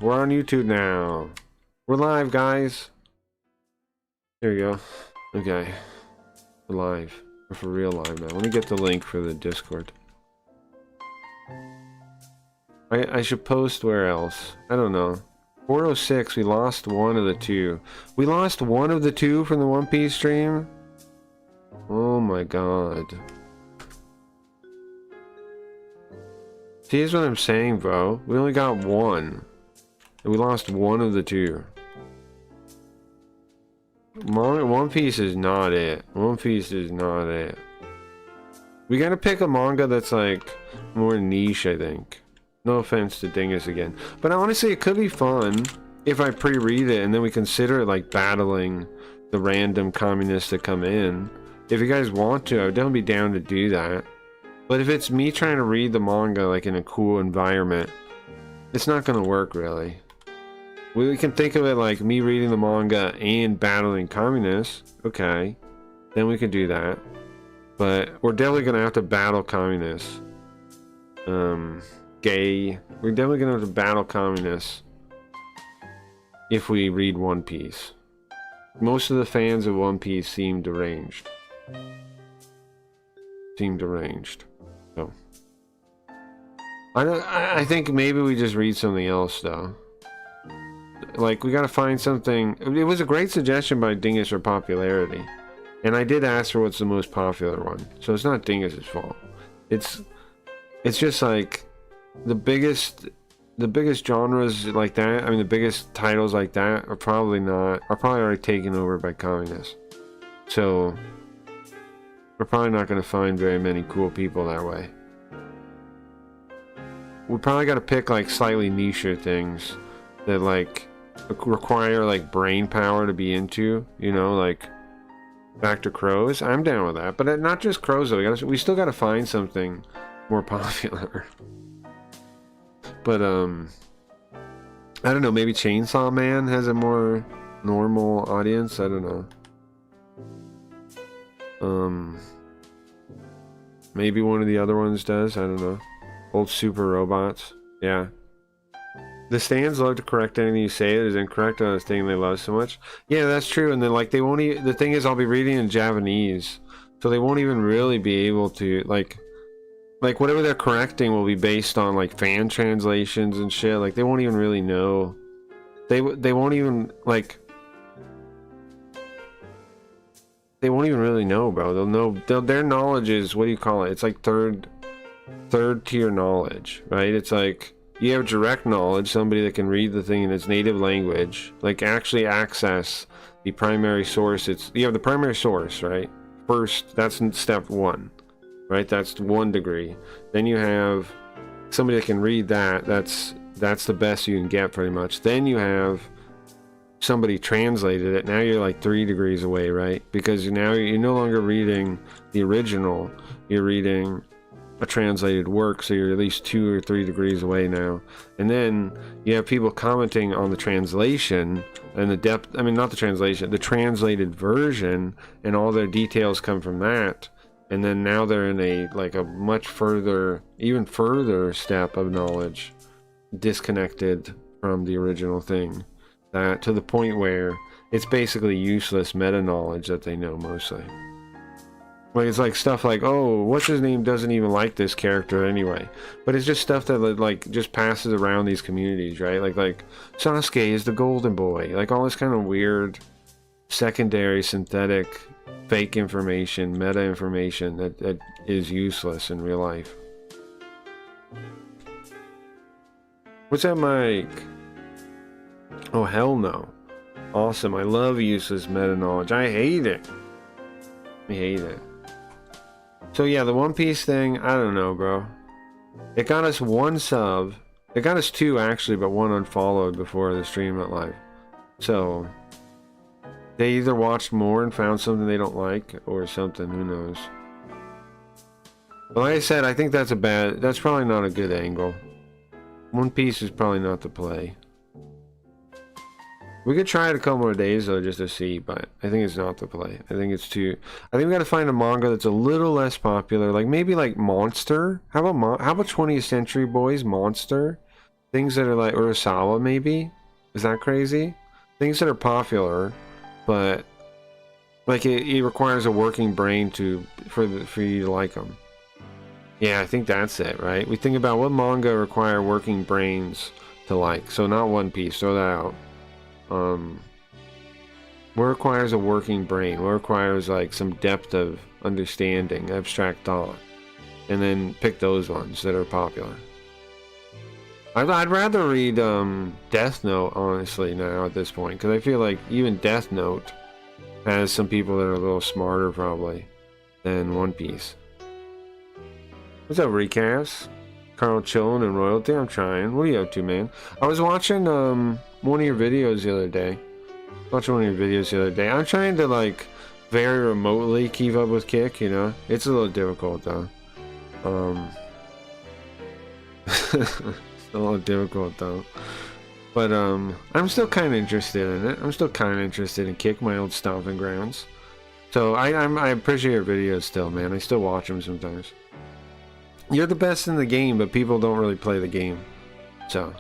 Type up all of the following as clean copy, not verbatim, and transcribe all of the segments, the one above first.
We're on YouTube now. We're live, guys. There you go. Okay. We're live. We're for real live now. Let me get the link for the Discord. I should post where else? I don't know. 406, we lost one of the two. We lost one of the two from the One Piece stream? Oh my god. See, here's what I'm saying, bro. We only got one. And we lost one of the two. One Piece is not it. One Piece is not it. We gotta pick a manga that's like more niche, I think. No offense to Dingus again. But honestly, it could be fun if I pre-read it and then we consider it like battling the random communists that come in. If you guys want to, I would definitely be down to do that. But if it's me trying to read the manga like in a cool environment, it's not gonna work really. We can think of it like me reading the manga and battling communists. Okay, then we can do that. But we're definitely gonna have to battle communists. Gay. We're definitely gonna have to battle communists if we read One Piece. Most of the fans of One Piece seem deranged. So I think maybe we just read something else though. Like we gotta find something. It was a great suggestion by Dingus for popularity, and I did ask for what's the most popular one. So it's not Dingus's fault. It's just like the biggest genres like that. I mean, the biggest titles like that are probably already taken over by communists. So we're probably not going to find very many cool people that way. We probably got to pick like slightly nicher things that like require like brain power to be into, you know, like back to Crows. I'm down with that, but not just Crows though. We still got to find something more popular. But I don't know, maybe Chainsaw Man has a more normal audience. I don't know. Maybe one of the other ones does. I don't know. Old Super Robots. Yeah. The stands love to correct anything you say that is incorrect on this thing they love so much. Yeah, that's true. And then like they won't even, the thing is I'll be reading in Japanese, so they won't even really be able to like whatever they're correcting will be based on like fan translations and shit. Like they won't even really know. They won't even like. They won't even really know, bro. They'll know. Their knowledge is, what do you call it? It's like third tier knowledge, right? It's like you have direct knowledge, somebody that can read the thing in its native language, like actually access the primary source. You have the primary source, right? First, that's step one. Right, that's 1 degree. Then you have somebody that can read that. That's the best you can get, pretty much. Then you have somebody translated it. Now you're like 3 degrees away, right? Because now you're no longer reading the original. You're reading a translated work, so you're at least 2 or 3 degrees away now. And then you have people commenting on the translation and the depth. I mean, not the translation, the translated version, and all their details come from that. And then now they're in a much further, even further step of knowledge, disconnected from the original thing, that to the point where it's basically useless meta knowledge that they know mostly. Like it's like stuff like, oh, what's his name doesn't even like this character anyway, but it's just stuff that like just passes around these communities, right? Like Sasuke is the golden boy, like all this kind of weird secondary synthetic fake information, meta information that is useless in real life. What's that, Mike? Oh, hell no. Awesome. I love useless meta knowledge. I hate it. So yeah, the One Piece thing, I don't know, bro. It got us 1 sub. It got us 2 actually, but 1 unfollowed before the stream went live. So they either watched more and found something they don't like, or something, who knows. But like I said, I think that's probably not a good angle. One Piece is probably not the play. We could try it a couple more days though, just to see, but I think it's not the play. I think we gotta find a manga that's a little less popular, like maybe like Monster. How about 20th Century Boys, Monster? things that are like Urasawa, maybe. Is that crazy? Things that are popular, but like it requires a working brain for you to like them. Yeah, I think that's it, right? We think about what manga require working brains to like. So not One Piece, throw that out. What requires a working brain? What requires like some depth of understanding, abstract thought? And then pick those ones that are popular. I'd rather read Death Note, honestly, now at this point, because I feel like even Death Note has some people that are a little smarter, probably, than One Piece. What's up, Recast? Carl chillin' and Royalty? I'm trying. What are you up to, man? I was watching one of your videos the other day. I'm trying to, like, very remotely keep up with Kick, you know? It's a little difficult, though. It's a little difficult, though. But, I'm still kind of interested in it. I'm still kind of interested in Kick, my old stomping grounds. So, I appreciate your videos still, man. I still watch them sometimes. You're the best in the game, but people don't really play the game. So.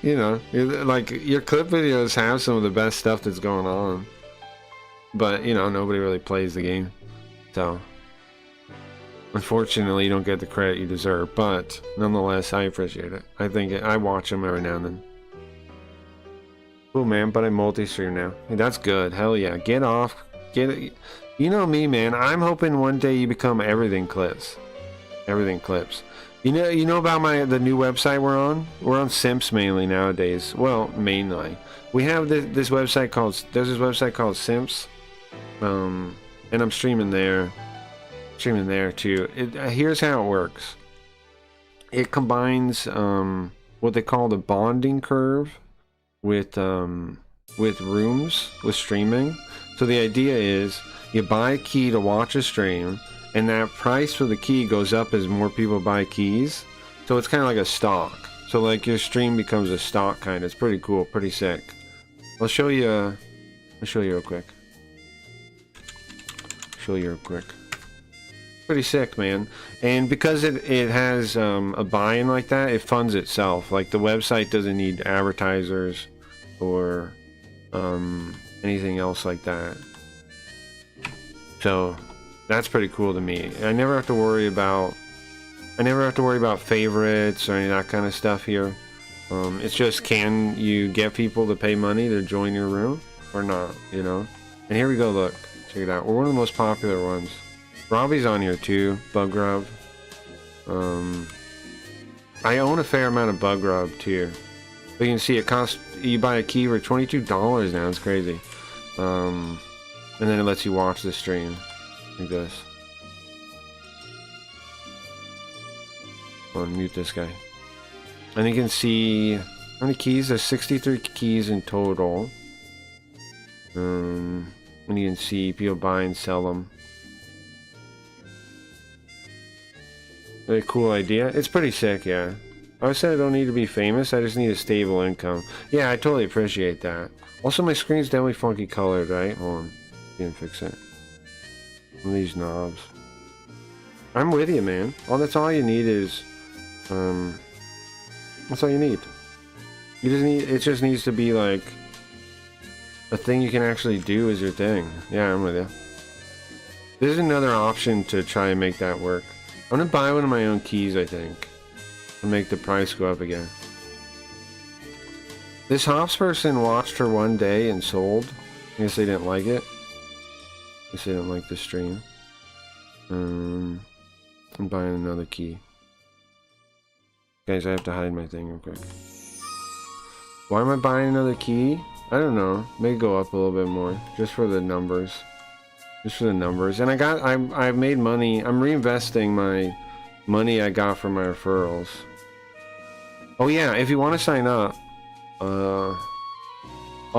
You know, like, your clip videos have some of the best stuff that's going on. But, you know, nobody really plays the game. So. Unfortunately, you don't get the credit you deserve. But, nonetheless, I appreciate it. I watch them every now and then. Cool, man, but I multi-stream now. Hey, that's good. Hell yeah. Get off. You know me, man. I'm hoping one day you become Everything Clips. Everything Clips. You know about the new website we're on? We're on Simps mainly nowadays. Well, mainly. We have this website called... There's this website called Simps. And I'm streaming there. Streaming there, too. Here's how it works. It combines what they call the bonding curve with rooms, with streaming. So the idea is you buy a key to watch a stream, and that price for the key goes up as more people buy keys. So it's kind of like a stock. So like your stream becomes a stock kind. It's pretty cool, pretty sick. I'll show you real quick. Pretty sick, man. And because it has a buy-in like that, it funds itself. Like the website doesn't need advertisers or anything else like that. So that's pretty cool to me. I never have to worry about favorites or any of that kind of stuff here. It's just, can you get people to pay money to join your room or not, you know? And here we go, look. Check it out. We're one of the most popular ones. Robbie's on here too, Bug Rub. I own a fair amount of Bug Rub too. But you can see it costs, you buy a key for $22 now, it's crazy. And then it lets you watch the stream, like this. I'll mute this guy. And you can see how many keys. There's 63 keys in total. And you can see people buy and sell them. Very cool idea. It's pretty sick, yeah. I said I don't need to be famous, I just need a stable income. Yeah, I totally appreciate that. Also, my screen's definitely funky colored, right? Hold on. Didn't fix it. One of these knobs. I'm with you, man. That's all you need is... that's all you need. It just needs to be, like... a thing you can actually do is your thing. Yeah, I'm with you. There's another option to try and make that work. I'm gonna buy one of my own keys, I think. And make the price go up again. This Hops person watched her one day and sold. I guess they didn't like it. I guess they didn't like the stream. I'm buying another key. Guys, I have to hide my thing real quick. Why am I buying another key? I don't know. May go up a little bit more. Just for the numbers. Just for the numbers. And I've made money. I'm reinvesting my money I got from my referrals. Oh yeah, if you want to sign up, all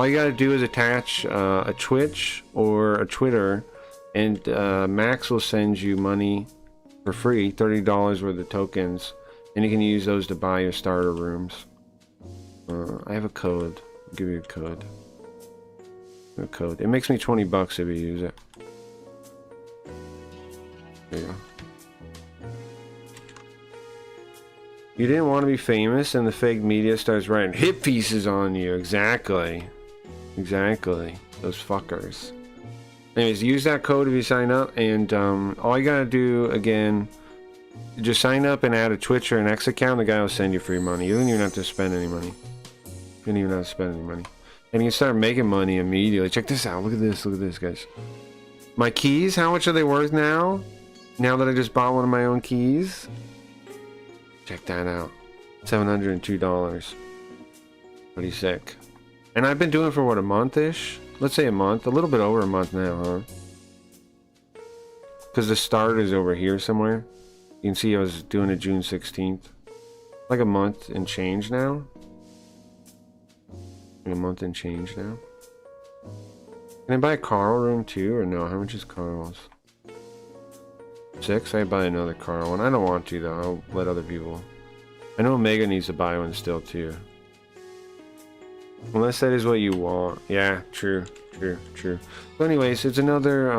you gotta do is attach a Twitch or a Twitter, and Max will send you money for free, $30 worth of tokens, and you can use those to buy your starter rooms. I have a code. I'll give you a code. A code. It makes me $20 if you use it. There you go. You didn't want to be famous, and the fake media starts writing hit pieces on you. Exactly. Exactly. Those fuckers. Anyways, use that code if you sign up, and all you gotta do, again, just sign up and add a Twitch or an X account. The guy will send you free money. You don't even have to spend any money. You don't even have to spend any money. And you can start making money immediately. Check this out. Look at this. Look at this, guys. My keys, how much are they worth now? Now that I just bought one of my own keys? Check that out. $702. Pretty sick. And I've been doing it for what, a month-ish? Let's say a month. A little bit over a month now, huh? Because the start is over here somewhere. You can see I was doing it June 16th. Like a month and change now. Like a month and change now. Can I buy a Carl room too, or no? How much is Carl's? 6? I'd buy another Carl one. I don't want to though. I'll let other people. I know Omega needs to buy one still too. Unless that is what you want. Yeah, true. So anyways, it's another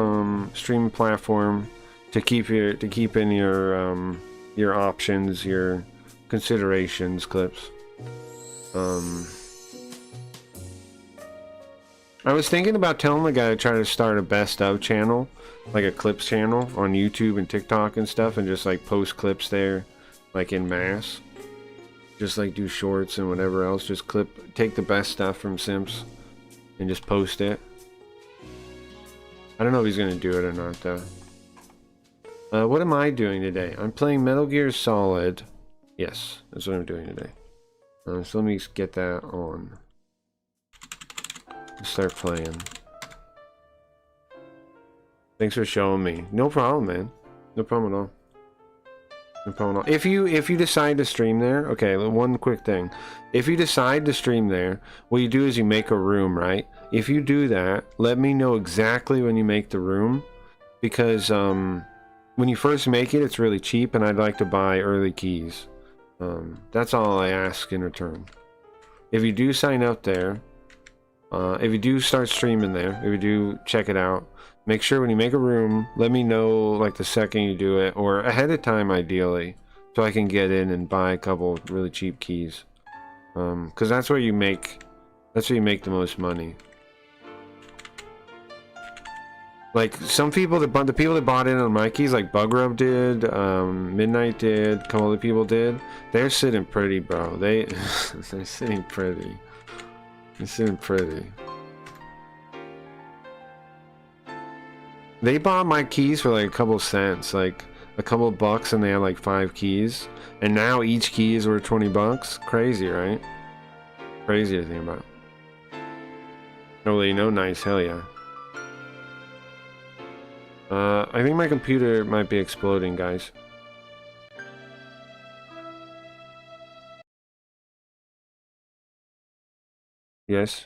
stream platform to keep in your options, your considerations, clips. I was thinking about telling the guy to try to start a best of channel, like a clips channel on YouTube and TikTok and stuff, and just like post clips there, like in mass. Just like do shorts and whatever else. Just take the best stuff from Simps and just post it. I don't know if he's gonna do it or not though. What am I doing today? I'm playing Metal Gear Solid. Yes, that's what I'm doing today. So let me get that on. Start playing. Thanks for showing me. No problem, man. No problem at all. No problem at all. If you decide to stream there, okay, one quick thing. If you decide to stream there, what you do is you make a room, right? If you do that, let me know exactly when you make the room, because when you first make it, it's really cheap, and I'd like to buy early keys. That's all I ask in return. If you do sign up there, if you do start streaming there, if you do check it out, make sure when you make a room, let me know like the second you do it, or ahead of time ideally, so I can get in and buy a couple really cheap keys. Because that's where you make the most money. Like some people the people that bought in on my keys, like Bugrub did, Midnight did, a couple other people did. They're sitting pretty, bro. They're sitting pretty. They're sitting pretty. They bought my keys for like a couple cents, like a couple bucks, and they had like 5 keys. And now each key is worth 20 bucks. Crazy, right? Crazy to think about. Oh, you know, nice, hell yeah. I think my computer might be exploding, guys. Yes.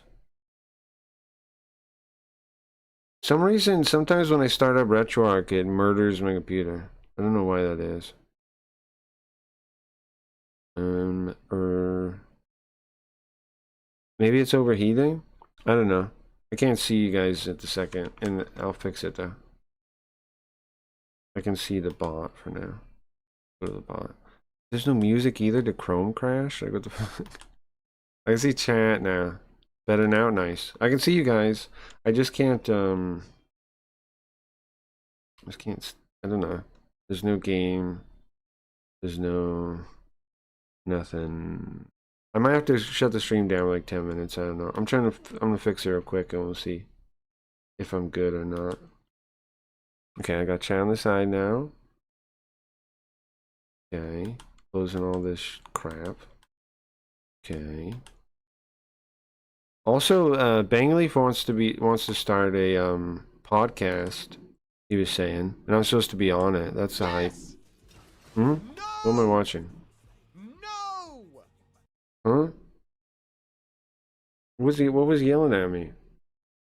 Some reason, sometimes when I start up RetroArch, it murders my computer. I don't know why that is. Maybe it's overheating? I don't know. I can't see you guys at the second, and I'll fix it though. I can see the bot for now. Go to the bot. There's no music either. Did Chrome crash? Like what the fuck? I can see chat now. Better now? Nice. I can see you guys. I just can't, I don't know. There's no game. There's no... nothing. I might have to shut the stream down for like 10 minutes. I don't know. I'm gonna fix it real quick and we'll see if I'm good or not. Okay, I got chat on the side now. Okay. Closing all this crap. Okay. Also, Bangleaf wants to start a podcast. He was saying, and I'm supposed to be on it. That's the hype. Hmm? No! What am I watching? No! Huh? What was he yelling at me?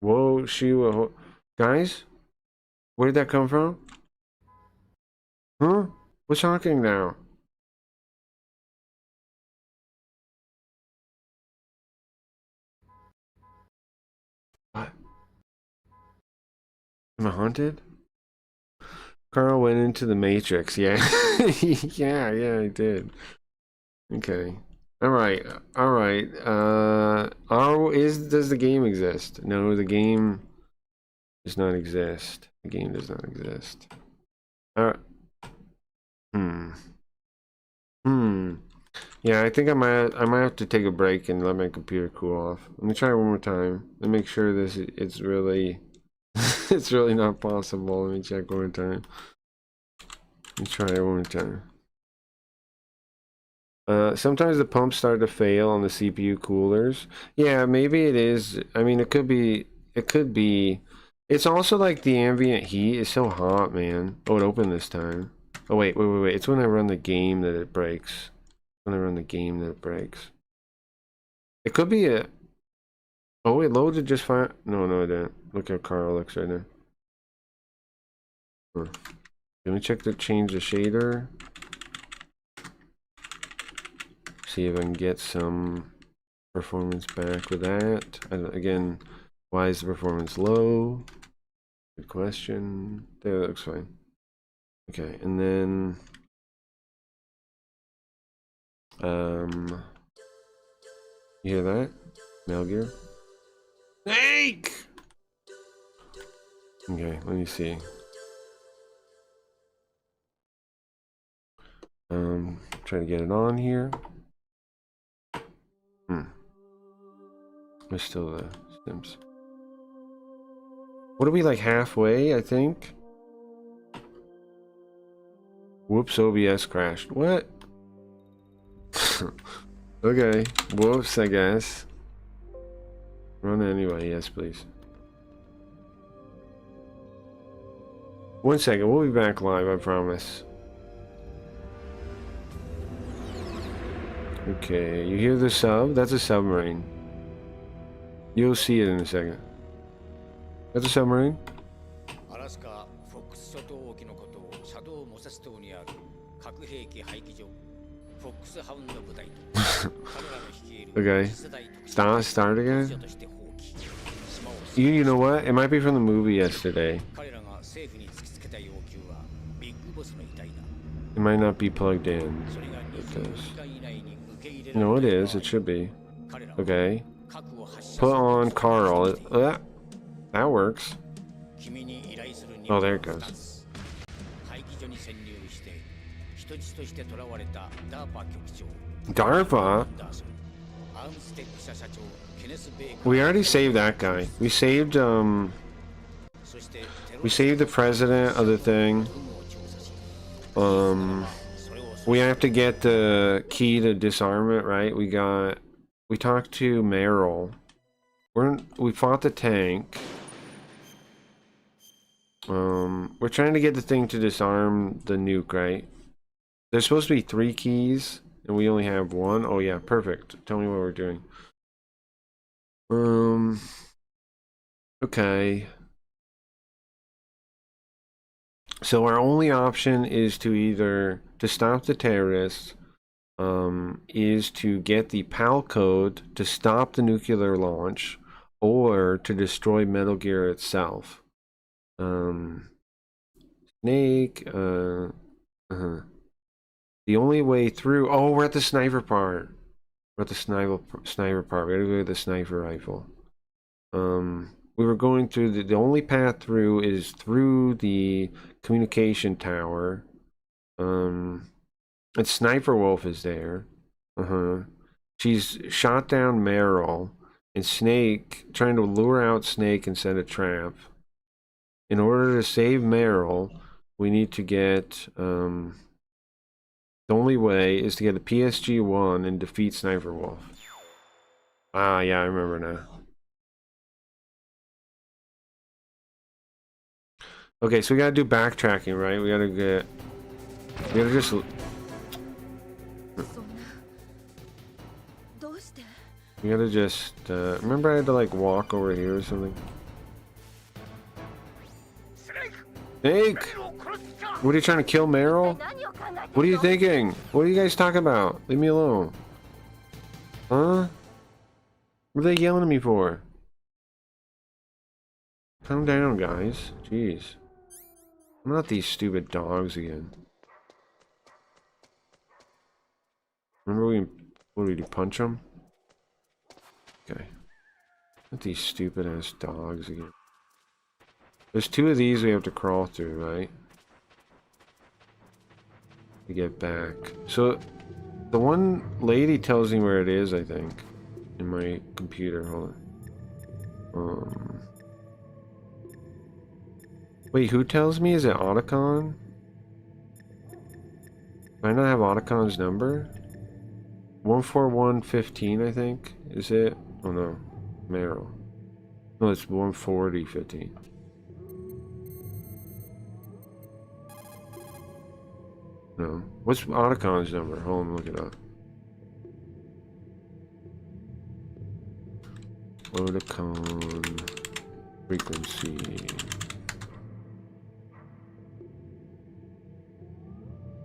Whoa, guys? Where did that come from? Huh? What's talking now? What? Am I haunted? Carl went into the Matrix. Yeah. Yeah, he did. Okay. All right. All right. Does the game exist? No, the game does not exist. The game does not exist. Uh, hmm. Hmm. Yeah, I think I might have to take a break and let my computer cool off. Let me try it one more time. Let me make sure it's really it's really not possible. Let me check one more time. Let me try it one more time. Sometimes the pumps start to fail on the CPU coolers. Yeah, maybe it is. I mean, it could be. It could be. It's also like the ambient heat is so hot, man. Oh, it opened this time. Oh, wait. It's when I run the game that it breaks. When I run the game that it breaks. It could be a. Oh, it loaded just fine. No, it didn't. Look how Carl looks right now. Huh. Let me check to change the shader. See if I can get some performance back with that. Again, why is the performance low? Good question. There, that looks fine. Okay, and then you hear that? Metal Gear? Snake! Okay, let me see. Try to get it on here. There's still the stems. What are we, like halfway, I think? Whoops, OBS crashed. What? Okay, whoops, I guess. Run anyway, yes please. 1 second, we'll be back live, I promise. Okay, you hear the sub? That's a submarine. You'll see it in a second. That's a submarine? アラスカ・フォックス諸島沖のことをシャドウ・モセス島にある核兵器廃棄場フォックスハウンド部隊と彼らの率いる Okay. 次世代特殊 Start 部 again? 隊として放棄島を You know what? It might be from the movie yesterday. 彼らが政府に突きつけた要求はビッグボスの遺体だ It might not be plugged in. それが It 24 does. 時間以内に受け入れられ No, it ない is. It should be. 彼らは Okay. 核を発射 Put する on Carl. That works. 君に依頼する Oh, there it は goes. 二つ廃棄所に潜入して人質として囚われたダーパ局長 DARPA? アンダーソンアームステック社社長ケネス・ベーカー We already saved that guy. We savedそしてテロ we saved the president of the thing. を調査し それを We have to get the key to disarm it, right? We talked to Meryl. We fought the tank. We're trying to get the thing to disarm the nuke, right? There's supposed to be 3 keys, and we only have 1. Oh yeah, perfect. Tell me what we're doing. Okay. So our only option is to stop the terrorists, is to get the PAL code to stop the nuclear launch, or to destroy Metal Gear itself. Snake, The only way through. Oh, we're at the sniper part. We're at the sniper part. We gotta go to the sniper rifle. We were going through the only path through is through the communication tower. And Sniper Wolf is there. She's shot down Meryl, and Snake trying to lure out Snake and set a trap. In order to save Meryl, we need to get the only way is to get a PSG-1 and defeat Sniper Wolf. Ah, yeah, I remember now. Okay, so we gotta do backtracking, right? We gotta just... そんなどうして We gotta just, remember I had to like walk over here or something? Snake! What are you trying to kill Meryl? 何を考えて What are you thinking? What are you guys talking about? Leave me alone. Huh? What are they yelling at me for? Calm down, guys. Jeez. I'm not these stupid dogs again. Remember what did he punch him? Okay. Not these stupid ass dogs again. There's 2 of these we have to crawl through, right? To get back. So the one lady tells me where it is, I think. In my computer, hold on. Wait, who tells me? Is it Otacon? Do I not have Otacon's number? 14115, I think. Is it? Oh no. Meryl. No, it's 14015. No. What's Otacon's number? Hold on, look it up. Otacon frequency.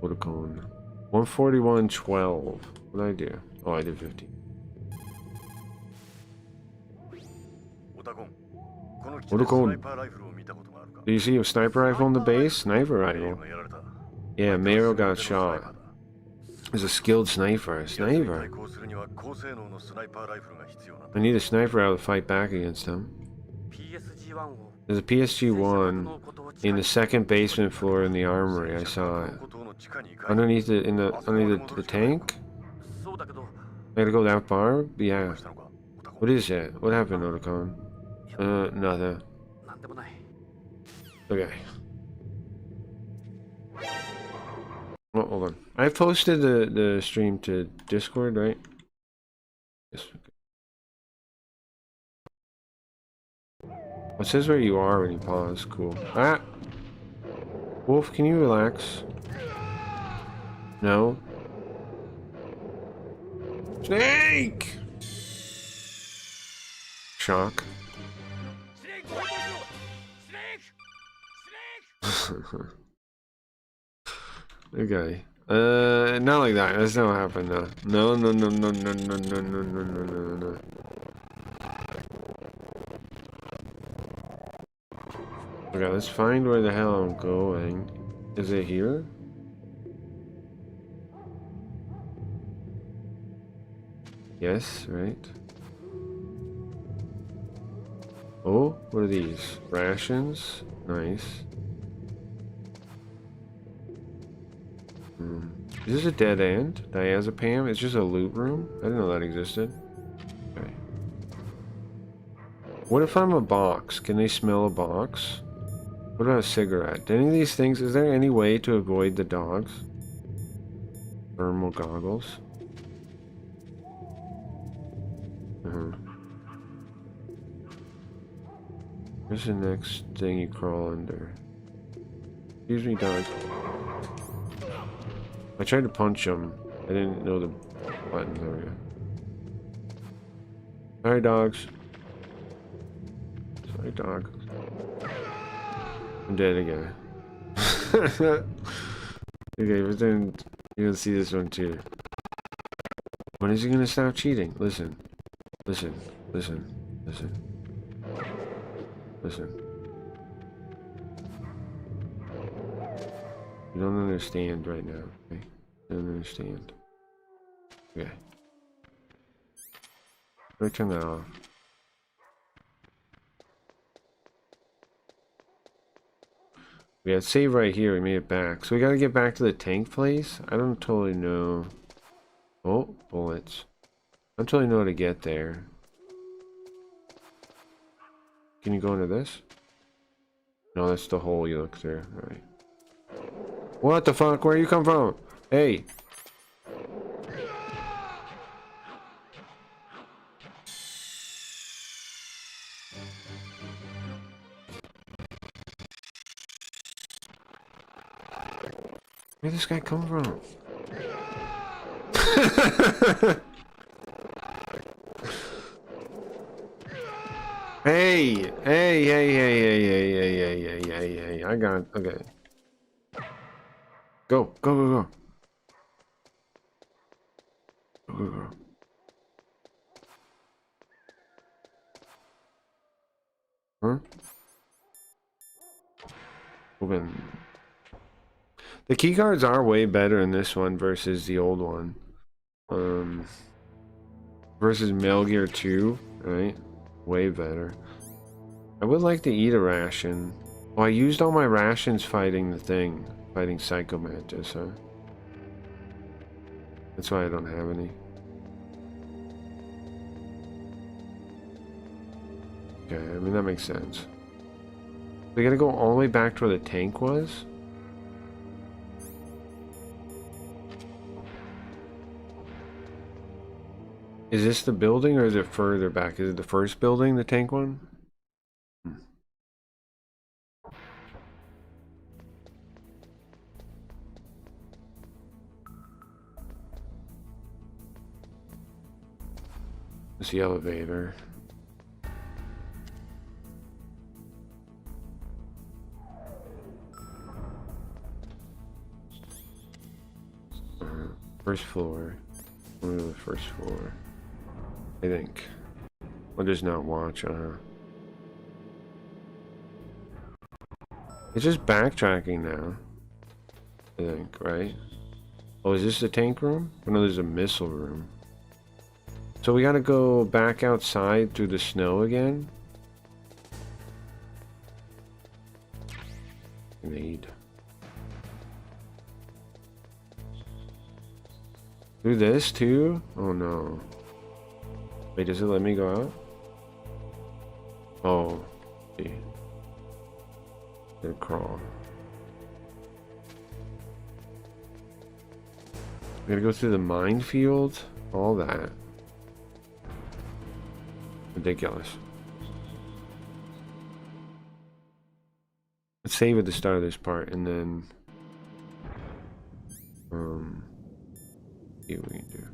Otacon. 14112. What did I do? Oh, I did 15. Otacon. Do you see a sniper rifle on the base? Sniper rifle. Yeah, Meryl got shot. He's a skilled sniper. A sniper. I need a sniper out to fight back against him. There's a PSG-1 in the second basement floor in the armory. I saw it. Underneath it, underneath the tank? I gotta go that far? Yeah. What is it? What happened, Otacon? Nothing. Okay. Oh, hold on. I posted the stream to Discord, right? Yes. It says where you are when you pause. Cool. Ah! Wolf, can you relax? No? Snake! Shock. Okay. Not like that. That's not what happened, no. No, no, no, no, no, no, no, no, no, no, no, no. Okay, let's find where the hell I'm going. Is it here? Yes, right. Oh, what are these? Rations? Nice. Is this a dead end? Diazepam? It's just a loot room? I didn't know that existed. Okay. What if I'm a box? Can they smell a box? What about a cigarette? Do any of these things, is there any way to avoid the dogs? Thermal goggles. Where's the next thing you crawl under? Excuse me, dog. I tried to punch him. I didn't know the buttons over here. Sorry, dogs. Sorry, dog. I'm dead again. Okay, but then you're gonna see this one too. When is he gonna stop cheating? Listen. Listen. Listen. Listen. Listen. You don't understand right now, okay? You don't understand. Okay. Let me turn that off. We had save right here, we made it back. So we gotta get back to the tank place? I don't totally know. Oh, bullets. I don't totally know how to get there. Can you go into this? No, that's the hole you look through. Alright. What the fuck? Where you come from? Hey! Where'd this guy come from? Hey! Hey, hey, hey, hey, hey, hey, hey, hey, hey, hey, I got it. Okay. Go, go, go, go. Go, go, go. Huh? Open. The keycards are way better in this one versus the old one. Versus Metal Gear 2, right? Way better. I would like to eat a ration. Well, I used all my rations fighting the thing. Fighting Psycho Mantis, huh? That's why I don't have any. Okay, I mean, that makes sense. We gotta go all the way back to where the tank was? Is this the building or is it further back? Is it the first building, the tank one? It's the elevator. First floor. Only the first floor. I think. I'll just not watch, It's just backtracking now. I think, right? Oh, is this the tank room? Oh no, there's a missile room. So we gotta go back outside through the snow again? Need. Through this too? Oh no. Wait, does it let me go out? Oh. See. Gonna crawl. We gotta go through the minefield? All that. Ridiculous. Let's save at the start of this part and then see what we can do.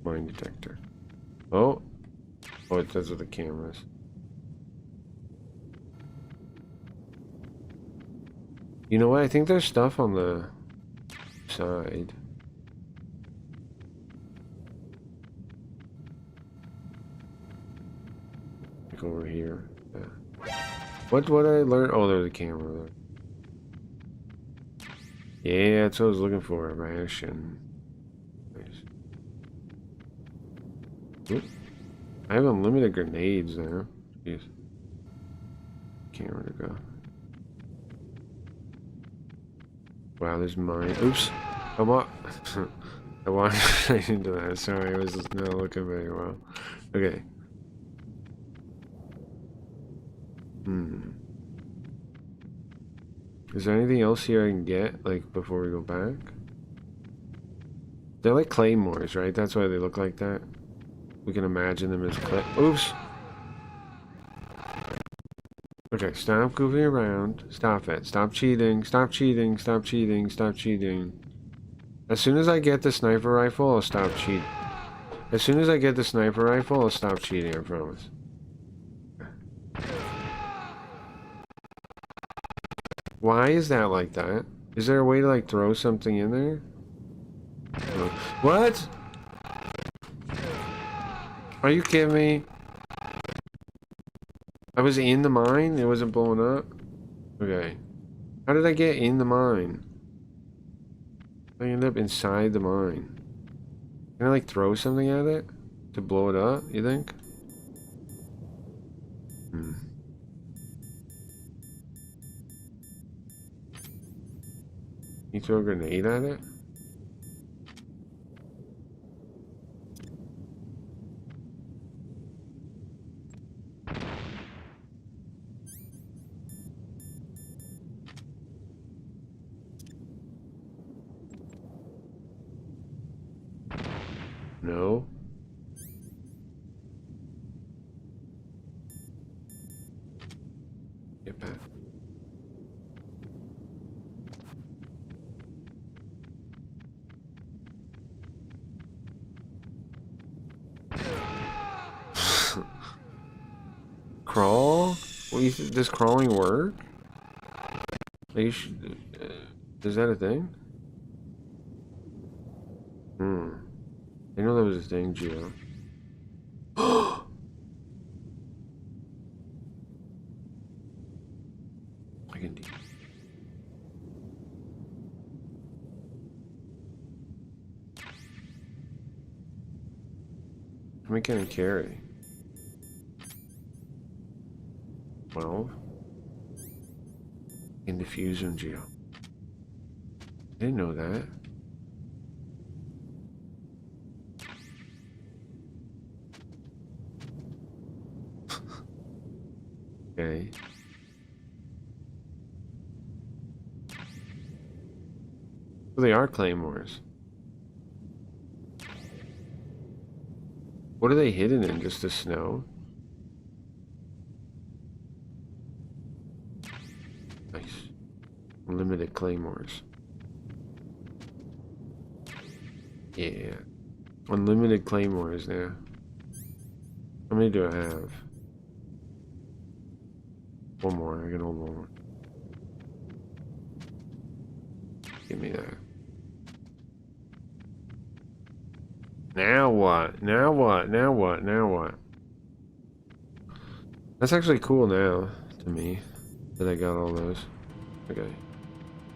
Mine detector. Oh, it does with the cameras. You know what? I think there's stuff on the side. Like over here. Yeah. What did I learn? Oh, there's a camera there. Yeah, that's what I was looking for. A ration. Nice. Oop. I have unlimited grenades now. Jeez. Camera to go. Wow, there's mine. Oops. Come on. I wanted right into that. Sorry, I was not looking very well. Okay. Is there anything else here I can get, like, before we go back? They're like claymores, right? That's why they look like that. We can imagine them as clay. Oops! Okay, stop goofing around. Stop it. Stop cheating. Stop cheating. Stop cheating. Stop cheating. As soon as I get the sniper rifle, I'll stop cheating. As soon as I get the sniper rifle, I'll stop cheating, I promise. Why is that like that? Is there a way to like throw something in there? What? Are you kidding me? I was in the mine? It wasn't blowing up? Okay. How did I get in the mine? I ended up inside the mine. Can I like throw something at it? To blow it up, you think? You throw a grenade at it? No. Get back. Crawl? Well, does crawling work? Is that a thing? I know that was a thing, Gio. I can do. How many can I carry? 12. In diffusion gel. I didn't know that. Okay. Well, they are claymores. What are they hidden in? Just the snow? Nice. Unlimited claymores. Yeah. Unlimited claymores now. How many do I have? One more. I can hold one more. Give me that. Now what? Now what? Now what? Now what? That's actually cool now to me that I got all those. Okay.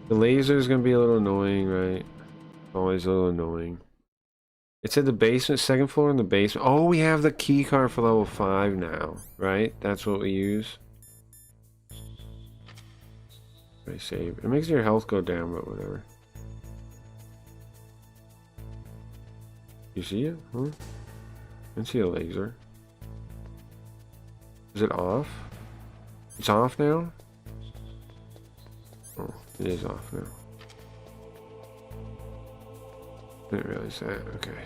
The laser is gonna be a little annoying, right? Always a little annoying. It's at the basement, second floor in the basement. Oh, we have the key card for level 5 now, right? That's what we use. I save. It makes your health go down, but whatever. You see it? Huh? I can see a laser. Is it off? It's off now? Oh, it is off now. Didn't realize that. Okay.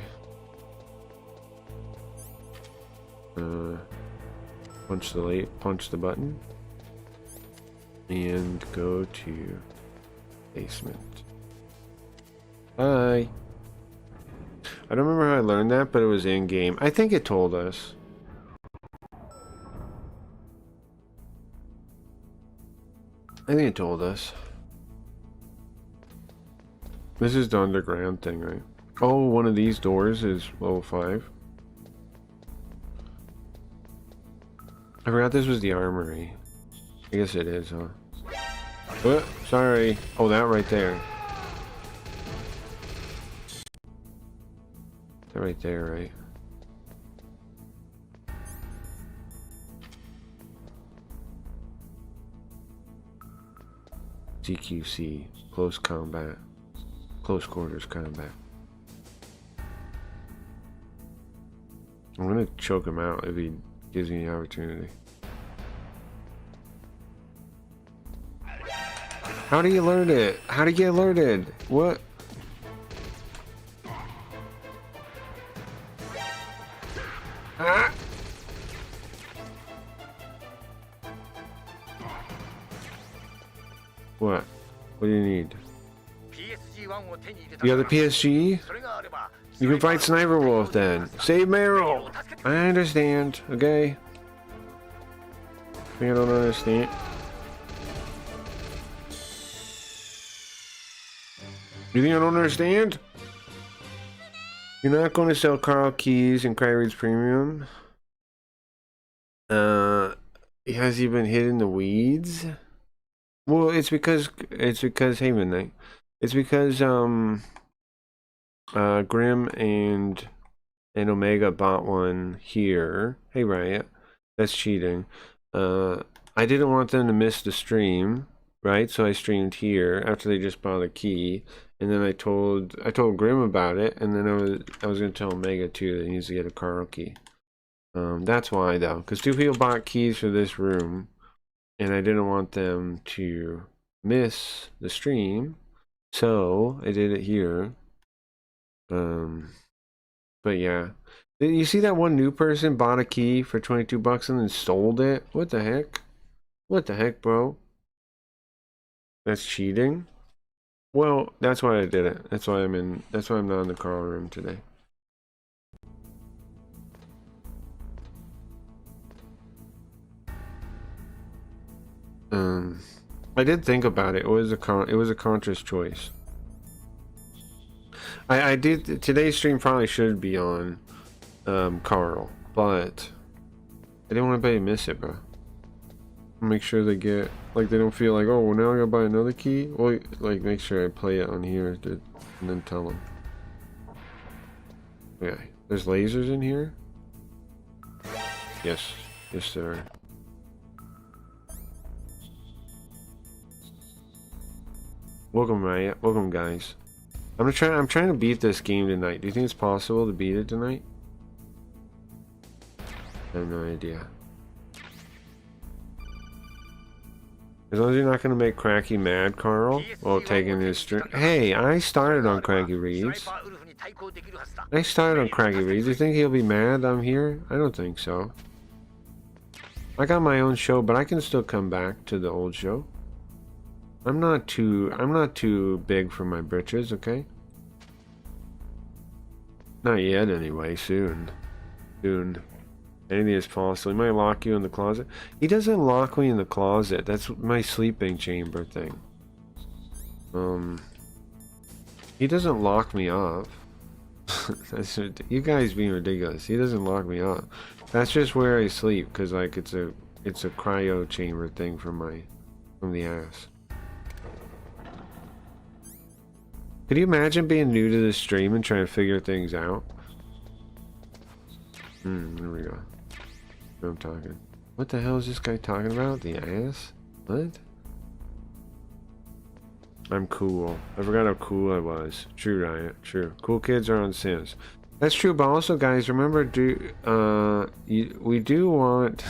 Punch the button. And go to basement. Bye. I don't remember how I learned that, but it was in game. I think it told us. I think it told us. This is the underground thing, right? Oh, one of these doors is level 5. I forgot this was the armory. I guess it is, huh? Oh, sorry. Oh, that right there. That right there, right? CQC. Close combat. Close quarters combat. I'm gonna choke him out if he gives me the opportunity. How do you learn it? How do you get alerted? What? Ah! What? What do you need? You have the PSG? You can fight Sniper Wolf then. Save Meryl! I understand, okay? I don't understand. You think I don't understand? You're not going to sell Carl Keys and Cryrie's Premium? Has he been hid in the weeds? Well, it's because hey Midnight. It's because Grim and Omega bought one here. Hey Riot. That's cheating. I didn't want them to miss the stream, right? So I streamed here after they just bought a key. And then I told Grim about it, and then I was gonna tell Omega too that he needs to get a Carl key. That's why though, because 2 people bought keys for this room, and I didn't want them to miss the stream, so I did it here. But yeah, you see that one new person bought a key for $22 and then sold it? What the heck? What the heck, bro? That's cheating. Well, that's why I did it. That's why I'm not in the Carl room today. I did think about it. It was a conscious choice. I did today's stream probably should be on Carl, but I didn't want anybody to miss it, bro. Make sure they get, like, they don't feel like, oh, well, now I gotta buy another key. Well, like, make sure I play it on here and then tell them. Okay, there's lasers in here. Yes. Yes, sir. Welcome, Riot. Welcome, guys. I'm trying to beat this game tonight. Do you think it's possible to beat it tonight? I have no idea. As long as you're not going to make Cracky mad, Carl, while taking his stream. Hey, I started on Craggy Reads. I started on Craggy Reads. Do you think he'll be mad I'm here? I don't think so. I got my own show, but I can still come back to the old show. I'm not too big for my britches, okay? Not yet, anyway. Soon. Soon. Anything is possible. He might lock you in the closet. He doesn't lock me in the closet. That's my sleeping chamber thing. He doesn't lock me up. You guys being ridiculous. He doesn't lock me up. That's just where I sleep, cause like it's a cryo chamber thing from the ass. Could you imagine being new to this stream and trying to figure things out? There we go. I'm talking. What the hell is this guy talking about? The ass? What? I'm cool. I forgot how cool I was. True, Riot. True. Cool kids are on Sims. That's true, but also, guys, remember, we do want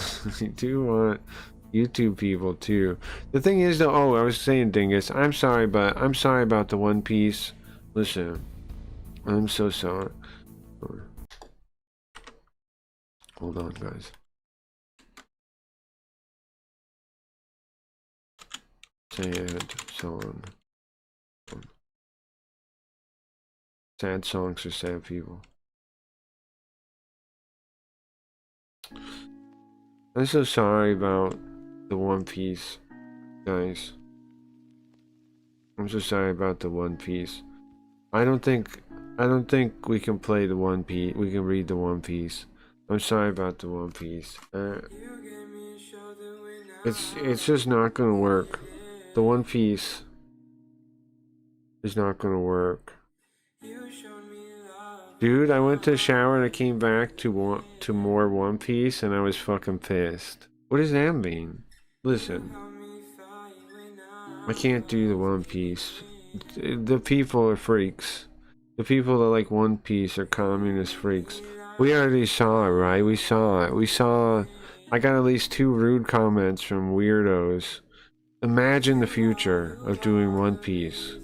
YouTube people too. The thing is, though, oh, I was saying, Dingus, I'm sorry about the One Piece. Listen, I'm so sorry. Hold on, guys. Sad song. Sad songs for sad people. I'm so sorry about the One Piece, guys. I'm so sorry about the One Piece. I don't think we can play the One Piece. We can read the One Piece. I'm sorry about the One Piece. It's just not gonna work. The One Piece is not gonna work. Dude, I went to the shower and I came back to more One Piece and I was fucking pissed. What does that mean? Listen, I can't do the One Piece. The people are freaks. The people that like One Piece are communist freaks. We already saw it, right? We saw it. I got at least 2 rude comments from weirdos. Imagine the future of doing One Piece.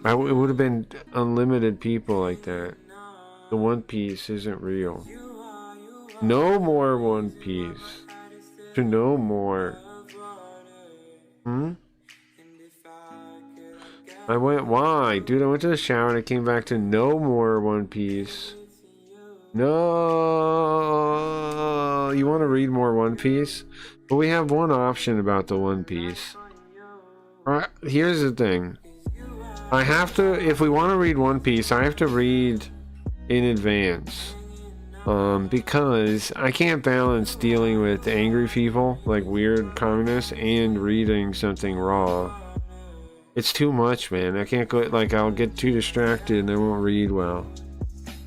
It would have been unlimited people like that. The One Piece isn't real. No more One Piece. To no more. Why? Dude, I went to the shower and I came back to no more One Piece. No. You want to read more One Piece? But we have one option about the One Piece. Alright, here's the thing. I have to, if we want to read One Piece, I have to read in advance. Because I can't balance dealing with angry people, like weird communists, and reading something raw. It's too much, man. I can't go, like, I'll get too distracted and I won't read well.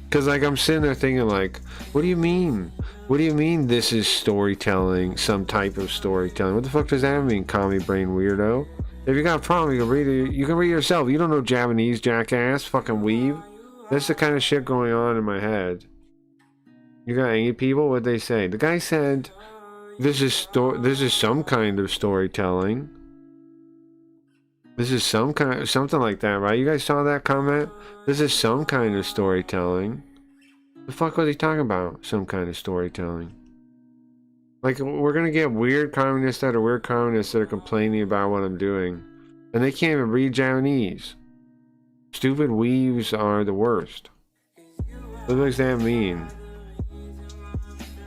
Because, like, I'm sitting there thinking, like, what do you mean? What do you mean this is storytelling, some type of storytelling? What the fuck does that mean, commie brain weirdo? If you got a problem, you can read it. You can read it yourself. You don't know Japanese, jackass, fucking weeb. That's the kind of shit going on in my head. You got angry people? What'd they say? The guy said, this is some kind of storytelling. This is some kind of, something like that, right? You guys saw that comment? This is some kind of storytelling. The fuck was he talking about? Some kind of storytelling. Like, we're gonna get weird communists that are complaining about what I'm doing. And they can't even read Japanese. Stupid weaves are the worst. What does that mean?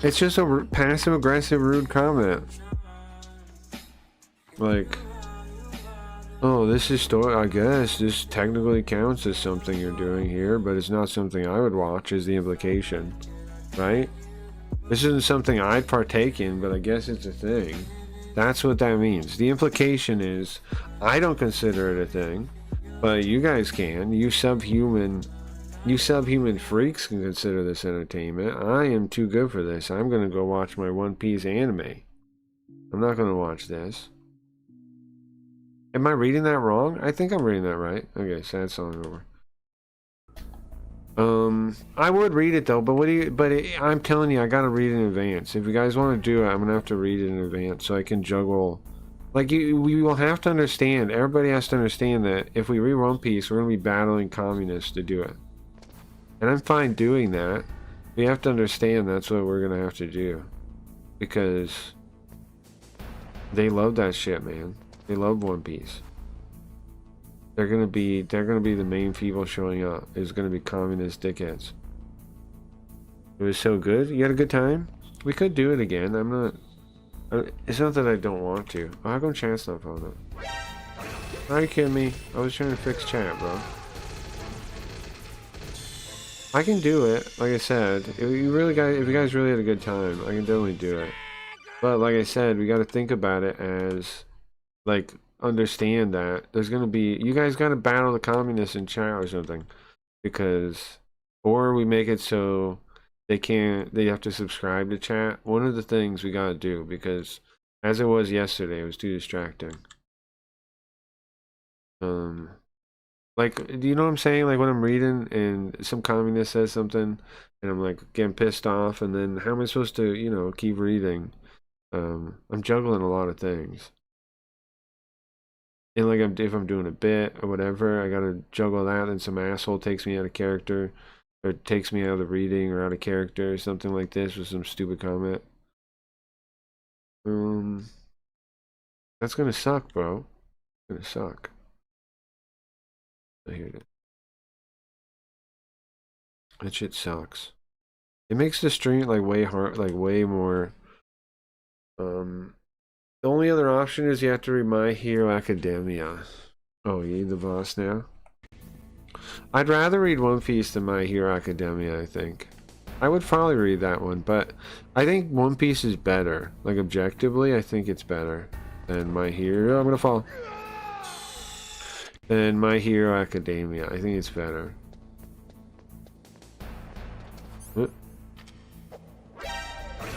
It's just a passive-aggressive, rude comment. Like, oh, this is I guess this technically counts as something you're doing here, but it's not something I would watch, is the implication. Right? This isn't something I'd partake in, but I guess it's a thing. That's what that means. The implication is, I don't consider it a thing, but you guys can. You subhuman You subhuman freaks can consider this entertainment. I am too good for this. I'm gonna go watch my One Piece anime. I'm not gonna watch this. Am I reading that wrong? I think I'm reading that right. Okay, sad song over. I would read it though, but I'm telling you, I gotta read it in advance. If you guys want to do it, I'm gonna have to read it in advance so I can juggle. Like, we will have to understand, everybody has to understand that if we read One Piece, we're gonna be battling communists to do it. And I'm fine doing that. We have to understand that's what we're gonna have to do. Because they love that shit, man. They love One Piece. They're gonna be the main people showing up. It's gonna be communist dickheads. It was so good. You had a good time? We could do it again. It's not that I don't want to. Oh, how come chat's not phone up? Are you kidding me? I was trying to fix chat, bro. I can do it. Like I said, if you guys really had a good time, I can definitely do it. But like I said, we got to think about it as, like, understand that there's gonna be, you guys got to battle the communists in chat or something, because, or we make it so they have to subscribe to chat. One of the things we got to do, because as it was yesterday, it was too distracting. Like, do you know what I'm saying? Like, when I'm reading and some communist says something and I'm like getting pissed off, and then how am I supposed to, you know, keep reading? I'm juggling a lot of things. And like, if I'm doing a bit or whatever, I gotta juggle that, and some asshole takes me out of character, or takes me out of the reading or out of character or something like this with some stupid comment. That's gonna suck, bro. It's gonna suck. So here it is. That shit sucks. It makes the stream like way hard, like way more. The only other option is you have to read My Hero Academia. Oh, you need the boss now? I'd rather read One Piece than My Hero Academia, I think. I would probably read that one, but I think One Piece is better. Like, objectively, I think it's better than My Hero. I'm gonna fall. Than My Hero Academia. I think it's better.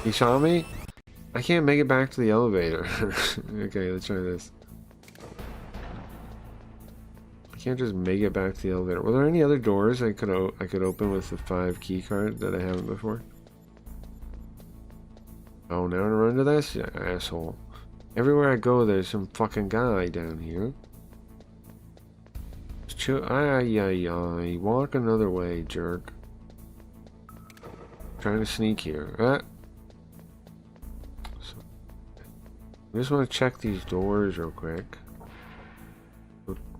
You saw me? I can't make it back to the elevator. Okay, let's try this. I can't just make it back to the elevator. Were there any other doors I could open with the 5 key card that I haven't before? Oh, now to run to this? Yeah, asshole. Everywhere I go, there's some fucking guy down here. Ay. Walk another way, jerk. Trying to sneak here. I just want to check these doors real quick.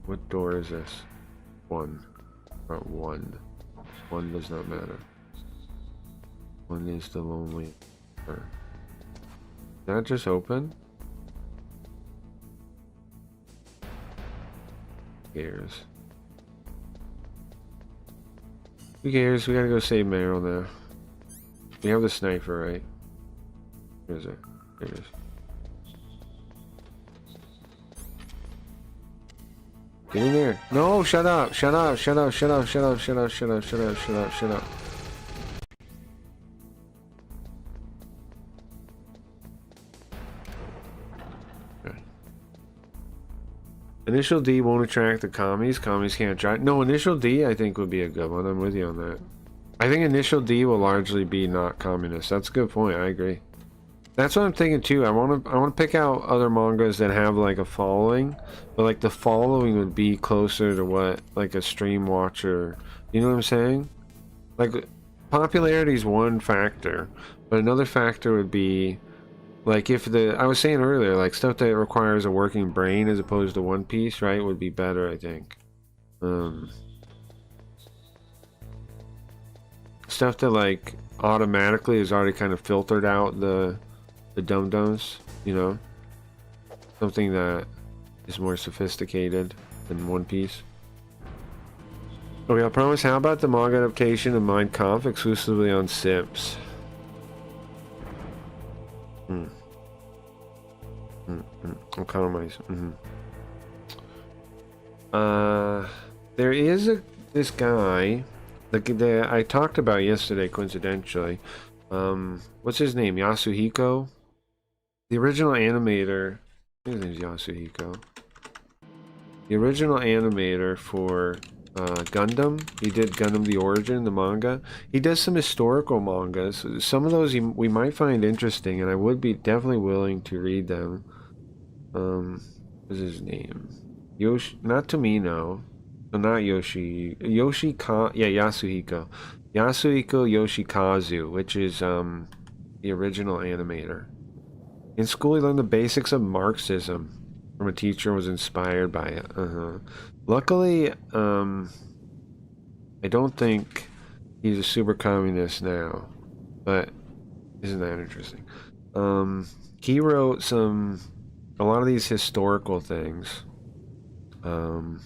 What door is this? 1. Not 1. 1 does not matter. 1 is the lonely. Did that just open? Who cares? Who cares? We gotta go save Meryl now. We have the sniper, right? Where is it? There it is. Get in there. No, shut up. Shut up. Shut up. Shut up. Shut up. Shut up. Shut up. Shut up. Shut up. Shut up. Okay. Initial D won't attract the commies. Commies can't attract. No, Initial D I think would be a good one. I'm with you on that. I think Initial D will largely be not communist. That's a good point. I agree. That's what I'm thinking too. I want to pick out other mangas that have like a following, but like the following would be closer to what like a stream watcher. You know what I'm saying? Like, popularity is one factor, but another factor would be like, if I was saying earlier, like stuff that requires a working brain as opposed to One Piece, right, would be better, I think. Stuff that like automatically is already kind of filtered out the dum-dums, you know? Something that is more sophisticated than One Piece. Okay, I promise. How about the manga adaptation of Mein Kampf exclusively on Sips? I'll compromise. There is this guy the I talked about yesterday, coincidentally. What's his name? Yasuhiko? The original animator. I think his name's Yasuhiko. The original animator for Gundam. He did Gundam The Origin, the manga. He does some historical mangas. Some of those we might find interesting, and I would be definitely willing to read them. What's his name? Not Tomino. No, not Yoshi. Yasuhiko. Yasuhiko Yoshikazu, which is the original animator. In school, he learned the basics of Marxism from a teacher and was inspired by it. Luckily, I don't think he's a super communist now, but isn't that interesting? He wrote a lot of these historical things. A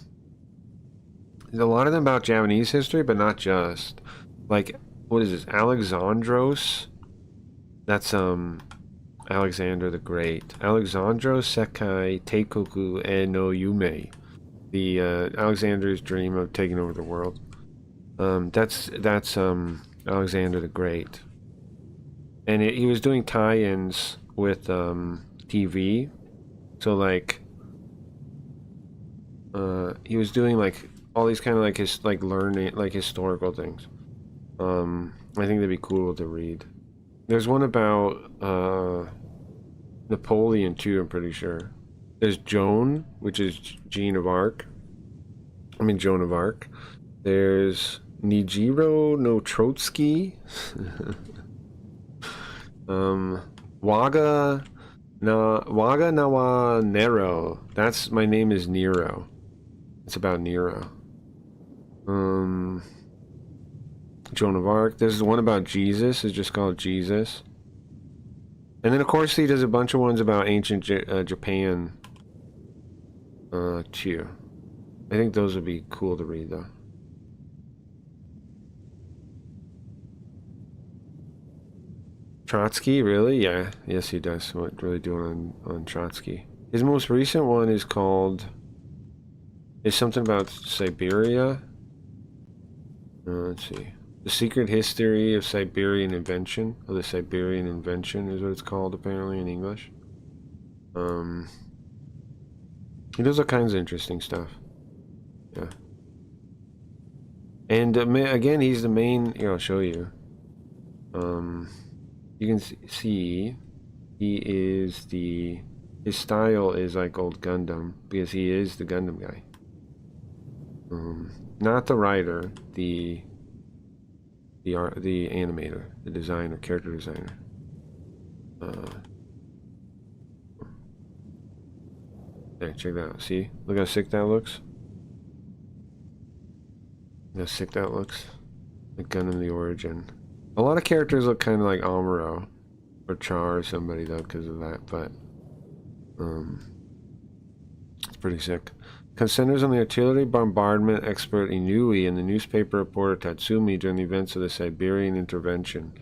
lot of them about Japanese history, but not just. Like, what is this? Alexandros? That's Alexander the Great. Alexandros Sekai Teikoku e no Yume. The Alexander's dream of taking over the world. That's Alexander the Great. And he was doing tie-ins with TV. So like he was doing like all these kind of like learning, like historical things. I think they'd be cool to read. There's one about Napoleon too, I'm pretty sure. There's Joan, which is Joan of Arc. There's Nijiro no Trotsky. Waga Nawa Nero. That's my name is Nero. It's about Nero. Joan of Arc. There's one about Jesus. It's just called Jesus. And then of course he does a bunch of ones about ancient Japan too. I think those would be cool to read though. Trotsky, really? Yeah. Yes, he does. What really doing on Trotsky? His most recent one is something about Siberia. Let's see. The Secret History of Siberian Invention, or the Siberian Invention is what it's called apparently in English. He does all kinds of interesting stuff. Yeah. And again, he's the main. Here, I'll show you. You can see he is his style is like old Gundam because he is the Gundam guy. Not the writer, the animator, the designer, character designer. There, check that out. See? Look how sick that looks. Look how sick that looks. Like Gundam The Origin. A lot of characters look kind of like Amuro or Char or somebody though because of that, but it's pretty sick. Centers on the artillery bombardment expert Inui and the newspaper reporter Tatsumi during the events of the Siberian Intervention.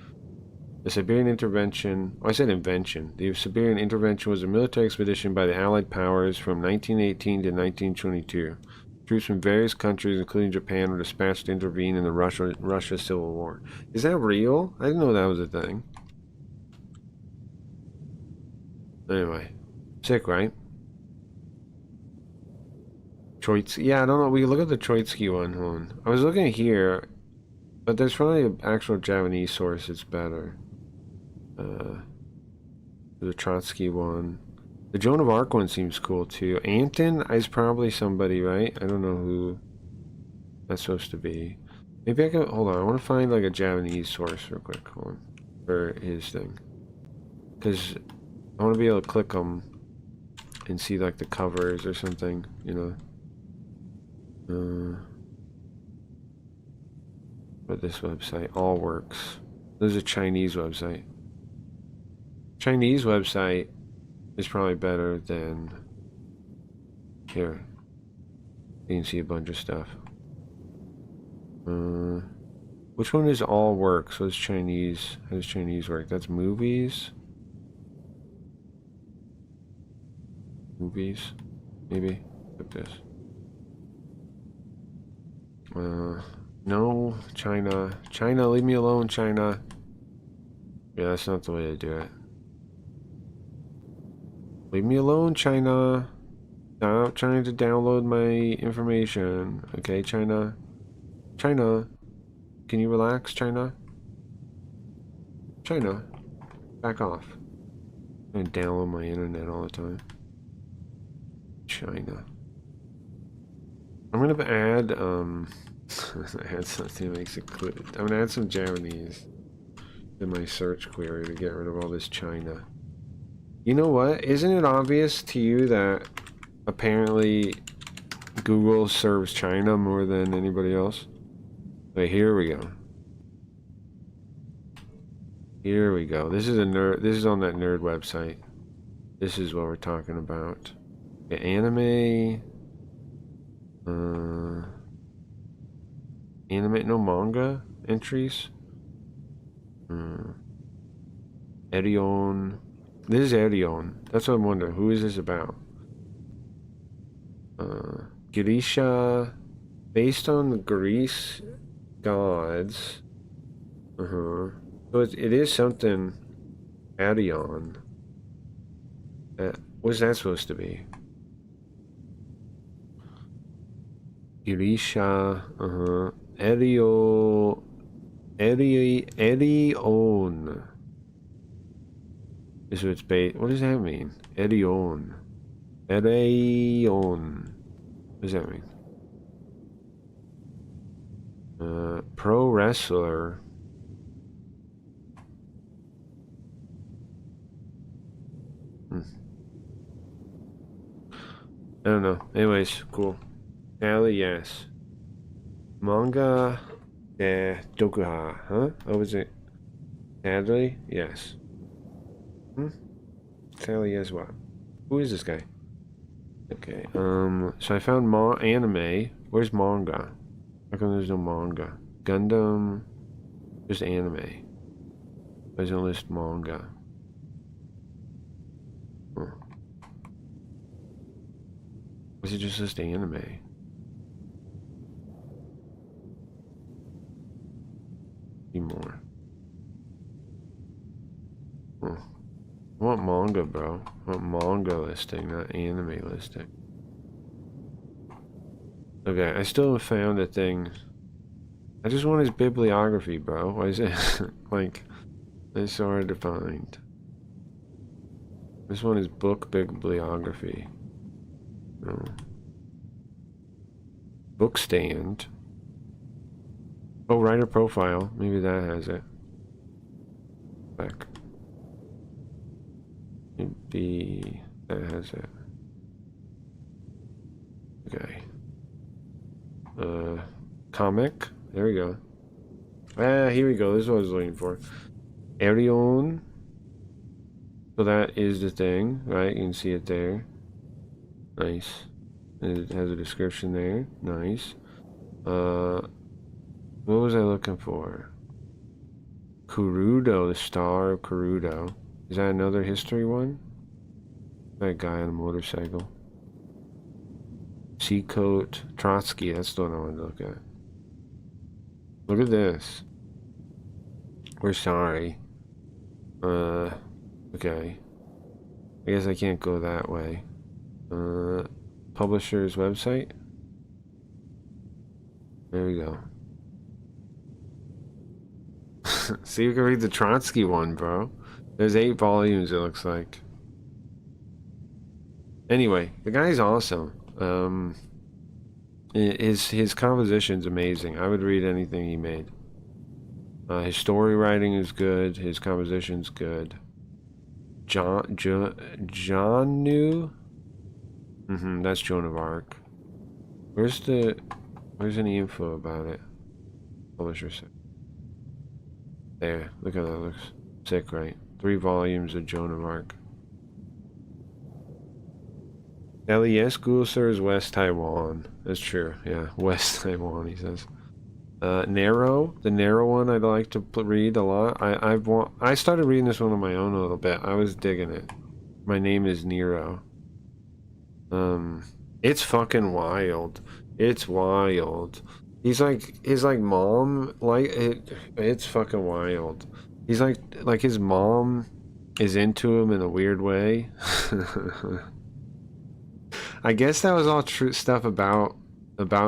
The Siberian Intervention, I said invention. The Siberian Intervention was a military expedition by the Allied powers from 1918 to 1922. Troops from various countries, including Japan, were dispatched to intervene in the Russia Civil War. Is that real? I didn't know that was a thing. Anyway, sick, right? Troitsky. Yeah, I don't know. We can look at the Troitsky one. Hold on. I was looking here, but there's probably an actual Japanese source that's better. The Trotsky one. The Joan of Arc one seems cool too. Anton is probably somebody, right? I don't know who that's supposed to be. Maybe I can hold on. I want to find like a Japanese source real quick. Hold on. For his thing, because I want to be able to click them and see like the covers or something, you know. But this website all works. There's a Chinese website. Chinese website is probably better than here. You can see a bunch of stuff. Which one is all works? So it's Chinese. How does Chinese work? That's movies. Movies, maybe. Like this. No, China. China, leave me alone, China. Yeah, that's not the way to do it. Leave me alone, China. Stop trying to download my information. Okay, China. China. Can you relax, China? China. Back off. I'm gonna download my internet all the time. China. I'm gonna add, add something that makes it clear. I'm gonna add some Japanese in my search query to get rid of all this China. You know what? Isn't it obvious to you that apparently Google serves China more than anybody else? Wait, here we go. Here we go. This is a nerd. This is on that nerd website. This is what we're talking about. Okay, anime. Anime, no manga entries. Erion. This is Erion. That's what I'm wondering. Who is this about? Grisha, based on the Greece gods. So it is something. Arion. What's that supposed to be? Grisha. Erion. Is what it's based. What does that mean? Erion. Erion. What does that mean? Pro wrestler. I don't know. Anyways, cool. Tally, yes. Manga Dokuha, huh? What was it? Sadly, yes. Tally, yes, what? Who is this guy? Okay, so I found anime. Where's manga? How come there's no manga? Gundam. There's anime. There's no list manga. Was it just anime? See more. I want manga, bro. I want manga listing, not anime listing. Okay, I still haven't found a thing. I just want his bibliography, bro. Why is it like it's so hard to find? This one is book bibliography. No. Book stand. Oh, writer profile. Maybe that has it. Back. Maybe that has it. Okay. Comic. There we go. Ah, here we go. This is what I was looking for. Arion. So that is the thing, right? You can see it there. Nice. It has a description there. Nice. What was I looking for? Kurudo, the star of Kurudo. Is that another history one? That guy on a motorcycle. Seacoat Trotsky, that's the one I wanted to look at. Look at this. We're sorry. Okay. I guess I can't go that way. Publisher's website. There we go. See, you can read the Trotsky one, bro. There's 8 volumes, it looks like. Anyway, the guy's awesome. His composition's amazing. I would read anything he made. His story writing is good. His composition's good. John New? That's Joan of Arc. Where's any info about it? Publisher site. There, look how that looks. Sick, right? 3 volumes of Joan of Arc. LES Google serves West Taiwan. That's true, yeah. West Taiwan, he says. Narrow, the Narrow one I'd like to read a lot. I started reading this one on my own a little bit. I was digging it. My name is Nero. It's fucking wild. It's wild. He's like his like mom, like it's fucking wild. He's like his mom is into him in a weird way. I guess that was all true stuff about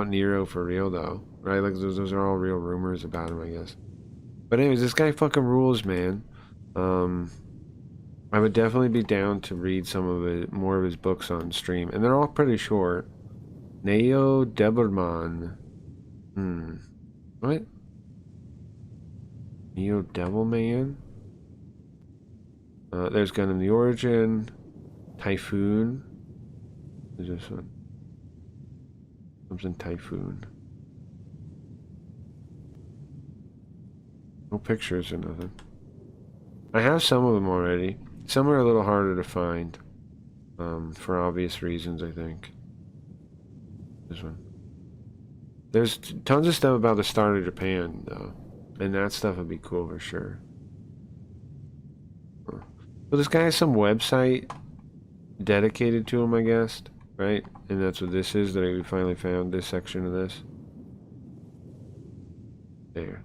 Nero for real though, right? Like those are all real rumors about him, I guess. But anyways, this guy fucking rules, man. I would definitely be down to read some of it, more of his books on stream, and they're all pretty short. Neo Deberman. What? Neo Devilman? There's Gundam the Origin. Typhoon. Is this one? Something Typhoon. No pictures or nothing. I have some of them already. Some are a little harder to find. For obvious reasons, I think. This one. There's tons of stuff about the start of Japan, though. And that stuff would be cool for sure. Huh. So this guy has some website dedicated to him, I guess. Right? And that's what this is, that we finally found this section of this. There.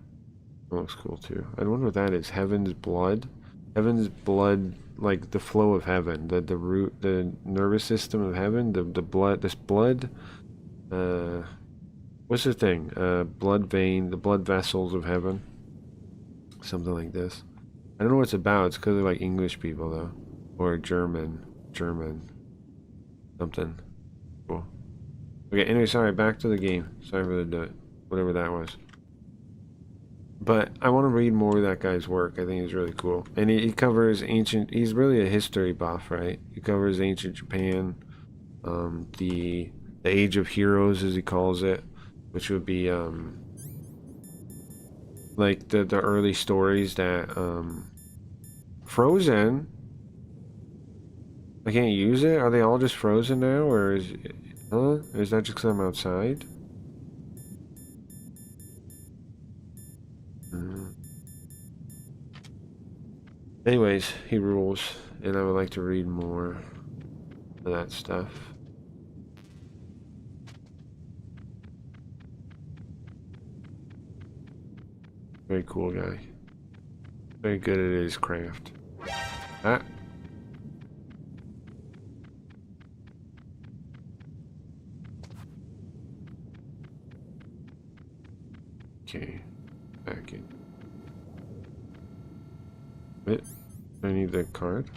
That looks cool, too. I wonder what that is. Heaven's Blood? Heaven's Blood, like the flow of heaven. The root, the nervous system of heaven. The blood, this blood... what's the thing? Blood vein, the blood vessels of heaven. Something like this. I don't know what it's about. It's because they're like English people, though. Or German. Something. Cool. Okay, anyway, sorry, back to the game. Sorry for the whatever that was. But I want to read more of that guy's work. I think he's really cool. And he covers ancient... He's really a history buff, right? He covers ancient Japan. The Age of Heroes, as he calls it. Which would be, like, the early stories that, Frozen? I can't use it? Are they all just frozen now? Or is... Huh? Or is that just because I'm outside? Anyways, he rules, and I would like to read more of that stuff. Very cool guy. Very good at his craft. Ah. Okay. Back in. Wait, I need the card.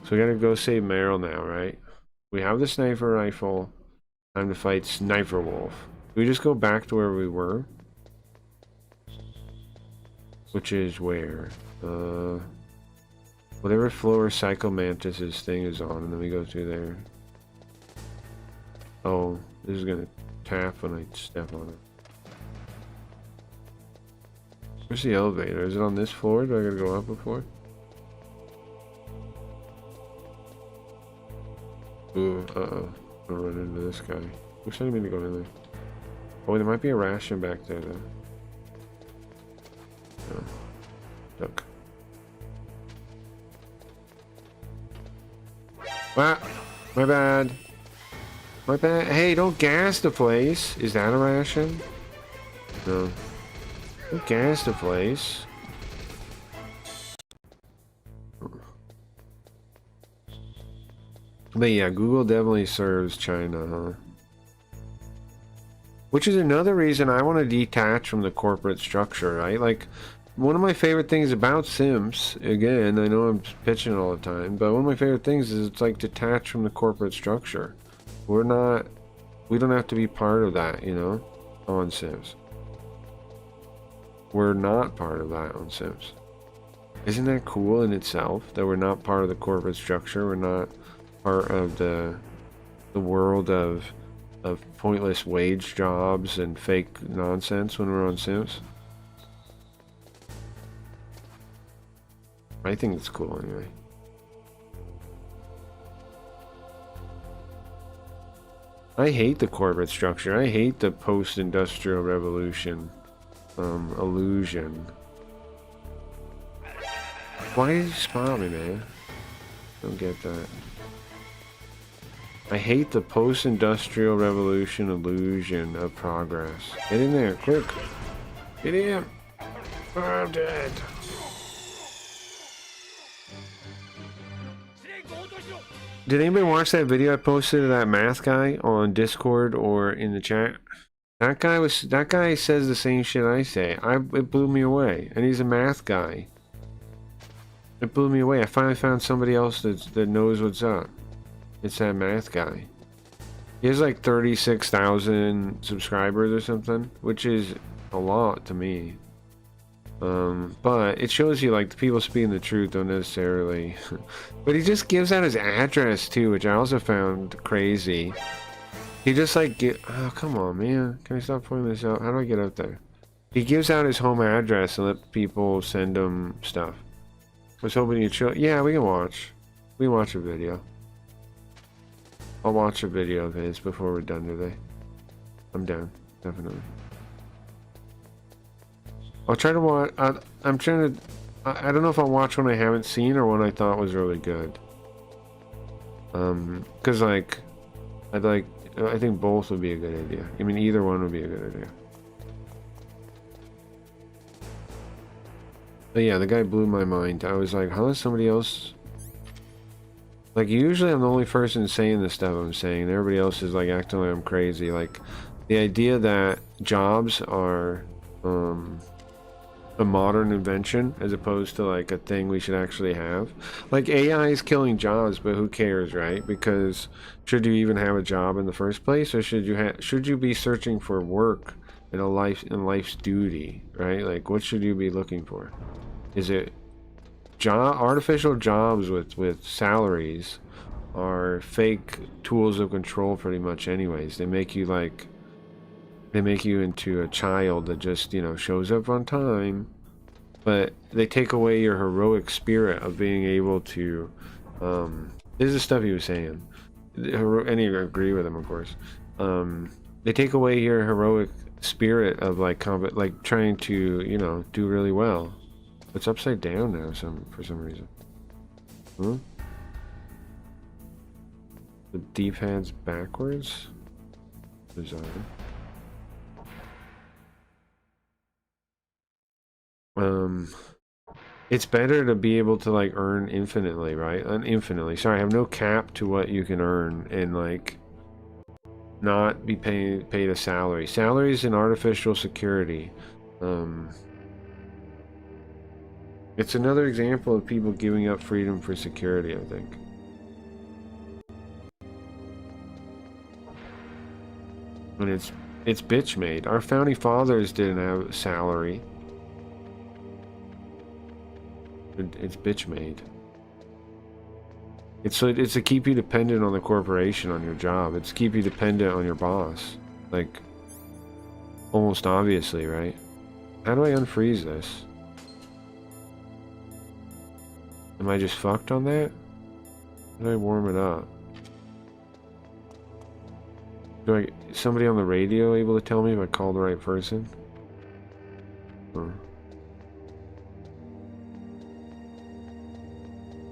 So we gotta go save Meryl now, right? We have the sniper rifle. Time to fight Sniper Wolf. Do we just go back to where we were? Which is where? Whatever floor Psycho Mantis's thing is on, and then we go through there. Oh, this is gonna tap when I step on it. Where's the elevator? Is it on this floor? Do I gotta go up before? Ooh, uh-oh. I'll run into this guy. Which I didn't mean to go in there. Oh, there might be a ration back there, though. Oh. Look. Ah! My bad. My bad. Hey, don't gas the place. Is that a ration? No. Don't gas the place. But yeah, Google definitely serves China, huh? Which is another reason I want to detach from the corporate structure, right? Like, one of my favorite things about Sims, again, I know I'm pitching all the time, but one of my favorite things is it's like detached from the corporate structure. We don't have to be part of that, you know, on Sims. We're not part of that on Sims. Isn't that cool in itself, that we're not part of the corporate structure? We're not part of the world of pointless wage jobs and fake nonsense when we're on Sims. I think it's cool anyway. I hate the corporate structure. I hate the post-industrial revolution illusion. Why did you spot me, man? Don't get that. I hate the post-industrial revolution illusion of progress. Get in there, quick. Get in. Oh, I'm dead. Did anybody watch that video I posted of that math guy on Discord or in the chat? That guy says the same shit I say. It blew me away. And he's a math guy. It blew me away. I finally found somebody else that knows what's up. It's that math guy. He has like 36,000 subscribers or something, which is a lot to me. But it shows you like the people speaking the truth don't necessarily. But he just gives out his address too, which I also found crazy. He just like oh come on, man, can I stop pointing this out? How do I get up there? He gives out his home address and let people send him stuff. I was hoping you'd show. Yeah, we can watch. We can watch a video. I'll watch a video of his before we're done today. I'm down, definitely. I'll try to watch. I'm trying to. I don't know if I'll watch one I haven't seen or one I thought was really good. Cause like, I think both would be a good idea. I mean, either one would be a good idea. But yeah, the guy blew my mind. I was like, how is somebody else? Like, usually I'm the only person saying the stuff I'm saying, and everybody else is like acting like I'm crazy. Like, the idea that jobs are a modern invention as opposed to like a thing we should actually have. Like, AI is killing jobs, but who cares, right? Because should you even have a job in the first place, or should you be searching for work in life's duty, right? Like, what should you be looking for? Is it artificial jobs with salaries are fake tools of control pretty much anyways. They make you into a child that just, you know, shows up on time, but they take away your heroic spirit of being able to this is the stuff he was saying, and you agree with him, of course. They take away your heroic spirit of like trying to, you know, do really well. It's upside down now for some reason. Huh? The D-pad's backwards? Bizarre. It's better to be able to like earn infinitely, right? Infinitely. Sorry, I have no cap to what you can earn and like not be paid a salary. Salary is an artificial security. It's another example of people giving up freedom for security, I think. And it's bitch made. Our founding fathers didn't have a salary. It's bitch made. It's to keep you dependent on the corporation, on your job. It's to keep you dependent on your boss. Like, almost obviously, right? How do I unfreeze this? Am I just fucked on that? How do I warm it up? Somebody on the radio able to tell me if I call the right person? Huh.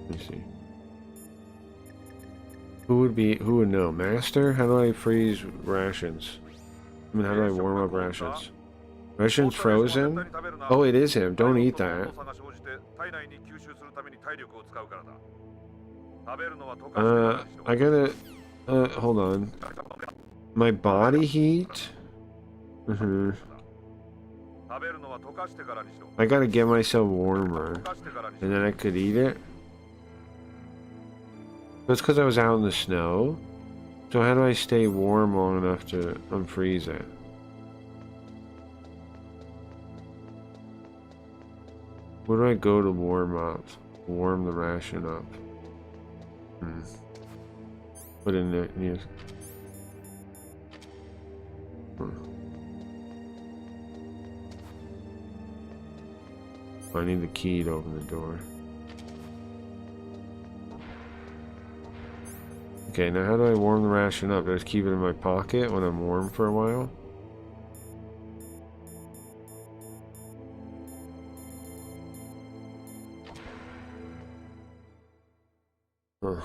Let me see. Who would know? Master? How do I freeze rations? I mean, how do I warm up rations? Rations frozen? Oh, it is him. Don't eat that. I gotta... hold on. My body heat? I gotta get myself warmer. And then I could eat it? That's because I was out in the snow. So how do I stay warm long enough to unfreeze it? Where do I go to warm the ration up? Put in the news. I need the key to open the door. Okay, now how do I warm the ration up? Do I just keep it in my pocket when I'm warm for a while? Ugh.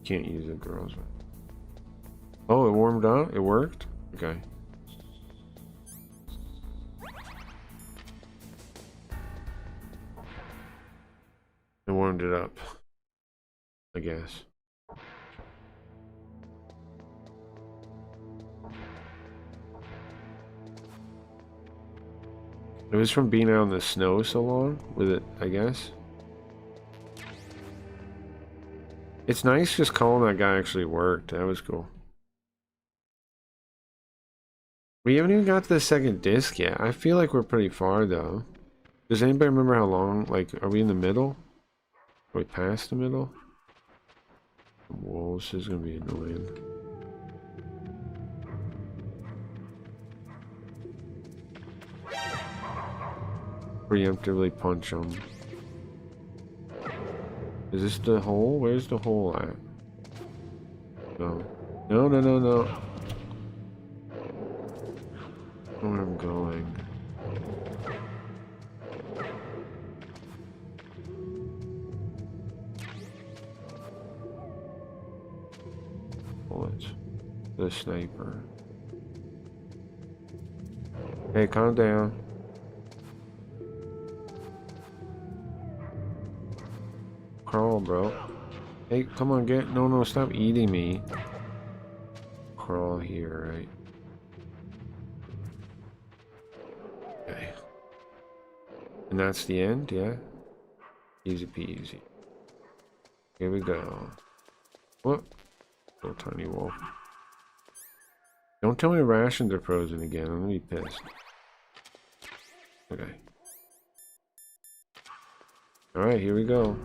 can't use it, girls. Oh, it warmed up? It worked? Okay. It warmed it up, I guess. It was from being out in the snow so long with it, I guess. It's nice just calling that guy actually worked. That was cool. We haven't even got to the second disc yet. I feel like we're pretty far though. Does anybody remember how long? Like, are we in the middle? Are we past the middle? Whoa, this is gonna be annoying. Preemptively punch them. Is this the hole? Where's the hole at? No. No, no, no, no. I don't know where I'm going. Bullets. The sniper. Hey, calm down. Crawl, bro. Hey, come on, get. No, no, stop eating me. Crawl here, right? Okay. And that's the end, yeah? Easy peasy. Here we go. What? Little tiny wolf. Don't tell me the rations are frozen again. I'm gonna be pissed. Okay. Alright, here we go.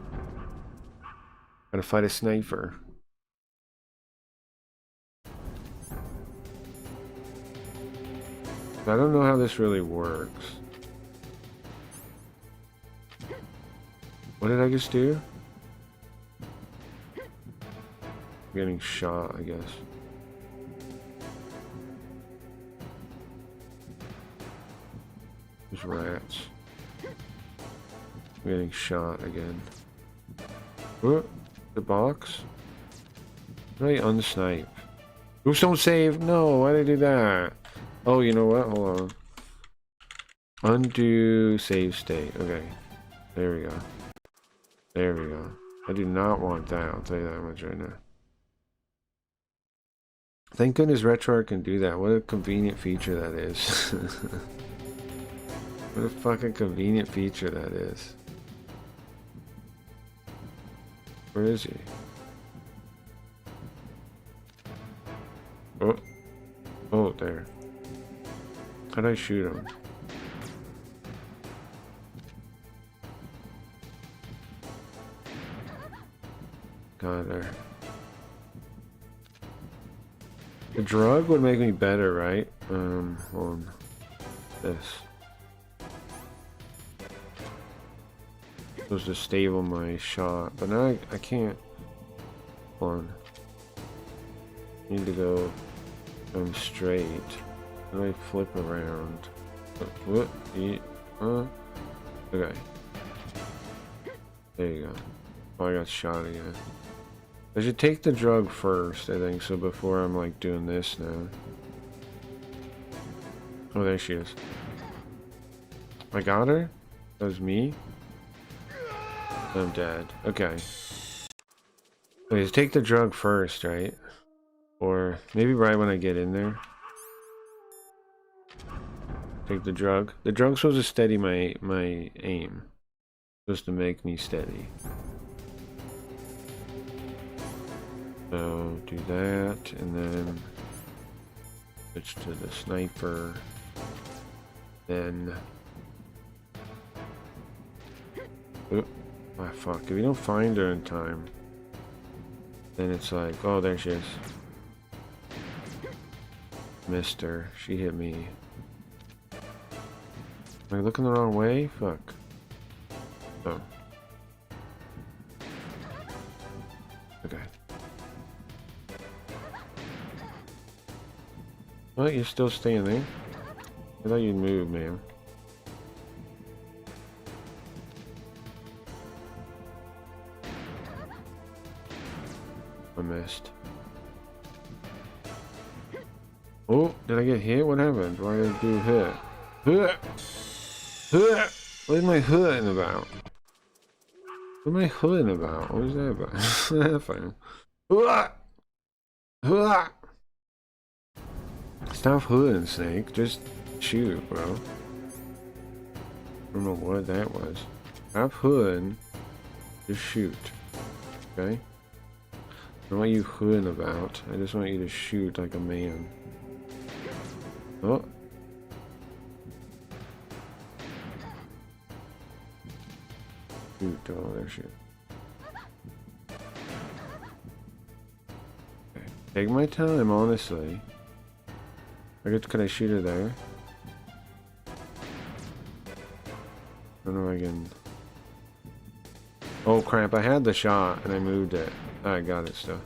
Gotta fight a sniper. I don't know how this really works. What did I just do? I'm getting shot, I guess. There's rats. I'm getting shot again. What? The box? How do I unsnipe? Oops, don't save! No, why did I do that? Oh, you know what? Hold on. Undo save state. Okay. There we go. There we go. I do not want that. I'll tell you that much right now. Thank goodness RetroArch can do that. What a convenient feature that is. What a fucking convenient feature that is. Where is he? Oh. Oh, there. How'd I shoot him? Got there. The drug would make me better, right? Hold on. This. Supposed to stable my shot, but now I can't. Hold on. Need to go straight. How do I flip around? What? Okay. There you go. Oh, I got shot again. I should take the drug first, I think, so before I'm like doing this now. Oh, there she is. I got her? That was me? I'm dead. Okay. Okay, let's take the drug first, right? Or maybe right when I get in there. Take the drug. The drug's supposed to steady my aim. Supposed to make me steady. So do that, and then switch to the sniper. Then, ah, fuck! If you don't find her in time, then it's like, oh, there she is. Missed her. She hit me. Am I looking the wrong way? Fuck. Oh. Okay. What? You're still staying there? I thought you'd move, man. I missed. Oh, did I get hit? What happened? Do I gotta do hit? Hit! Hit! What is my hooting about? What am I hooting about? What is that about? That's fine. Stop hooting, Snake. Just shoot, bro. I don't know what that was. Stop hooting. Just shoot. Okay? I don't want you hooting about. I just want you to shoot like a man. Oh. Shoot, oh, there shoot. Okay. Take my time, honestly. Could I shoot her there? I don't know if I can... Oh crap, I had the shot and I moved it. I got it still.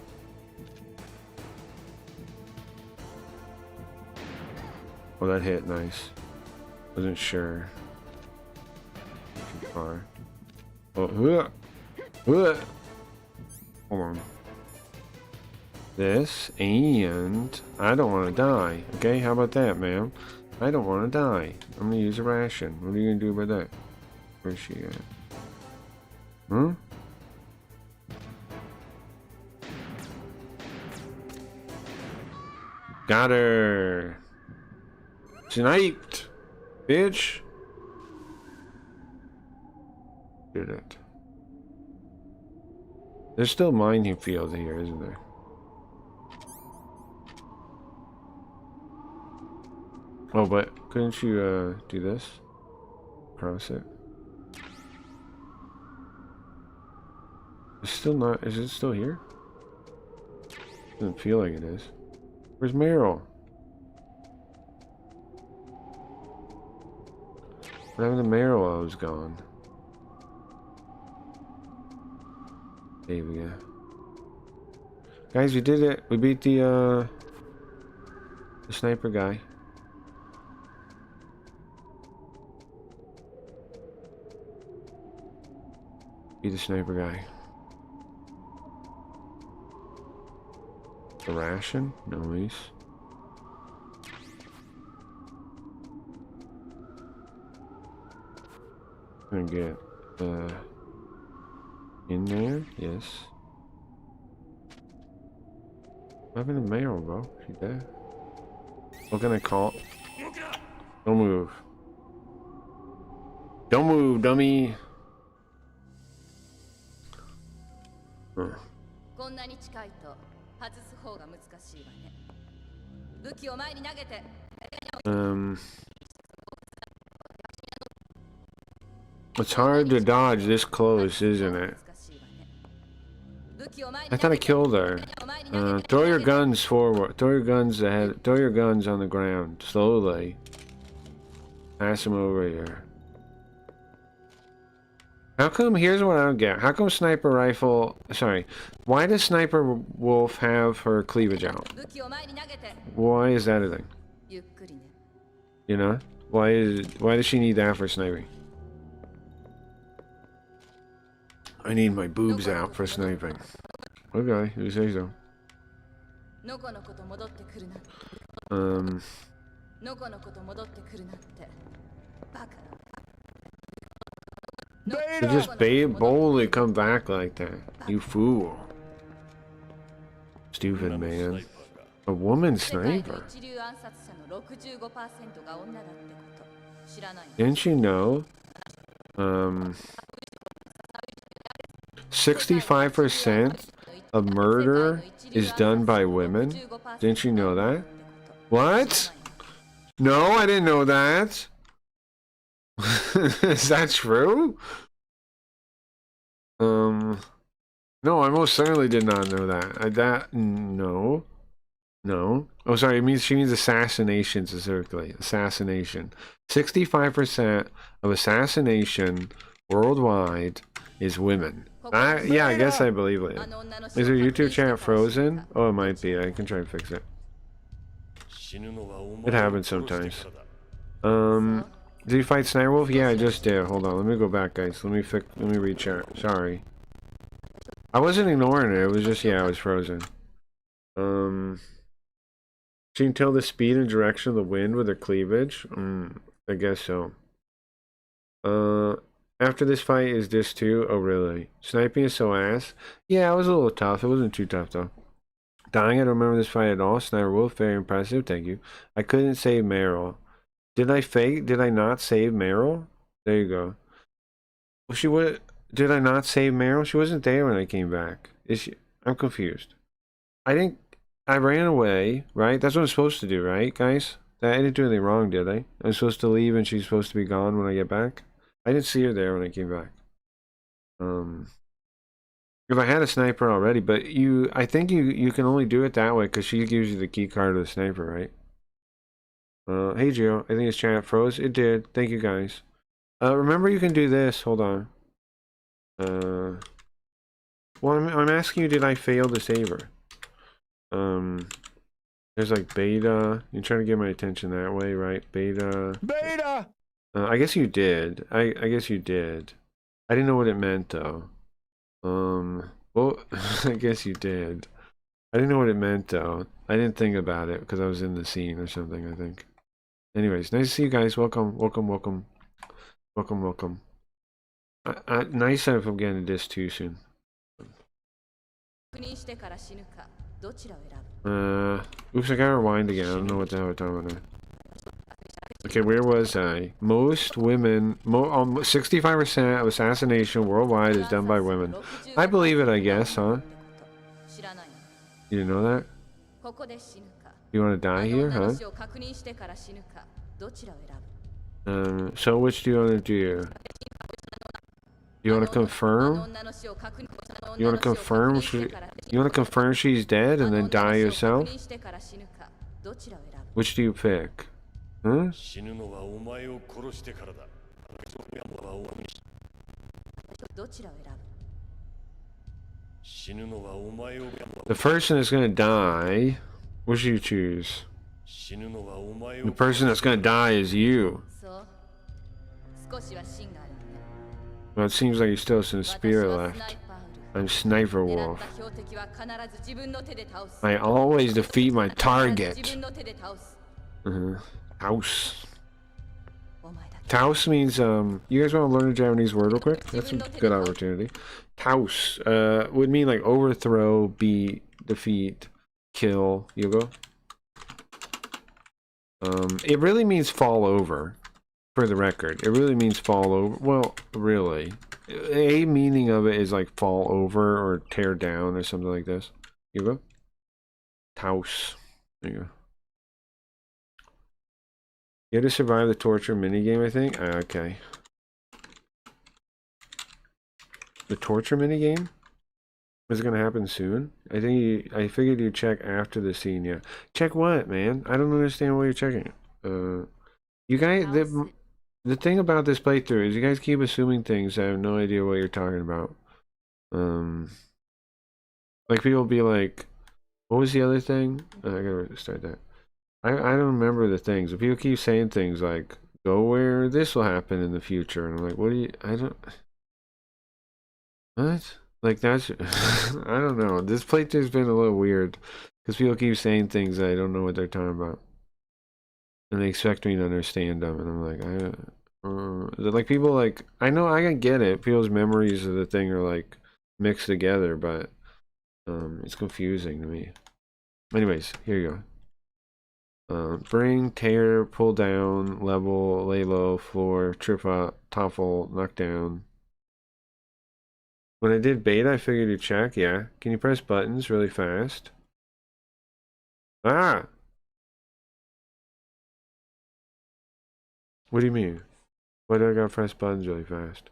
Oh, that hit nice. Wasn't sure. Too far. Oh, hold on. This, and I don't want to die. Okay, how about that, ma'am? I don't want to die. I'm gonna use a ration. What are you gonna do about that? Where's she at? Huh? Got her. Sniped, bitch. Did it. There's still mining fields here, isn't there? Oh, but couldn't you do this? Cross it. It's still not. Is it still here? Doesn't feel like it is. Where's Meryl? What happened to Meryl while I was gone? There we go. Guys, we did it. We beat the sniper guy. Beat the sniper guy. The ration? Nice. Gonna get in there, yes. What happened to Meryl, bro? She dead? What can I call? Don't move. Don't move, dummy. Huh. It's hard to dodge this close, isn't it? I thought I killed her. Throw your guns forward. Throw your guns ahead. Throw your guns on the ground. Slowly. Pass them over here. How come, here's what I don't get. How come Sniper Rifle, sorry, why does Sniper Wolf have her cleavage out? Why is that a thing? You know? Why does she need that for sniping? I need my boobs out for sniping. Okay, you say so. You just boldly come back like that. You fool. Stupid man. A woman sniper. Didn't you know? 65% of murder is done by women. Didn't you know that? What? No, I didn't know that. Is that true? No, I most certainly did not know that. No. Oh, sorry. It means she means assassination specifically. Assassination. 65% of assassination worldwide is women. Yeah, I guess I believe it. Is her YouTube chat frozen? Oh, it might be. I can try and fix it. It happens sometimes. Did you fight Sniper Wolf? Yeah, I just did. Hold on, let me go back, guys. Let me read chat. Sorry. I wasn't ignoring it. It was just, yeah, I was frozen. She can tell the speed and direction of the wind with her cleavage. I guess so. After this fight, is this too? Oh, really? Sniping is so ass. Yeah, it was a little tough. It wasn't too tough though. Dying, I don't remember this fight at all. Sniper Wolf, very impressive. Thank you. I couldn't save Meryl. Did I fake? Did I not save Meryl? There you go. Well, she would. Did I not save Meryl? She wasn't there when I came back. Is she? I'm confused. I didn't. I ran away, right? That's what I'm supposed to do, right, guys? I didn't do anything wrong, did I? I'm supposed to leave and she's supposed to be gone when I get back? I didn't see her there when I came back. If I had a sniper already, but I think you can only do it that way because she gives you the key card of the sniper, right? Hey Gio, I think his chat froze. It did. Thank you guys. Remember you can do this. Hold on. Well, I'm asking you, did I fail to save her? There's like beta. You're trying to get my attention that way, right? Beta. Beta! I guess you did. I guess you did. I didn't know what it meant though. Well, I guess you did. I didn't know what it meant though. I didn't think about it because I was in the scene or something, I think. Anyways, nice to see you guys. Welcome, welcome, welcome. Welcome, welcome. Nice if I'm getting this too soon. Oops, I gotta rewind again. I don't know what the hell we're talking about now. Okay, where was I? Most women, 65% of assassination worldwide is done by women. I believe it, I guess, huh? You didn't know that? You want to die here, huh? So which do you want to do? You want to confirm? You want to confirm? You want to confirm she's dead and then die yourself? Which do you pick? Huh? The person that's gonna die, which do you choose? The person that's gonna die is you. Well, it seems like you still have some spirit left. I'm Sniper Wolf. I always defeat my target. House. Taos means, you guys want to learn a Japanese word real quick? That's a good opportunity. Taos, would mean like overthrow, beat, defeat, kill. Yugo. It really means fall over, for the record. It really means fall over. Well, really. A meaning of it is like fall over or tear down or something like this. Yugo. Taos. There you go. You had to survive the torture minigame, I think? Okay. The torture minigame? Is it gonna happen soon? I figured you'd check after the scene, yeah. Check what, man? I don't understand what you're checking. You guys, the thing about this playthrough is you guys keep assuming things. I have no idea what you're talking about. Like people be like, what was the other thing? I gotta start that. I don't remember the things. If people keep saying things like, go where this will happen in the future. And I'm like, what do you, what? Like that's, I don't know. This playthrough's been a little weird. Because people keep saying things that I don't know what they're talking about. And they expect me to understand them. And I'm like, like people like, I know I can get it. People's memories of the thing are like mixed together. But it's confusing to me. Anyways, here you go. Bring, tear, pull down, level, lay low, floor, trip up, topple, knock down. When I did beta, I figured you'd check, yeah. Can you press buttons really fast? Ah! What do you mean? Why do I gotta press buttons really fast?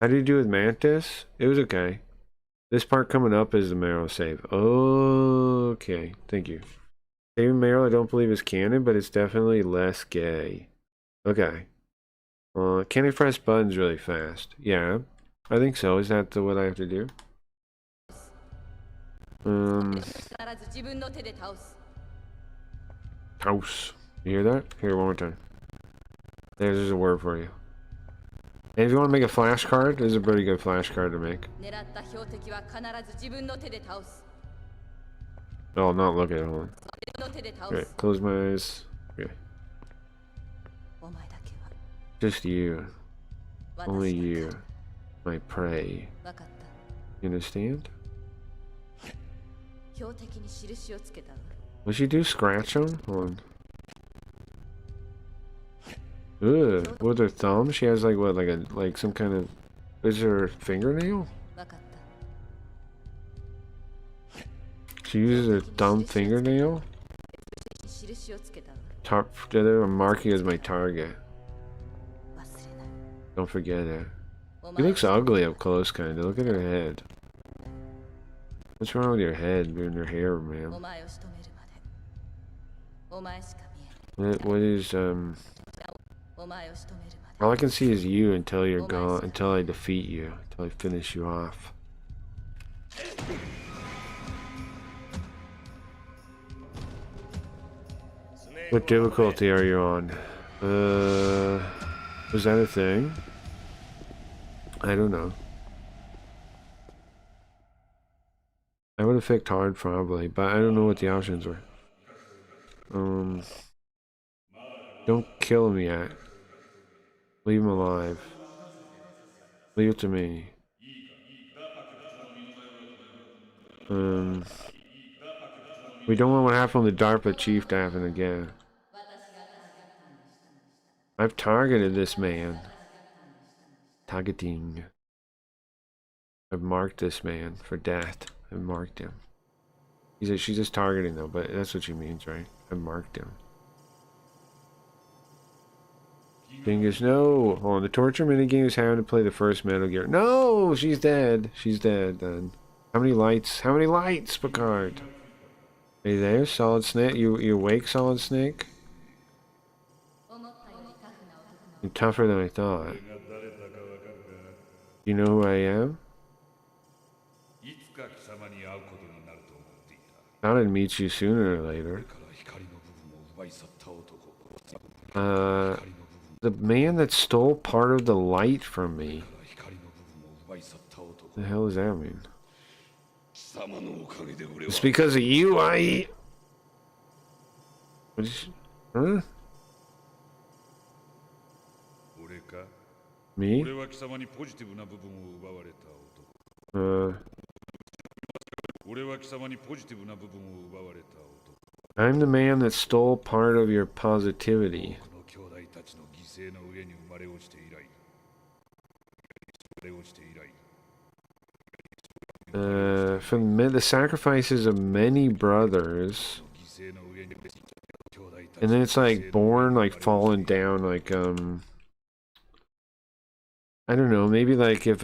How did you do with Mantis? It was okay. This part coming up is the Meryl save. Okay, thank you. Saving Meryl I don't believe is canon, but it's definitely less gay. Okay. Can I press buttons really fast? Yeah, I think so. Is that what I have to do? House. You hear that? Here, one more time. There's a word for you. And if you want to make a flashcard, this is a pretty good flashcard to make. 狙った標的は必ず自分の手で倒す。 Oh, not look at it. Hold on. 自分の手で倒 Okay, す。 close my eyes. Okay. お前だけ Just you. は Only 私が you. My prey. 分かった。 You understand? 標的に印をつけたわ。 What she do? Scratch them? Hold on. Ugh. With her thumb? She has like what? Like some kind of... Is her fingernail? 分かった。 She uses her thumb fingernail? 印をつけたわ。 I'm marking as my target. 忘れない。 Don't forget it. お She 前 looks ugly up close, kinda. Look at her head. What's wrong with your head and your hair, お man? 前を仕留めるまで。お前しか見えない。 What is, お前を仕留めるまで。 all I can see is you until you're gone, until I defeat you, until I finish you off. What difficulty are you on? Was that a thing? I don't know. I would have picked hard probably, but I don't know what the options were. Don't kill him yet. Leave him alive. Leave it to me. We don't want what happened to DARPA chief to happen again. I've targeted this man. Targeting. I've marked this man for death. I've marked him. She's just targeting though, but that's what she means, right? I've marked him. Dingus, no! Oh, the torture minigame is having to play the first Metal Gear. No! She's dead. She's dead then. How many lights? How many lights, Picard? Are you there, Solid Snake? You awake, Solid Snake? You're tougher than I thought. You know who I am? Thought I'd meet you sooner or later. The man that stole part of the light from me. The hell does that mean? It's because of you, I... What is... Huh? Me? I'm the man that stole part of your positivity. From the sacrifices of many brothers. And then it's like born, like falling down, like, I don't know, maybe like if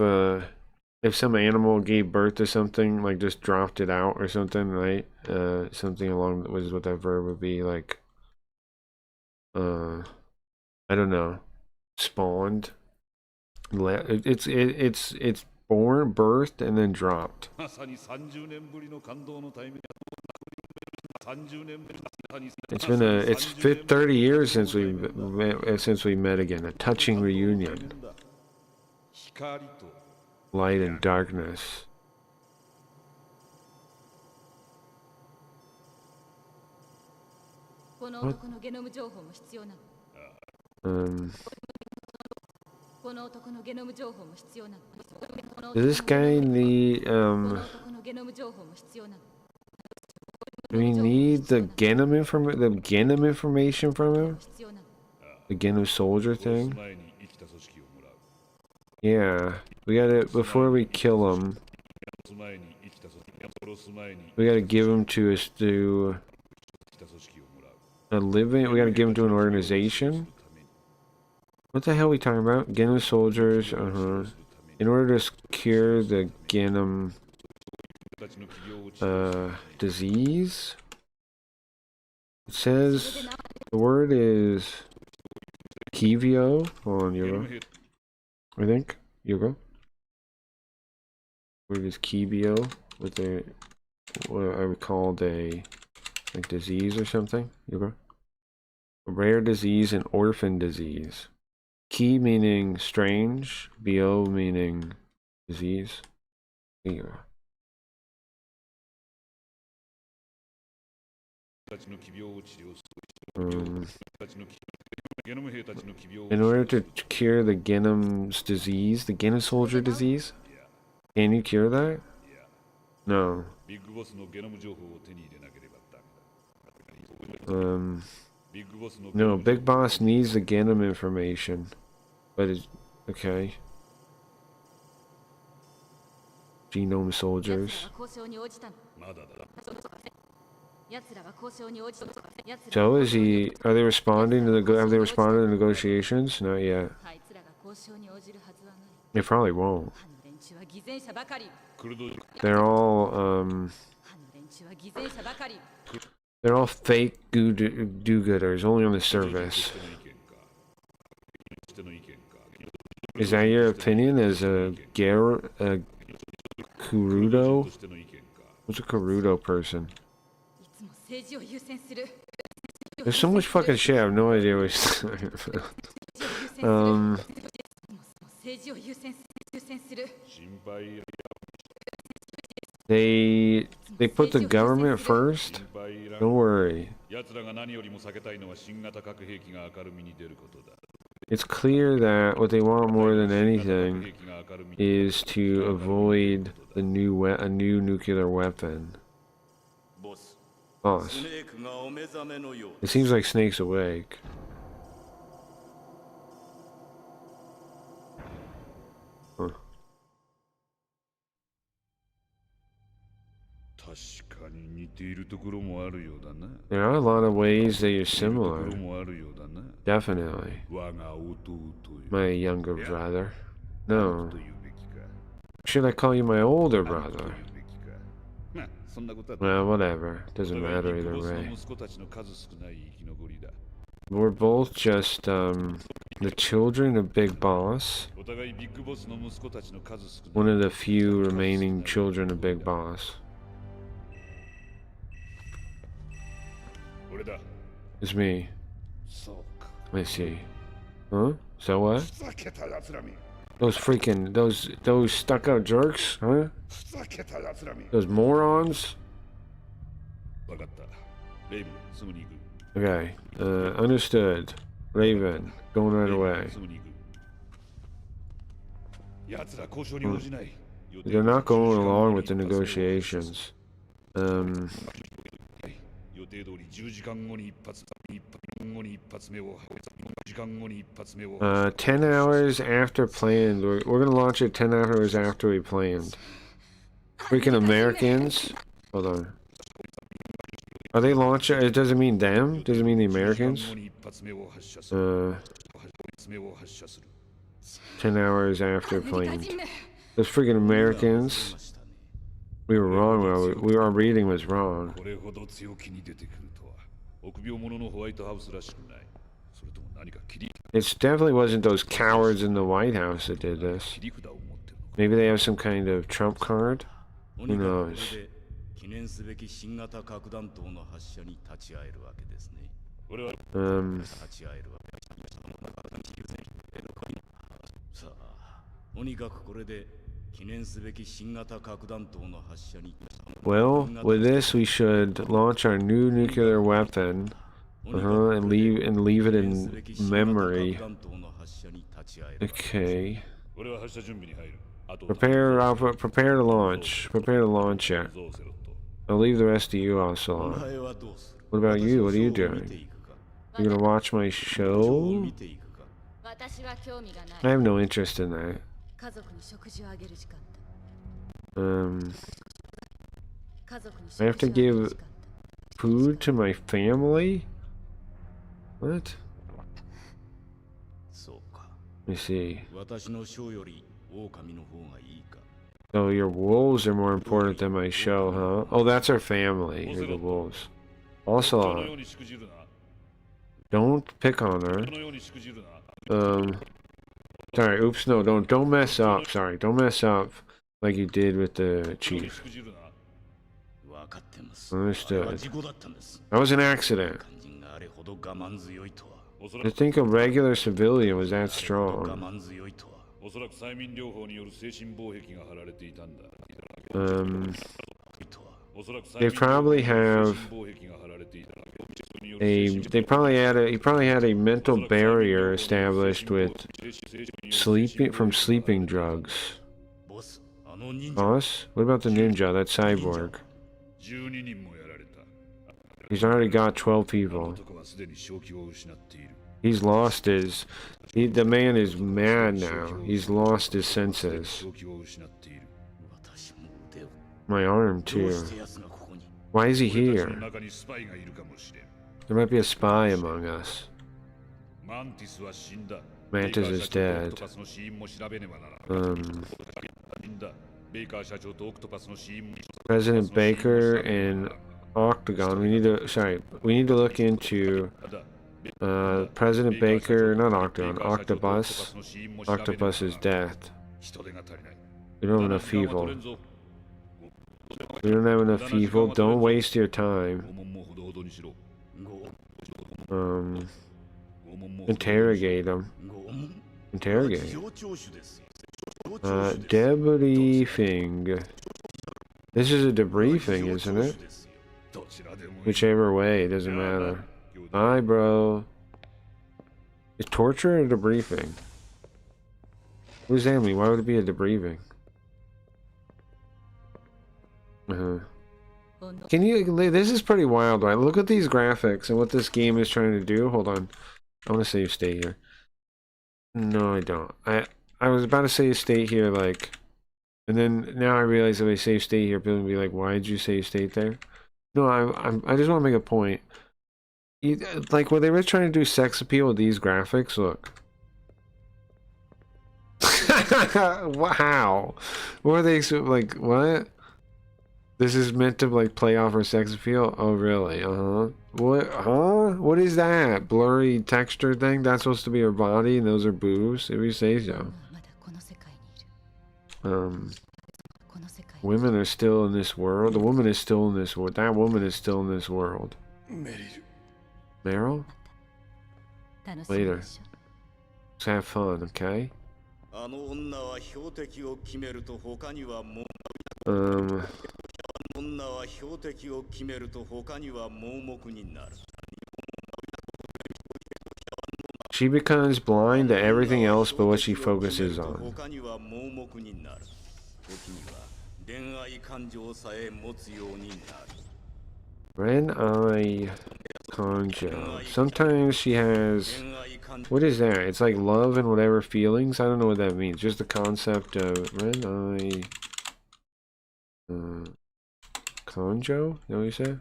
some animal gave birth to something, like just dropped it out or something, right? Something along what that verb would be, like, I don't know, spawned. It's born, birthed, and then dropped. It's 30 years since we met again. A touching reunion. Light and darkness. What? Does this guy need, do we need the Genom information from him? The Genom soldier thing? Yeah, we gotta, before we kill him, we gotta give him to us to a living, we gotta give him to an organization? What the hell are we talking about? Genom soldiers, in order to cure the Genom disease? It says the word is Kivio. Hold on, Yugo. I think Yugo. Word is Kivio with a what I would call a like disease or something. Yugo. A rare disease and orphan disease. Ki meaning strange, bo meaning disease. Here. たちの奇病を治療す Um, たちのゲノム兵たちの奇病を in order to cure the Genom's disease, the Genom soldier disease, can you cure that? No. ビッグボスのゲノム情報を手に入れなければダメだ。 ビッグボスの No, Big Boss needs the Genom information. But it's okay. Genome soldiers. 交渉に応じたの。まだだ。奴らは交渉に応じた。奴ら So is he? Are they responding to the? Have they responded to negotiations? Not yet. あいつらが交渉に応じるはずはない。 They probably won't. あの連中は偽善者ばかり。クルド They're all あの連中は偽善者ばかり。 they're all fake do-gooders, only on the surface. 人の意見か。 Is that your opinion as a Kurudo? としての意見か。 What's a Kurudo person? いつも政治を優先する。 There's so much fucking shit. I have no idea what he's talking about. 政治を優先する。 心配 They put the government first. 心配いら Don't ん。 worry. 奴らが何よりも避けたいのは新型核兵器が明るみに出ることだ。 It's clear that what they want more than 新型核 anything 兵器が明るみに is to avoid a new nuclear weapon. ボス、 Boss, スネークがお目覚めのよう it seems like Snake's awake. Huh. 確かに似ているところもあるようだな。 There are a lot of ways that you're ところ similar. もあるようだな。 Definitely. 我が弟よ。 My younger brother. No. と言うべきか。 Should I call you my older と言 brother? うべきか。まあ、そんなことは。 Well, whatever. Doesn't お互い matter ビッグ either ボスの way. 息子たちの数少ない生き残りだ。 We're both just the children of Big Boss. お互いビッグボスの息子たちの数少ない。 One of the few remaining children of Big Boss. 俺だ。 It's me. そうか。 I see. Huh? So what? ふざけた奴らめ。 Those stuck-up jerks? Huh? ふざけた奴らめ。 Those morons? わかった。レイブン、すぐに行く。 Okay. Understood. Raven, going right away. すぐに行く。奴ら交渉に応じない。 They're not going along with the negotiations. 予定通り10時間後に一発後に一発目を時間後に一発目を 10 hours after planned. We're gonna launch it 10 hours after we planned. Freaking Americans. Hold on. Are they launching? It doesn't mean them? Does it mean the Americans? 10 hours after planned. Those freaking Americans. We were wrong. Our reading was wrong. これほど強気に出てくるとは臆病者のホワイトハウスらしくない。それとも何か切り It definitely wasn't those cowards in the White House that did this. 切り札を持ってるのか。 Maybe they have some kind of trump card? とにかくこ knows? れで記念すべき新型核弾頭の発射に立ち会えるわけですね。俺は 立ち会えるわけさあ、とにかくこれで記念すべき新型核弾頭の発射に Well, with this we should launch our new nuclear weapon. And leave it in memory. Okay. 俺は発射準備に入る。あと Prepare to launch. Prepare to launch it. ゾウセロット。 I'll leave the rest of you also お on. 前はどうする What about you? What are you 私はショーを見 doing? ていくか You're gonna watch my ショーを show? 見ていくか私は興味が I ない。 have no interest in that. 家族に食事をあげる時間だ。 家族に I have 食 to 事をあげる give 時間だ。 food to my family? What? そうか Let me see. 私のショーより狼の方がいいか Oh, your wolves are more important than my show, huh? Oh, that's our family. You're the wolves. 人の Also, ようにしくじるな。 don't pick on her. 人のようにしくじるな。 Sorry, oops, no, don't mess up. Sorry, don't mess up like you did with the 人のように chief. しくじるな。分かってます Understood. あれは事故だったんです That was an accident. 肝心があれほど我慢強いとは To think a regular civilian was that 我 strong. 慢強いとはおそらく催眠療法による精神防壁が張られていたんだ。 おそらく催 They 眠療法 probably による have 精神防壁が張られていた。 he probably had a mental barrier established with sleeping drugs. ボスあの忍者 Boss? What about the ninja, that cyborg? 12人もやられた。 He's already got 12 people. 男はすでに正気を失っている。 He's lost the man is mad now. He's lost his senses. 正気を失っている。 私も腕を My arm どう too. して奴がここに Why is he 俺たち here? の中にスパイがいるかもしれん。 There might be a spy among us. マンティスは死んだ。 Mantis is ベイカー社長と dead. オクトパスの死因も調べねばならん。 死んだ。ベイカー社長とオクトパスの死因も President Baker and Octagon. We need to look into President Baker, not Octagon, Octopus. Octopus's death. 人手が足りない。 We don't have enough people. We don't have enough people. Don't waste your time. 拷問もほどほどにしろ。 Um, 拷問もほどほどにしろ interrogate them. 拷問 Interrogate. 事情聴取ですよ事情聴取です Debriefing. This is a debriefing, isn't it? どちらでもいい。 Whichever way, it doesn't matter. Bye, bro. Is torture or debriefing? What does that mean? Why would it be a debriefing? Can you? This is pretty wild, right? Look at these graphics and what this game is trying to do. Hold on. I want to save state here. No, I don't. I was about to save state here, like, and then now I realize if I save state here, people will be like, "Why did you save state there?" No, I just want to make a point. Like when they were trying to do sex appeal with these graphics, look. Wow. What are they like? What? This is meant to like play off her sex appeal? Oh really? What? Huh? What is that? Blurry texture thing? That's supposed to be her body and those are boobs? If you say so. まだこの世界にいる この世界に Women are still in this world. The woman is still in this world. That woman is still in this world. メリル。 Meryl? 楽しみでしょ Let's have fun, okay? あの女は標的を決めると他にはもう 女は標的を決めると他には盲目になる She becomes blind to everything else but what she focuses on. 他には盲目になる時には恋愛感情さえ持つようになる Ren-Eye Conjo. Sometimes she has... 恋愛感情 What is that? It's like love and whatever feelings? I don't know what that means. Just the concept of Ren-Eye... Conjo? Is that what you said?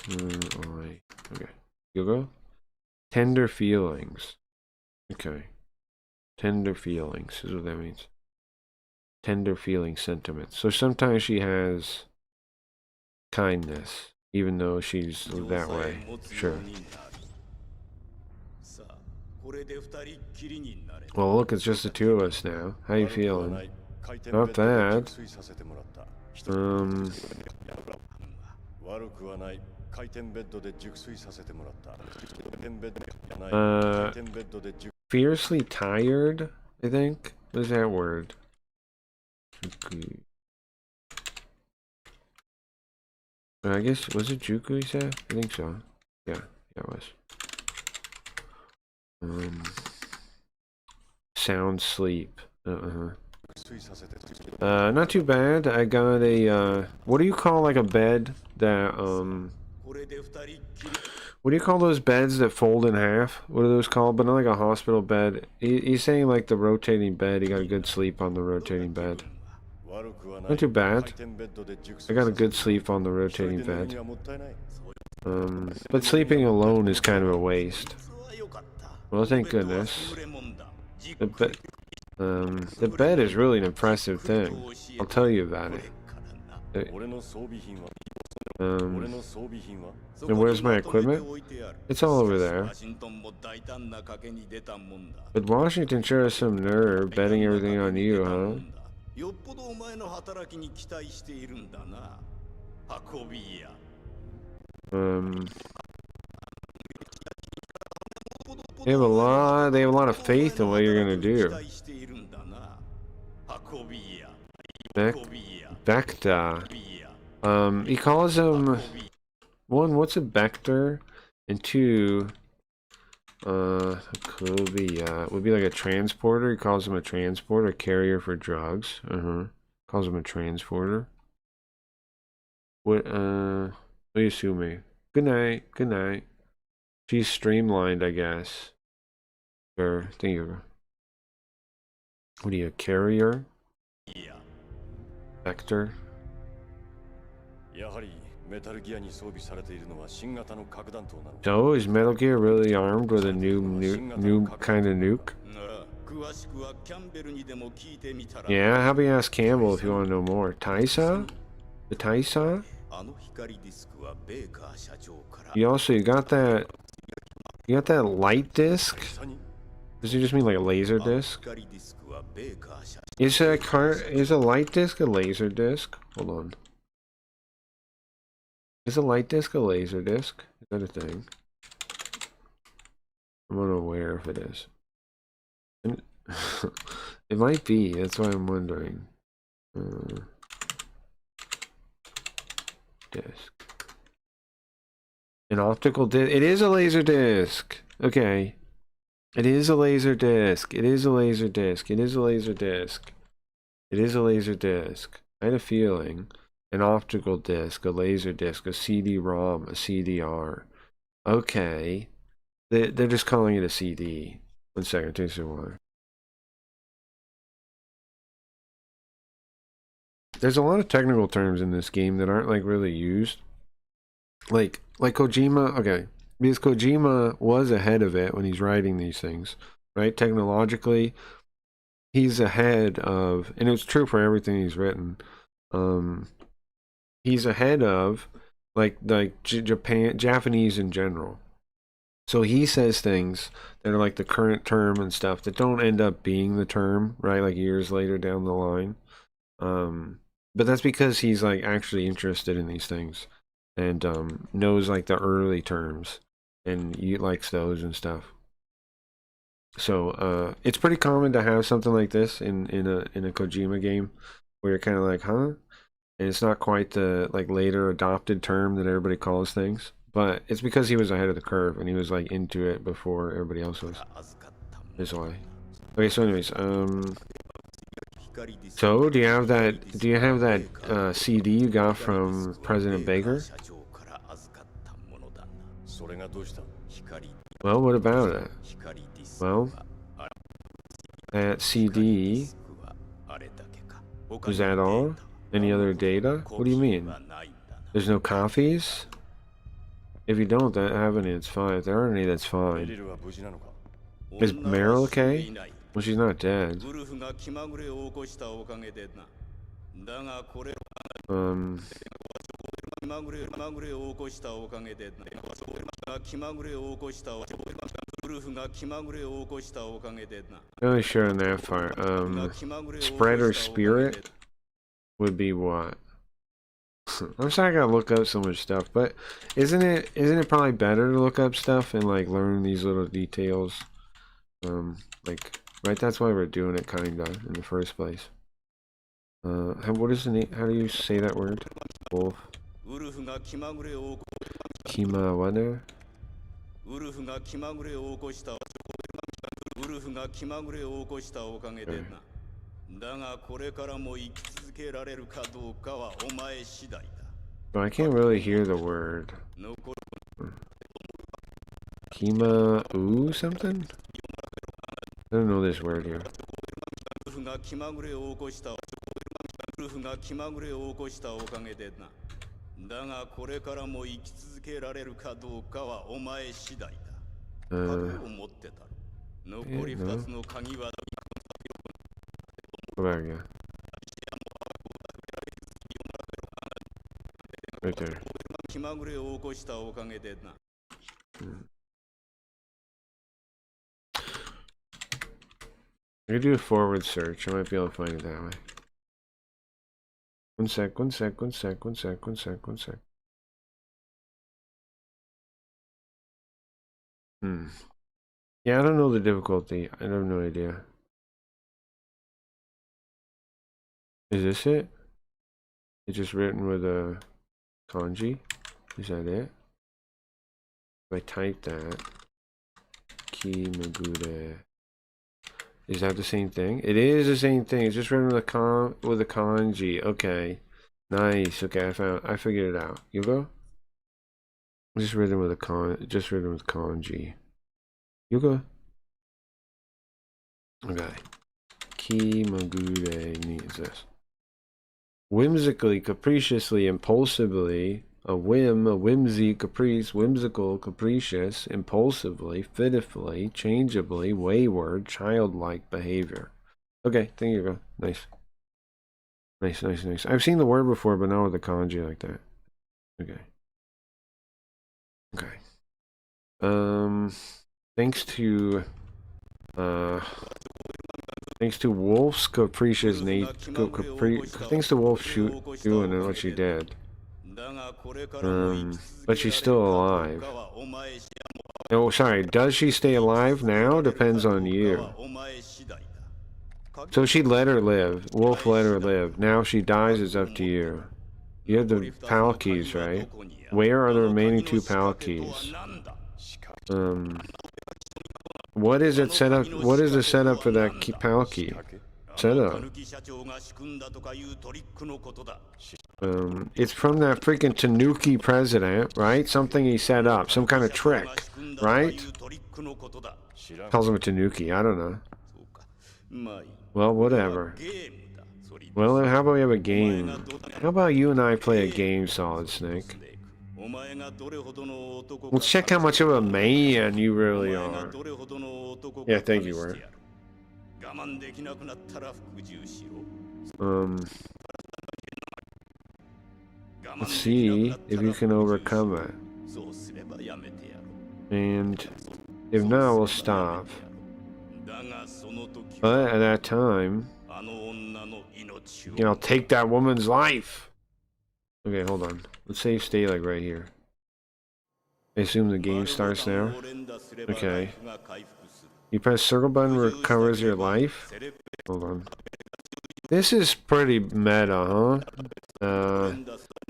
Ren-Eye... Okay. Google? Tender feelings. Okay. Tender feelings is what that means. Tender feeling sentiments. So sometimes she has kindness, even though she's that way. Sure. さあこれで二人っきりになれ Well, look, it's just the two of us now. How you feeling? Not bad. 悪くはない。回転ベッドで熟睡させてもらった。回転ベッドじゃない。回転ベッドで熟 Fiercely tired, I think? What is that word? I guess, was it Juku he said? I think so. Yeah, it was. Sound sleep. Not too bad. I got a, what do you call like a bed that, これで二人っきり what do you call those beds that fold in half? What are those called? But not like a hospital bed. He's saying like the rotating bed. He got a good sleep on the rotating bed. 悪くはない。 Not too 回 bad. 転ベッドで熟 I 睡 got a させて good sleep on the 一人 rotating で寝る bed. にはもったいない。 But sleeping alone is kind of a waste. は良かった Well, thank ベッドは goodness. 優れもんだじっ The くり the bed is really an impressive thing. I'll tell you about it. 俺の装備品は Um, 俺の装備品は and where's my equipment? It's all over there. ワシントンも大胆な賭けに出たもんだ But Washington sure has some nerve betting everything on you, huh? よっぽどお前の働きに期待しているんだな運び屋 They have a lot of faith in what you're gonna do. Vector. He calls him one, what's a vector? And two, Hakovia would be like a transporter. He calls him a transporter, carrier for drugs. Calls him a transporter. What are you assuming? Good night, good night. She's streamlined, I guess. Sure, thank you. What are you, a carrier? Vector? やはりメタルギアに装備されているのは新型の核弾頭なのか。 So, is Metal Gear really armed with a new kind of nuke? Yeah, how about you ask Campbell if you want to know more? Taisa? The Taisa? You got that light disc? Does it just mean like a laser disc? Is a light disc a laser disc? Hold on. Is a light disc a laser disc? Is that a thing? I'm unaware if it is. It might be, that's why I'm wondering. Disc. An optical disc. It is a laser disc. Okay. It is a laser disc. It is a laser disc. It is a laser disc. It is a laser disc. I had a feeling. An optical disc, a laser disc, a CD-ROM, a CDR. Okay. They're just calling it a CD. 1 second, take some water. There's a lot of technical terms in this game that aren't like really used. Like Kojima, okay. Because Kojima was ahead of it when he's writing these things, right? Technologically, he's ahead of, and it's true for everything he's written. He's ahead of like Japanese in general. So he says things that are like the current term and stuff that don't end up being the term, right? Like years later down the line. But that's because he's like actually interested in these things and knows like the early terms and he likes those and stuff. So it's pretty common to have something like this in a Kojima game where you're kind of like, huh? And it's not quite the like later adopted term that everybody calls things, but it's because he was ahead of the curve and he was like into it before everybody else was. That's why. Okay, so anyways, so do you have that CD you got from President Baker? Well, what about it? Well, that CD, was that all? Any other data? What do you mean? There's no copies? If you don't have any, it's fine. If there aren't any, that's fine. Is Meryl okay? Well, she's not dead. Really sure on that part. Spread or spirit would be what? I'm sorry I gotta look up so much stuff, but isn't it probably better to look up stuff and like learn these little details? Like, right, that's why we're doing it kinda in the first place. What is the name? How do you say that word? Wolf. Kima what there? But I can't really hear the word. Kima ooh something? I don't know this word here. Yeah, no. Go back again. Right there. I could do a forward search. I might be able to find it that way. One sec. Yeah, I don't know the difficulty. I have no idea. Is this it? It's just written with a kanji? Is that it? If I type that, Kimagure. Is that the same thing? It is the same thing. It's just written with a kanji. Okay. Nice. Okay, I figured it out. Yugo? Just written with kanji. Yugo? Okay. Kimagure means this. Whimsically, capriciously, impulsively, a whim, a whimsy, caprice, whimsical, capricious, impulsively, fitfully, changeably, wayward, childlike behavior. Okay, there you go. Nice. Nice, nice, nice. I've seen the word before, but not with the kanji like that. Okay. Okay. Thanks to Wolf's capricious thanks to Wolf doing what she did. But she's still alive. Oh, sorry. Does she stay alive now? Depends on you. So she let her live. Wolf let her live. Now she dies, it's up to you. You have the PAL keys, right? Where are the remaining 2 PAL keys? What is it set up? What is the setup for that PAL key? Setup. It's from that freaking Tanuki president, right? Something he set up, some kind of trick, right? Calls him a Tanuki. I don't know. Well, whatever. Well, how about we have a game? How about you and I play a game, Solid Snake? Let's check how much of a man you really are. Yeah, thank you, Word. Let's see if you can overcome it. And if not, we'll stop. But at that time, I'll take that woman's life. Okay, hold on. Let's say stay like right here. I assume the game starts now. Okay. You press circle button recovers your life. Hold on. This is pretty meta, huh?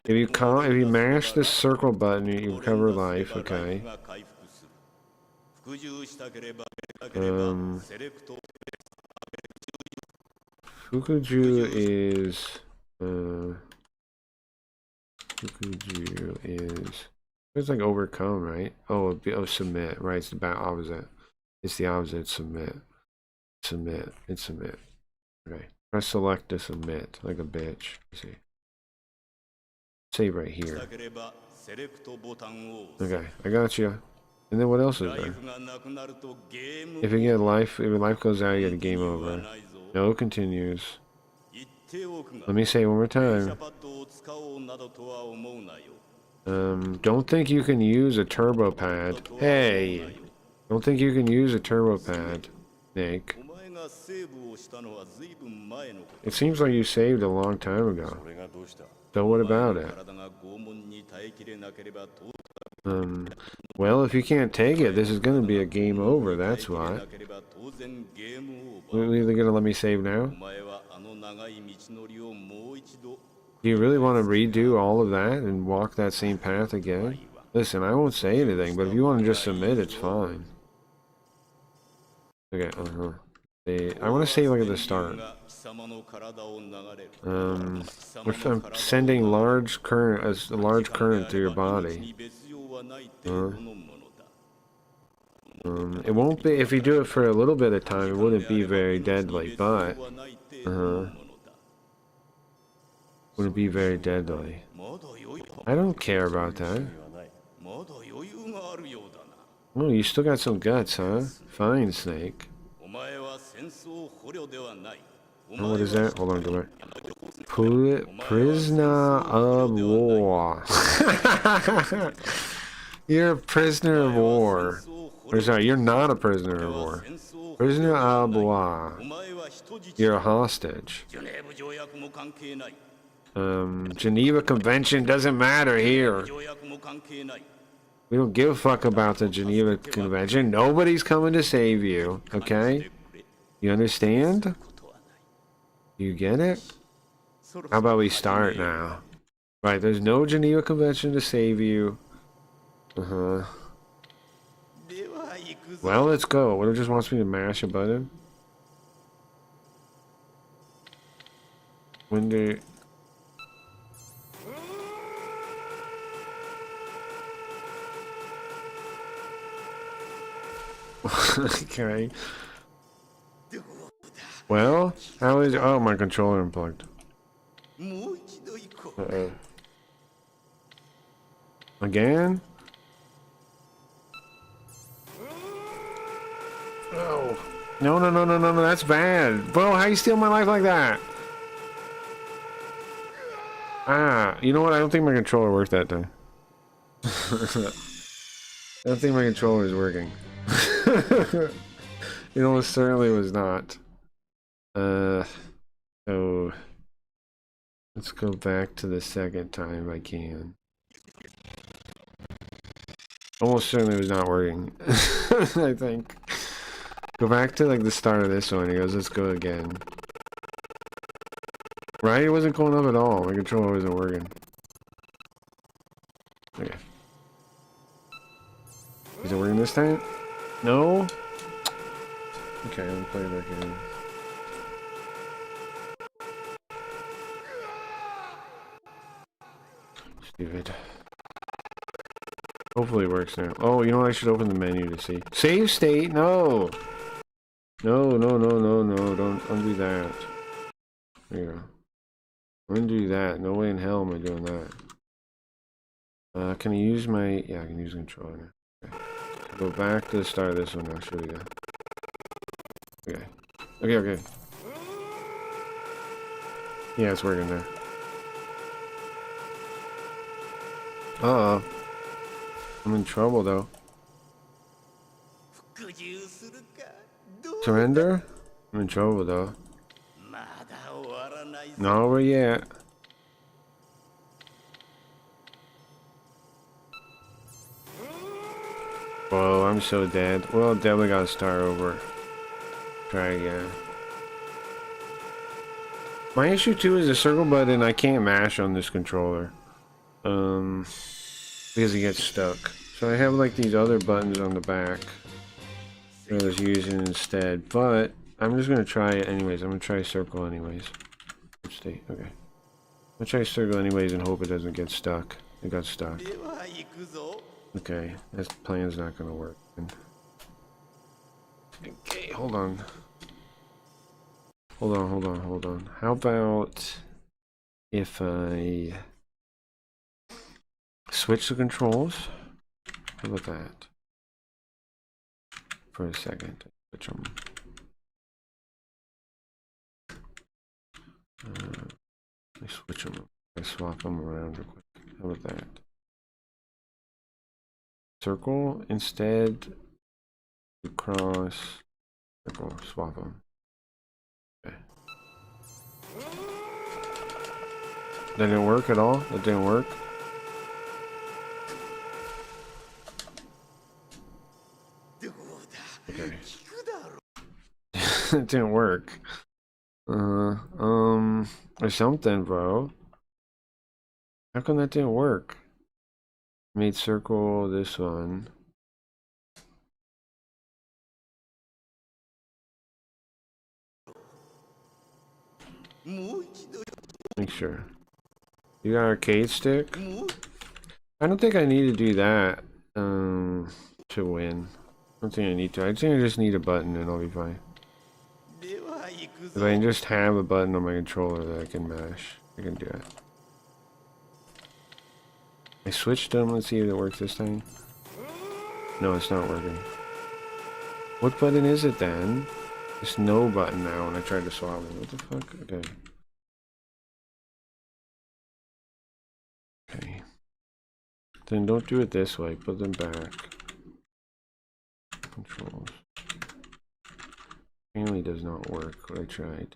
If you mash the circle button, you recover life. Okay. Fukuju is it's like overcome, right? Oh, submit, right? It's the opposite. It's the opposite. Submit. It's submit. Okay. Press select to submit, like a bitch. Let's see. Save right here. Okay, I got you. And then what else is there? If you get life, if your life goes out, you get a game over. No, continues. Let me say it one more time. Don't think you can use a turbo pad. Hey! Don't think you can use a turbo pad, Nick. It seems like you saved a long time ago. So what about it? Well, if you can't take it, this is going to be a game over, that's why. Are you gonna let me save now? Do you really want to redo all of that and walk that same path again? Listen, I won't say anything, but if you want to just submit, it's fine. Okay, I want to save like at the start. I'm sending a large current through your body. It won't be, if you do it for a little bit of time, it wouldn't be very deadly, but wouldn't be very deadly. I don't care about that. Oh, you still got some guts, huh? Fine, Snake. Oh, what is that? Hold on, go back. Prisoner of war. You're a prisoner of war. Or sorry, you're not a prisoner of war. Prisoner of war. You're a hostage. Geneva Convention doesn't matter here. We don't give a fuck about the Geneva Convention. Nobody's coming to save you, okay? You understand? You get it? How about we start now? Right, there's no Geneva Convention to save you. Uh-huh. Well, let's go. What, it just wants me to mash a button? When do... Okay. Well, how is... Oh, my controller unplugged. Uh-oh. Again? Oh. No, no, no, no, no, no, that's bad. Bro, how you steal my life like that? Ah, you know what? I don't think my controller worked that time. I don't think my controller is working. You know, it certainly was not. So let's go back to the second time if I can. Almost certainly was not working. I think. Go back to like the start of this one. He goes, let's go again. Right? It wasn't going up at all. My controller wasn't working. Okay. Is it working this time? No? Okay, I'm playing that game. Stupid. Hopefully it works now. Oh, you know what? I should open the menu to see. Save state? No! No, no, no, no, no. Don't undo that. There you go. Undo that. No way in hell am I doing that. Can I use my... Yeah, I can use the controller now. Okay. Go back to the start of this one. I'll show you that. Okay. Okay, okay. Yeah, it's working now. Uh-oh. I'm in trouble, though. Surrender? I'm in trouble, though. Not over yet. Whoa, I'm so dead. Well, definitely gotta start over. Try again. My issue too is the circle button I can't mash on this controller. Because it gets stuck. So I have like these other buttons on the back that I was using instead. But I'm just gonna try it anyways. I'm gonna try circle anyways. Stay. Okay. I'm gonna try circle anyways and hope it doesn't get stuck. It got stuck. Okay, this plan's not gonna work. Okay, hold on. Hold on, hold on, hold on. How about if I switch the controls? How about that? For a second. Switch them. I switch them. I swap them around real quick. How about that? Circle instead. Cross. Circle. Swap them. Okay. That didn't work at all? That didn't work? Okay. It didn't work. Or something, bro. How come that didn't work? Made circle this one. Make sure. You got arcade stick? I don't think I need to do that to win. I don't think I need to. I think I just need a button and I'll be fine. If I can just have a button on my controller that I can mash, I can do it. I switched them. Let's see if it works this time. No, it's not working. What button is it then? There's no button now when I tried to swap it. What the fuck? Okay. Okay. Then don't do it this way. Put them back. Controls. Apparently does not work what I tried.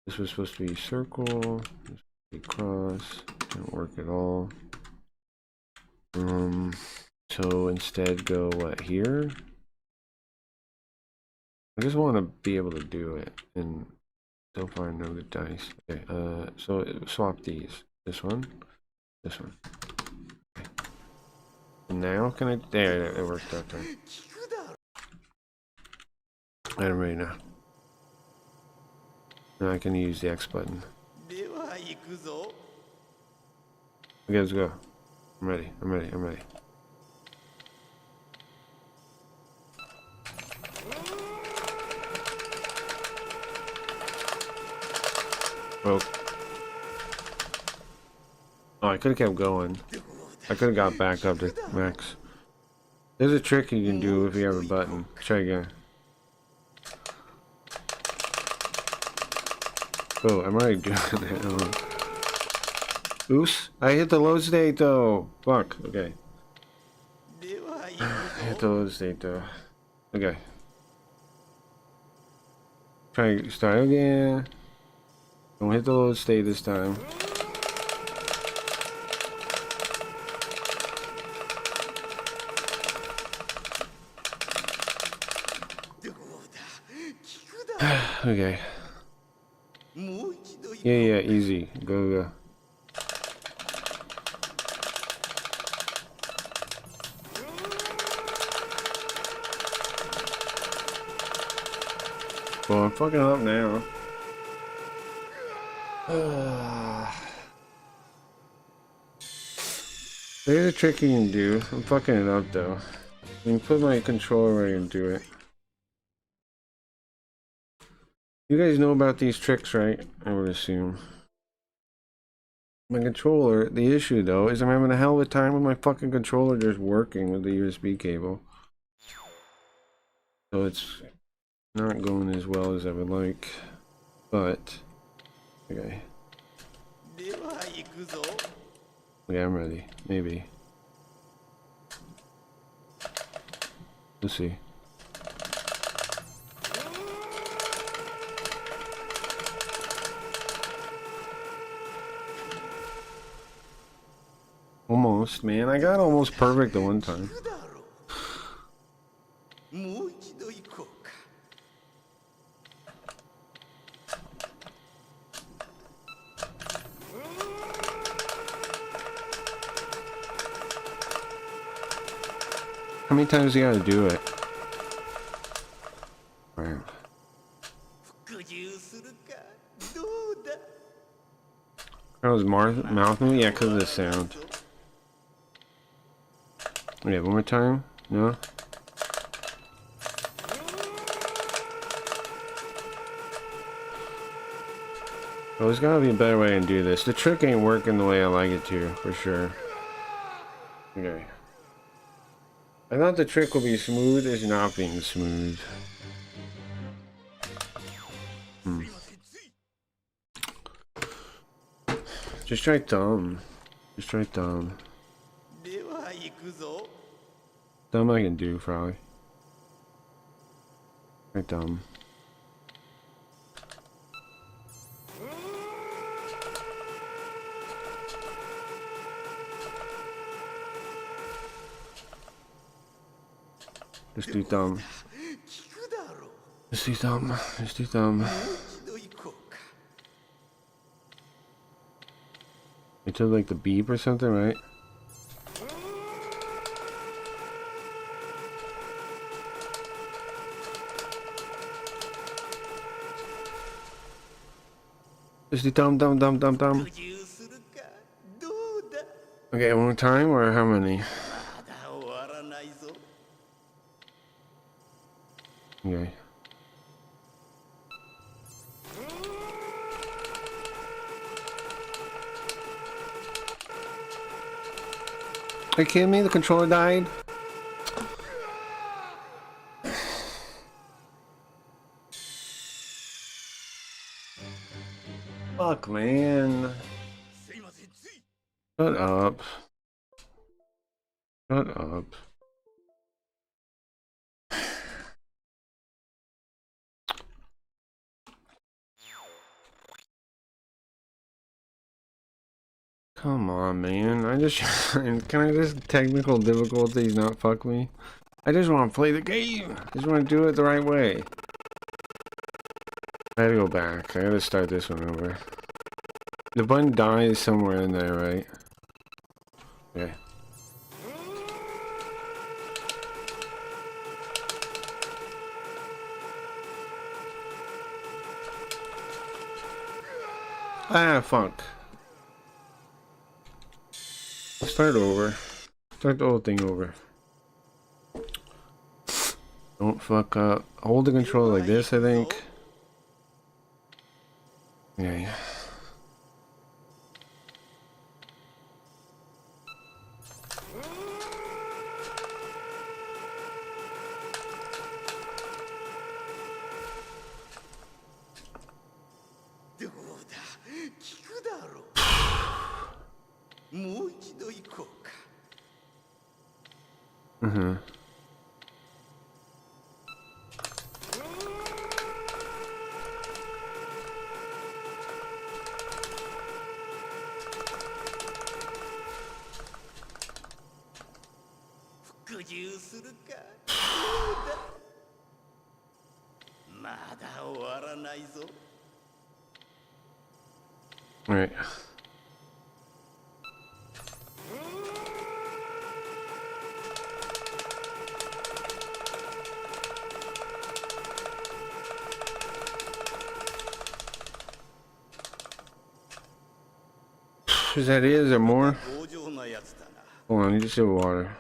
This was supposed to be circle. This was supposed to be cross. Didn't work at all. So instead go what, here? I just want to be able to do it, and so far no good dice. Okay, so swap these. This one, this one. Okay. And now can I? There, it worked out there. I'm ready now. Now I can use the X button. Okay, let's go. I'm ready. I'm ready. I'm ready. Oh. Oh, I could have kept going. I could have got back up to max. There's a trick you can do if you have a button. Try again. Oh, I'm already doing it. Oops, I hit the load state though. Fuck, okay. I hit the load state though. Okay. Try start again. Don't hit the load state this time. Okay. Yeah, easy. Go. Well, I'm fucking up now. There's a trick you can do. I'm fucking it up though. I can put my controller where I can do it. You guys know about these tricks, right? I would assume. My controller, the issue though, is I'm having a hell of a time with my fucking controller just working with the USB cable. So it's not going as well as I would like. But, okay. Okay, I'm ready. Maybe. Let's see. Almost, man. I got almost perfect the one time. How many times you gotta do it? Right. That was mouth moving? Yeah, because of the sound. Okay, one more time? No? Oh, there's gotta be a better way to do this. The trick ain't working the way I like it to, for sure. Okay. I thought the trick would be smooth. It's not being smooth. Just try thumb. Just try thumb. Thumb I can do, probably. Try thumb. Just do thumb. Just do thumb. Just do thumb. It took like the beep or something, right? Just do thumb, thumb, thumb, thumb, thumb. Okay, one more time, or how many? Okay. Are you kidding me? The controller died? Fuck, man. Shut up. Shut up. Come on, man. Can I just technical difficulties not fuck me? I just want to play the game. I just want to do it the right way. I gotta go back. I gotta start this one over. The button dies somewhere in there, right? Okay. Ah, fuck. Start over. Start the whole thing over. Don't fuck up. Hold the controller like this, I think. Okay. Mm-hmm. All right. Is that it? Is there more? Hold on, I need to sip of water.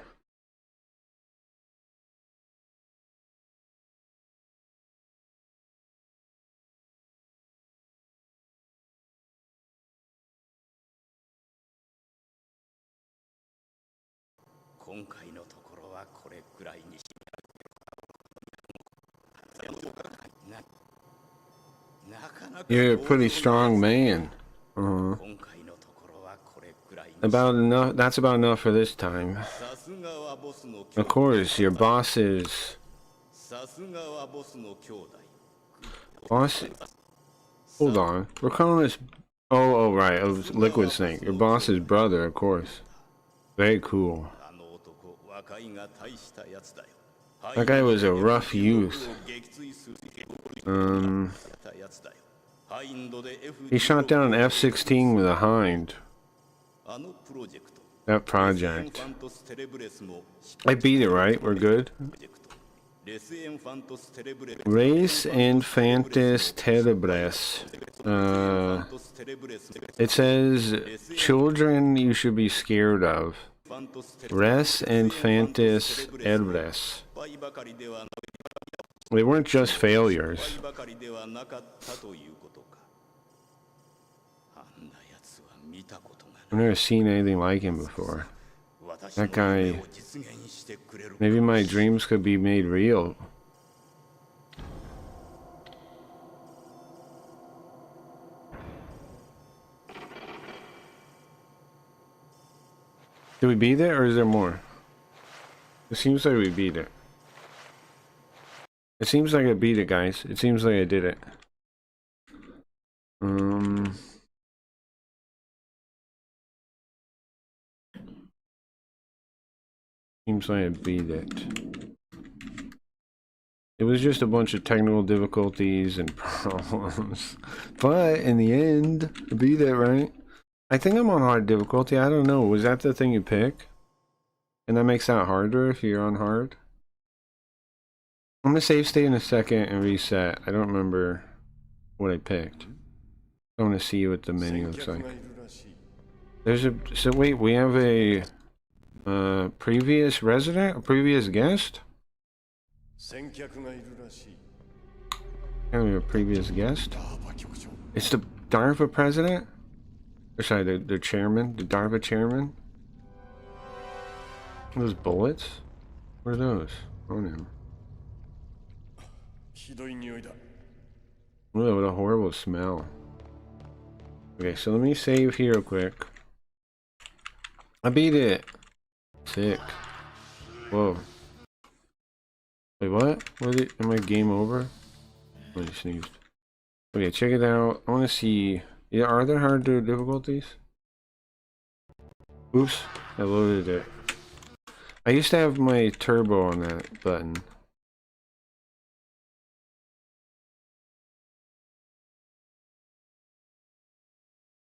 You're a pretty strong man. About enough. That's about enough for this time. Of course, your boss is. Boss. Hold on. We're calling this. Oh, right. It was Liquid Snake. Your boss's brother, of course. Very cool. That guy was a rough youth. He shot down an F-16 with a Hind. That project. I beat it, right? We're good? Res Infantis Terribles. It says children you should be scared of. Res Infantis Terribles. They weren't just failures. I've never seen anything like him before. That guy... Maybe my dreams could be made real. Did we beat it, or is there more? It seems like we beat it. It seems like I beat it, guys. It seems like I did it. Seems like I beat it. It was just a bunch of technical difficulties and problems. But in the end, I beat it, right? I think I'm on hard difficulty. I don't know. Was that the thing you pick? And that makes that harder if you're on hard? I'm gonna save state in a second and reset. I don't remember what I picked. I want to see what the menu looks like. There's a... So wait, we have a... previous resident? A previous guest? Can we have a previous guest? It's the DARPA president? Or sorry, the chairman? The DARPA chairman? Those bullets? What are those on him? Oh, what a horrible smell. Okay, so let me save here real quick. I beat it! Sick. Whoa. Wait, what? Am I game over? Oh, you sneezed. Okay, check it out. I want to see... Yeah, are there harder difficulties? Oops, I loaded it. I used to have my turbo on that button.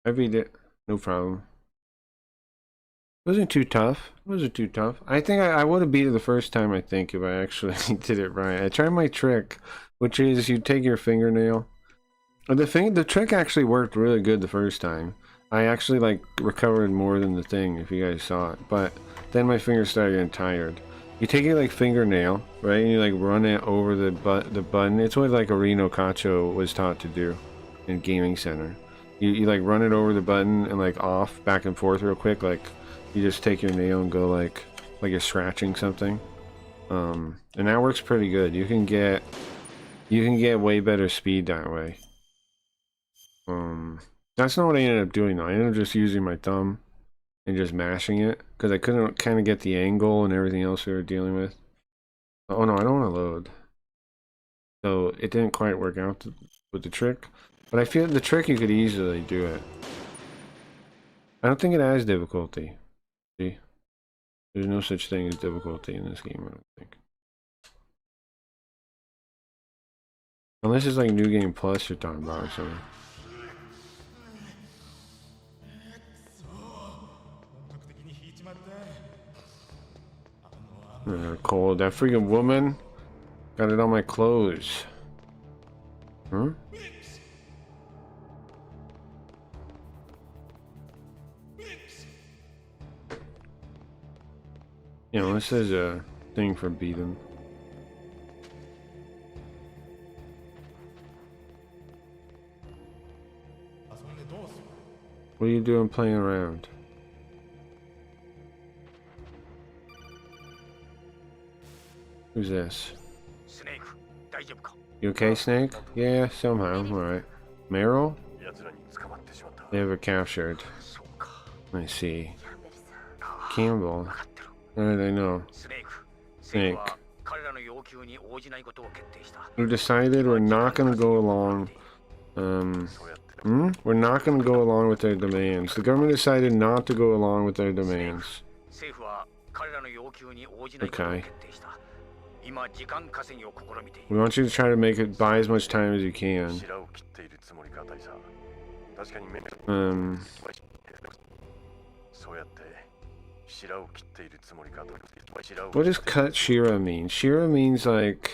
I beat it, no problem. It wasn't too tough. It wasn't too tough. I think I would have beat it the first time, I think, if I actually did it right. I tried my trick, which is you take your fingernail. The trick actually worked really good the first time. I actually like recovered more than the thing, if you guys saw it. But then my fingers started getting tired. You take your like fingernail, right, and you like run it over the button. It's what like Arino Cacho was taught to do in Gaming Center. You like run it over the button and like off, back and forth real quick. Like you just take your nail and go like you're scratching something. And that works pretty good. You can get way better speed that way. That's not what I ended up doing though. I ended up just using my thumb and just mashing it because I couldn't kind of get the angle and everything else we were dealing with. Oh no, I don't want to load. So it didn't quite work out with the trick, but I feel the trick you could easily do it. I don't think it has difficulty. See, there's no such thing as difficulty in this game. I don't think, unless it's like New Game Plus you're talking about or something. Cold. That freaking woman got it on my clothes. Huh? You know, this is a thing for beating. What are you doing playing around? Who's this? You okay, Snake? Yeah, somehow. Alright. Meryl? They have her captured. I see. Campbell. How did I know? Snake. We decided we're not gonna go along. We're not gonna go along with their demands. The government decided not to go along with their demands. Okay. We want you to try to make it buy as much time as you can. What does cut Shira mean? Shira means like,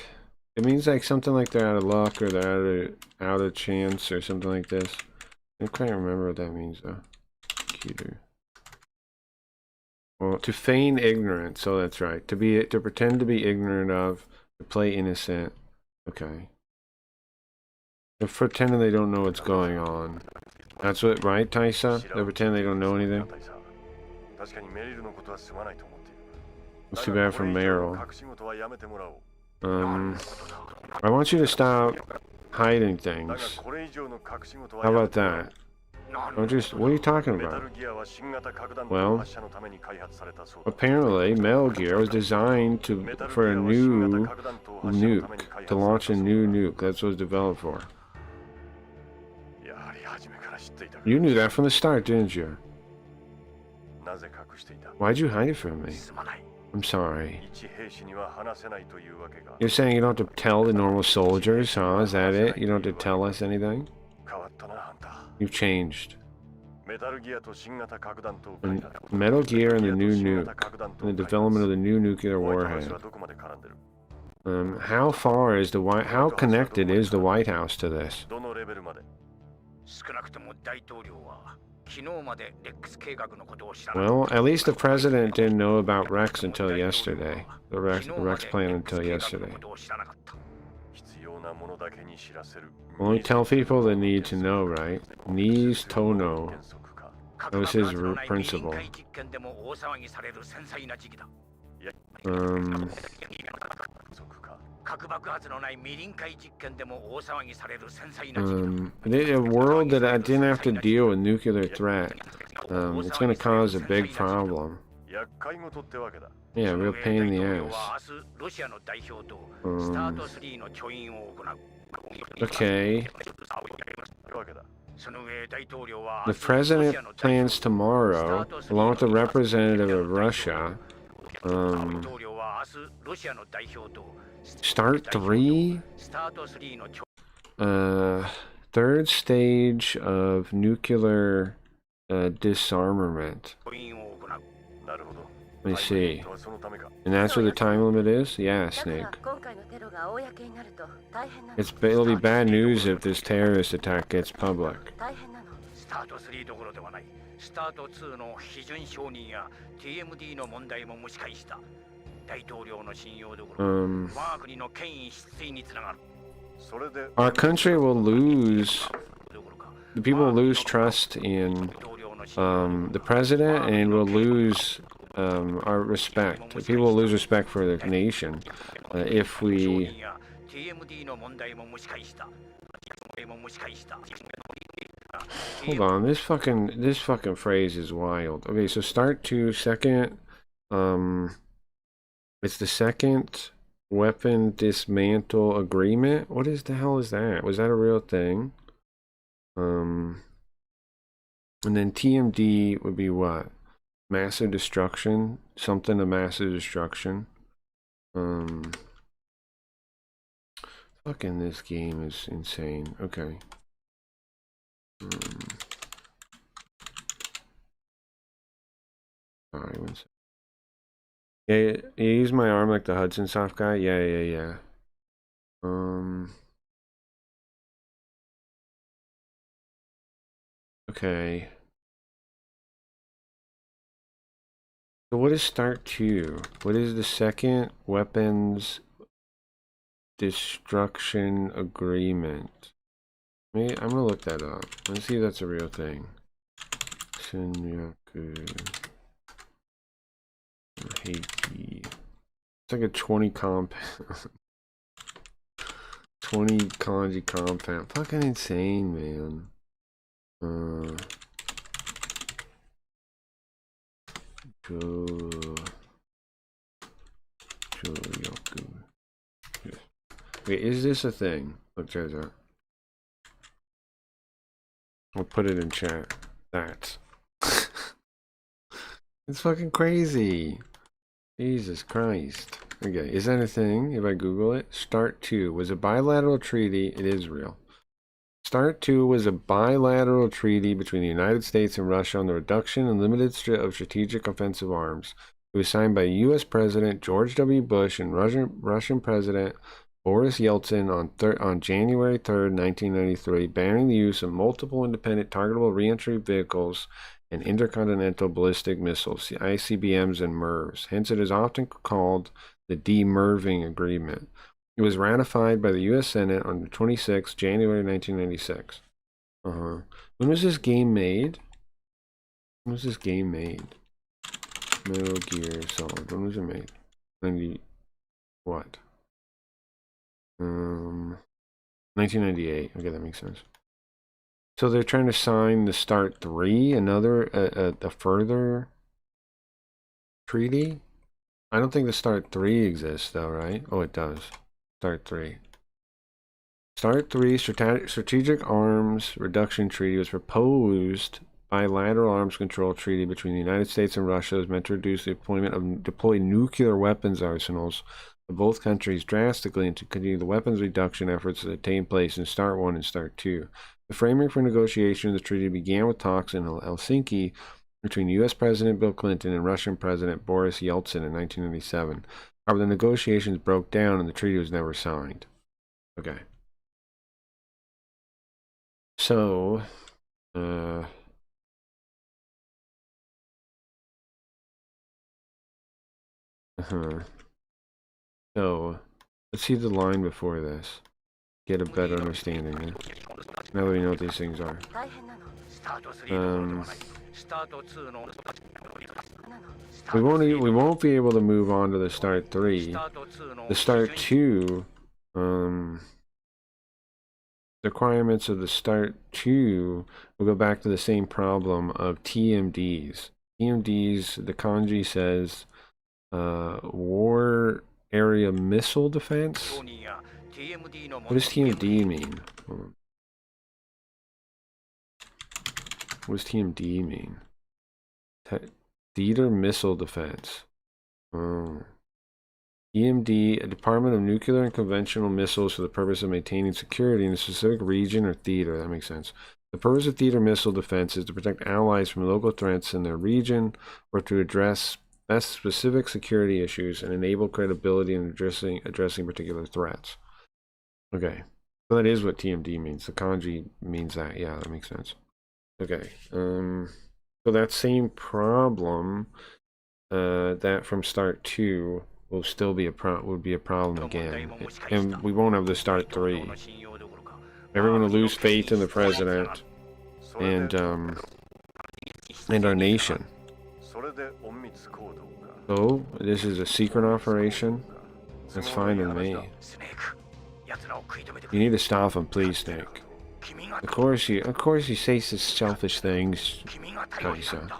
it means like something like they're out of luck or they're out of chance or something like this. I can't remember what that means though. Cuter. Well, to feign ignorance, so that's right. To pretend to be ignorant of, to play innocent. Okay. They're pretending they don't know what's going on. That's what, right, Taisa? They pretend they don't know anything. It's too bad for Meryl. I want you to stop hiding things. How about that? What are you talking about? Well, apparently Metal Gear was designed for a new nuke, to launch a new nuke. That's what it was developed for. You knew that from the start, didn't you? Why'd you hide it from me? I'm sorry. You're saying you don't have to tell the normal soldiers, huh? Is that it? You don't have to tell us anything? You've changed. And Metal Gear and the new nuke, and the development of the new nuclear warhead. How far is how connected is the White House to this? Well, at least the president didn't know about Rex until yesterday. The Rex plan until yesterday. Only tell people they need to know, right? Needs to know. That was his principle. A world that didn't have to deal with nuclear threat. It's going to cause a big problem. Yeah, real pain in the ass. Okay. The president plans tomorrow, along with the representative of Russia, start 3? Third stage of nuclear disarmament. Let me see. And that's what the time limit is? Yeah, Snake. It'll be bad news if this terrorist attack gets public. Our country will lose. The people will lose trust in the president, and will lose our respect. People will lose respect for the nation if we. Hold on, this fucking phrase is wild. Okay, so start 2, second. It's the second weapon dismantle agreement. What is the hell is that? Was that a real thing? And then TMD would be what? Massive destruction? Something of massive destruction. Fucking this game is insane. Okay. Alright, one second. Yeah, you use my arm like the Hudson Soft guy? Yeah. Okay. So what is start 2? What is the second weapons destruction agreement? I'm gonna look that up. Let's see if that's a real thing. Senryaku Heiki. It's like a 20 compound. 20 kanji compound. Fucking insane, man. Wait, is this a thing? Look, check it out. I'll put it in chat. That. It's fucking crazy. Jesus Christ. Okay, is that a thing? If I Google it, START 2 was a bilateral treaty. It is real. START 2 was a bilateral treaty between the United States and Russia on the reduction and limited of strategic offensive arms. It was signed by U.S. President George W. Bush and Russian President Boris Yeltsin on January 3rd, 1993, banning the use of multiple independent targetable reentry vehicles and intercontinental ballistic missiles, the ICBMs and MIRVs. Hence, it is often called the DMIRVing Agreement. It was ratified by the U.S. Senate on 26 January 1996. When was this game made? When was this game made? Metal Gear Solid. When was it made? 90... what? 1998. Okay, that makes sense. So they're trying to sign the START 3, another, a further treaty? I don't think the START 3 exists though, right? Oh, it does. START 3. START 3 Strategic Arms Reduction Treaty was proposed bilateral arms control treaty between the United States and Russia. It was meant to reduce the deploy nuclear weapons arsenals of both countries drastically and to continue the weapons reduction efforts that take place in START 1 and START 2. The framework for negotiation of the treaty began with talks in Helsinki between U.S. President Bill Clinton and Russian President Boris Yeltsin in 1997. However, the negotiations broke down and the treaty was never signed. Okay. So, So, let's see the line before this. Get a better understanding. Eh? Now that we know what these things are. We won't be able to move on to the START 3. The START 2, the requirements of the START 2 will go back to the same problem of TMDs. TMDs, the kanji says, war area missile defense? What does TMD mean? What does TMD mean? Theater Missile Defense. Oh. EMD, a Department of Nuclear and Conventional Missiles for the purpose of maintaining security in a specific region or theater. That makes sense. The purpose of theater missile defense is to protect allies from local threats in their region or to address specific security issues and enable credibility in addressing particular threats. Okay. So that is what TMD means. The kanji means that. Yeah, that makes sense. Okay. So that same problem that from start 2 will still be a problem again, and we won't have the start 3. Everyone will lose faith in the president and our nation. So this is a secret operation. That's fine with me. You need to stop him, please, Snake. Of course you say such selfish things, Kaisa.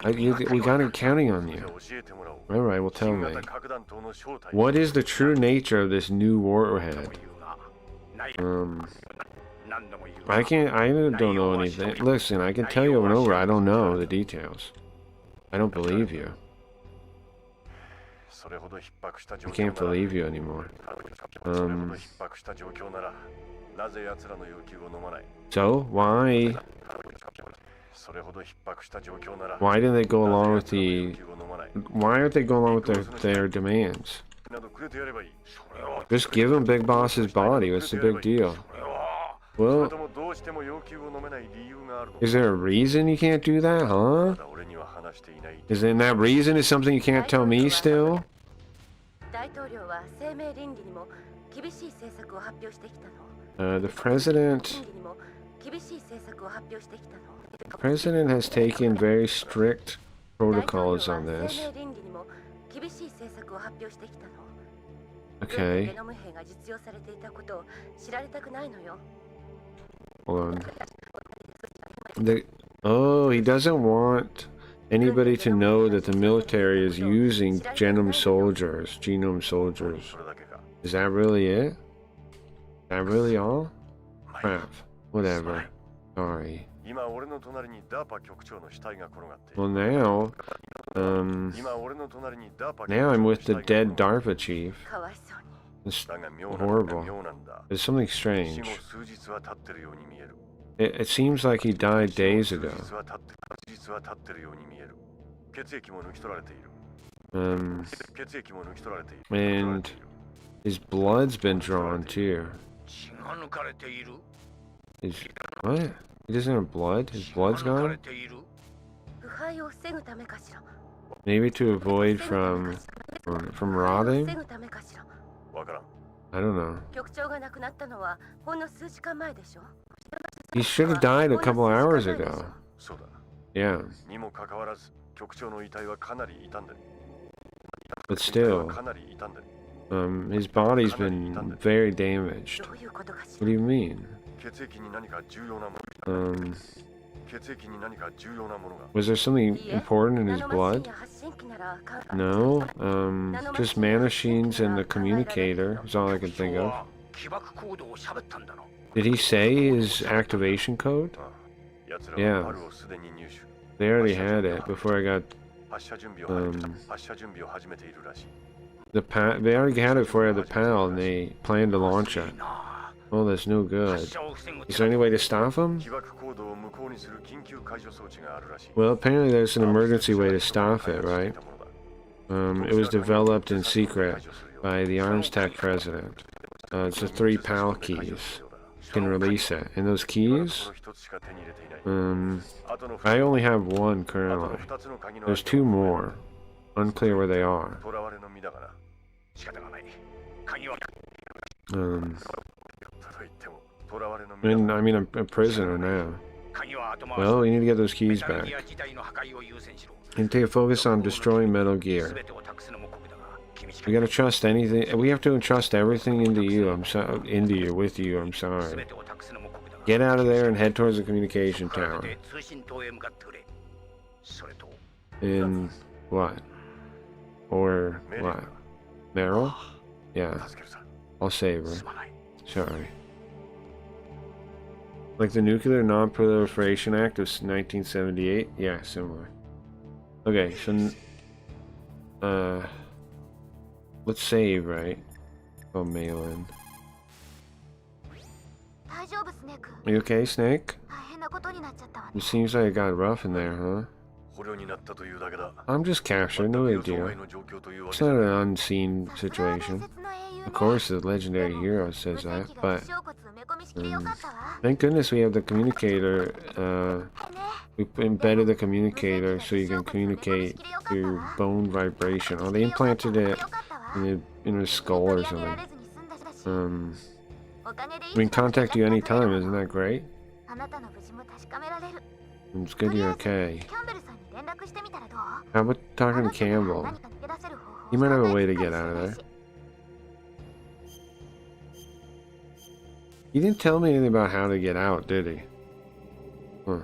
We got it counting on you. Alright, well tell me. What is the true nature of this new warhead? I don't know anything. Listen, I can tell you over and over, I don't know the details. I don't believe you. I can't believe you anymore. So, why didn't they go along with why aren't they going along with their demands? Just give them Big Boss's body, what's the big deal? Well, is there a reason you can't do that, huh? Isn't that reason is something you can't tell me still? The president has taken very strict protocols on this. Okay. Hold on. Oh, he doesn't want anybody to know that the military is using genome soldiers. Is that really it? Is that really all? Crap. Whatever. Sorry. Well, now I'm with the dead DARPA chief. It's horrible. There's something strange. It seems like he died days ago. And his blood's been drawn too. What? He doesn't have blood? His blood's gone? Maybe to avoid from rotting? I don't know. He should have died a couple hours ago. Yeah. But still, his body's been very damaged. What do you mean? Was there something important in his blood? No. Just machines and the communicator is all I can think of. Did he say his activation code? Yeah. They already had it before I got they already had it before I had the PAL and they planned to launch it. Oh, that's no good. Is there any way to stop him? Well, apparently there's an emergency way to stop it, right? It was developed in secret by the Arms Tech president. It's the 3 PAL keys. You can release it. And those keys? I only have 1 currently. There's 2 more. Unclear where they are. I mean, I'm a prisoner now. Well, we need to get those keys back. And take a focus on destroying Metal Gear. We gotta trust anything. We have to entrust everything into you. With you. I'm sorry. Get out of there and head towards the communication tower. In what? Or what? Meryl? Yeah. I'll save her. Sorry. Like the Nuclear Non-Proliferation Act of 1978? Yeah, similar. Okay, so let's save, right? Oh, mail in. 大丈夫スネーク You okay, Snake? 大変なことになっちゃったわね It seems like it got rough in there, huh? I'm just captured, no big deal. It's not an unseen situation. Of course, the legendary hero says that, but thank goodness we have the communicator. We embedded the communicator so you can communicate through bone vibration. Oh, they implanted it in his skull or something. We can contact you anytime, isn't that great? あなたの無事も確かめられる It's good you're okay. キャンベルさんに連絡してみたらどう How about talking to Campbell? 何か抜け出せる方法 He might have a way to get out of there. He didn't tell me anything about how to get out, did he? Huh.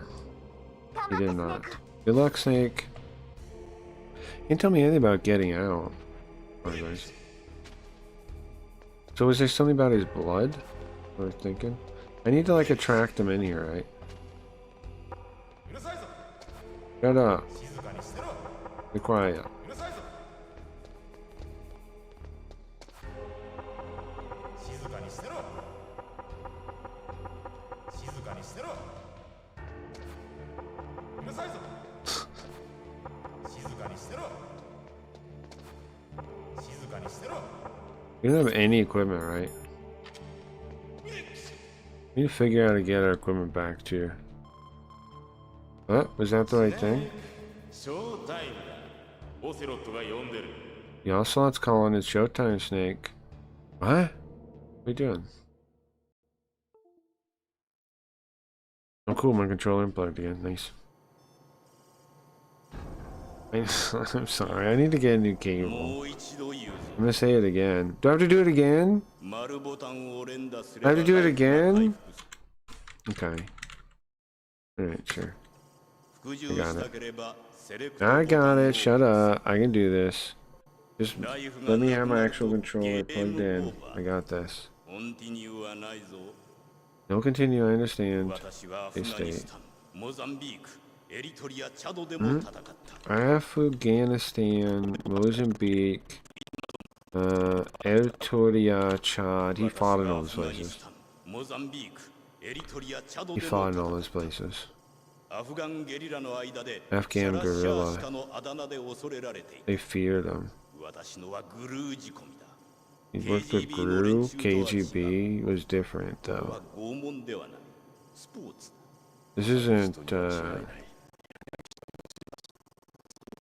He did not. Good luck, Snake. He didn't tell me anything about getting out. So was there something about his blood? I was thinking. I need to like attract him in here, right? Shut up. Be quiet. We don't have any equipment, right? We need to figure out how to get our equipment back to you. Oh, was that the right thing? The Ocelot's calling. It's showtime, Snake. What? What are we doing? Oh, cool. My controller unplugged again. Nice. I'm sorry. I need to get a new cable. I'm gonna say it again. Do I have to do it again? I have to do it again? Okay. Alright, sure. I got it. I got it. Shut up. I can do this. Just let me have my actual controller plugged in. I got this. No continue, I understand. They state. Afghanistan, Mozambique, Eritrea, Chad. He fought in all those places. He fought in all those places. Afghan guerrilla. They feared him. He worked with GRU. KGB was different though.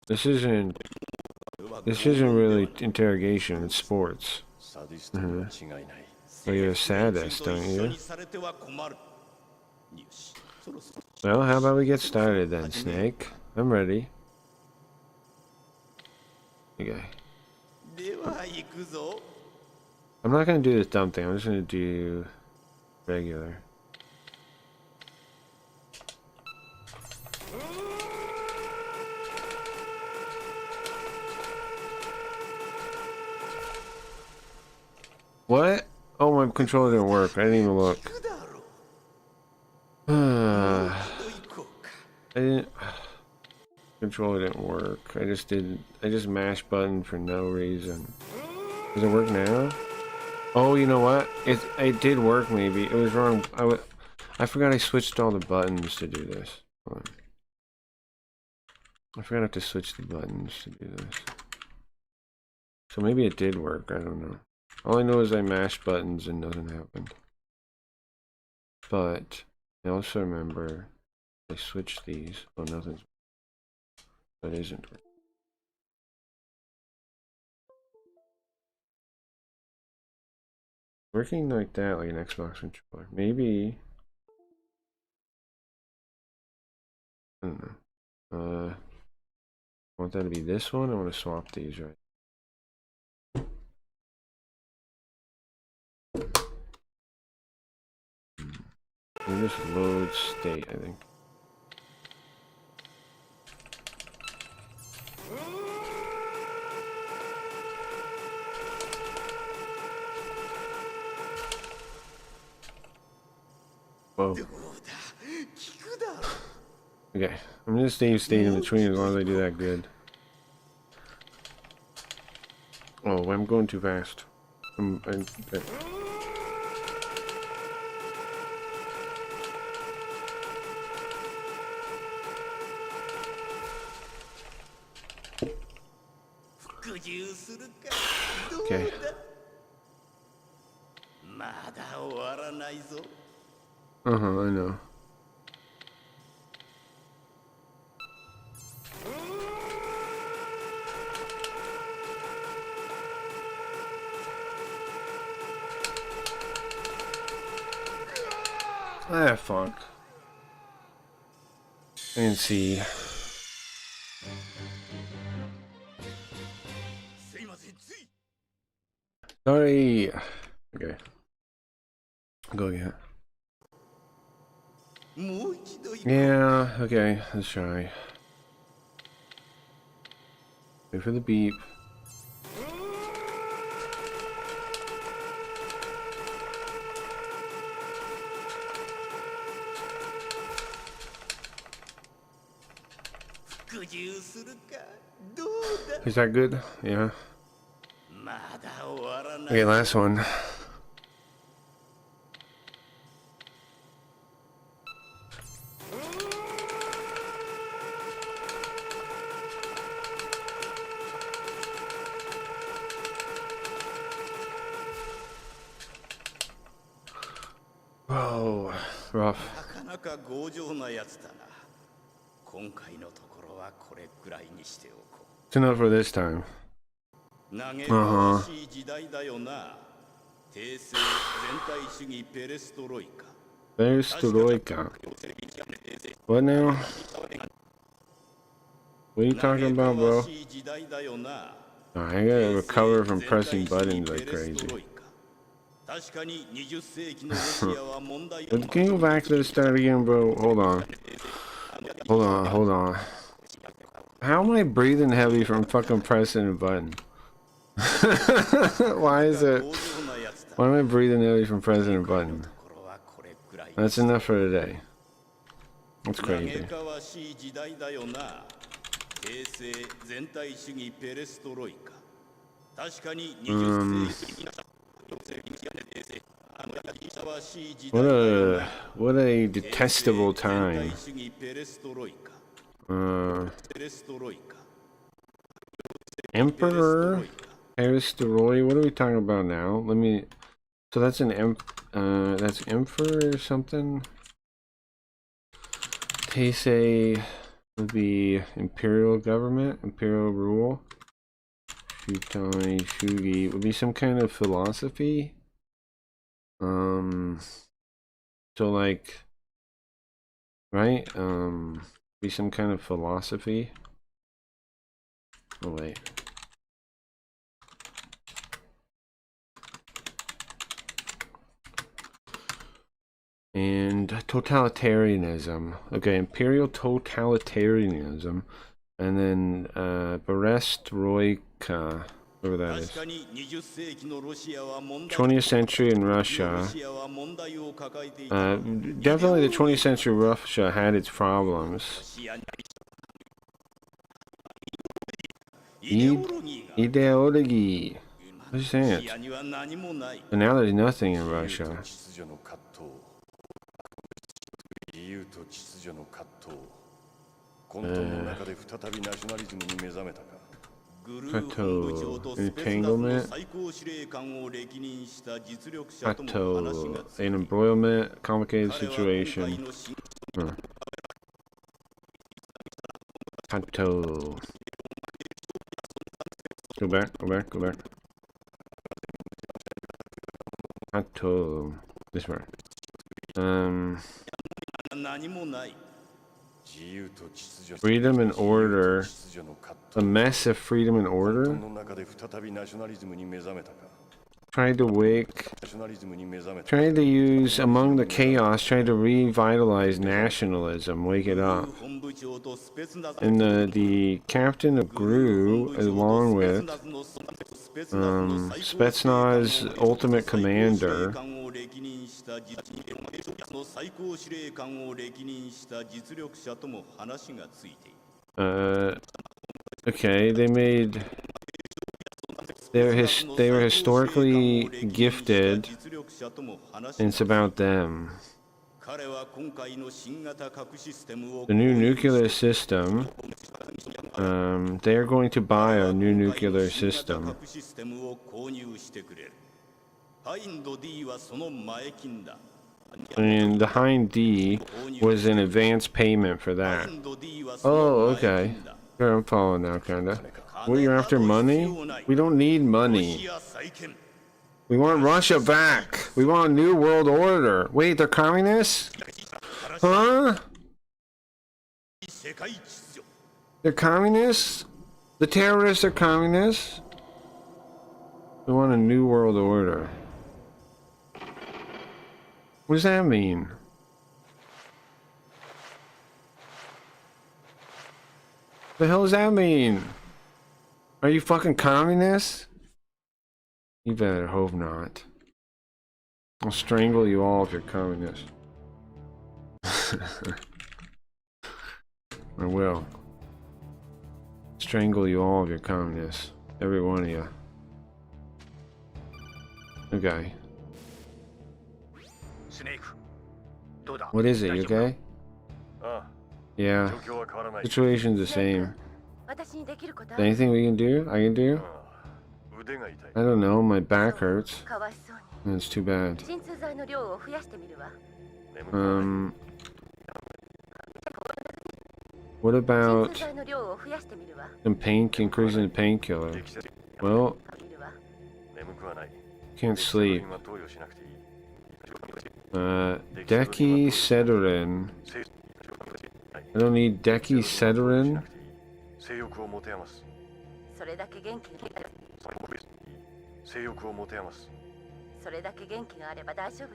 This isn't really interrogation, it's sports. Oh, you're a sadist, don't you? Well, how about we get started then, Snake? I'm ready. Okay. I'm not gonna do this dumb thing, I'm just gonna do regular. What? Oh, my controller didn't work. I didn't even look. I didn't. Controller didn't work. I just mashed button for no reason. Does it work now? Oh, you know what? It did work. Maybe it was wrong. I forgot I switched all the buttons to do this. Hold on. I forgot I have to switch the buttons to do this. So maybe it did work. I don't know. All I know is I mashed buttons and nothing happened. But I also remember I switched these. Oh, nothing's. That isn't working like that, like an Xbox controller. Maybe. I don't know. I want that to be this one. I want to swap these, right? And this load state, I think. Whoa. Okay, I'm gonna stay in between as long as I do that good. Oh, I'm going too fast. Okay. Okay. I know. Ah, fuck. And see. Sorry. Okay. Go again. Yeah, okay, let's try. Wait for the beep. Is that good? Yeah. Okay, last one. Whoa, rough. It's enough for this time. Perestroika. What now? What are you talking about, bro? Oh, I gotta recover from pressing buttons like crazy. Can you go back to the start again, bro? Hold on. Hold on. How am I breathing heavy from fucking pressing a button? Why is it? Why am I breathing heavy from pressing a button? That's enough for today. That's crazy. What a detestable time. Emperor Perestroika. What are we talking about now? Let me. So that's an that's Emperor or something. Teisei would be imperial government, imperial rule. Shutai Shugi would be some kind of philosophy. So like, right? Be some kind of philosophy. Oh wait. And totalitarianism. Okay, imperial totalitarianism. And then Perestroika. Whatever that is. 20th century in Russia. Definitely the 20th century Russia had its problems. Ideology. What is that? And now there's nothing in Russia. Kato. Entanglement. Kato. An embroilment. Complicated situation. Kato. Go back. Kato. This part. Freedom and order. A mess of freedom and order. Trying to use among the chaos, trying to revitalize nationalism, wake it up. And the captain of GRU, along with Spetsnaz ultimate commander, した実の最高司令官を歴任した実力者とも話がついている。Okay, they were historically gifted, and it's about them. The new nuclear system, they are going to buy a new nuclear system. And the Hind D was an advance payment for that. Oh, okay. Sure, I'm following now, kinda. What, you're after money? We don't need money. We want Russia back. We want a new world order. Wait, they're communists? Huh? They're communists? The terrorists are communists? We want a new world order. What does that mean? The hell does that mean? Are you fucking communists? You better hope not. I'll strangle you all if you're communists. I will. Strangle you all if you're communists. Every one of you. Okay. What is it? You okay? Yeah. Situation's the same. Anything we can do? I can do? I don't know, my back hurts. That's too bad. What about some increasing the painkiller? Well, can't sleep. Decasedron. I don't need Decasedron.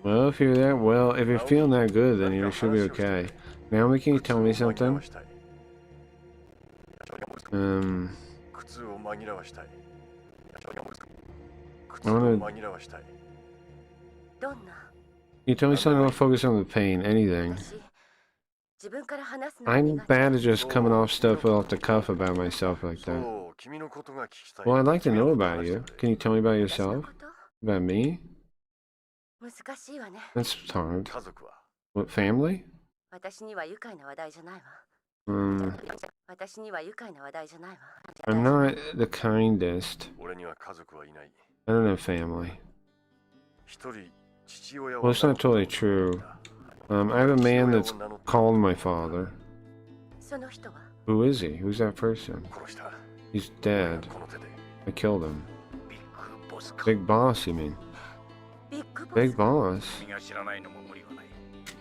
Well, if you're that well, if you're feeling that good, then you should be okay. Naomi, can you tell me something? You tell me something, I'll focus on the pain, anything. I'm bad at just coming off stuff off the cuff about myself like that. Well, I'd like to know about you. Can you tell me about yourself? About me? That's hard. What, family? I'm not the kindest. I don't have family. Well, it's not totally true. I have a man that's called my father. Who is he? Who's that person? He's dead. I killed him. Big boss, you mean? Big boss?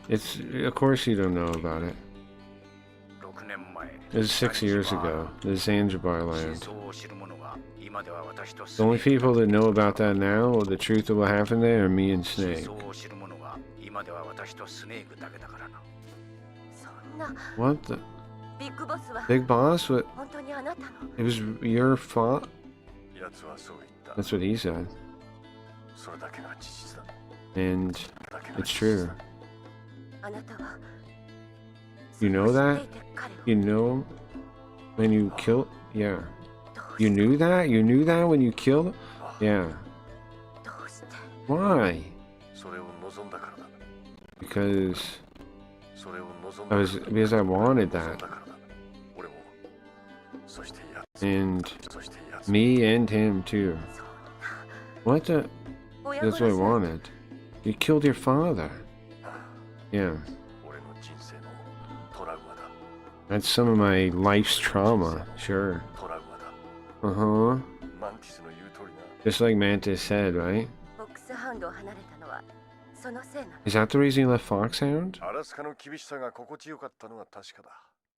It's... Of course you don't know about it. It was 6 years ago. The Zanzibar land. The only people that know about that now, or the truth of what happened there, are me and Snake. What the? Big Boss? What? It was your fault? That's what he said. And it's true. You know that? You know when you killed? Yeah. You knew that? You knew that when you killed him? Yeah. Why? Because I wanted that. And me and him too. What the? That's what I wanted. You killed your father. Yeah. That's some of my life's trauma, sure. Uh-huh. Just like Mantis said, right? Is that the reason you left Foxhound?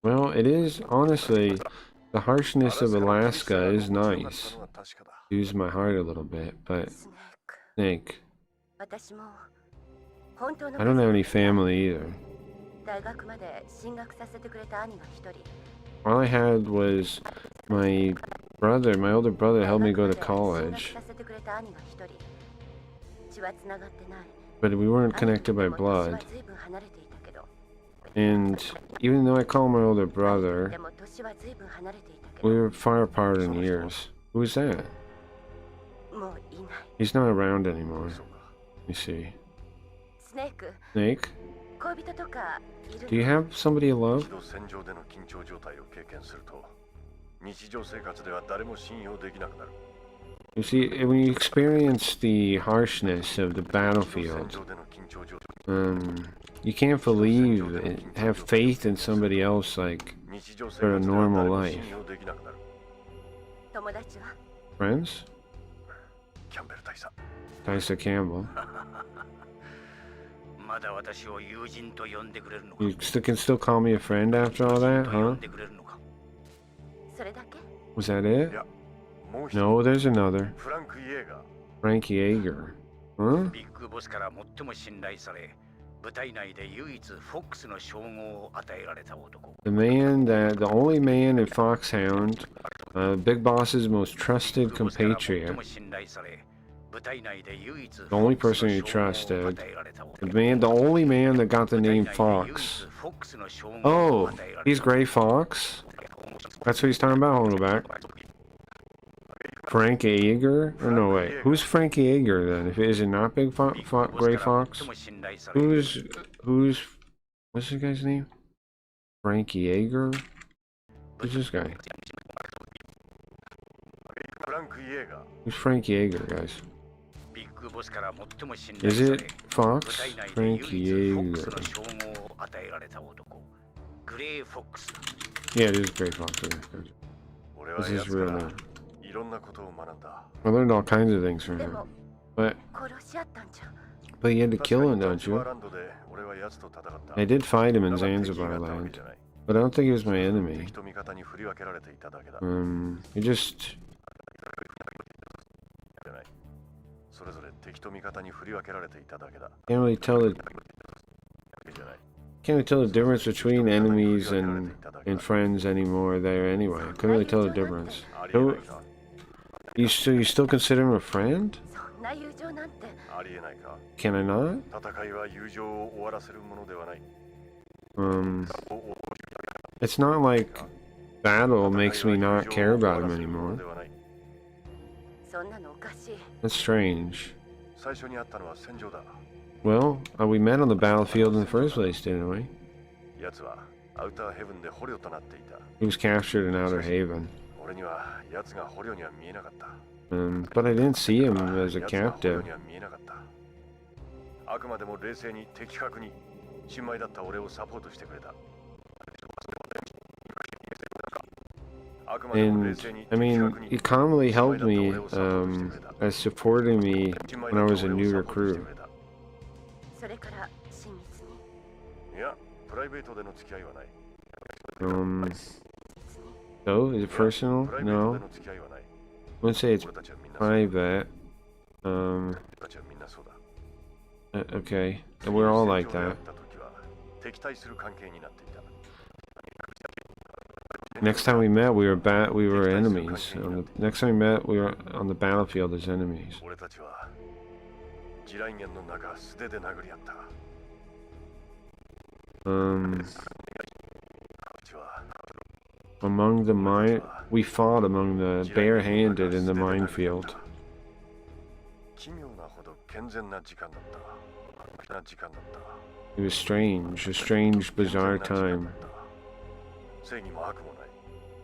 Well, it is, honestly, the harshness of Alaska is nice. Used my heart a little bit, but... Snake. I don't have any family either. All I had was my brother, my older brother helped me go to college. but we weren't connected by blood. And even though I call him my older brother, we were far apart in years. Who is that? He's not around anymore. Let me see. Snake? Do you have somebody you love? 一度戦場での緊張状態を経験すると、日常生活では誰も信用できなくなる。 You see, when you experience the harshness of the battlefield, you can't believe it, have faith in somebody else like for a normal life. Friends? キャンベル大佐。 Tysa Campbell. まだ私を友人と呼んでくれるのか You can still call me a friend after all that, 呼 huh? んでくれるのか Was that it? いや、もう一人。 No, there's another. フランク・イエーガー。 Frank Yeager. Huh? ビッグボスから最も信頼され、部隊内で唯一フォックスの称号を与えられた男。 The only man in Foxhound, Big Boss's most trusted compatriot. 最も信頼され、部隊内で唯一 The only person he trusted. The only man that got the name Fox. Oh, he's Gray Fox? That's what he's talking about? Hold on back. Frank Yeager? Or no, wait. Who's Frank Yeager then? If is it not Big Gray Fox? Who's, what's this guy's name? Frank Yeager? Who's this guy? フランク・イエーガー。 Who's Frank Yeager, guys? ビッグボスから最も信頼 Is され、 it Fox? 部隊内で Frank 唯一フォックス Yeager. の称号を与えられた男。グレー・フォックス。 Yeah, it is Gray Fox. This 俺は is 奴 real から name. いろんなことを学んだ。 I learned all kinds of things from him. But you had to kill him, don't ザンジバー you? ランドで俺は奴と戦った。 I did fight him in だが敵 Zanzibar だったわけ land, じゃない。 but I don't think he was my enemy. 敵と味方に振り分けられていただけだ。 He just じゃない。それぞれ敵と味方に振り分けられていただけだ。 can't really tell the じゃない。 can't really tell the difference between enemies and friends anymore there anyway. Couldn't really tell the difference. ありえないか。 You still consider him a friend? ありえないか。 Can I not? 戦いは友情を終わらせるものではない。 It's not like battle makes me not care about him anymore. That's strange. 最初に会ったのは戦場だ。 Well, we met on the battlefield in the first place, didn't we? 奴はアウターヘブンで捕虜となっていた。 He was captured in Outer Haven. 俺には奴が捕虜には見えなかった。 But I didn't see him as a 奴は捕虜 captive. には見えなかった。あくまでも冷静に的確に新米だった俺をサポートしてくれた。あくまでも冷 And 静に I 的 mean, 確に he calmly 新米 helped だった me 俺をサポートしてくれた。 as supporting me 新米 when だ I った was a 俺を new サポートして recruit. くれた。いや、プライベートでの付き合いはない。 So, is it personal? プライベートで No. の付き合いはない。 I wouldn't say it's 俺たちはみんな private. 俺たちはみんなそうだ。 Okay. We're all like 戦場で会 that. った時は敵対する関係になっていた。 Next time we met, we were enemies. Next time we met, we were on the battlefield as enemies. 俺たちは地雷原の中素手で殴り合った。 Um, 俺たちは among the we fought among the barehanded in the minefield. 奇妙なほど健全な時間だった。 It was strange, a strange, bizarre time. 正義も悪もない。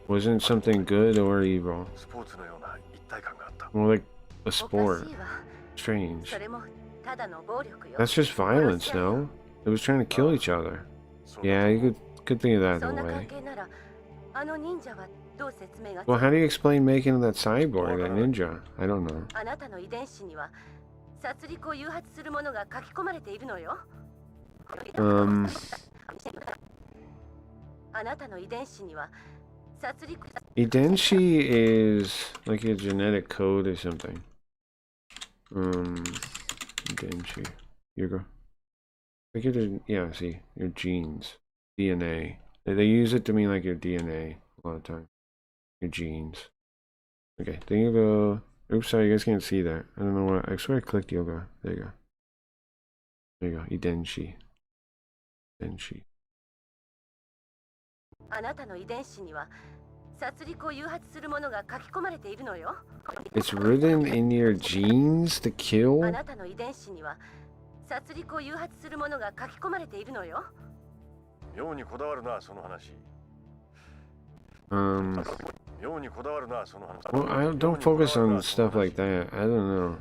Wasn't something good or evil. スポーツのような一体感があった。 More like a sport. Strange. That's just violence, no? It was trying to kill each other. Yeah, you could think of that in a way. Well, how do you explain making that cyborg, that ninja? I don't know. あなたの遺伝子には殺戮を誘発するものが書き込まれているのよ。あなたの遺伝子には殺戮 Idenshi is like a genetic code or something. Idenshi. Here you go. Like yeah, see, your genes. DNA. They use it to mean like your DNA a lot of times. Your genes. Okay, then you go. Oops, sorry, you guys can't see that. I don't know what. I swear I clicked yoga. There you go. There you go. Idenshi. Idenshi. あなたの遺伝子には殺戮を誘発するものが書き込まれているのよ。 It's written in your genes to あ kill? なたの遺伝子には殺戮を誘発するものが書き込まれているのよ。妙にこだわるな、その話。 Um, 妙にこだわるな、その話。 well, I don't focus on stuff like that. I don't know.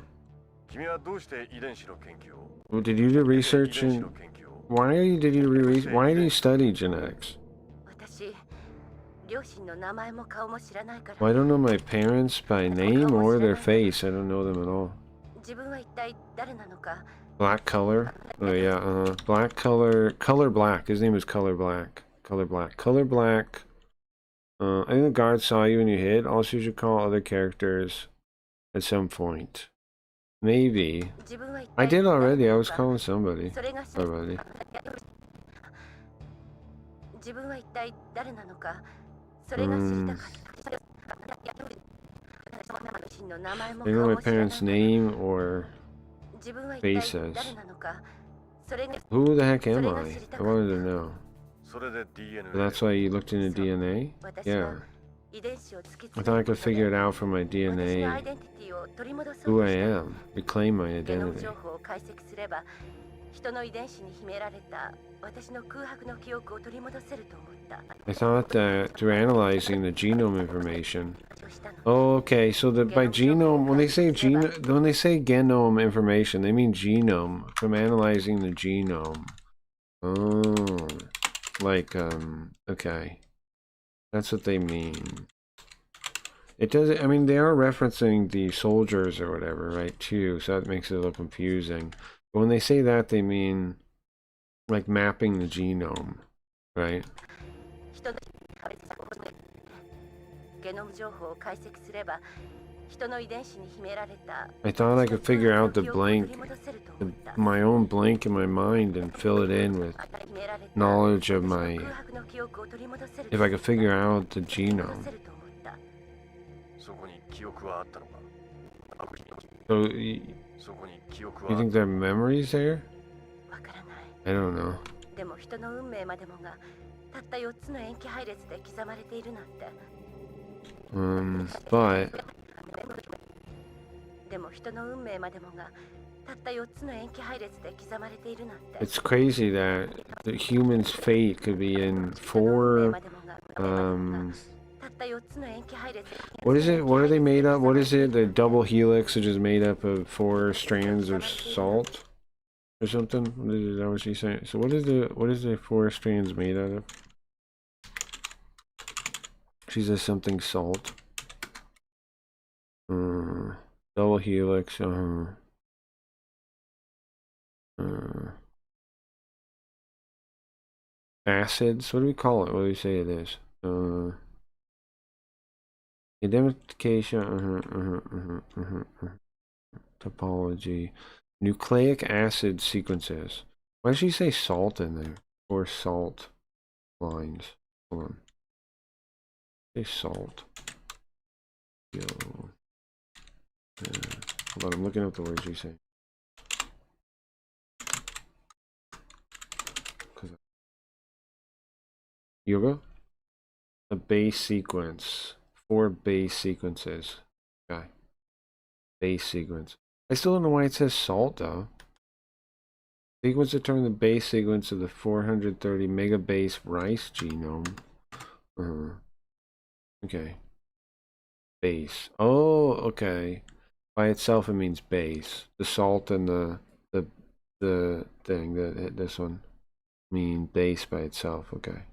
君はどうして遺伝子の研究を Well, did you do 遺伝 research 子 in... の研究を Why did you why do you study genetics? 私、両親の名前も顔も知らないから。 Well, I don't know my parents by name or their face. I don't know them at all. 自分は一体誰なのか。 Black color? Oh yeah, black color. Color Black. His name is Color Black. Color Black. Color Black. I think the guard saw you and you hid. Also, you should call other characters at some point. Maybe. 自分は一 I 体 did 誰 already. な I の was か calling somebody それが知 already. 自分は一体誰なのか。それが知りたかった。両親の名前も I 顔 know my も知らない parents' name or 自分は一体 faces. 誰なのか。それが who the heck am I? I wanted to know. それで DNA So that's why you looked into DNA? 私 Yeah. は遺伝子を突き I 詰 thought I める could ことで figure it out from my 私のアイ DNA デンティティを取り戻そう who と I した am, reclaim my ゲノム identity. 情報を解析すれば人の遺伝子に秘められた私の空白の記憶を取り戻せると思った。 I thought that through analyzing the genome information. 話をしたの Oh, okay. So that by genome, when they say when they say genome information, they mean genome from analyzing the genome. Oh, like okay, that's what they mean. It doesn't. I mean, they are referencing the soldiers or whatever, right? Too. So that makes it a little confusing. But when they say that, they mean like mapping the genome, right? 人のゲノム情報を解析すれば人の遺伝子に秘められた I thought I could figure out the 記憶を取 blank, り戻せると思った my own blank in my mind, and fill it in with 秘められた knowledge of 私の my. 空白の記憶を取り戻せる If I could figure out the 取り戻 genome. せると思った。そこに記憶はあったのか So そこに記憶 you はあっ think there are memories there? わからない。 I don't know. でも人の運命までもがたった4つの塩基配列で刻まれているなんて。But でも人の運命までもがたった4つの塩基配列で刻まれているなんて。 it's crazy that the human's fate could be in 人の運命 4. までもがたった4つの塩基配列で What is it? What are they made up? What is it? The double helix, which is made up of 4 strands of salt, or something? Is that what she's saying? So what is the 4 strands made out of? She says something salt. Double helix. Acids. What do we call it? What do we say it is? Identification. Topology. Nucleic acid sequences. Why does she say salt in there? Or salt lines? Hold on. Say salt. Yo. Hold on, I'm looking up the words she's saying. Yoga? A base sequence. 4 base sequences. Okay. Base sequence. I still don't know why it says salt though. Sequence determine the base sequence of the 430 megabase rice genome. Okay. Base. Oh, okay. By itself it means base. The salt and the thing, this one mean base by itself. Okay.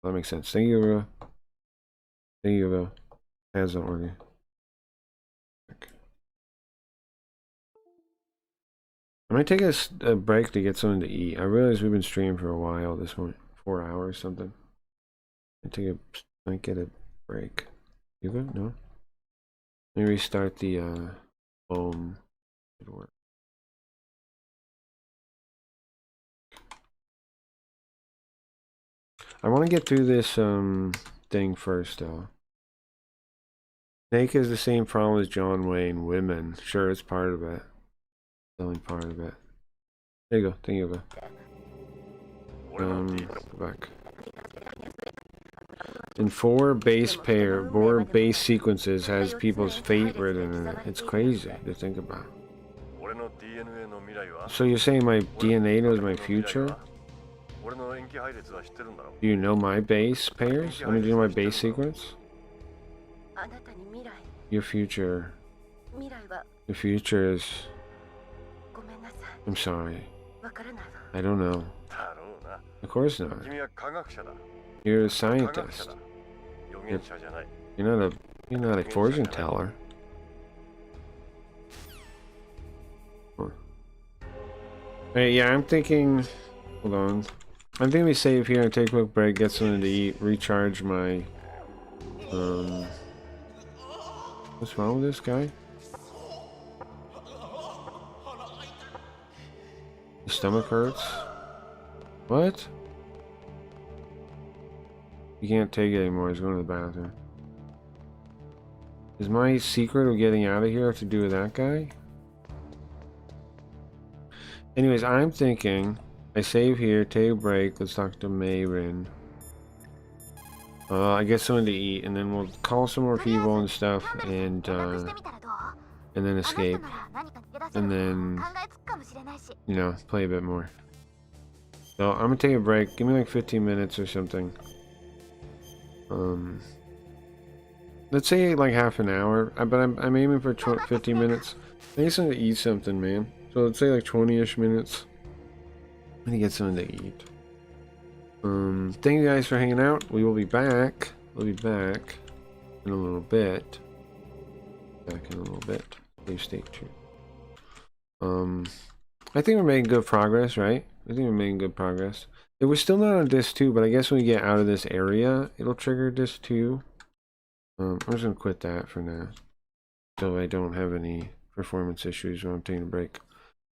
That makes sense. Thank you, bro. Thank you, bro. Hands not working. Okay. I might take a break to get something to eat. I realize we've been streaming for a while at this point. 4 hours something. I might get a break. You good? No? Let me restart the home. It'll work. I want to get through this thing first though. Snake is the same problem as John Wayne. Women. Sure, it's part of it. It's only part of it. There you go. Thank you. Go back. And 4 base sequences has people's fate written in it. It's crazy to think about. So you're saying my DNA knows my future? Do you know my base pairs? I mean, do you know my base sequence? Your future. Your future is... I'm sorry. I don't know. Of course not. You're a scientist. You're not a fortune teller. Hey, yeah, I'm thinking... Hold on. I'm thinking we save here and take a quick break, get something to eat, recharge my... What's wrong with this guy? His stomach hurts? What? He can't take it anymore, he's going to the bathroom. Is my secret of getting out of here have to do with that guy? Anyways, I'm thinking I save here, take a break, let's talk to Mayrin. I get something to eat, and then we'll call some more people and stuff, and then escape. And then, you know, play a bit more. So I'm gonna take a break. Give me like 15 minutes or something. Let's say like half an hour, but I'm aiming for 15 minutes. I need something to eat something, man. So let's say like 20-ish minutes. I'm gonna get something to eat. Thank you guys for hanging out. We will be back. We'll be back in a little bit. Please stay tuned. I think we're making good progress, right? I think we're making good progress. It was still not on disc 2, but I guess when we get out of this area, it'll trigger disc 2. I'm just gonna quit that for now, so I don't have any performance issues when I'm taking a break.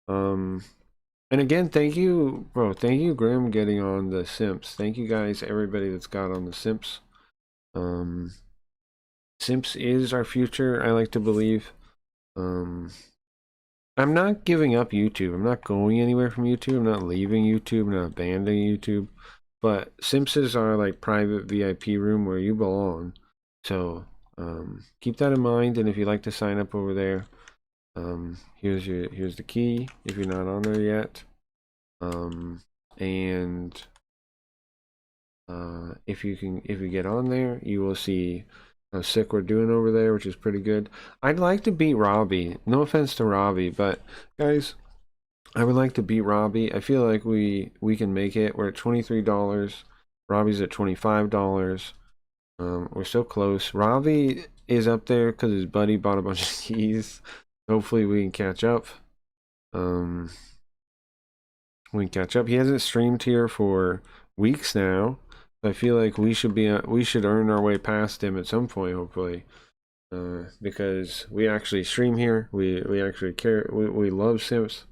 And again, thank you, bro. Thank you, Grim, getting on the Simps. Thank you guys, everybody that's got on the Simps. Simps is our future, I like to believe. I'm not giving up YouTube. I'm not going anywhere from YouTube. I'm not leaving YouTube. I'm not abandoning YouTube. But Simps is our like private VIP room where you belong. So keep that in mind. And if you'd like to sign up over there, here's the key if you're not on there yet. If you get on there, you will see how sick we're doing over there, which is pretty good. I'd like to beat Robbie. No offense to Robbie, but guys, I would like to beat Robbie. I feel like we can make it. We're at $23. Robbie's at $25. We're so close. Robbie is up there because his buddy bought a bunch of keys. Hopefully we can catch up. We can catch up. He hasn't streamed here for weeks now. I feel like we should earn our way past him at some point, hopefully, because we actually stream here. We actually care. We love Simps.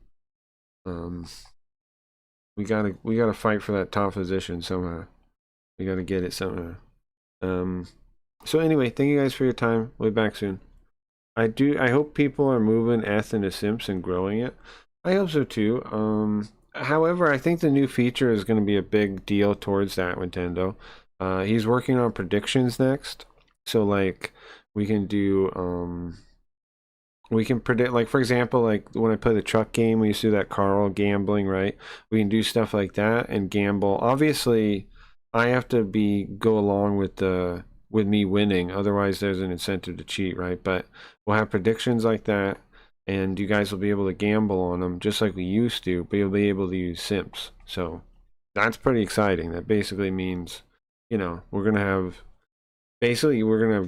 We gotta fight for that top position somehow. We gotta get it somehow. So anyway, thank you guys for your time. We'll be back soon. I hope people are moving Eth into Simps and growing it. I hope so too. However, I think the new feature is going to be a big deal towards that, Nintendo. He's working on predictions next. So like we can do we can predict, like for example, like when I play the truck game, we used to do that Carl gambling, right? We can do stuff like that and gamble. Obviously, I have to go along with me winning, otherwise there's an incentive to cheat, right? But we'll have predictions like that, and you guys will be able to gamble on them just like we used to, but you'll be able to use Simps. So that's pretty exciting. That basically means, you know, we're gonna have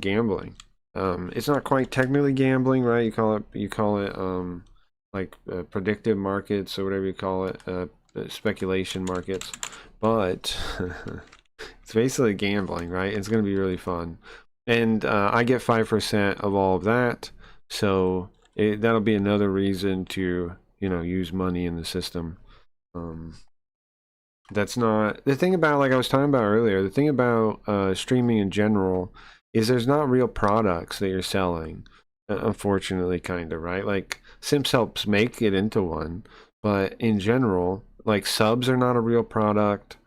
gambling. It's not quite technically gambling, right? You call it like predictive markets or whatever you call it, speculation markets, but it's basically gambling, right? It's going to be really fun, and I get 5% of all of that, so that'll be another reason to, you know, use money in the system. That's not the thing about, like I was talking about earlier, the thing about streaming in general is there's not real products that you're selling, unfortunately, kind of, right? Like Simps helps make it into one, But in general, like subs are not a real product.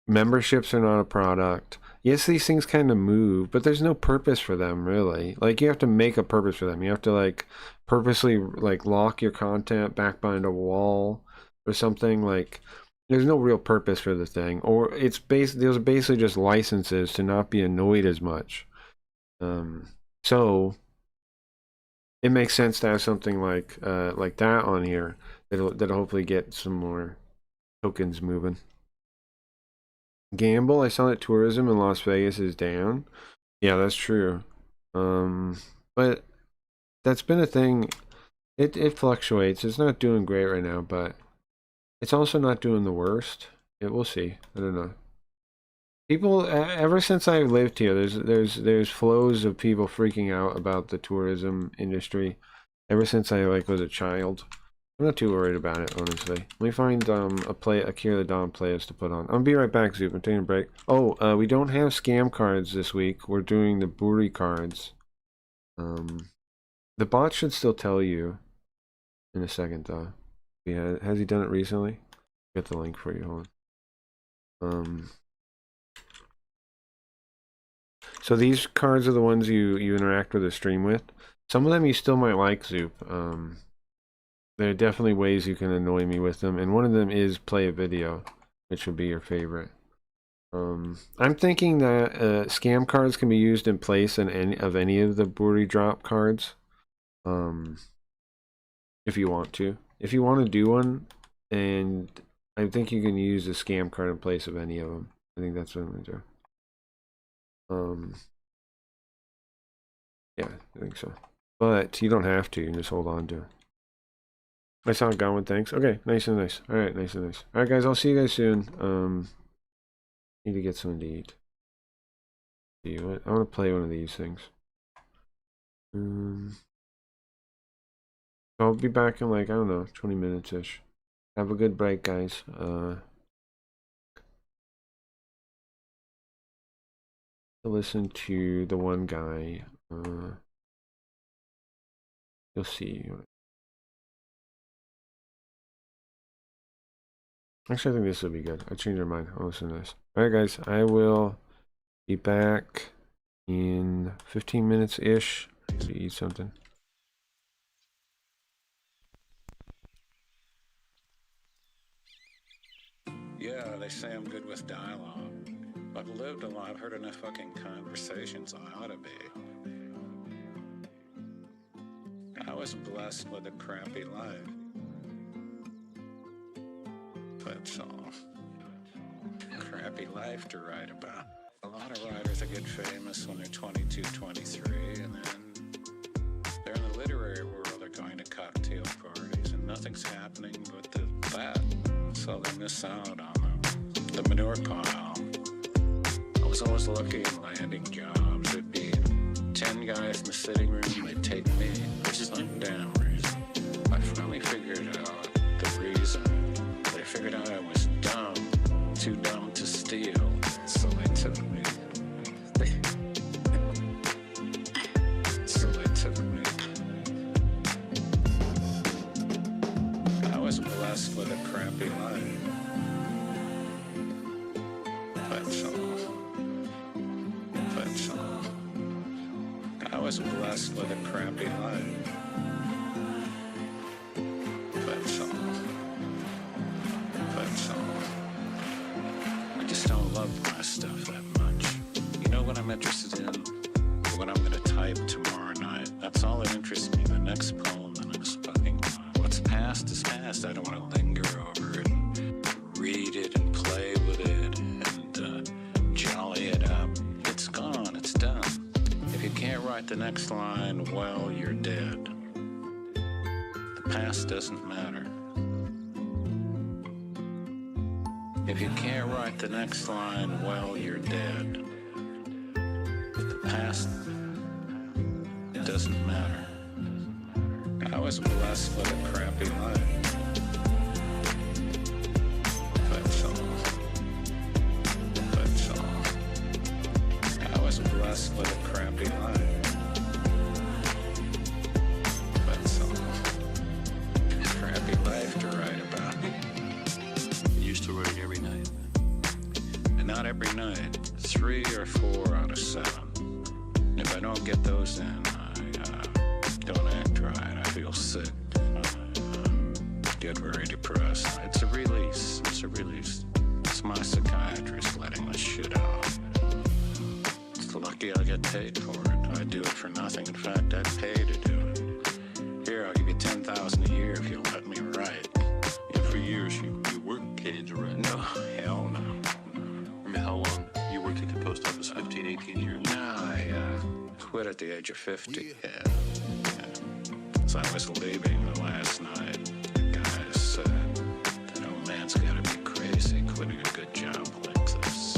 Memberships are not a product. Yes, these things kind of move, but there's no purpose for them really. Like you have to make a purpose for them. You have to like purposely like lock your content back behind a wall or something. Like there's no real purpose for the thing, or it's those are basically just licenses to not be annoyed as much. So it makes sense to have something like that on here that'll hopefully get some more tokens moving. Gamble, I saw that tourism in Las Vegas is down. Yeah, that's true. But that's been a thing. It fluctuates. It's not doing great right now, but it's also not doing the worst. We'll see. I don't know. People, ever since I lived here, there's flows of people freaking out about the tourism industry. Ever since I was a child. I'm not too worried about it, honestly. Let me find a Kier the Dawn playlist to put on. I'll be right back, Zoop. I'm taking a break. Oh, we don't have scam cards this week. We're doing the Buri cards. The bot should still tell you in a second, though. Yeah, has he done it recently? Get the link for you. Hold on. So these cards are the ones you interact with the stream with. Some of them you still might like, Zoop. There are definitely ways you can annoy me with them, and one of them is play a video, which would be your favorite. I'm thinking that scam cards can be used in place of any of the Buri drop cards. If you want to. If you want to do one, and I think you can use a scam card in place of any of them. I think that's what I'm going to do. Yeah, I think so. But you don't have to, you can just hold on to it. I saw Godwin, thanks. Okay, nice and nice. Alright, nice and nice. Alright guys, I'll see you guys soon. Need to get something to eat. See what? I want to play one of these things. I'll be back in like, I don't know, 20 minutes-ish. Have a good break, guys. Listen to the one guy. You'll see. Actually, I think this will be good. I changed my mind. I'll listen to this. Alright guys, I will be back in 15 minutes-ish. I need to eat something. Yeah, they say I'm good with dialogue. I've lived a lot, heard enough fucking conversations, I ought to be. I was blessed with a crappy life. That's all. Crappy life to write about. A lot of writers that get famous when they're 22, 23, and then they're in the literary world, they're going to cocktail parties, and nothing's happening but that. So they miss out on the manure pile. I was always lucky in landing jobs. There'd be 10 guys in the sitting room, they'd take me for some damn reason. I finally figured out the reason. They figured out I was dumb, too dumb to steal, so they took me. So they took me. I was blessed with a crappy life. That's all. That's all. I was blessed with a crappy life. That's all. That's all. I just don't love my stuff that much. You know what I'm interested in? What I'm gonna type tomorrow night. That's all that interests me. The next poem, the next fucking line. What's past is past. I don't want to linger over it and read it and play with it and jolly it up. It's gone. It's done. If you can't write the next line, well, you're dead. The past doesn't matter. If you can't write the next line, well, you're dead. The past doesn't matter. I was blessed with a crappy life. That's all. That's all. I was blessed with a crappy life. That's all. Crappy life to write about. Not every night. 3 or 4 out of 7. If I don't get those in, I don't act right. I feel sick. I get very depressed. It's a release. It's a release. It's my psychiatrist letting the shit out. It's lucky I get paid for it. I do it for nothing. In fact, I'd pay to do it. Here, I'll give you $10,000 a year if you'll let me write. And for years, you worked paid to write? No, hell no. I mean, how long? You worked at the post office 15, 18 years? No, I quit at the age of 50. Yeah. As I was leaving the last night, the guy said, that old man's gotta be crazy quitting a good job like this.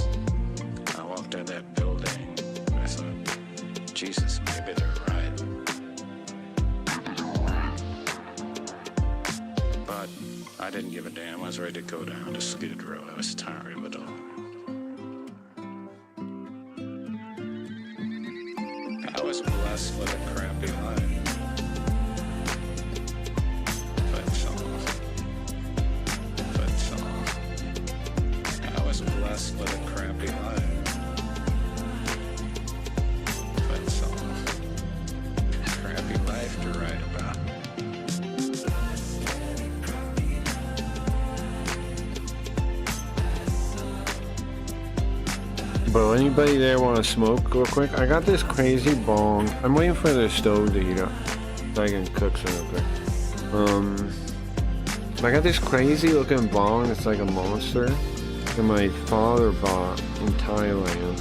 I walked out that building, and I thought, Jesus, maybe they're right. But I didn't give a damn. I was ready to go down to Skid Row. I was tired of it all. I was blessed with a crappy life. That's all. That's all. I was blessed with a crappy life. That's all. Crappy life to write about. Bro, anybody there want to smoke real quick? I got this crazy bong. I'm waiting for the stove to heat up so I can cook some real quick. I got this crazy looking bong. It's like a monster that my father bought in Thailand,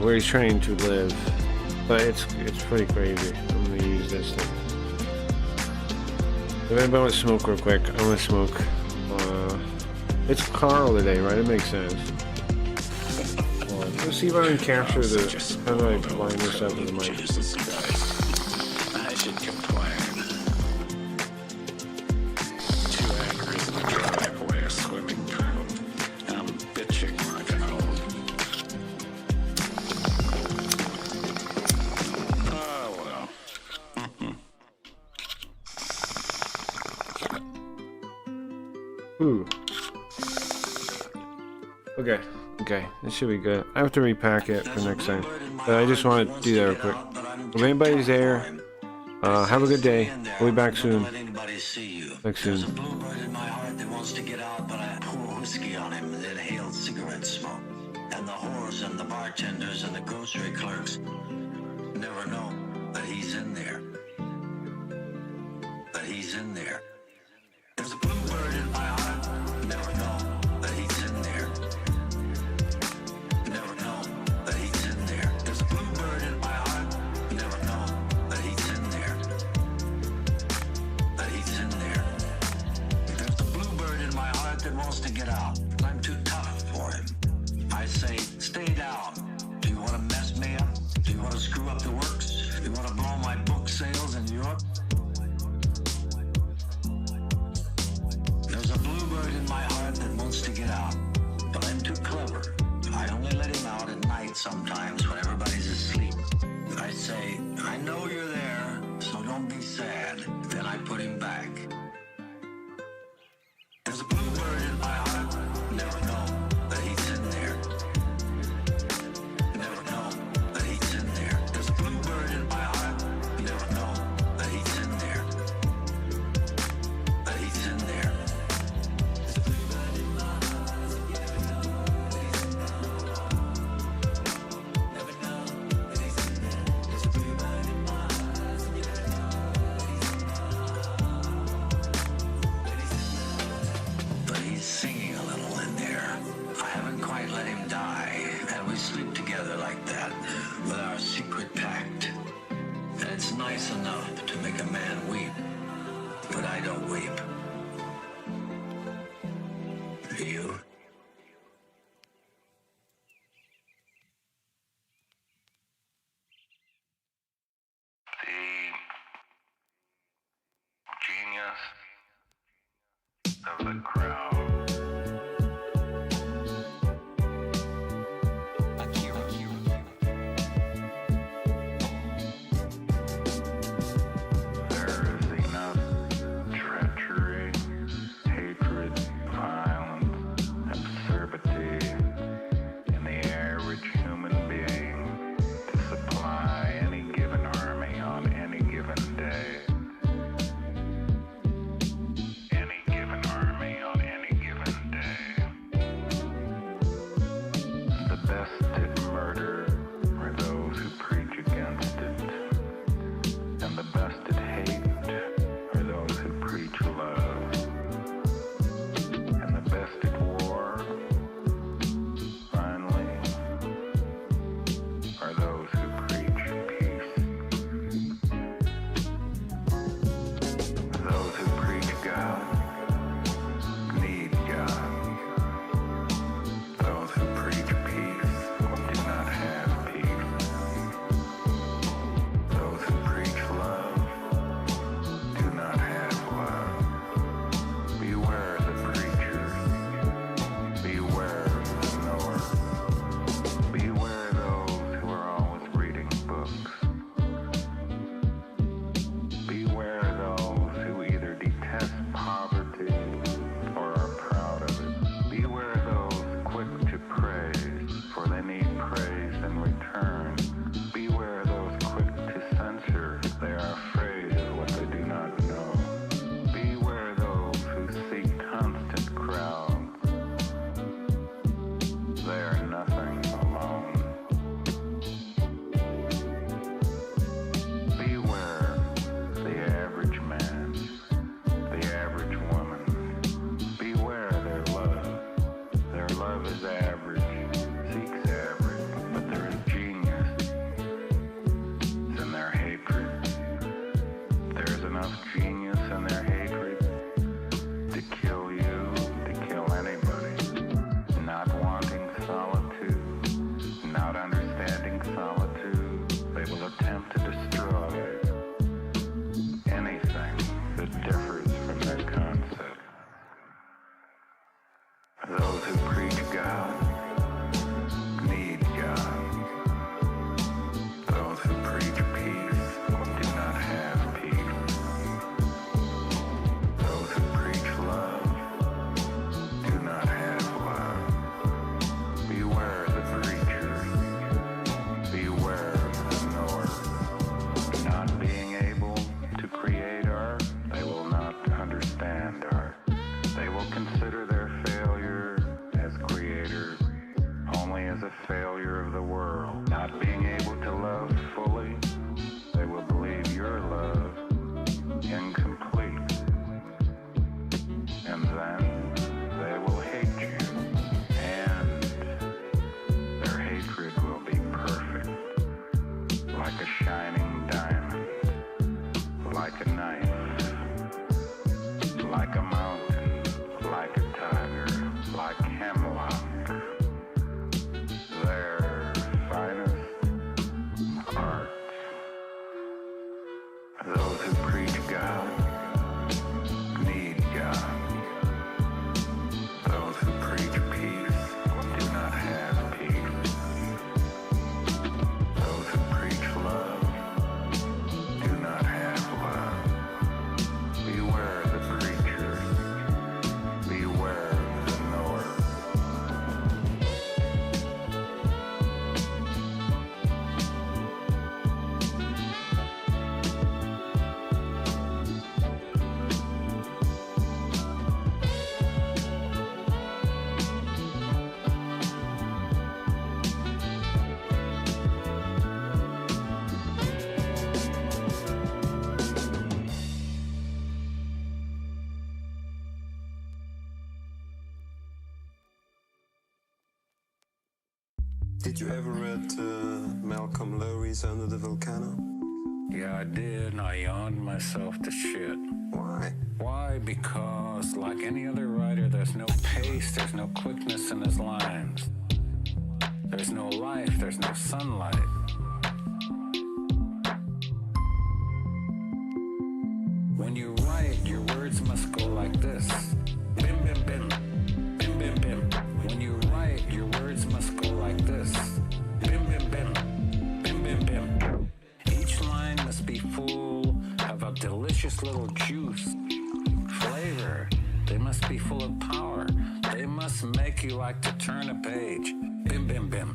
where he's trying to live. But it's pretty crazy. I'm gonna use this thing. If anybody wants to smoke real quick, I'm gonna smoke. It's Carl today, right? It makes sense. Let's see if I can capture the. How do I line this up with the mic? Jesus Christ. I should complain. 2 acres in the driveway, a swimming pool. I'm bitching like an old. Oh well. Ooh. Okay, this should be good. I have to repack it for next time, but I just want to do that real quick. If anybody's there, have a good day. We'll be back soon. Back soon. There's a bluebird in my heart that wants to get out, but I pour whiskey on him that inhaled cigarette smoke. And the whores and the bartenders and the grocery clerks never know that he's in there. That he's in there. There's a bluebird in my heart, never know that he's in there. Never know that he's in there. There's a bluebird in my heart, never know that he's in there. That he's in there. There's a bluebird in my heart that wants to get out. I'm too tough for him. I say, stay down. Do you want to mess me up? Do you want to screw up the works? Do you want to blow my book sales in Europe? There's a bluebird in my heart that wants to get out, but I'm too clever. I only let him out at night sometimes when everybody's asleep. I say, I know you're there, so don't be sad. Then I put him back. There's a bluebird in my heart, never know that he's in there. Never know that he's in there. There's a bluebird in my heart, never know that he's in there. That he's in there. But he's singing a little in there. I haven't quite let him die, and we sleep together like that, with our secret pact. And it's nice enough to make a man weep, but I don't weep. You? Genius of the crowd. There is enough treachery, hatred, violence, absurdity. Those who preach God need God. Those who preach peace do not have peace. Those who preach love do not have love. Beware the preachers. Beware the knowers. Not being able to create art, they will not understand art. They will consider their failure as creators only as a failure of the world. Not being able to love fully, they will believe your love incomplete. And then they will hate you. And their hatred will be perfect. Like a shining diamond. Like a knife. Like a mountain. Like a tiger. Like hemlock. Their finest art. Those who preach God need God. Those who preach peace do not have peace. Those who preach love do not have love. Beware the preachers. Beware the knowers. Did you ever read Malcolm Lowry's Under the Volcano? Yeah, I did, and I yawned myself to shit. Why? Why? Because, like any other writer, there's no pace, there's no quickness in his lines. There's no life, there's no sunlight. When you write, your words must go like this. Bim, bim, bim. Bim, bim, bim. When you write, your words must go like this. Bim, bim, bim. Bim, bim, bim. Each line must be full of a delicious little juice, flavor. They must be full of power. They must make you like to turn a page. Bim, bim, bim.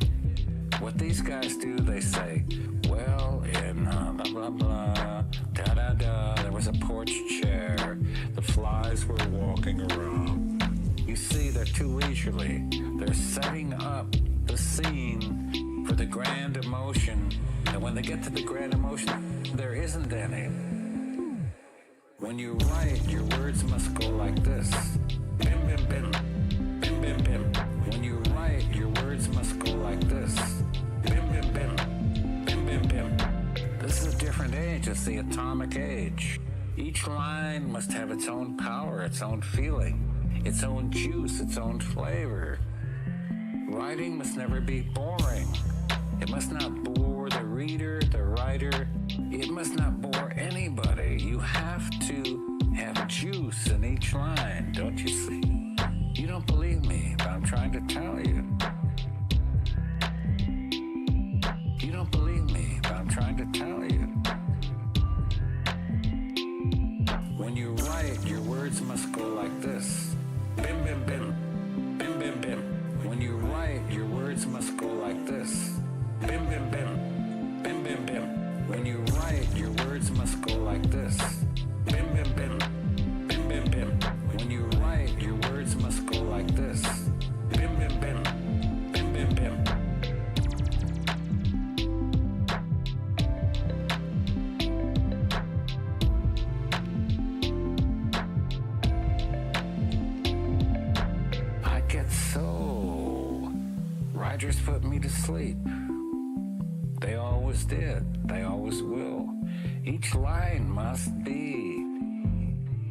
What these guys do, they say, well, in blah, blah, blah, da, da, da, there was a porch chair. The flies were walking around. You see, they're too leisurely. They're setting up the scene for the grand emotion. And when they get to the grand emotion, there isn't any. When you write, your words must go like this. Bim, bim, bim. Bim, bim, bim. When you write, your words must go like this. Bim, bim, bim. Bim, bim, bim. This is a different age. It's the atomic age. Each line must have its own power, its own feeling, its own juice, its own flavor. Writing must never be boring. It must not bore the reader, the writer. It must not bore anybody. You have to have juice in each line, don't you see? You don't believe me, but I'm trying to tell you. You don't believe me, but I'm trying to tell you. When you write, your words must go like this. Bim, bim, bim. Bim, bim, bim. When you write, your words must go like this. Bim, bim, bim. Bim, bim, bim. When you write, your words must go like this. Bim, bim, bim. Bim, bim, bim. When you write, your words must go like this. Bim, bim, bim. Bim, bim, bim. I get so... Writers put me to sleep. They always did. They always will. Each line must be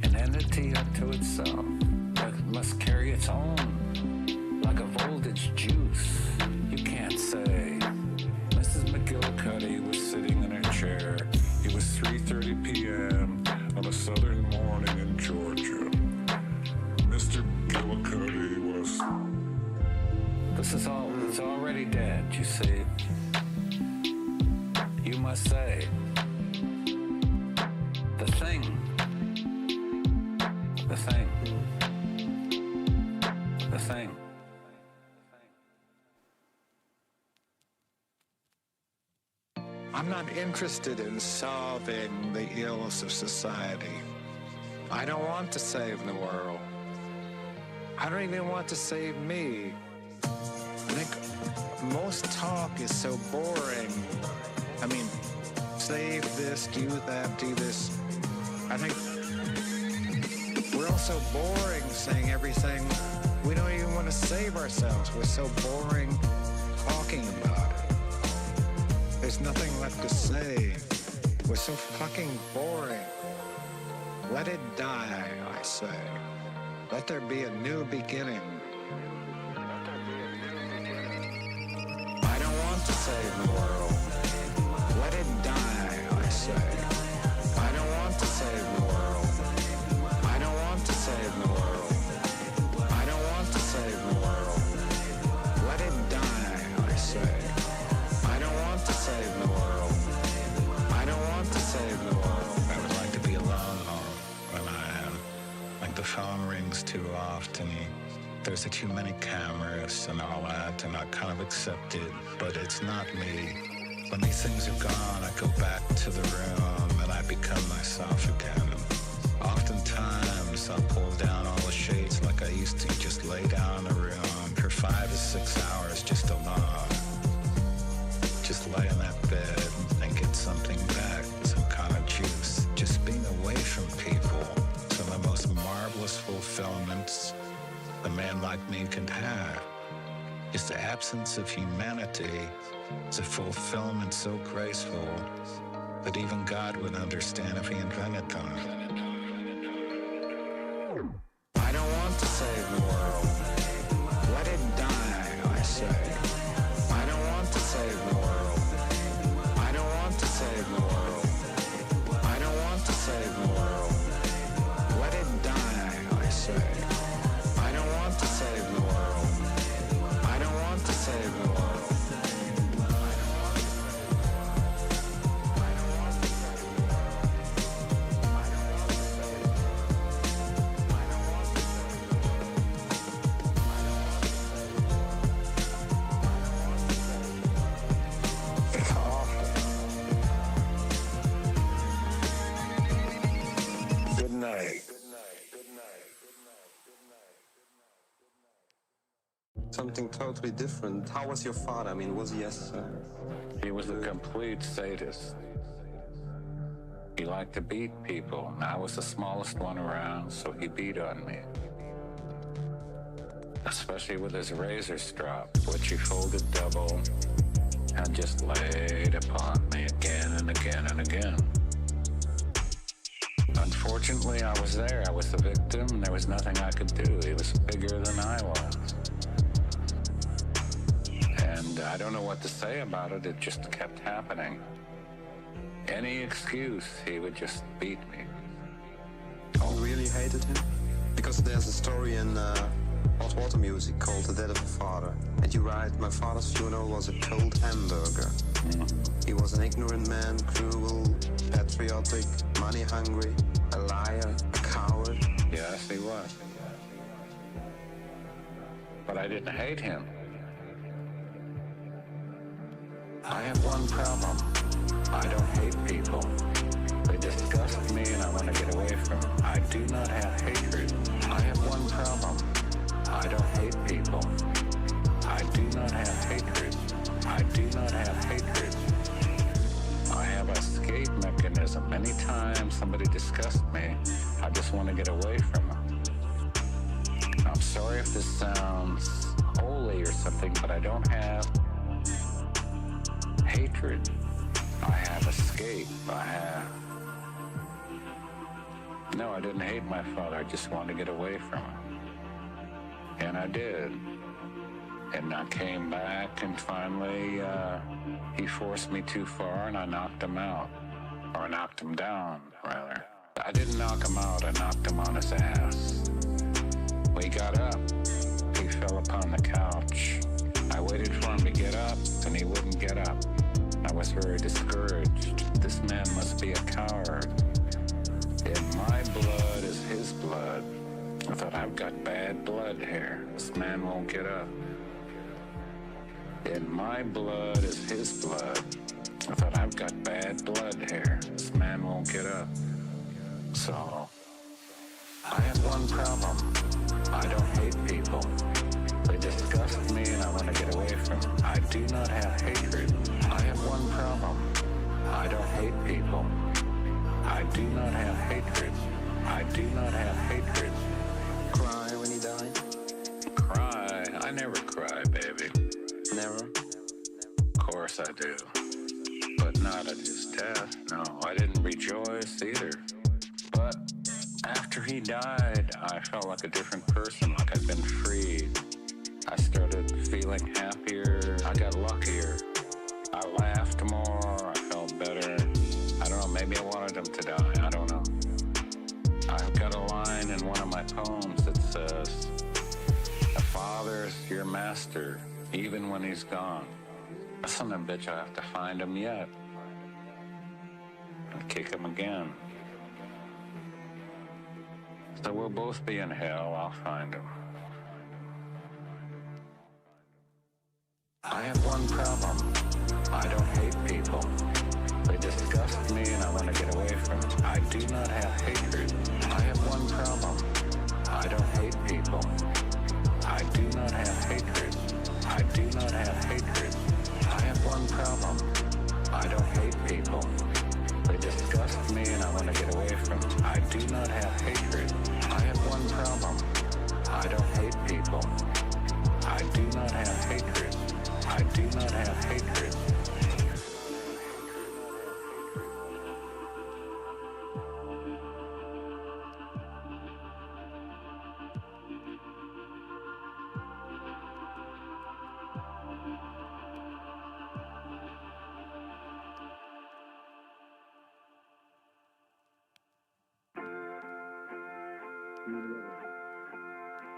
an entity unto itself. It must carry its own, like a voltage juice. You can't say, Mrs. McGillicuddy was sitting in her chair. It was 3:30 p.m. on a southern morning in Georgia. Mr. McGillicuddy was This is all, it's already dead, you see. You must say, the thing. The thing. The thing. I'm not interested in solving the ills of society. I don't want to save the world. I don't even want to save me. I think most talk is so boring. I mean, save this, do that, do this. I think we're all so boring saying everything. We don't even want to save ourselves. We're so boring talking about it. There's nothing left to say. We're so fucking boring. Let it die, I say. Let there be a new beginning. I don't want to save the world. Let it die, I say. I don't want to save the world. I don't want to save the world. I don't want to save the world. Let it die, I say. I don't want to save the world. I don't want to save the world. I would like to be alone when I am. Like the phone rings too often. There's too many cameras and all that, and I kind of accept it, but it's not me. When these things are gone, I go back to the room and I become myself again. And oftentimes I'll pull down all the shades like I used to, just lay down in a room for 5 to 6 hours just alone. Just lay in that bed and get something back, some kind of juice. Just being away from people. Some of the most marvelous fulfillments a man like me can have. Just the absence of humanity is a fulfillment so graceful that even God would understand if he invented them. I don't want to save the world. Let it die, I say. I don't want to save the world. I don't want to save the world. I don't want to save the world. Let it die, I say. I don't want to save the world. I don't want to save the world. Good night. Something totally different. How was your father? I mean, was he as... He was a complete sadist. He liked to beat people, and I was the smallest one around, so he beat on me. Especially with his razor strap, which he folded double and just laid upon me again and again and again. Unfortunately, I was there. I was the victim, and there was nothing I could do. He was bigger than I was. And I don't know what to say about it. It just kept happening. Any excuse, he would just beat me. You really hated him? Because there's a story in Hot Water Music called The Death of a Father. And you write, my father's funeral was a cold hamburger. He was an ignorant man, cruel, patriotic, money hungry, a liar, a coward. Yes, he was. But I didn't hate him. I have one problem. I don't hate people. They disgust me and I want to get away from them. I do not have hatred. I have one problem. I don't hate people. I do not have hatred. I do not have hatred. I have an escape mechanism. Anytime somebody disgusts me, I just want to get away from them. I'm sorry if this sounds holy or something, but I don't have hatred. I have escape. No, I didn't hate my father. I just wanted to get away from him. And I did. And I came back, and finally, he forced me too far, and I knocked him out. Or I knocked him down, rather. I didn't knock him out, I knocked him on his ass. When he got up, he fell upon the couch, very discouraged. This man must be a coward. In my blood is his blood. I thought, I've got bad blood here. This man won't get up. In my blood is his blood. I thought, I've got bad blood here. This man won't get up. So, I have one problem. I don't hate people. They disgust me and I want to get away from them. I do not have hatred. I have one problem. I don't hate people. I do not have hatred. I do not have hatred. Cry when he died? Cry? I never cry, baby. Never? Of course I do. But not at his death. No, I didn't rejoice either. But after he died, I felt like a different person, like I'd been freed. I started feeling happier. I got luckier. I laughed more. I felt better. I don't know, maybe I wanted him to die. I don't know. I've got a line in one of my poems that says, "A father's your master, even when he's gone." Son of a bitch, I have to find him yet. And kick him again. So we'll both be in hell. I'll find him. I have one problem. I don't hate people. They disgust me and I want to get away from them. I do not have hatred. I have one problem. I don't hate people. I do not have hatred. I do not have hatred. I have one problem. I don't hate people. They disgust me and I want to get away from them. I do not have hatred. I have one problem. I don't hate people. I do not have hatred. I do not have hatred.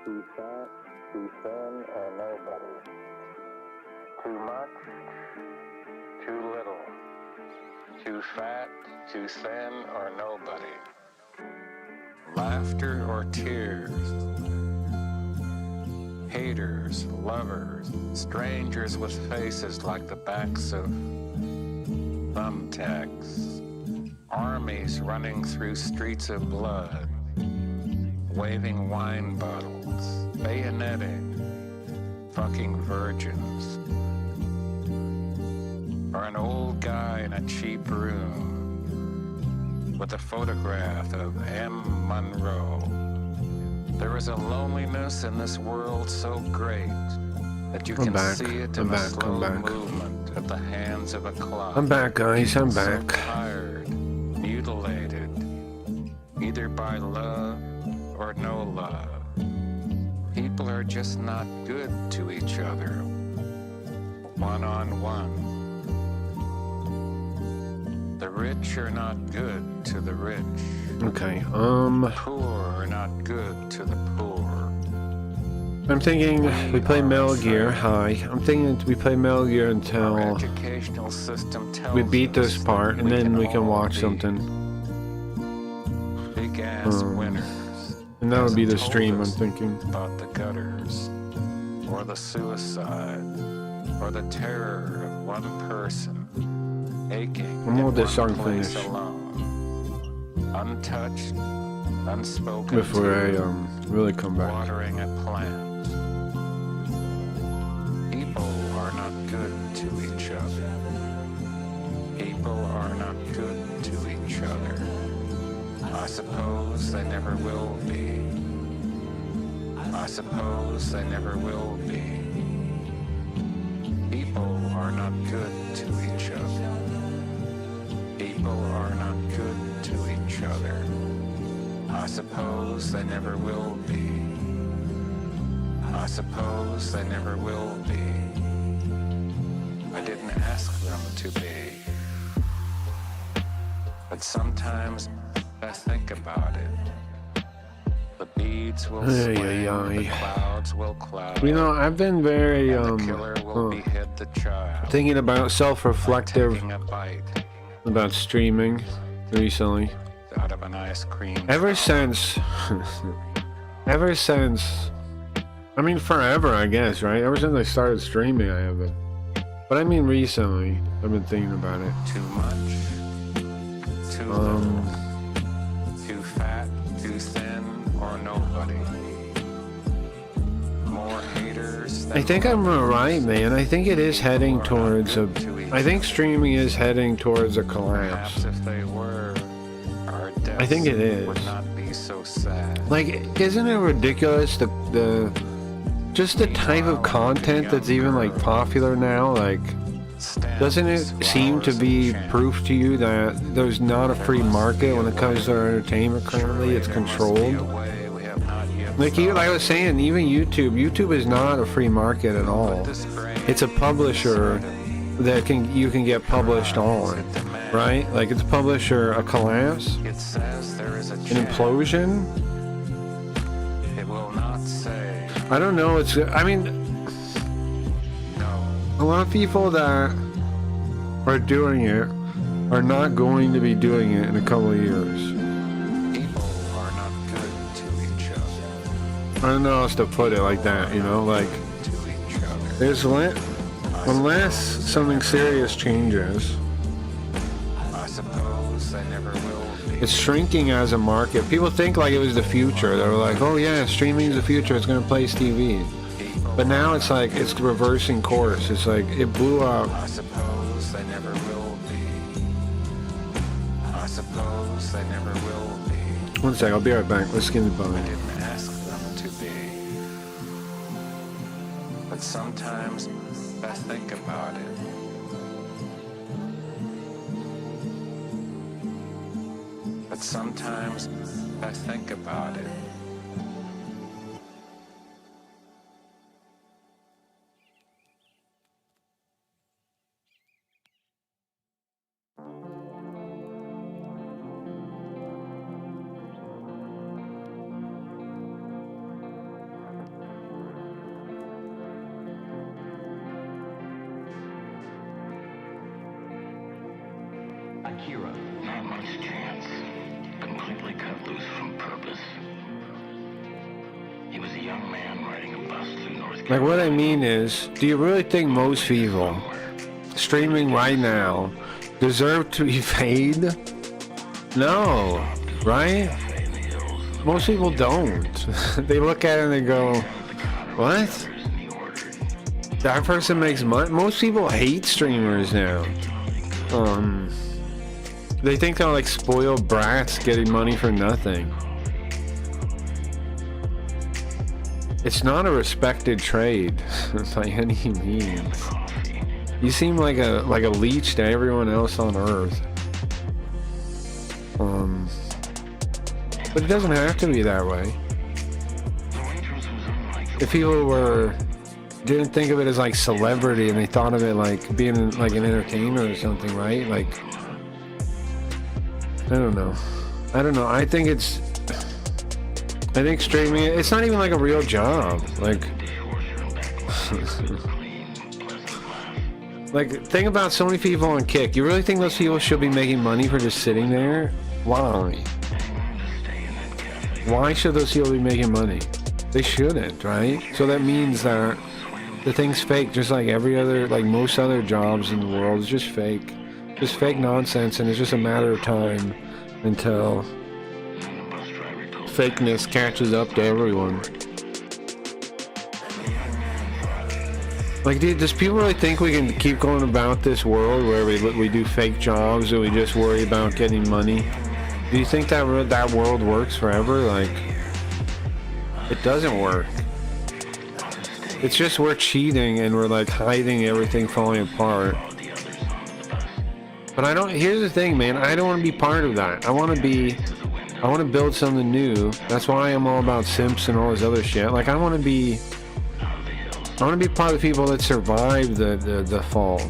Too fat, too thin, or nobody. Too much, too little. Too fat, too thin, or nobody. Laughter or tears. Haters, lovers, strangers with faces like the backs of thumbtacks. Armies running through streets of blood. Waving wine bottles, bayoneting, fucking virgins, or an old guy in a cheap room with a photograph of M. Monroe. There is a loneliness in this world so great that you can see it in the slow movement of the hands of a clock. I'm back, guys. I'm back. So tired, mutilated, either by love or no love. People are just not good to each other, one-on-one. The rich are not good to the rich. Okay, Poor are not good to the poor. I'm thinking we play Metal Gear. Hi. I'm thinking we play Metal Gear until Educational system tells we beat this us part, and then we can watch something. Big-ass winners. And that would be the stream, I'm thinking. About the gutters, or the suicide, or the terror of one person, aching I'm gonna let this in one song place finish alone, untouched, unspoken, before I really come back. watering a plant. People are not good to each other. People are not good to each other. I suppose they never will be. I suppose they never will be. People are not good to each other. People are not good to each other. I suppose they never will be. I suppose they never will be. I didn't ask them to be. But sometimes I think about it. The bees streets will Ay, slam, ay, the ay. clouds will cloud. You know, I've been very and the killer will behead the child. thinking about self-reflective Taking a bite about streaming recently. out of an ice cream. Ever since, I mean, forever, I guess, right? Ever since I started streaming, I have been. But I mean, recently, I've been thinking about it. Too much. Too little. Too fat. Too thin. Or nobody. More haters. I think I'm right, man. I think it is heading towards a. I think streaming is heading towards a collapse. Perhaps if they were, our deaths I think it is. would not be so sad. Like, isn't it ridiculous just the type of content that's even like popular now? Like, doesn't it seem to be proof to you that there's not a free market when it comes to entertainment currently? It's controlled. Like I was saying, even YouTube is not a free market at all. It's a publisher that you can get published on, right? Like, it's a publisher, a collapse, It says there is a an chance. implosion. It will not say I don't know. I mean, a lot of people that are doing it are not going to be doing it in a couple of years. people are not good to each other. I don't know how else to put it like that, you know? Like, there's unless something serious changes, I suppose they never will be. it's shrinking as a market. People think like it was the future. They were like, oh yeah, streaming is the future. It's going to replace TV. But now it's like, it's reversing course. It's like, it blew up. I suppose they never will be. I suppose they never will be. One sec, I'll be right back. Let's get in the I bone. didn't ask them to be. But sometimes I think about it. But sometimes I think about it. Akira, not much chance. Completely cut loose from purpose. He was a young man riding a bus through North Carolina. Like, what I mean is, do you really think most people streaming right now deserve to be paid? No, right? Most people don't. They look at it and they go, what? That person makes money? Most people hate streamers now. They think they're like spoiled brats getting money for nothing. It's not a respected trade by any means. You seem like a leech to everyone else on Earth. But it doesn't have to be that way. If people didn't think of it as like celebrity and they thought of it like being like an entertainer or something, right? Like, I don't know. I think streaming, it's not even like a real job. Like, like, think about so many people on Kick. You really think those people should be making money for just sitting there? Why? Why should those people be making money? They shouldn't, right? So that means that the thing's fake, just like every other, like most other jobs in the world. It's just fake. Just fake nonsense, and it's just a matter of time until fakeness catches up to everyone. Like, dude, does people really think we can keep going about this world where we do fake jobs and we just worry about getting money? Do you think that world works forever? Like, it doesn't work. It's just we're cheating and we're like hiding everything falling apart. But here's the thing, man, I don't want to be part of that. I want to build something new. That's why I'm all about simps and all this other shit. Like, I want to be part of the people that survive the fall.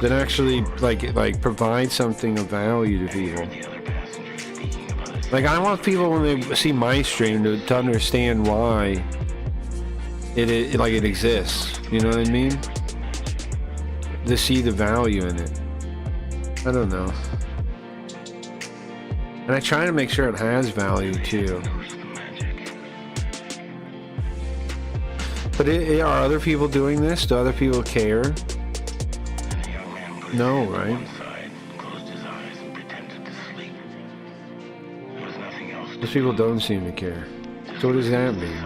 That actually like provide something of value to people. Like, I want people when they see my stream to understand why it exists. You know what I mean? To see the value in it. I don't know. And I try to make sure it has value too. But are other people doing this? Do other people care? No, right? Those people don't seem to care. So what does that mean?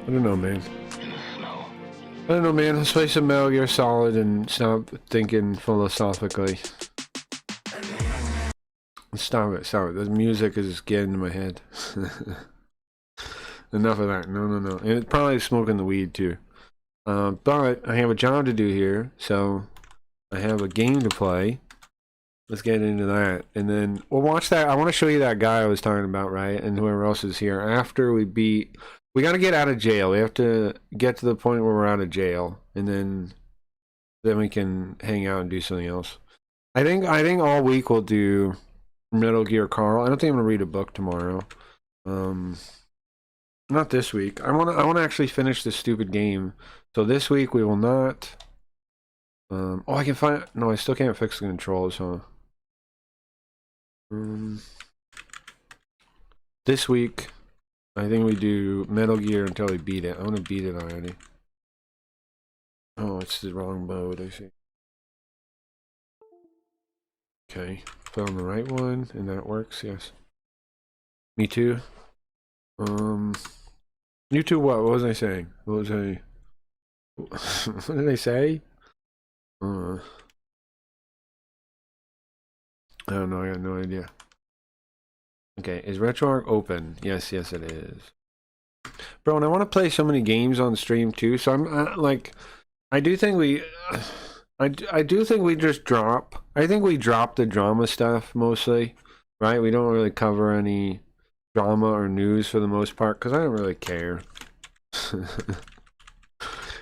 I don't know, man. I don't know, man. Let's play some Metal Gear Solid and stop thinking philosophically. Stop it, stop it. The music is getting in my head. Enough of that. No. And it's probably smoking the weed too. But I have a job to do here, so I have a game to play. Let's get into that. And then we'll watch that. I want to show you that guy I was talking about, right? And whoever else is here. After we got to get out of jail. We have to get to the point where we're out of jail. And then we can hang out and do something else. I think all week we'll do Metal Gear Carl. I don't think I'm going to read a book tomorrow. Not this week. I want to actually finish this stupid game. So this week we will not. Oh, I can find. No, I still can't fix the controls, huh? This week, I think we do Metal Gear until we beat it. I want to beat it already. Oh, it's the wrong mode, I see. Okay, put on the right one, and that works, yes. Me too. You two what? What was I saying? What was I... what did I say? I don't know, I got no idea. Okay, is RetroArch open? Yes, it is. Bro, and I want to play so many games on stream too, so I'm like... I do think we just drop... I think we drop the drama stuff mostly, right? We don't really cover any drama or news for the most part, because I don't really care.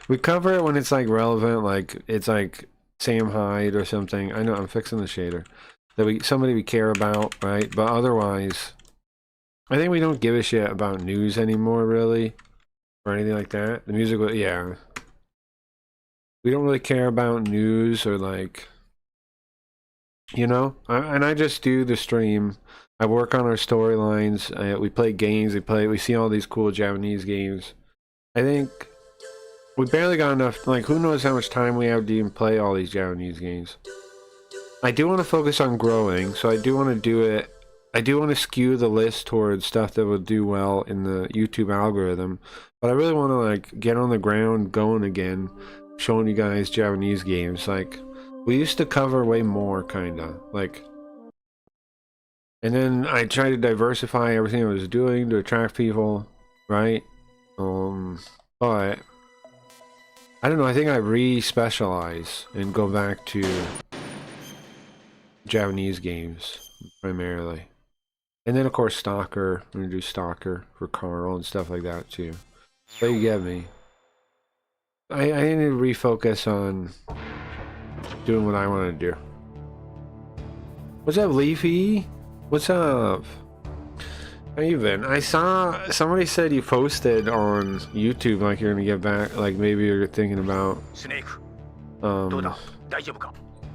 We cover it when it's like relevant, like it's like Sam Hyde or something. I know, I'm fixing the shader. That somebody we care about, right? But otherwise, I think we don't give a shit about news anymore, really, or anything like that. The music, yeah. We don't really care about news or like, you know. And I just do the stream. I work on our storylines. We play games. We see all these cool Japanese games. I think we barely got enough. Like, who knows how much time we have to even play all these Japanese games. I do want to focus on growing, so I do want to do it. I do want to skew the list towards stuff that will do well in the YouTube algorithm. But I really want to like get on the ground going again, showing you guys Japanese games. Like, we used to cover way more, kinda like. And then I tried to diversify everything I was doing to attract people, right? But I don't know. I think I re-specialize and go back to Japanese games primarily, and then of course Stalker. I'm gonna do Stalker for Carl and stuff like that too. But you get me. I need to refocus on doing what I want to do. What's up, Leafy? What's up? How you been? I saw somebody said you posted on YouTube like you're gonna get back, like maybe you're thinking about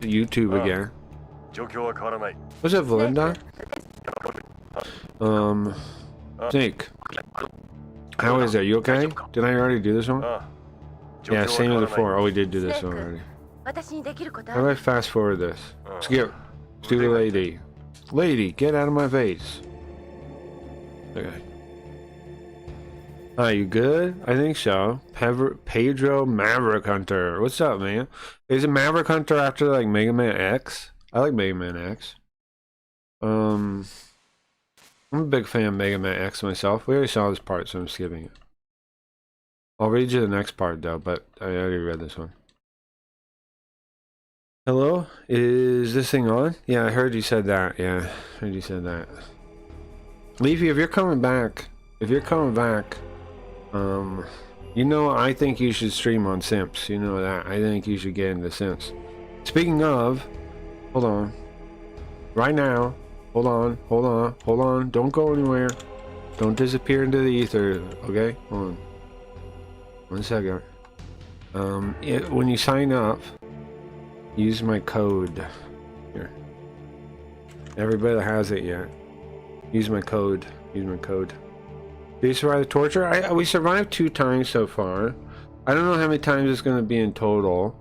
YouTube again. What's up, Valinda? Snake. How is that? You okay? Did I already do this one? Yeah, same as before. Oh, we did do this one already. How do I fast forward this? Skip. Stupid lady. Lady, get out of my face. Okay. Are you good? I think so. Pedro Maverick Hunter. What's up, man? Is it Maverick Hunter after like Mega Man X? I like Mega Man X. I'm a big fan of Mega Man X myself. We already saw this part, so I'm skipping it. I'll read you the next part though, but I already read this one. Hello? Is this thing on? Yeah, I heard you said that. Yeah, I heard you said that. Leafy, if you're coming back, you know, I think you should stream on Simps. You know that. I think you should get into Simps. Speaking of, hold on. Right now. Hold on. Don't go anywhere. Don't disappear into the ether, okay? Hold on. 1 second. When you sign up, use my code. Here. Everybody that has it yet. Use my code. Did you survive the torture? We survived 2 times so far. I don't know how many times it's gonna be in total.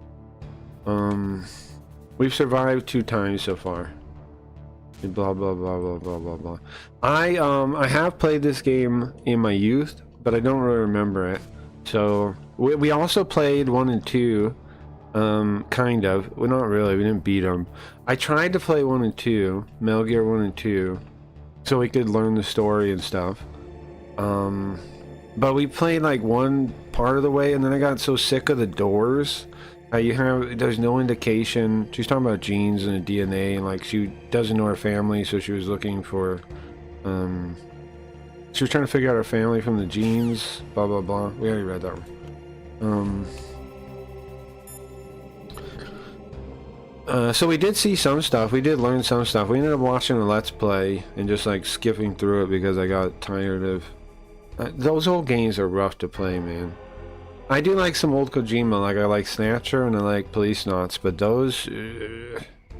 We've survived 2 times so far. Blah blah blah blah blah blah blah. I have played this game in my youth, but I don't really remember it. So we also played 1 and 2, kind of. Well, not really. We didn't beat them. I tried to play 1 and 2, Metal Gear 1 and 2, so we could learn the story and stuff. But we played like one part of the way, and then I got so sick of the doors. There's no indication. She's talking about genes and the DNA, and like she doesn't know her family, so she was looking for, she was trying to figure out her family from the genes, blah blah blah. We already read that one. So we did see some stuff, we did learn some stuff. We ended up watching a Let's Play and just like skipping through it because I got tired of, those old games are rough to play, man. I do like some old Kojima, like I like Snatcher and I like Policenauts, but those,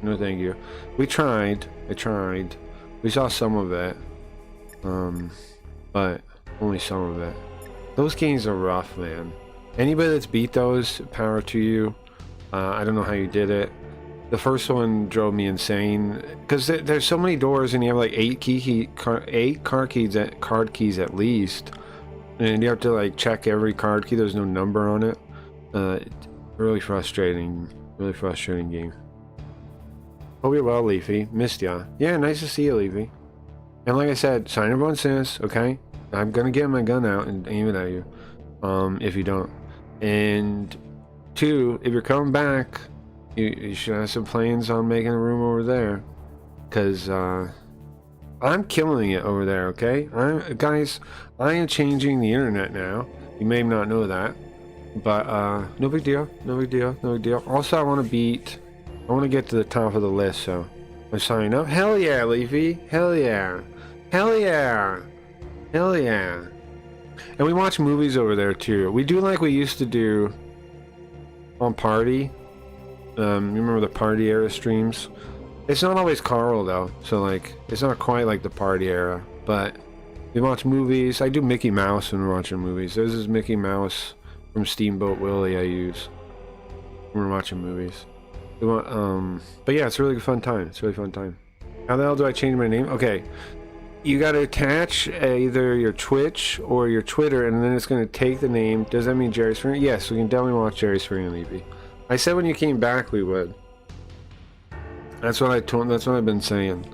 no thank you. I tried. We saw some of it, but only some of it. Those games are rough, man. Anybody that's beat those, power to you. I don't know how you did it. The first one drove me insane because there's so many doors and you have like 8 card keys at least. And you have to like check every card key. There's no number on it. Really frustrating game. Hope you're well, Leafy. Missed ya. Yeah, nice to see you, Leafy. And like I said, sign up on Sis, okay? I'm gonna get my gun out and aim it at you. If you don't. And 2, if you're coming back, you should have some plans on making a room over there. Cause I'm killing it over there, okay? Guys, I am changing the internet now. You may not know that, but no big deal. Also, I want to get to the top of the list, so I'm signing up. Hell yeah, Leafy. Hell yeah. And we watch movies over there too. We do like we used to do on Party. You remember the Party era streams? It's not always Carl though, so like it's not quite like the Party era, but we watch movies. I do Mickey Mouse when we're watching movies. This is Mickey Mouse from Steamboat Willie I use when we're watching movies. But yeah, it's a really fun time. How the hell do I change my name? Okay, you got to attach either your Twitch or your Twitter, and then it's going to take the name. Does that mean Jerry Springer? Yes, we can definitely watch Jerry Springer and Levy. I said when you came back we would. That's what I've been saying.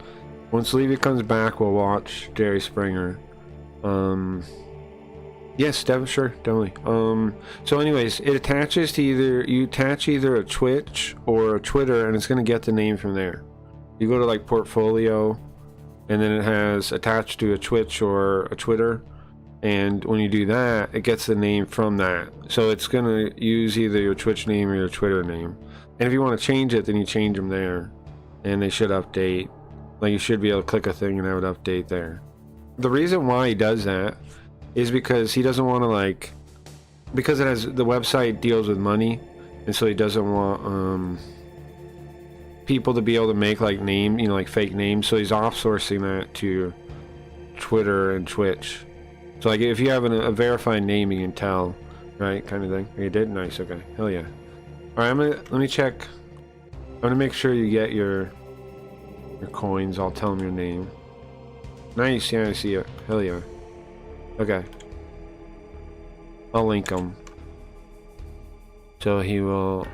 Once Levy comes back, we'll watch Jerry Springer. Yes, sure, definitely. So anyways, it attaches to you attach either a Twitch or a Twitter, and it's gonna get the name from there. You go to like portfolio, and then it has attached to a Twitch or a Twitter, and when you do that, it gets the name from that. So it's gonna use either your Twitch name or your Twitter name. And if you want to change it, then you change them there. And they should update. Like you should be able to click a thing and have it update there. The reason why he does that is because he doesn't want to because it has, the website deals with money, and so he doesn't want people to be able to make like like fake names. So he's offsourcing that to Twitter and Twitch. So like if you have a verified name, you can tell, right? Kind of thing. You did? Nice. Okay. Hell yeah. All right. Let me check. I'm gonna make sure you get your coins. I'll tell them your name. Nice, yeah, I see it. Hell yeah. Okay. I'll link him. So he will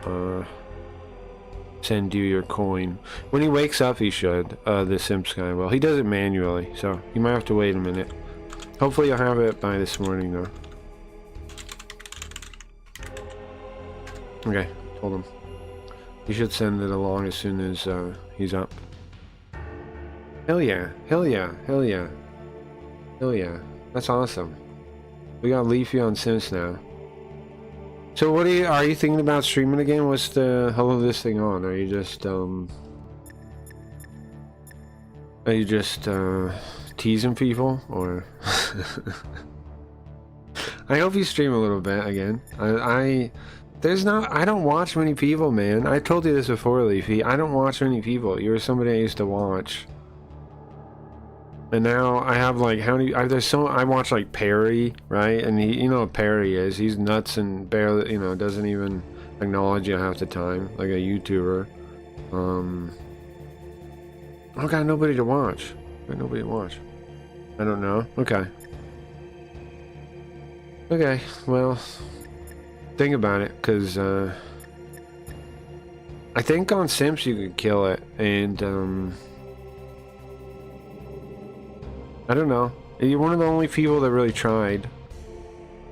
send you your coin. When he wakes up, he should. The Simps guy will. He does it manually, so you might have to wait a minute. Hopefully you'll have it by this morning, though. Okay, told him. You should send it along as soon as he's up. Hell yeah. That's awesome. We got Leafy on Sims now. So what are you thinking about streaming again? What's the hell of this thing on? Are you just Are you just teasing people, or? I hope you stream a little bit again. I don't watch many people, man. I told you this before, Leafy. I don't watch many people. You were somebody I used to watch. And now I have like, I watch like Perry, right? And he, you know what Perry is. He's nuts and barely, doesn't even acknowledge you half the time, like a YouTuber. I got nobody to watch. I don't know. Okay. Okay, well, think about it, because I think on Simps you could kill it, and I don't know. You're one of the only people that really tried,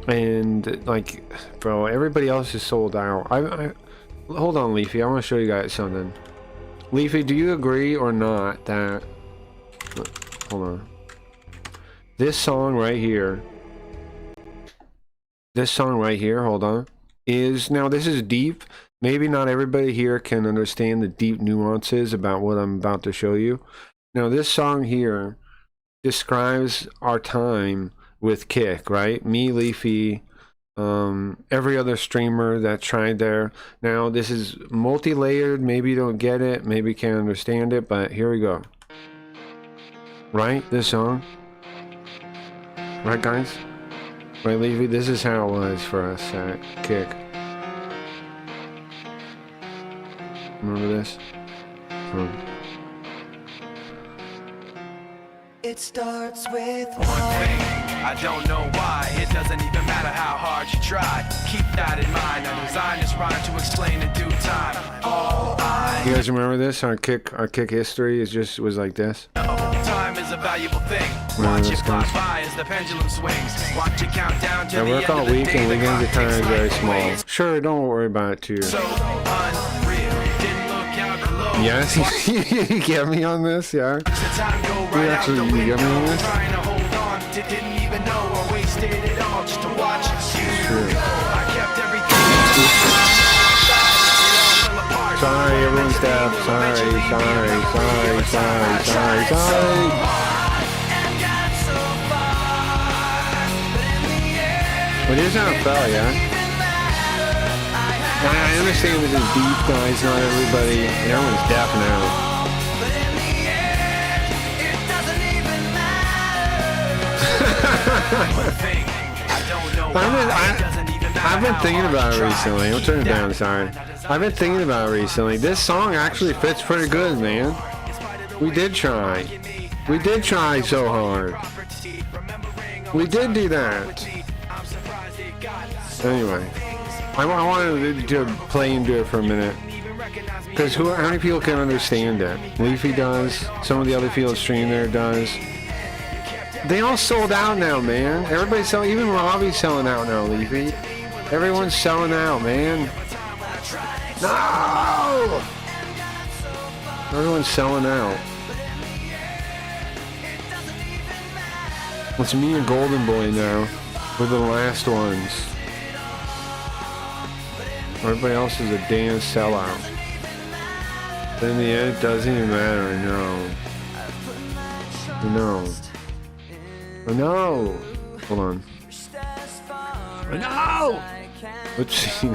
and like, bro, everybody else is sold out. Hold on, Leafy, I want to show you guys something. Leafy, do you agree or not that, hold on, this song right here, hold on, now this is deep. Maybe not everybody here can understand the deep nuances about what I'm about to show you. Now this song here describes our time with Kick, right? Me, Leafy, every other streamer that tried there. Now this is multi-layered. Maybe you don't get it, maybe you can't understand it, but here we go. Right, this song, right guys? Right, Leafy, this is how it was for us at Kick. Remember this? It starts with one thing. I don't know why. It doesn't even matter how hard you try. Keep that in mind. I designed this rhyme to explain in due time. You guys remember this? Our kick history was like this. Time is a valuable thing. Watch it fly by as the pendulum swings. Watch it count down to I work all week and weekends are kind of very small. Sure, don't worry about it too. So unreal. Didn't look out below. Yes, you get me on this, yeah. You actually get me on this? Trying to hold on. Didn't even know I wasted it all just to watch you go. I kept everything. Sorry, everyone's deaf. Sorry. Well, here's how it felt, yeah? I understand this is deep, guys. Not everybody. Everyone's deaf now. I've been thinking about it recently. I'm turning it down, sorry. I've been thinking about it recently. This song actually fits pretty good, man. We did try. We did try so hard. We did do that. Anyway, I wanted to play into it for a minute. Because how many people can understand it? Leafy does. Some of the other people that stream there does. They all sold out now, man. Everybody's selling. Even Robbie's selling out now, Leafy. Everyone's selling out, man. No! Everyone's selling out. It's me and Golden Boy now. We're the last ones. Everybody else is a damn sellout. But in the end, it doesn't even matter. I know. I know. I know. Hold on. I know. Let's see.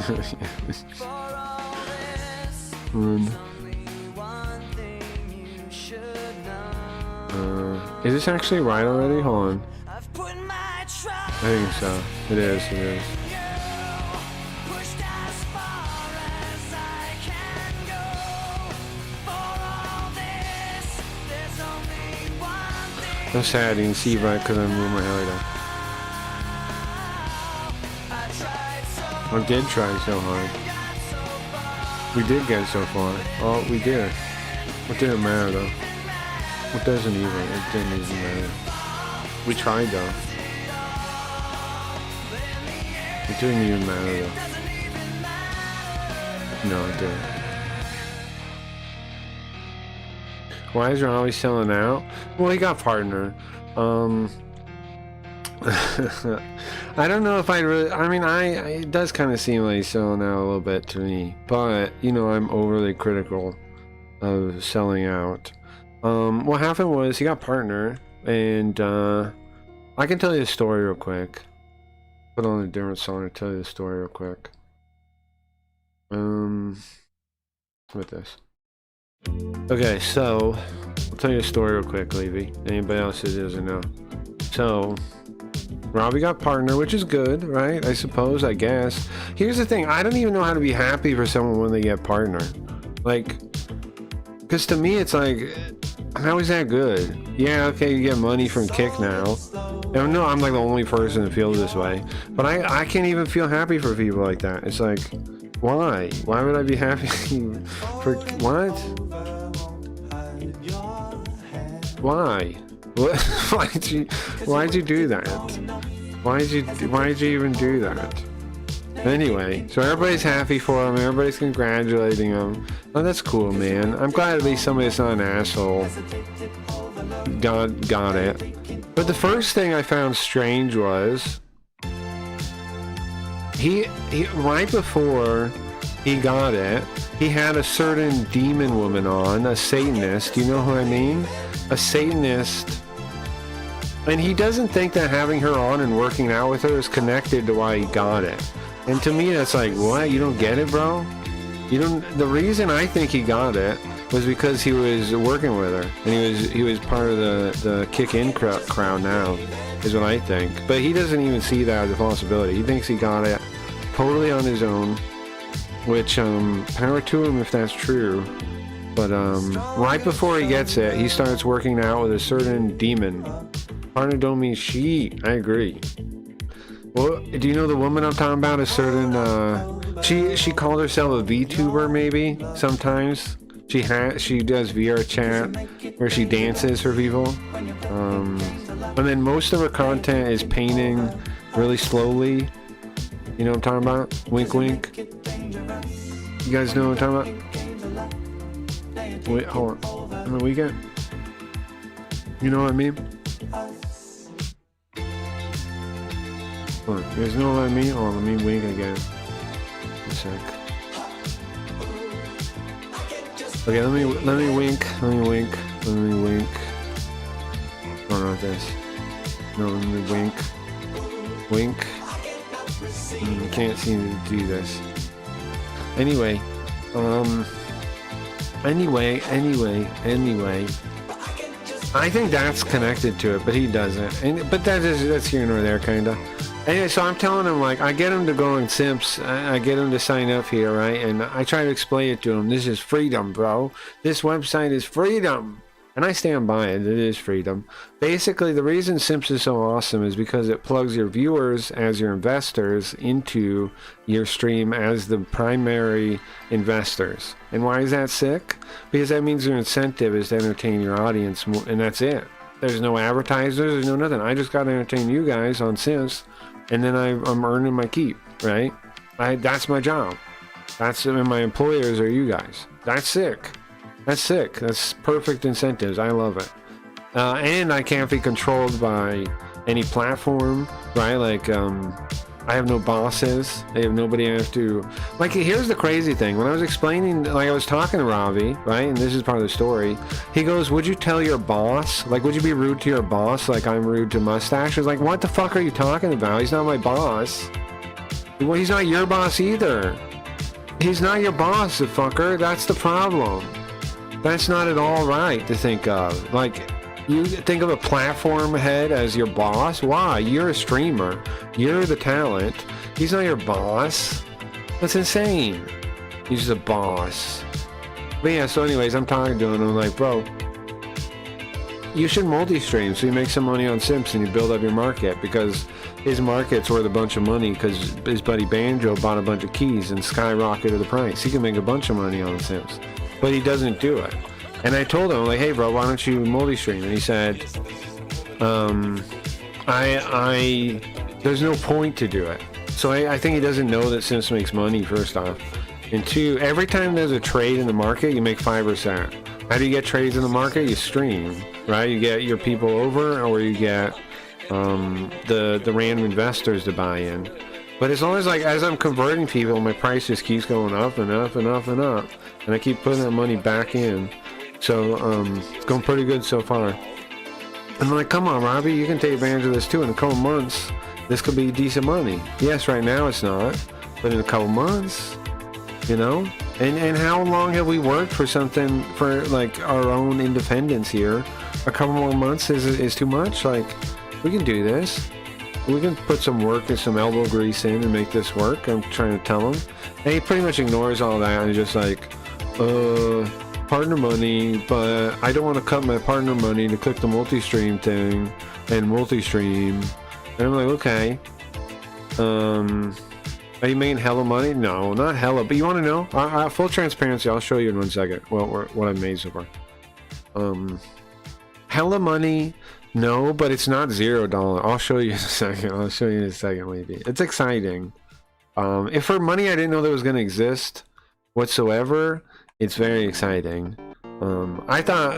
Is this actually right already? Hold on. I think so. It is. I'm sad you can see right because I'm moving my highlighter. I did try so hard. We did get so far. Oh, we did. It didn't matter though. It didn't even matter. We tried though. It didn't even matter though. No, it didn't. Why is Robbie selling out? Well, he got partner. I don't know if I really. I mean, it does kind of seem like he's selling out a little bit to me, but I'm overly critical of selling out. What happened was he got partner, and I can tell you the story real quick. Put on a different song and tell you the story real quick. With this. Okay, so I'll tell you a story real quick, Levy. Anybody else that doesn't know. So Robbie got partner, which is good, right? I suppose, I guess. Here's the thing, I don't even know how to be happy for someone when they get partner. Like, because to me it's like, how is that good? Yeah, okay, you get money from Kick now. And no, I'm like the only person that feels this way. But I can't even feel happy for people like that. It's like, why? Why would I be happy for what? Why? What? Why'd you do that? Why'd you even do that? Anyway, so everybody's happy for him, everybody's congratulating him. Oh, that's cool, man. I'm glad at least somebody that's not an asshole got it. But the first thing I found strange was he right before he got it, he had a certain demon woman on, a Satanist. Do you know who I mean? A Satanist. And he doesn't think that having her on and working out with her is connected to why he got it. And to me, that's like, what? You don't get it, bro? You don't. The reason I think he got it was because he was working with her, and he was part of the kick-in crowd now, is what I think. But he doesn't even see that as a possibility. He thinks he got it totally on his own, which power to him if that's true. But right before he gets it, he starts working out with a certain demon. Partner don't mean she. I agree. Well, do you know the woman I'm talking about? A certain she called herself a VTuber maybe sometimes. She does VR chat where she dances for people. And then most of her content is painting really slowly. You know what I'm talking about? Wink wink. You guys know what I'm talking about? Wait, hold on. On the weekend? You know what I mean? Hold on. You guys know what I mean? Hold on, let me wink again. A sec. Okay, let me wink. Let me wink. Let me wink. Oh, not this. No, let me wink. Wink. I can't seem to do this. Anyway, Anyway. I think that's connected to it, but he doesn't. But that's here nor there, kinda. Anyway, so I'm telling him, like, I get him to go on Simps, I get him to sign up here, right? And I try to explain it to him. This is freedom, bro. This website is freedom. And I stand by it. It is freedom. Basically, the reason Simps is so awesome is because it plugs your viewers as your investors into your stream as the primary investors. And why is that sick? Because that means your incentive is to entertain your audience, and that's it. There's no advertisers, there's no nothing. I just got to entertain you guys on Simps, and then I'm earning my keep, right? That's my job. And my employers are you guys. That's sick. That's sick. That's perfect incentives. I love it. And I can't be controlled by any platform, right? Like, I have no bosses. I have nobody I have to... Like, here's the crazy thing. When I was explaining, like, I was talking to Ravi, right? And this is part of the story. He goes, would you tell your boss? Like, would you be rude to your boss like I'm rude to Mustache? I was like, what the fuck are you talking about? He's not my boss. Well, he's not your boss either. He's not your boss, the fucker. That's the problem. That's not at all right to think of. Like, you think of a platform head as your boss? Why? You're a streamer. You're the talent. He's not your boss. That's insane. He's just a boss. But yeah, so anyways, I'm talking to him and I'm like, bro, you should multi-stream so you make some money on Simps and you build up your market, because his market's worth a bunch of money because his buddy Banjo bought a bunch of keys and skyrocketed the price. He can make a bunch of money on Simps. But he doesn't do it. And I told him, like, hey, bro, why don't you multi-stream? And he said, there's no point to do it. So I think he doesn't know that Simps makes money, first off. And two, every time there's a trade in the market, you make 5%. How do you get trades in the market? You stream, right? You get your people over, or you get the random investors to buy in. But as long as, like, as I'm converting people, my price just keeps going up and up and up and up. And I keep putting that money back in. So it's going pretty good so far. And I'm like, come on, Robbie, you can take advantage of this too. In a couple months, this could be decent money. Yes, right now it's not, but in a couple months, you know. And how long have we worked for something, for like our own independence here? A couple more months is too much. Like, we can do this. We can put some work and some elbow grease in and make this work. I'm trying to tell him. And he pretty much ignores all that and he's just like, partner money, but I don't want to cut my partner money to click the multi-stream thing and multi-stream. And I'm like, okay. Are you making hella money? No, not hella, but you want to know? Full transparency, I'll show you in 1 second what I've made so far. Hella money, no, but it's not $0. I'll show you in a second. I'll show you in a second, maybe. It's exciting. If for money I didn't know that was going to exist whatsoever, it's very exciting. I thought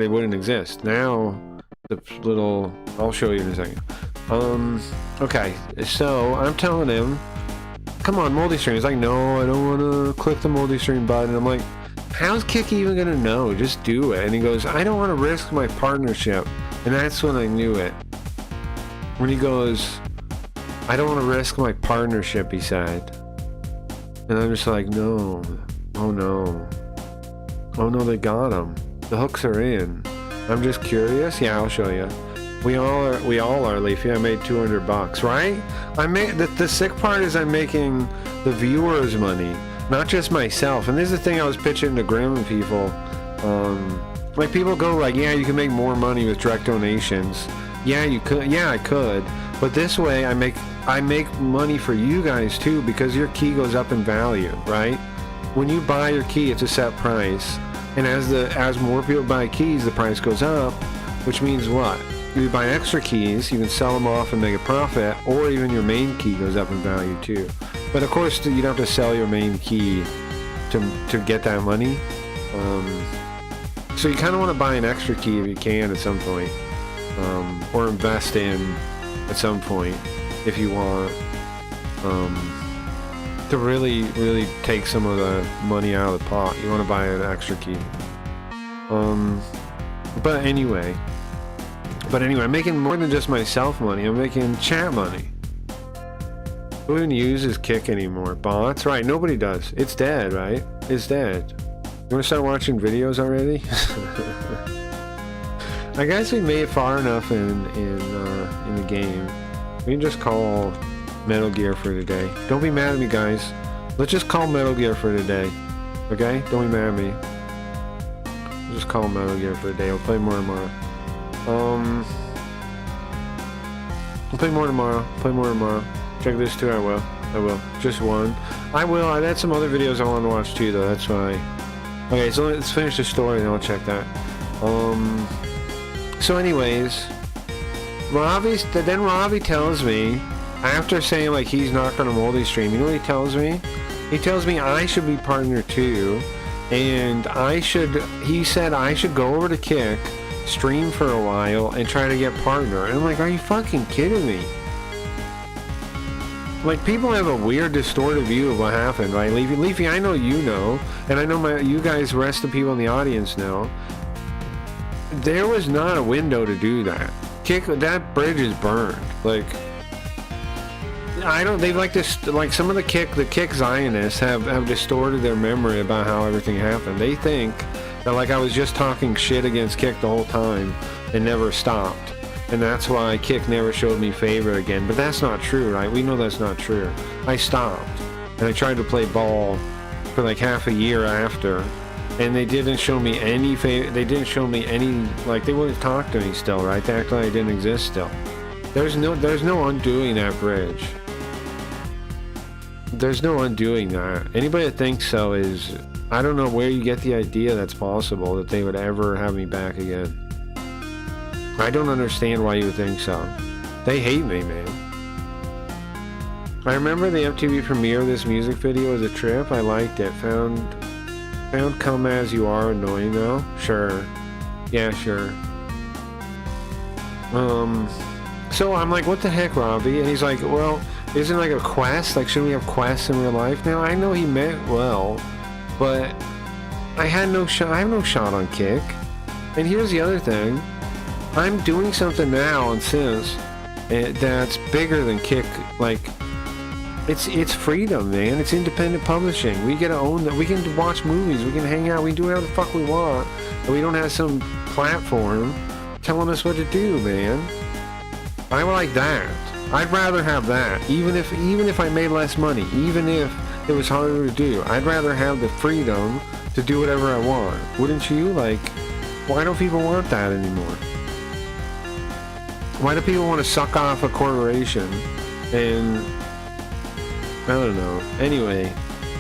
it wouldn't exist. Now, the little... I'll show you in a second. Okay, so I'm telling him, come on, multi-stream. He's like, no, I don't want to click the multi-stream button. I'm like, how's Kick even gonna know? Just do it. And he goes, I don't want to risk my partnership. And that's when I knew it. When he goes, I don't want to risk my partnership, he said. And I'm just like, no. Oh no. Oh no, they got him. The hooks are in. I'm just curious. Yeah, I'll show you. We all are, Leafy. I made $200, right? I made the sick part is I'm making the viewers money, not just myself. And this is the thing I was pitching to Grim and people. Like people go like, yeah, you can make more money with direct donations. Yeah, you could. Yeah, I could. But this way, I make money for you guys too, because your key goes up in value, right? When you buy your key, it's a set price, and as more people buy keys, the price goes up, which means what? If you buy extra keys, you can sell them off and make a profit, or even your main key goes up in value too. But of course, you don't have to sell your main key to get that money. So you kind of want to buy an extra key if you can at some point, or invest in at some point if you want to really take some of the money out of the pot. You want to buy an extra key. But anyway, I'm making more than just myself money. I'm making chat money. Who even uses Kick anymore? Bots? Right, nobody does. It's dead, right? It's dead. You want to start watching videos already? I guess we made it far enough in the game. We can just call Metal Gear for today. Don't be mad at me, guys. Let's just call Metal Gear for today. Okay? Don't be mad at me. We'll just call Metal Gear for today. We'll play more tomorrow. We'll play more tomorrow. Check this too. I will. Just one. I will. I had some other videos I want to watch too, though. That's why. Okay, so let's finish the story and I'll check that. So anyways, Robbie tells me, after saying like he's not gonna multi-stream, you know what he tells me? He tells me I should be partner too, and he said I should go over to Kick, stream for a while, and try to get partner. And I'm like, are you fucking kidding me? Like, people have a weird, distorted view of what happened, right? Leafy, I know you know, and I know you guys, the rest of the people in the audience know. There was not a window to do that. That bridge is burned. Like, they like this, like some of the Kick Zionists have distorted their memory about how everything happened. They think that like I was just talking shit against Kick the whole time and never stopped. And that's why Kick never showed me favor again. But that's not true, right? We know that's not true. I stopped. And I tried to play ball for like half a year after. And they didn't show me any favor. They didn't show me any, like, they wouldn't talk to me still, right? They acted like I didn't exist still. There's no undoing that bridge. There's no undoing that. Anybody that thinks so is, I don't know where you get the idea that's possible that they would ever have me back again. I don't understand why you would think so. They hate me, man. I remember the MTV premiere of this music video was a trip. I liked it. Found Come As You Are annoying though. Sure. Yeah, sure. So I'm like, what the heck, Robbie? And he's like, well, isn't it like a quest? Like, shouldn't we have quests in real life? Now, I know he meant well, but I had no shot. I have no shot on Kick. And here's the other thing. I'm doing something now on Sims that's bigger than Kick. Like, it's freedom, man. It's independent publishing. We get to own that. We can watch movies. We can hang out. We can do whatever the fuck we want. And we don't have some platform telling us what to do, man. I like that. I'd rather have that. Even if I made less money, even if it was harder to do, I'd rather have the freedom to do whatever I want. Wouldn't you? Like, why don't people want that anymore? Why do people want to suck off a corporation? And I don't know. Anyway,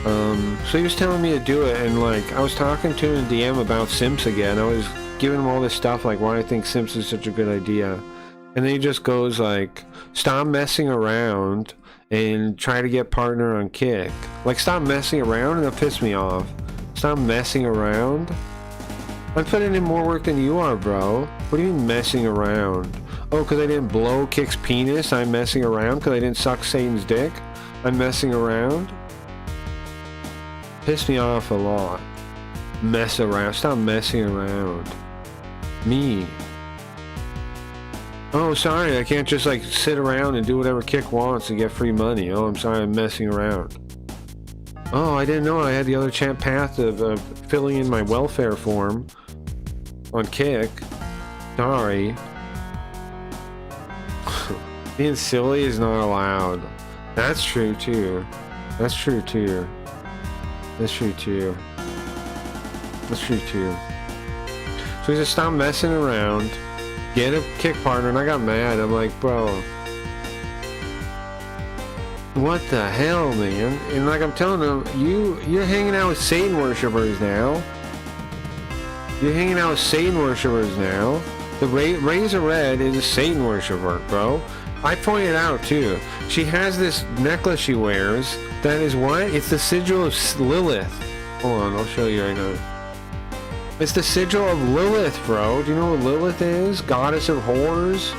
so he was telling me to do it, and like I was talking to him in DM about Simps again. I was giving him all this stuff, like why I think Simps is such a good idea, and then he just goes like, "Stop messing around and try to get partner on Kick." Like, stop messing around, and that pissed me off. Stop messing around. I'm putting in more work than you are, bro. What do you mean messing around? Oh, because I didn't blow Kick's penis, I'm messing around? Because I didn't suck Satan's dick, I'm messing around? Pissed me off a lot. Mess around. Stop messing around. Me. Oh, sorry, I can't just like sit around and do whatever Kick wants and get free money. Oh, I'm sorry, I'm messing around. Oh, I didn't know I had the other path of filling in my welfare form on Kick. Sorry. Being silly is not allowed. That's true too. That's true too. That's true too. That's true too. So he said, stop messing around. Get a Kick partner, and I got mad. I'm like, bro, what the hell, man? And like I'm telling him, you're hanging out with Satan worshippers now. You're hanging out with Satan worshippers now. The Razor Red is a Satan worshipper, bro. I pointed out too. She has this necklace she wears that is what? It's the sigil of Lilith. Hold on, I'll show you right now. It's the sigil of Lilith, bro. Do you know what Lilith is? Goddess of whores.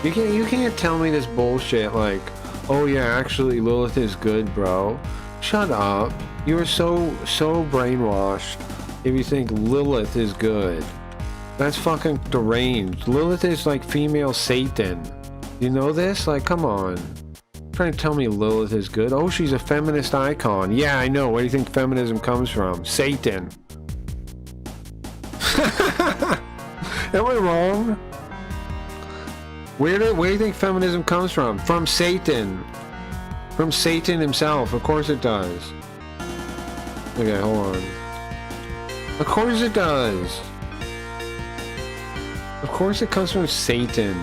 You can't tell me this bullshit like, oh yeah, actually Lilith is good, bro. Shut up. You are so brainwashed if you think Lilith is good. That's fucking deranged. Lilith is like female Satan. You know this? Like, come on. You're trying to tell me Lilith is good? Oh, she's a feminist icon. Yeah, I know. Where do you think feminism comes from? Satan. Am I wrong? Where do you think feminism comes from? From Satan. From Satan himself. Of course it does. Okay, hold on. Of course it does. Of course it comes from Satan.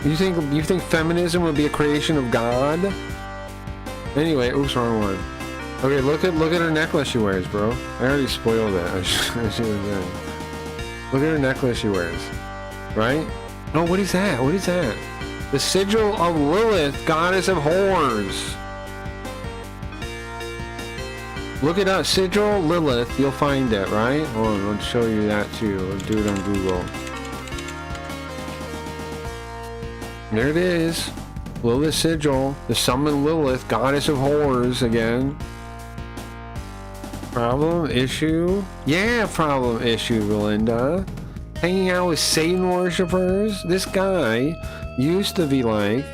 You think feminism would be a creation of God? Anyway, oops, wrong one. Okay, look at her necklace she wears, bro. I already spoiled it. I should have done. Look at her necklace she wears. Right? Oh, what is that? What is that? The sigil of Lilith, goddess of whores. Look it up, sigil Lilith, you'll find it, right? Hold on, I'll show you that too. Let's do it on Google. There it is. Lilith sigil, the summon Lilith, goddess of whores again. Problem, issue? Yeah, problem, issue, Belinda. Hanging out with Satan worshippers? This guy used to be like...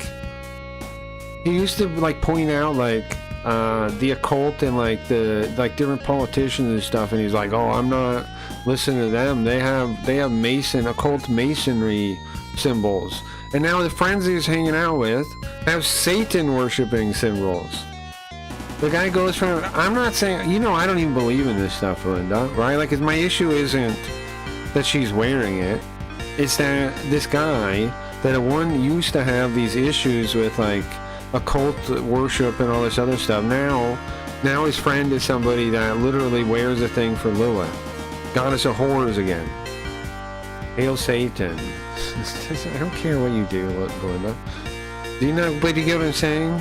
He used to like point out like the occult and like the different politicians and stuff, and he's like, oh, I'm not listening to them. They have occult masonry symbols. And now the friends he's hanging out with have Satan worshipping symbols. The guy goes from, I'm not saying, I don't even believe in this stuff, Linda, right? Like, my issue isn't that she's wearing it. It's that this guy, that one used to have these issues with, like, occult worship and all this other stuff. Now his friend is somebody that literally wears a thing for Lilith. Goddess of whores again. Hail Satan. I don't care what you do, Belinda. But you get what I'm saying?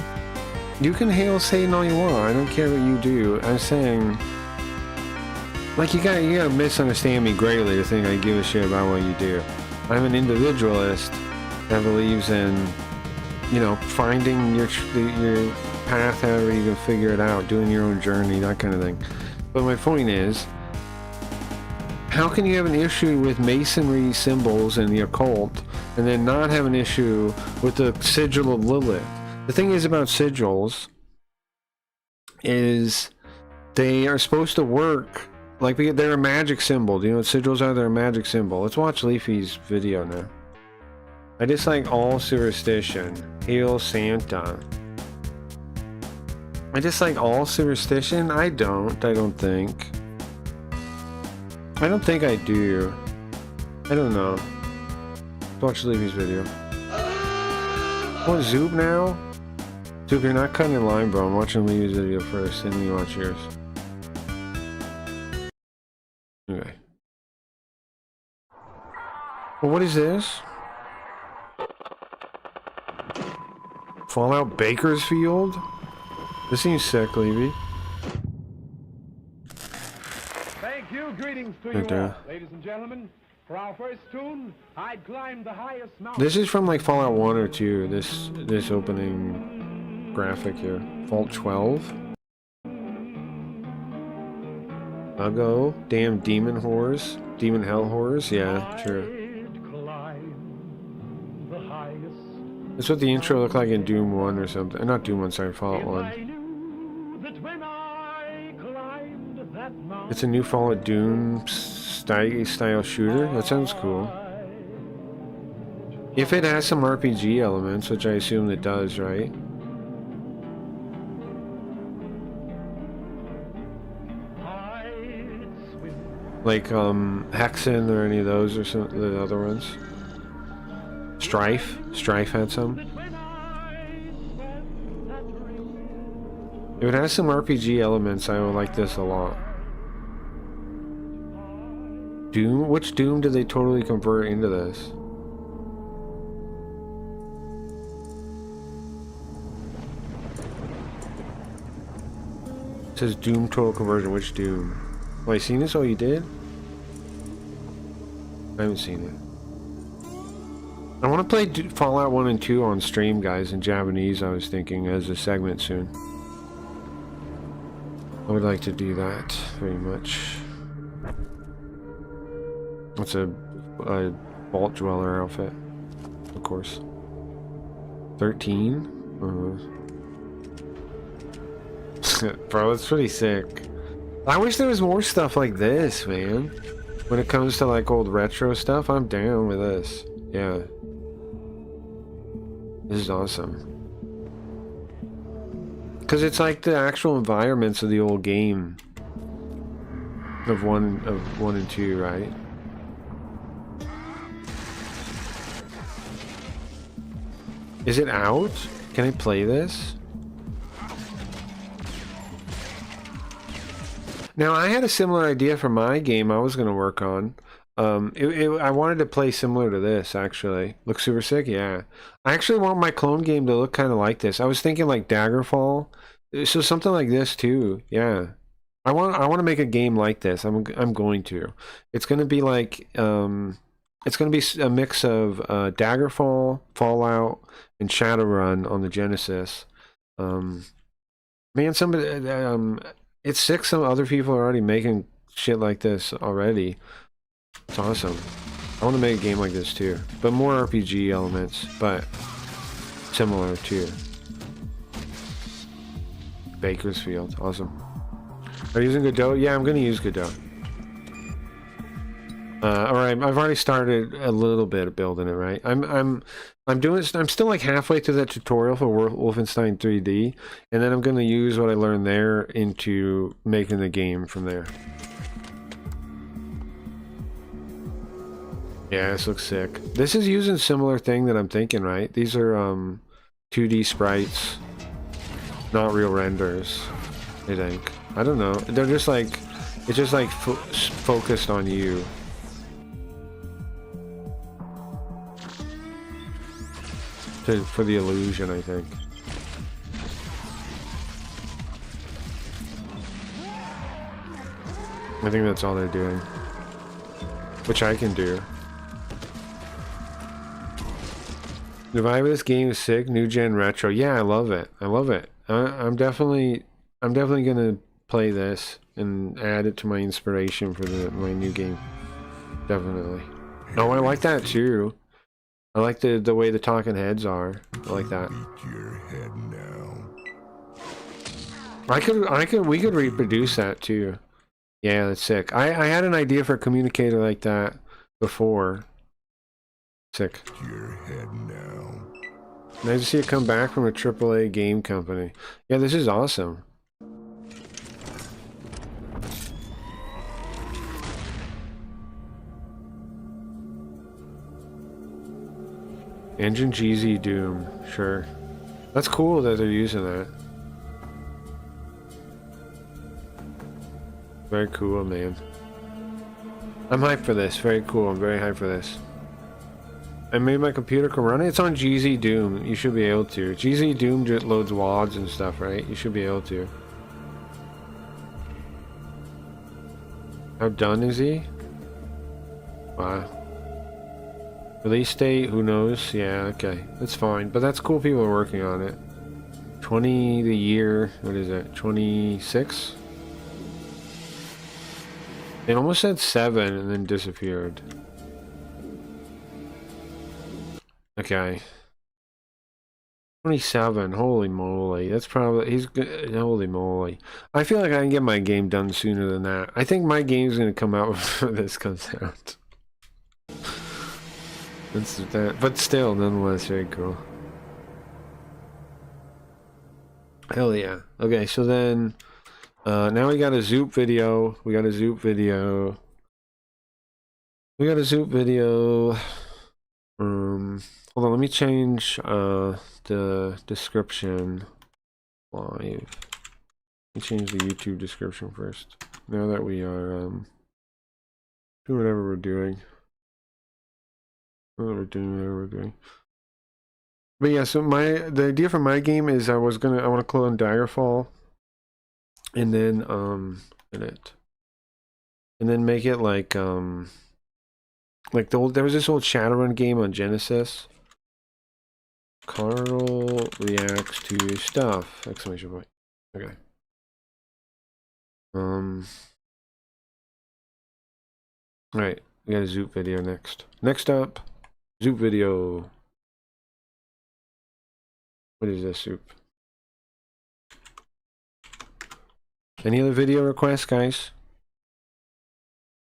You can hail Satan all you want. I don't care what you do. I'm saying, like, you gotta misunderstand me greatly to think I give a shit about what you do. I'm an individualist that believes in, finding your path, however you can figure it out, doing your own journey, that kind of thing. But my point is, how can you have an issue with masonry symbols and the occult, and then not have an issue with the sigil of Lilith? The thing is about sigils is they are supposed to work like they're a magic symbol. Do you know what sigils are? They're a magic symbol. Let's watch Leafy's video now. I dislike all superstition. Hail Santa. I dislike all superstition? I don't think. I don't think I do. I don't know. Let's watch Leafy's video. What, Zoop now? Zoop, you're not cutting in line, bro. I'm watching Leafy's video first, and then you watch yours. Okay. Well, what is this? Fallout Bakersfield? This seems sick, Levy. Thank you. Greetings to Right you there. all, ladies and gentlemen. For our first tune, I'd climb the highest mountain. This is from like Fallout 1 or 2, this opening graphic here. Vault 12. Uggo. Damn demon whores. Demon hell whores. Yeah, sure. That's what the intro looked like in Doom 1 or something. Not Doom 1, sorry, Fallout 1. It's a new Fallout Doom style shooter? That sounds cool. If it has some RPG elements, which I assume it does, right? Like, Hexen or any of those or some the other ones? Strife? Strife had some? If it has some RPG elements, I would like this a lot. Doom? Which Doom did they totally convert into this? It says Doom total conversion. Which Doom? Well, you seen this? Oh, you did? I haven't seen it. I want to play Fallout 1 and 2 on stream, guys, in Japanese, I was thinking, as a segment soon. I would like to do that, very much. It's a Vault Dweller outfit, of course. 13? Bro, it's pretty sick. I wish there was more stuff like this, man. When it comes to like old retro stuff, I'm down with this. Yeah. This is awesome. Because it's like the actual environments of the old game. Of one and 2, right? Is it out? Can I play this? Now, I had a similar idea for my game I was going to work on. I wanted to play similar to this, actually. Looks super sick, yeah. I actually want my clone game to look kind of like this. I was thinking like Daggerfall. So something like this too, yeah. I want to make a game like this. I'm going to. It's going to be like it's going to be a mix of Daggerfall, Fallout, and Shadowrun on the Genesis. Man, somebody it's sick. Some other people are already making shit like this already. It's awesome. I want to make a game like this too, but more RPG elements, but similar too. Bakersfield, awesome. Are you using Godot? Yeah, I'm gonna use Godot. Alright, I've already started a little bit of building it, right? I'm still like halfway through that tutorial for Wolfenstein 3D, and then I'm gonna use what I learned there into making the game from there. Yeah, this looks sick. This is using similar thing that I'm thinking, right? These are 2D sprites, not real renders, I think. I don't know. They're just like, it's just like focused on you. For the illusion, I think. I think that's all they're doing. Which I can do. The vibe of this game is sick. New gen retro. Yeah, I love it. I love it. I'm definitely gonna play this and add it to my inspiration for my new game. Definitely. Oh, I like that too. I like the way the talking heads are. I like that. We could reproduce that too. Yeah, that's sick. I had an idea for a communicator like that before. Sick. Nice to see it come back from a AAA game company. Yeah, this is awesome. Engine GZ Doom, sure. That's cool that they're using that. Very cool, man. I'm hyped for this. Very cool. I'm very hyped for this. I made my computer can run it. It's on GZ Doom. You should be able to. GZ Doom just loads WADs and stuff, right? You should be able to. How done is he? Wow. Release date, who knows? Yeah, okay. That's fine. But that's cool people are working on it. 20 the year, what is it? 26? It almost said 7 and then disappeared. Okay. 27, holy moly. That's probably, he's good, holy moly. I feel like I can get my game done sooner than that. I think my game's gonna come out before this comes out. That's that, but still, nonetheless, very cool. Hell yeah. Okay, so then, now we got a Zoop video. We got a Zoop video. Hold on, let me change the description live. Let me change the YouTube description first. Now that we are doing whatever we're doing. Whatever we're doing. But yeah, so the idea for my game is I want to clone Daggerfall and then make it like there was this old Shadowrun game on Genesis. Carl reacts to stuff! Exclamation point. Okay. Alright, we got a Zoop video next. Next up, Zoop video. What is this, Zoop? Any other video requests, guys?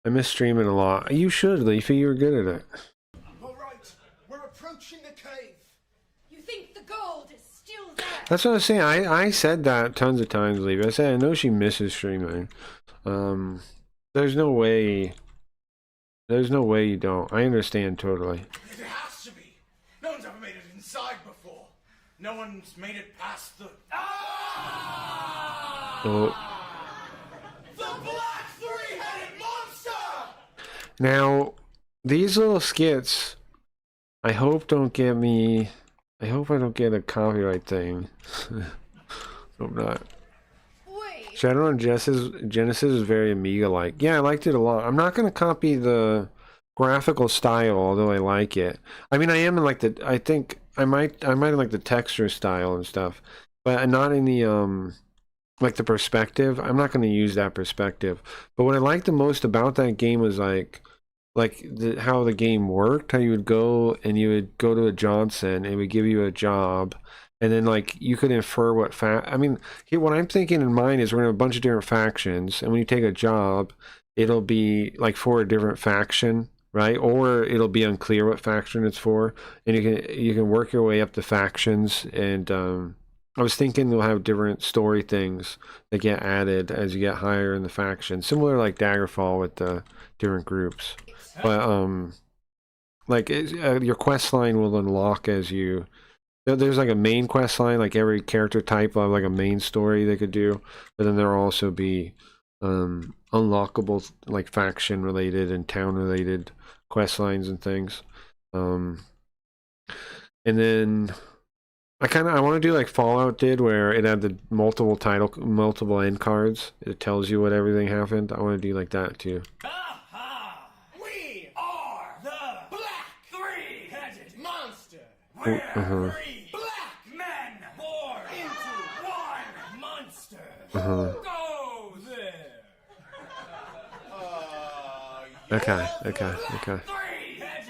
I miss streaming a lot. You should, Leafy. You were good at it. Alright, we're approaching the cave. You think the gold is still there? That's what I was saying. I said that tons of times, Leafy. I said I know she misses streaming. There's no way. There's no way you don't. I understand totally. It has to be. No one's ever made it inside before. No one's made it past the... Oh. The black three-headed monster! Now, these little skits, I hope don't get me... I hope I don't get a copyright thing. Hope not. Shadowrun Genesis is very Amiga-like. Yeah, I liked it a lot. I'm not going to copy the graphical style, although I like it. I mean, I am in like the... I think I might like the texture style and stuff, but not in the like the perspective. I'm not going to use that perspective. But what I liked the most about that game was how the game worked. How you would go to a Johnson and it would give you a job. And then, like, you could infer what what I'm thinking in mind is we're going to have a bunch of different factions. And when you take a job, it'll be, like, for a different faction, right? Or it'll be unclear what faction it's for. And you can work your way up the factions. And I was thinking they'll have different story things that get added as you get higher in the faction. Similar like Daggerfall with the different groups. But, your quest line will unlock as you... There's like a main quest line, like every character type will have like a main story they could do, but then there'll also be unlockable like faction related and town related quest lines and things. And then I want to do like Fallout did, where it had the multiple end cards. It tells you what everything happened. I want to do like that too. We are the black three-headed monster. Three black men born into one monster. Uh-huh. Who goes Okay.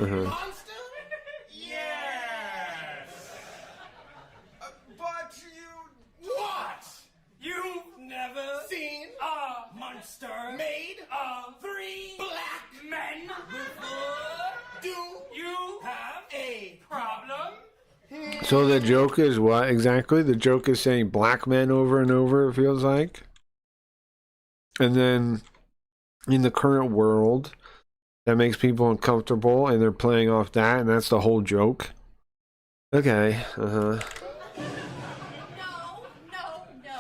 Uh-huh. But what? You've never seen a monster made of 3 black men before? Do you have a problem? So the joke is what exactly? The joke is saying black men over and over, it feels like. And then in the current world, that makes people uncomfortable, and they're playing off that, and that's the whole joke. Okay,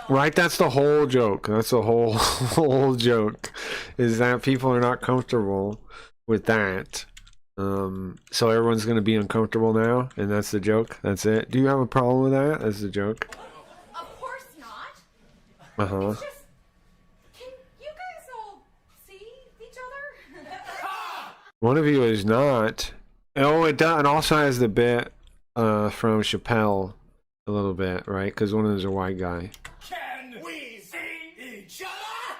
Right, that's the whole joke. That's the whole joke, is that people are not comfortable with that. So everyone's going to be uncomfortable now, and that's the joke. That's it. Do you have a problem with that? That's the joke. Of course not. Uh-huh. Can you guys all see each other? One of you is not. Oh, it does. It also has the bit from Chappelle a little bit, right? Because one of them is a white guy. Can we see each other?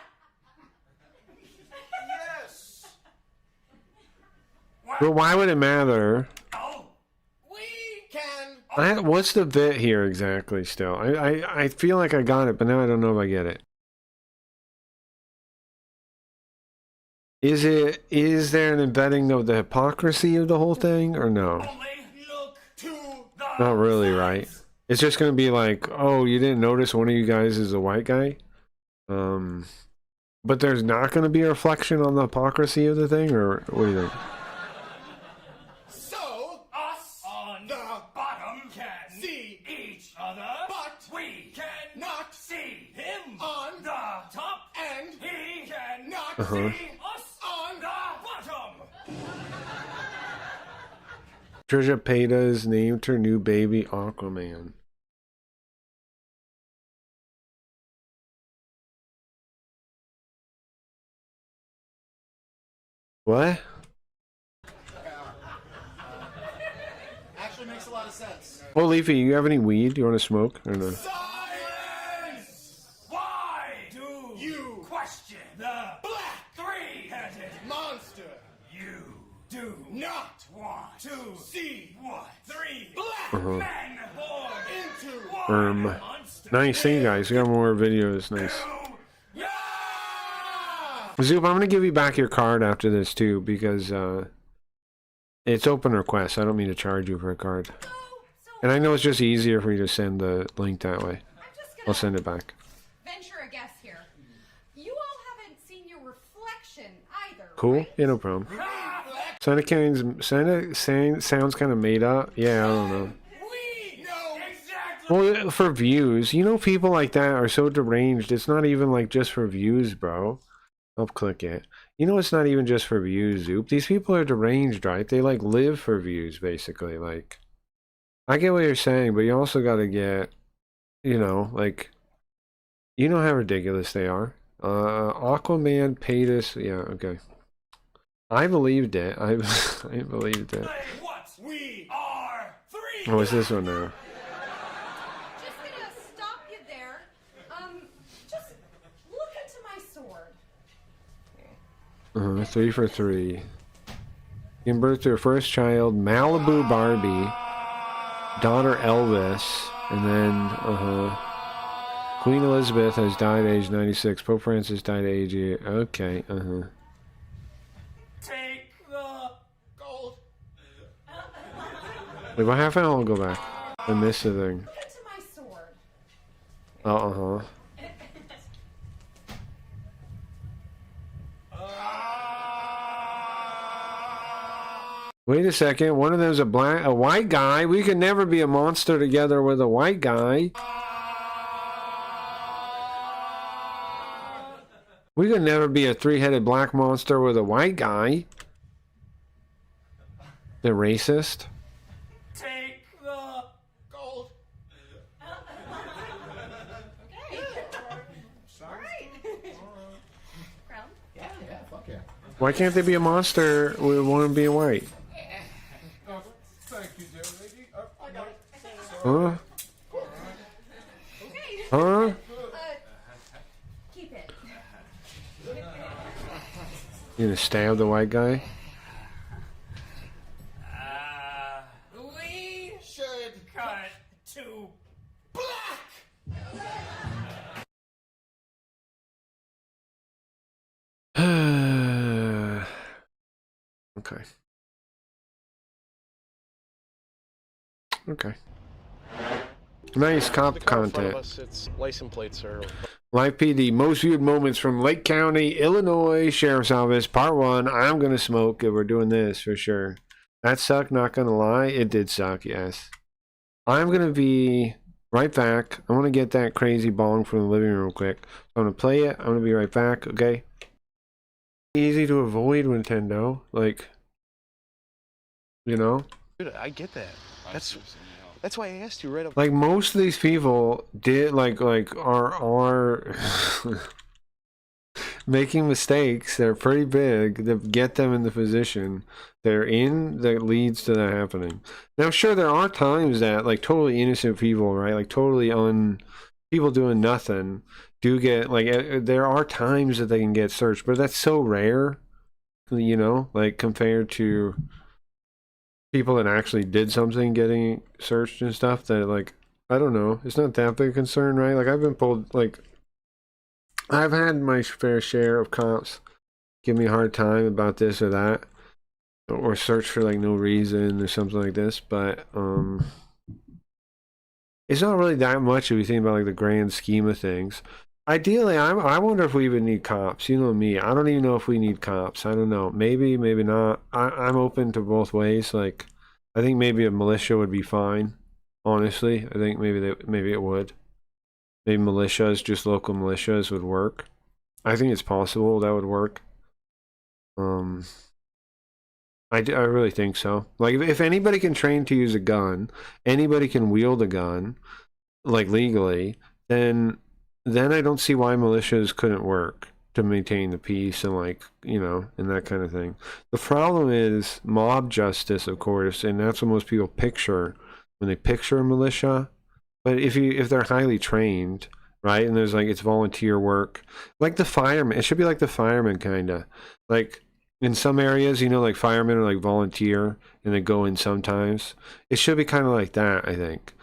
Yes. But why would it matter? We can. What's the bit here exactly still? I feel like I got it, but now I don't know if I get it. Is there an embedding of the hypocrisy of the whole thing, or no? Not really, right? It's just gonna be like, oh, you didn't notice one of you guys is a white guy? But there's not gonna be a reflection on the hypocrisy of the thing, or what do you think? So, us on the bottom can see each other, but we cannot see him on the top, and he cannot see us on the bottom. Trisha Paytas named her new baby Aquaman. What? Actually makes a lot of sense. Oh, Leafy, you have any weed? You want to smoke or no? Why do you question the black three-headed monster? You do not want to see what 3 black men born into one monster. Nice, thank you guys. We got more videos. Nice. Zoop, I'm gonna give you back your card after this too, because it's open request. I don't mean to charge you for a card. And I know it's just easier for you to send the link that way. I'll send it back. Venture a guess here. You all haven't seen your reflection either. Cool? Right? Yeah, no problem. Santa sounds kind of made up. Yeah, I don't know. Well, for views, you know, people like that are so deranged. It's not even like just for views, bro. I'll click it. You know, it's not even just for views, Zoop. These people are deranged, right? They like live for views, basically. Like, I get what you're saying, but you also got to get, you know, like, you know how ridiculous they are. Aquaman Paytas. Yeah, okay. I believed it. I believed it. We are 3. Oh, it's this one now. Just gonna stop you there. Just look into my sword. 3 for 3. Giving birth to her first child, Malibu Barbie, daughter Elvis, and then Queen Elizabeth has died at age 96. Pope Francis died at age 8. Okay, Take the gold. Wait, what happened? I'll go back. I missed the thing. Look into my sword. Wait a second. One of them's a white guy. We could never be a monster together with a white guy. We could never be a 3-headed black monster with a white guy. They're racist. Take the gold. Okay. Sorry. Crown? Yeah, fuck yeah. Why can't they be a monster with one being white? Thank you, dear lady. I got it. Huh? Okay. Huh? Keep it. You gonna stab the white guy? We should cut to black. Okay. Okay. Nice cop content. Its license plates are. Live PD, most viewed moments from Lake County, Illinois Sheriff's Office, Part 1. I'm gonna smoke if we're doing this for sure. That sucked, not gonna lie. It did suck, yes. I'm gonna be right back. I wanna get that crazy bong from the living room real quick. So I'm gonna play it. I'm gonna be right back, okay? Easy to avoid, Nintendo. Like, you know? Dude, I get that. That's why I asked you right up. Like most of these people did are making mistakes. They're pretty big that get them in the position they're in that leads to that happening. Now, sure, there are times that like totally innocent people, right? Like totally people doing nothing do get like there are times that they can get searched, but that's so rare, you know, like compared to people that actually did something getting searched and stuff that like I don't know, it's not that big a concern, right? Like I've been pulled, like I've had my fair share of cops give me a hard time about this or that, or search for like no reason or something like this, but it's not really that much if you think about like the grand scheme of things. Ideally, I wonder if we even need cops. You know me, I don't even know if we need cops. I don't know. Maybe, maybe not. I'm open to both ways. Like, I think maybe a militia would be fine. Honestly, I think maybe it would. Maybe militias, just local militias, would work. I think it's possible that would work. I really think so. Like, if anybody can train to use a gun, anybody can wield a gun, like legally, then I don't see why militias couldn't work to maintain the peace and like, you know, and that kind of thing. The problem is mob justice, of course, and that's what most people picture when they picture a militia. But if they're highly trained, right, and there's like it's volunteer work, like the firemen, it should be like the firemen kind of. Like in some areas, you know, like firemen are like volunteer and they go in sometimes. It should be kind of like that, I think.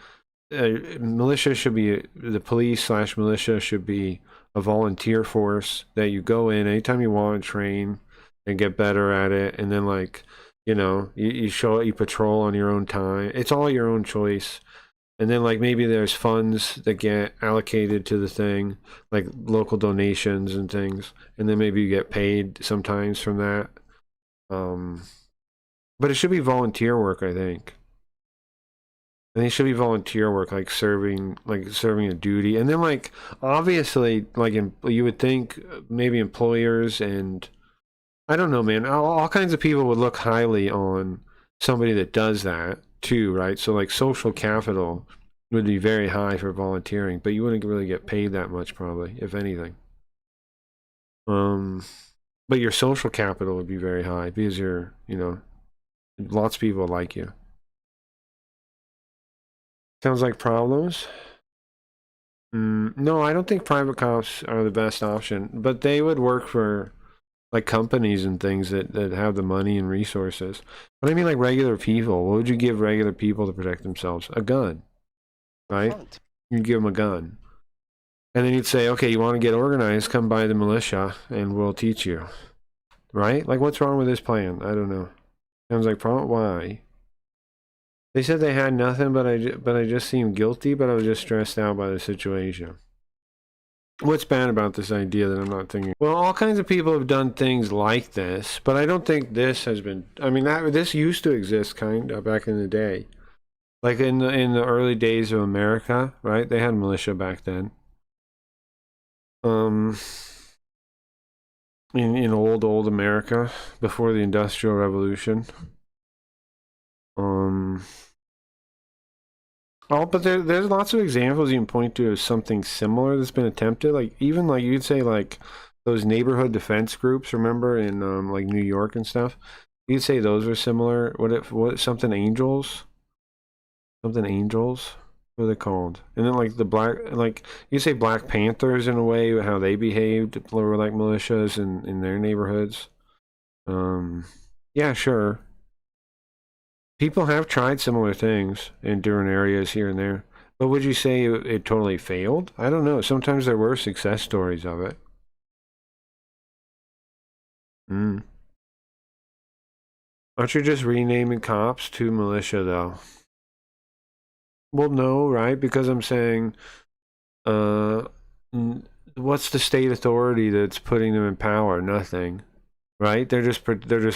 Militia should be, the police / militia should be a volunteer force that you go in anytime you want to train and get better at it, and then like, you know, you show it, you patrol on your own time. It's all your own choice. And then like maybe there's funds that get allocated to the thing, like local donations and things, and then maybe you get paid sometimes from that. But it should be volunteer work, I think. And it should be volunteer work, like serving a duty. And then like obviously like you would think maybe employers and I don't know, man, all kinds of people would look highly on somebody that does that too, right? So like social capital would be very high for volunteering, but you wouldn't really get paid that much probably, if anything. But your social capital would be very high because you're, you know, lots of people like you. Sounds like problems. No, I don't think private cops are the best option, but they would work for like companies and things that have the money and resources. But I mean like regular people. What would you give regular people to protect themselves? A gun, right? You'd give them a gun. And then you'd say, okay, you want to get organized, come by the militia and we'll teach you. Right? Like what's wrong with this plan? I don't know. Sounds like problem. Why? They said they had nothing, but I just seemed guilty, but I was just stressed out by the situation. What's bad about this idea that I'm not thinking? Well, all kinds of people have done things like this, but I don't think this has been, I mean, this used to exist kind of back in the day. Like in the early days of America, right? They had militia back then. In old America, before the Industrial Revolution. Oh, but there's lots of examples you can point to of something similar that's been attempted. Like even like you'd say like those neighborhood defense groups, remember in like New York and stuff. You'd say those are similar. What something angels? Something angels? What are they called? And then like the black, like you say Black Panthers in a way, how they behaved, were like militias in their neighborhoods. Yeah, sure. People have tried similar things in different areas here and there. But would you say it totally failed? I don't know. Sometimes there were success stories of it. Aren't you just renaming cops to militia, though? Well, no, right? Because I'm saying, what's the state authority that's putting them in power? Nothing. Right? They're just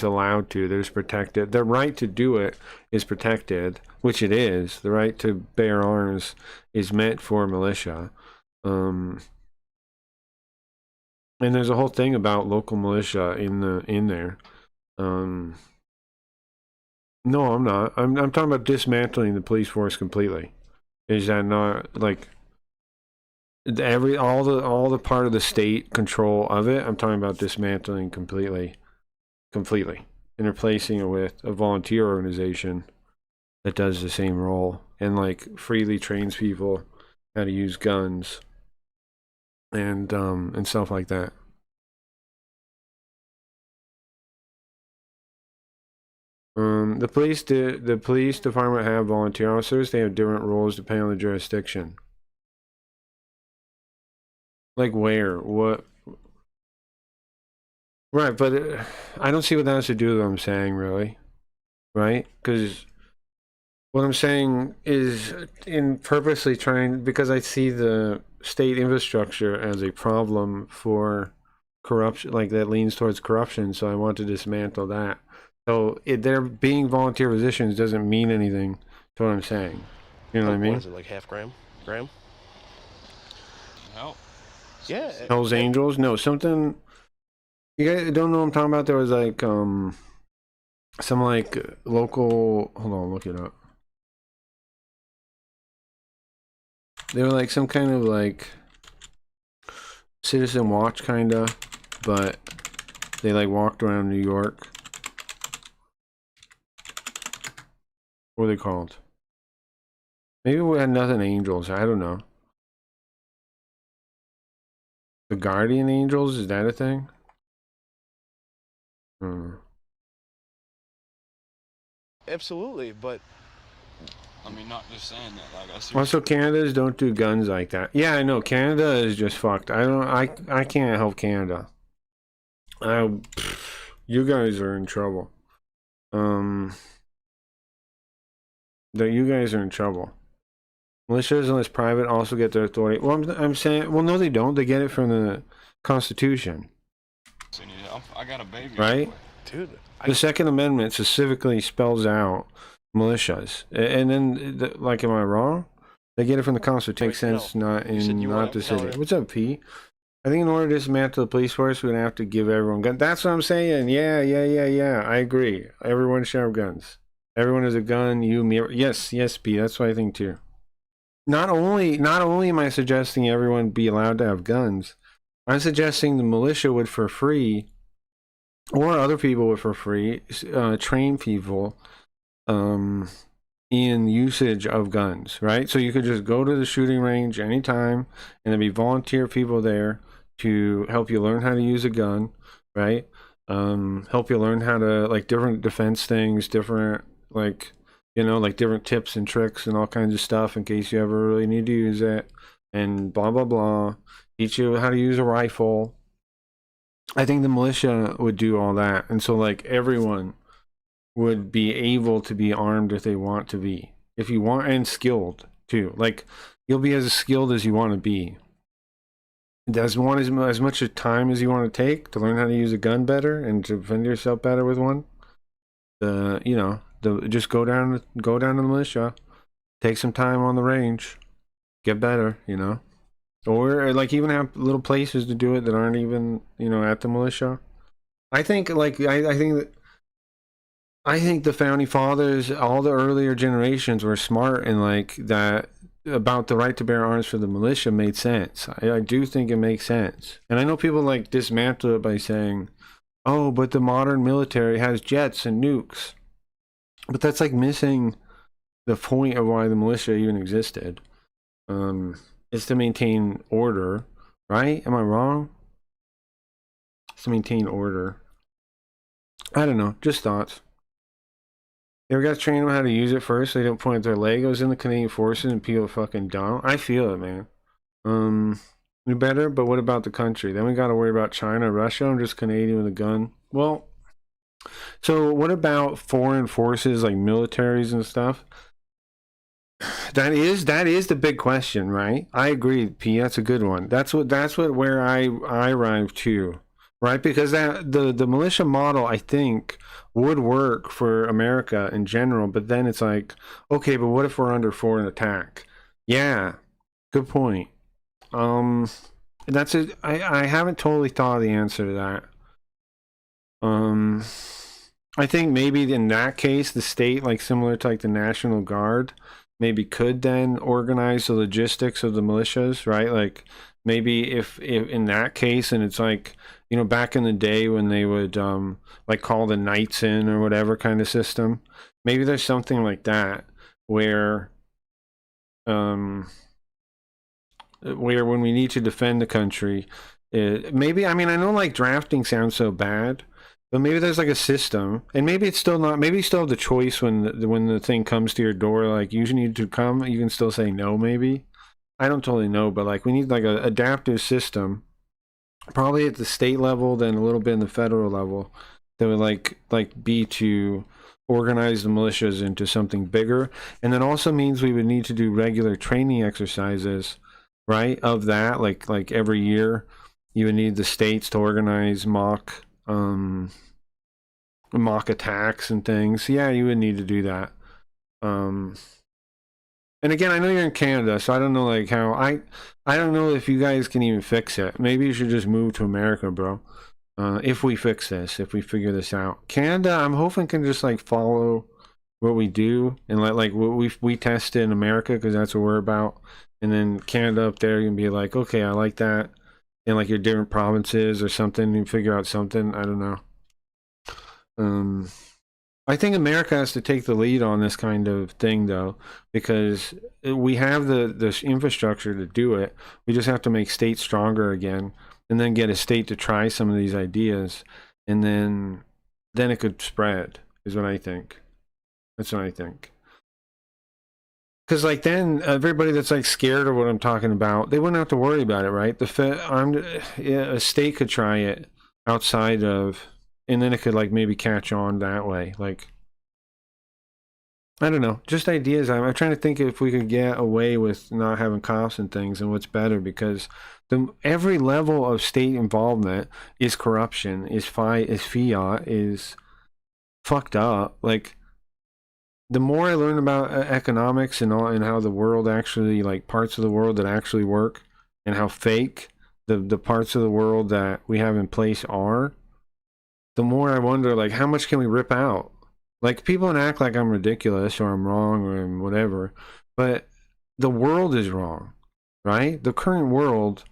allowed to. They're just protected. Their right to do it is protected, which it is. The right to bear arms is meant for militia. And there's a whole thing about local militia in there. No, I'm not. I'm talking about dismantling the police force completely. Is that not like all the part of the state control of it? I'm talking about dismantling completely, and replacing it with a volunteer organization that does the same role and like freely trains people how to use guns and stuff like that. The police department have volunteer officers. They have different roles depending on the jurisdiction. Like where? What? Right, but I don't see what that has to do with what I'm saying, really. Right? Because what I'm saying is in purposely trying, because I see the state infrastructure as a problem for corruption, like that leans towards corruption, so I want to dismantle that. So there being volunteer positions doesn't mean anything to what I'm saying. You know what I mean? What is it, like half gram? Gram? No. Yeah. Hell's Angels? No, something. You guys don't know what I'm talking about? There was like some like local. Hold on, look it up. They were like some kind of like Citizen Watch kinda, but they like walked around New York. What are they called? Maybe we had Nothing Angels. I don't know. The Guardian Angels, is that a thing? Absolutely, but I mean, not just saying that. Like, I see. Also, Canada's don't do guns like that. Yeah, I know. Canada is just fucked. I can't help Canada. You guys are in trouble. You guys are in trouble. Militias, unless private, also get their authority. Well, I'm saying, well, no, they don't. They get it from the Constitution. I got a baby. Right? Dude. The Second Amendment specifically spells out militias. And then, like, am I wrong? They get it from the Constitution. Makes sense, not the city. What's up, P? I think in order to dismantle the police force, we're going to have to give everyone guns. That's what I'm saying. Yeah. I agree. Everyone should have guns. Everyone has a gun. You, me. Yes, P. That's what I think, too. Not only am I suggesting everyone be allowed to have guns, I'm suggesting the militia would for free, or other people would for free, train people in usage of guns, right? So you could just go to the shooting range anytime, and there'd be volunteer people there to help you learn how to use a gun, right? Help you learn how to, like, different defense things, different, like, you know, like different tips and tricks and all kinds of stuff in case you ever really need to use it, and blah, blah, blah. Teach you how to use a rifle. I think the militia would do all that. And so, like, everyone would be able to be armed if they want to be. If you want, and skilled, too. Like, you'll be as skilled as you want to be. As much time as you want to take to learn how to use a gun better and to defend yourself better with one. Just go down to the militia, take some time on the range, get better, you know, or like even have little places to do it that aren't even, you know, at the militia. I think the founding fathers, all the earlier generations were smart, and like that about the right to bear arms for the militia made sense. I do think it makes sense, and I know people like dismantle it by saying, "Oh, but the modern military has jets and nukes." But that's like missing the point of why the militia even existed. It's to maintain order, right? Am I wrong? It's to maintain order. I don't know, just thoughts. You ever got to train them how to use it first so they don't point at their leg? I was in the Canadian Forces and people fucking dumb. I feel it, man. We better, but what about the country? Then we got to worry about China, Russia. I'm just Canadian with a gun. Well, so what about foreign forces like militaries and stuff? That is the big question, right? I agree, P. That's a good one. That's where I arrive to, right? Because that the militia model, I think, would work for America in general. But then it's like, okay, but what if we're under foreign attack? Yeah, good point. That's it. I haven't totally thought of the answer to that. I think maybe in that case, the state, like similar to like the National Guard, maybe could then organize the logistics of the militias, right? Like maybe if in that case, and it's like, you know, back in the day when they would like call the knights in or whatever kind of system, maybe there's something like that where when we need to defend the country, maybe, I mean, I know like drafting sounds so bad, but maybe there's like a system, and maybe it's still not, maybe you still have the choice when the thing comes to your door, like you need to come, you can still say no, maybe. I don't totally know, but like we need like a adaptive system, probably at the state level, then a little bit in the federal level, that would like be to organize the militias into something bigger. And that also means we would need to do regular training exercises, right, of that, like every year you would need the states to organize mock attacks and things. Yeah, you would need to do that. And again, I know you're in Canada, so I don't know like how I don't know if you guys can even fix it. Maybe you should just move to America, bro. If we fix this, if we figure this out. Canada, I'm hoping, can just like follow what we do and let like what we test in America, because that's what we're about. And then Canada up there, you can be like, okay, I like that. In like your different provinces or something, you figure out something. I don't know. I think America has to take the lead on this kind of thing, though, because we have the infrastructure to do it. We just have to make states stronger again, and then get a state to try some of these ideas, and then it could spread, is what I think. That's what I think. Because like then everybody that's like scared of what I'm talking about, they wouldn't have to worry about it, right? A state could try it outside of, and then it could like maybe catch on that way. Like, I don't know, just ideas. I'm trying to think if we could get away with not having cops and things, and what's better, because every level of state involvement is corruption, is fiat, is fucked up. Like, the more I learn about economics and how the world actually, like parts of the world that actually work, and how fake the parts of the world that we have in place are, the more I wonder, like, how much can we rip out? Like, people can act like I'm ridiculous or I'm wrong or whatever, but the world is wrong, right? The current world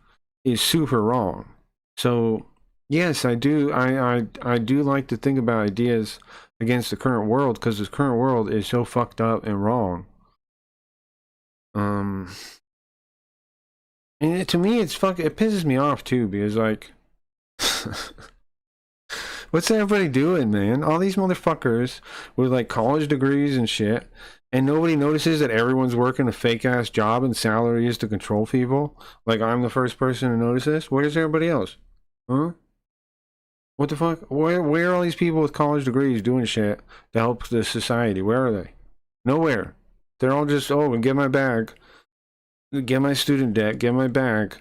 is super wrong. So yes, I do like to think about ideas against the current world, because the current world is so fucked up and wrong. And to me, it pisses me off too, because like, what's everybody doing, man? All these motherfuckers with like college degrees and shit, and nobody notices that everyone's working a fake ass job and salary is to control people. Like, I'm the first person to notice this. Where's everybody else? Huh? What the fuck? Where are all these people with college degrees doing shit to help the society? Where are they? Nowhere. They're all just, and get my bag, get my student debt, get my bag.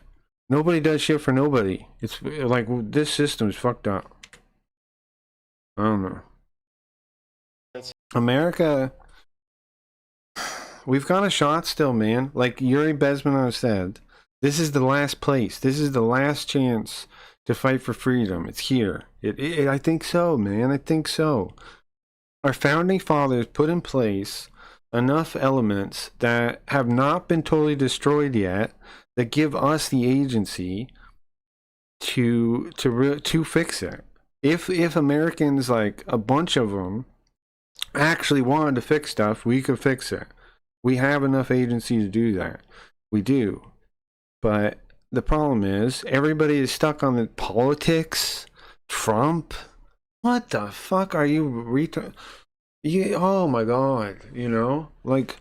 Nobody does shit for nobody. It's like, this system's fucked up. I don't know. America, we've got a shot still, man. Like Yuri Bezmenov said, this is the last place. This is the last chance to fight for freedom. It's here. I think so, man. I think so. Our founding fathers put in place enough elements that have not been totally destroyed yet, that give us the agency to fix it. If Americans, like a bunch of them, actually wanted to fix stuff, we could fix it. We have enough agency to do that. We do. But the problem is, everybody is stuck on the politics, Trump, What the fuck are you oh my god, you know? Like,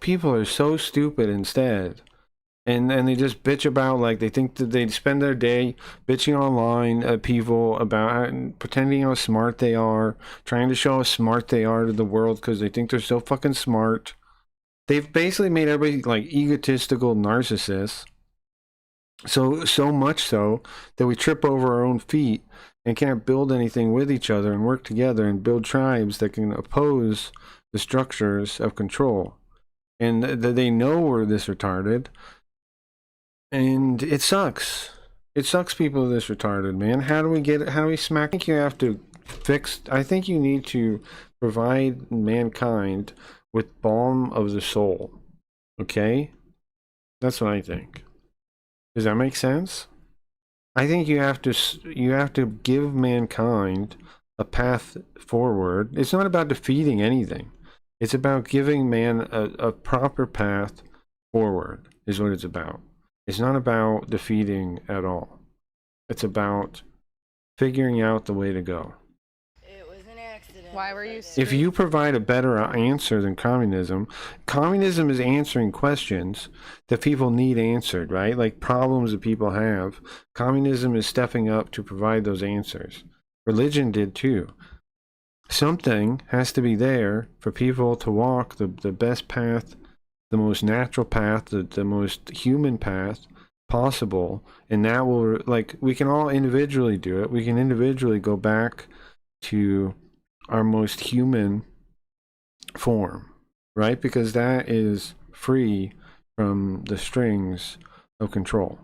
people are so stupid instead. And they just bitch about, like, they think that they spend their day bitching online at people about pretending how smart they are, trying to show how smart they are to the world because they think they're so fucking smart. They've basically made everybody, like, egotistical narcissists. So much so that we trip over our own feet and can't build anything with each other and work together and build tribes that can oppose the structures of control. And they know we're this retarded. And it sucks. It sucks people are this retarded, man. How do we get it? How do we smack? I think you have to I think you need to provide mankind with balm of the soul. Okay? That's what I think. Does that make sense? I think you have to give mankind a path forward. It's not about defeating anything. It's about giving man a proper path forward is what it's about. It's not about defeating at all. It's about figuring out the way to go. It was an accident. Why were you If you provide a better answer than communism is answering questions that people need answered, right? Like problems that people have. Communism is stepping up to provide those answers. Religion did too. Something has to be there for people to walk the best path, the most natural path, the most human path possible, and that will, like, we can all individually do it. We can individually go back to our most human form, right? Because that is free from the strings of control.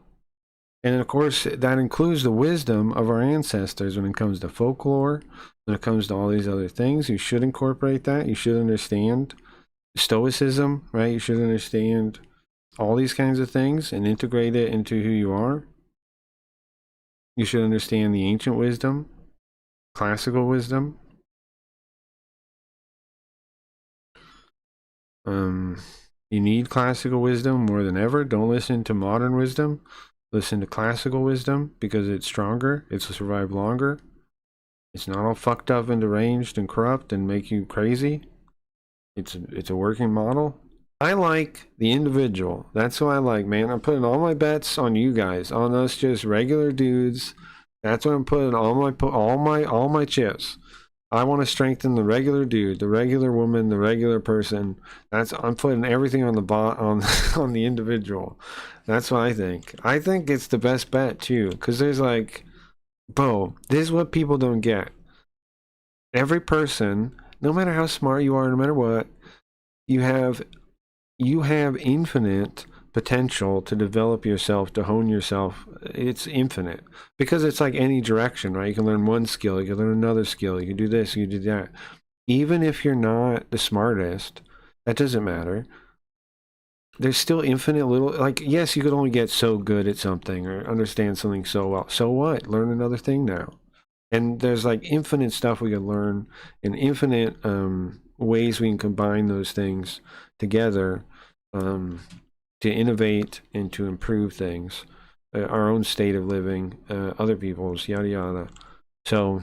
And of course, that includes the wisdom of our ancestors when it comes to folklore, when it comes to all these other things. You should incorporate that. You should understand Stoicism, right? You should understand all these kinds of things and integrate it into who you are. You should understand the ancient wisdom, classical wisdom. You need classical wisdom more than ever. Don't listen to modern wisdom. Listen to classical wisdom because it's stronger. It's survive longer. It's not all fucked up and deranged and corrupt and make you crazy. It's a working model. I like the individual. That's what I like, man. I'm putting all my bets on you guys, on us just regular dudes. That's what I'm putting all my chips. I want to strengthen the regular dude, the regular woman, the regular person. I'm putting everything on on the individual. That's what I think. I think it's the best bet too, because there's like, bro, this is what people don't get. Every person, no matter how smart you are, no matter what, you have infinite potential to develop yourself, to hone yourself. It's infinite because it's like any direction, right? You can learn one skill, you can learn another skill, you can do this, you can do that. Even if you're not the smartest, that doesn't matter. There's still infinite little, like, yes, you could only get so good at something or understand something so well. So what? Learn another thing now. And there's like infinite stuff we can learn and infinite ways we can combine those things together to innovate and to improve things, our own state of living, other people's, yada yada. So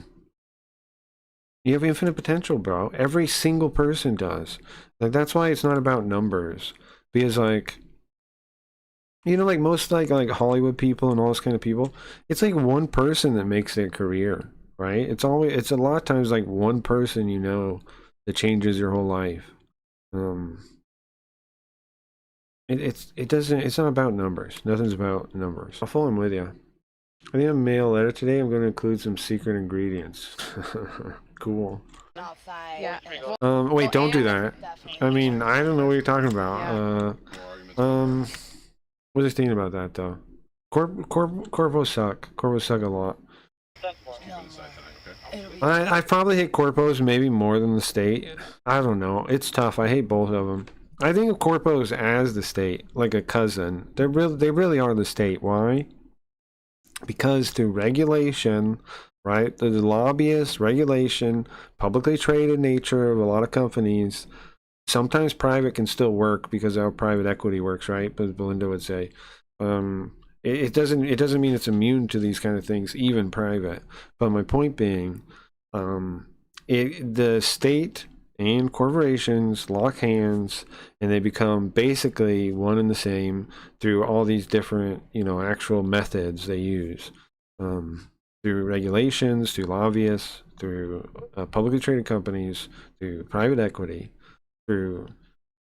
you have infinite potential, bro. Every single person does. Like, that's why it's not about numbers, because, like, you know, like most like Hollywood people and all this kind of people, it's like one person that makes their career, right? It's a lot of times like one person, you know, that changes your whole life. It's not about numbers. Nothing's about numbers. I'll follow with you. I think I'm mail letter today. I'm going to include some secret ingredients. Cool. Yeah. Wait, don't do that. I mean, I don't know what you're talking about. What is thinking about that though? Corpos suck. Corpos suck a lot. I probably hate corpos maybe more than the state. I don't know. It's tough. I hate both of them. I think of corpos as the state, like a cousin. They really are the state. Why? Because through regulation, right? The lobbyist regulation, publicly traded nature of a lot of companies. Sometimes private can still work because of how private equity works, right? But Belinda would say, it doesn't mean it's immune to these kind of things, even private. But my point being, the state and corporations lock hands, and they become basically one and the same through all these different, actual methods they use, through regulations, through lobbyists, through publicly traded companies, through private equity, through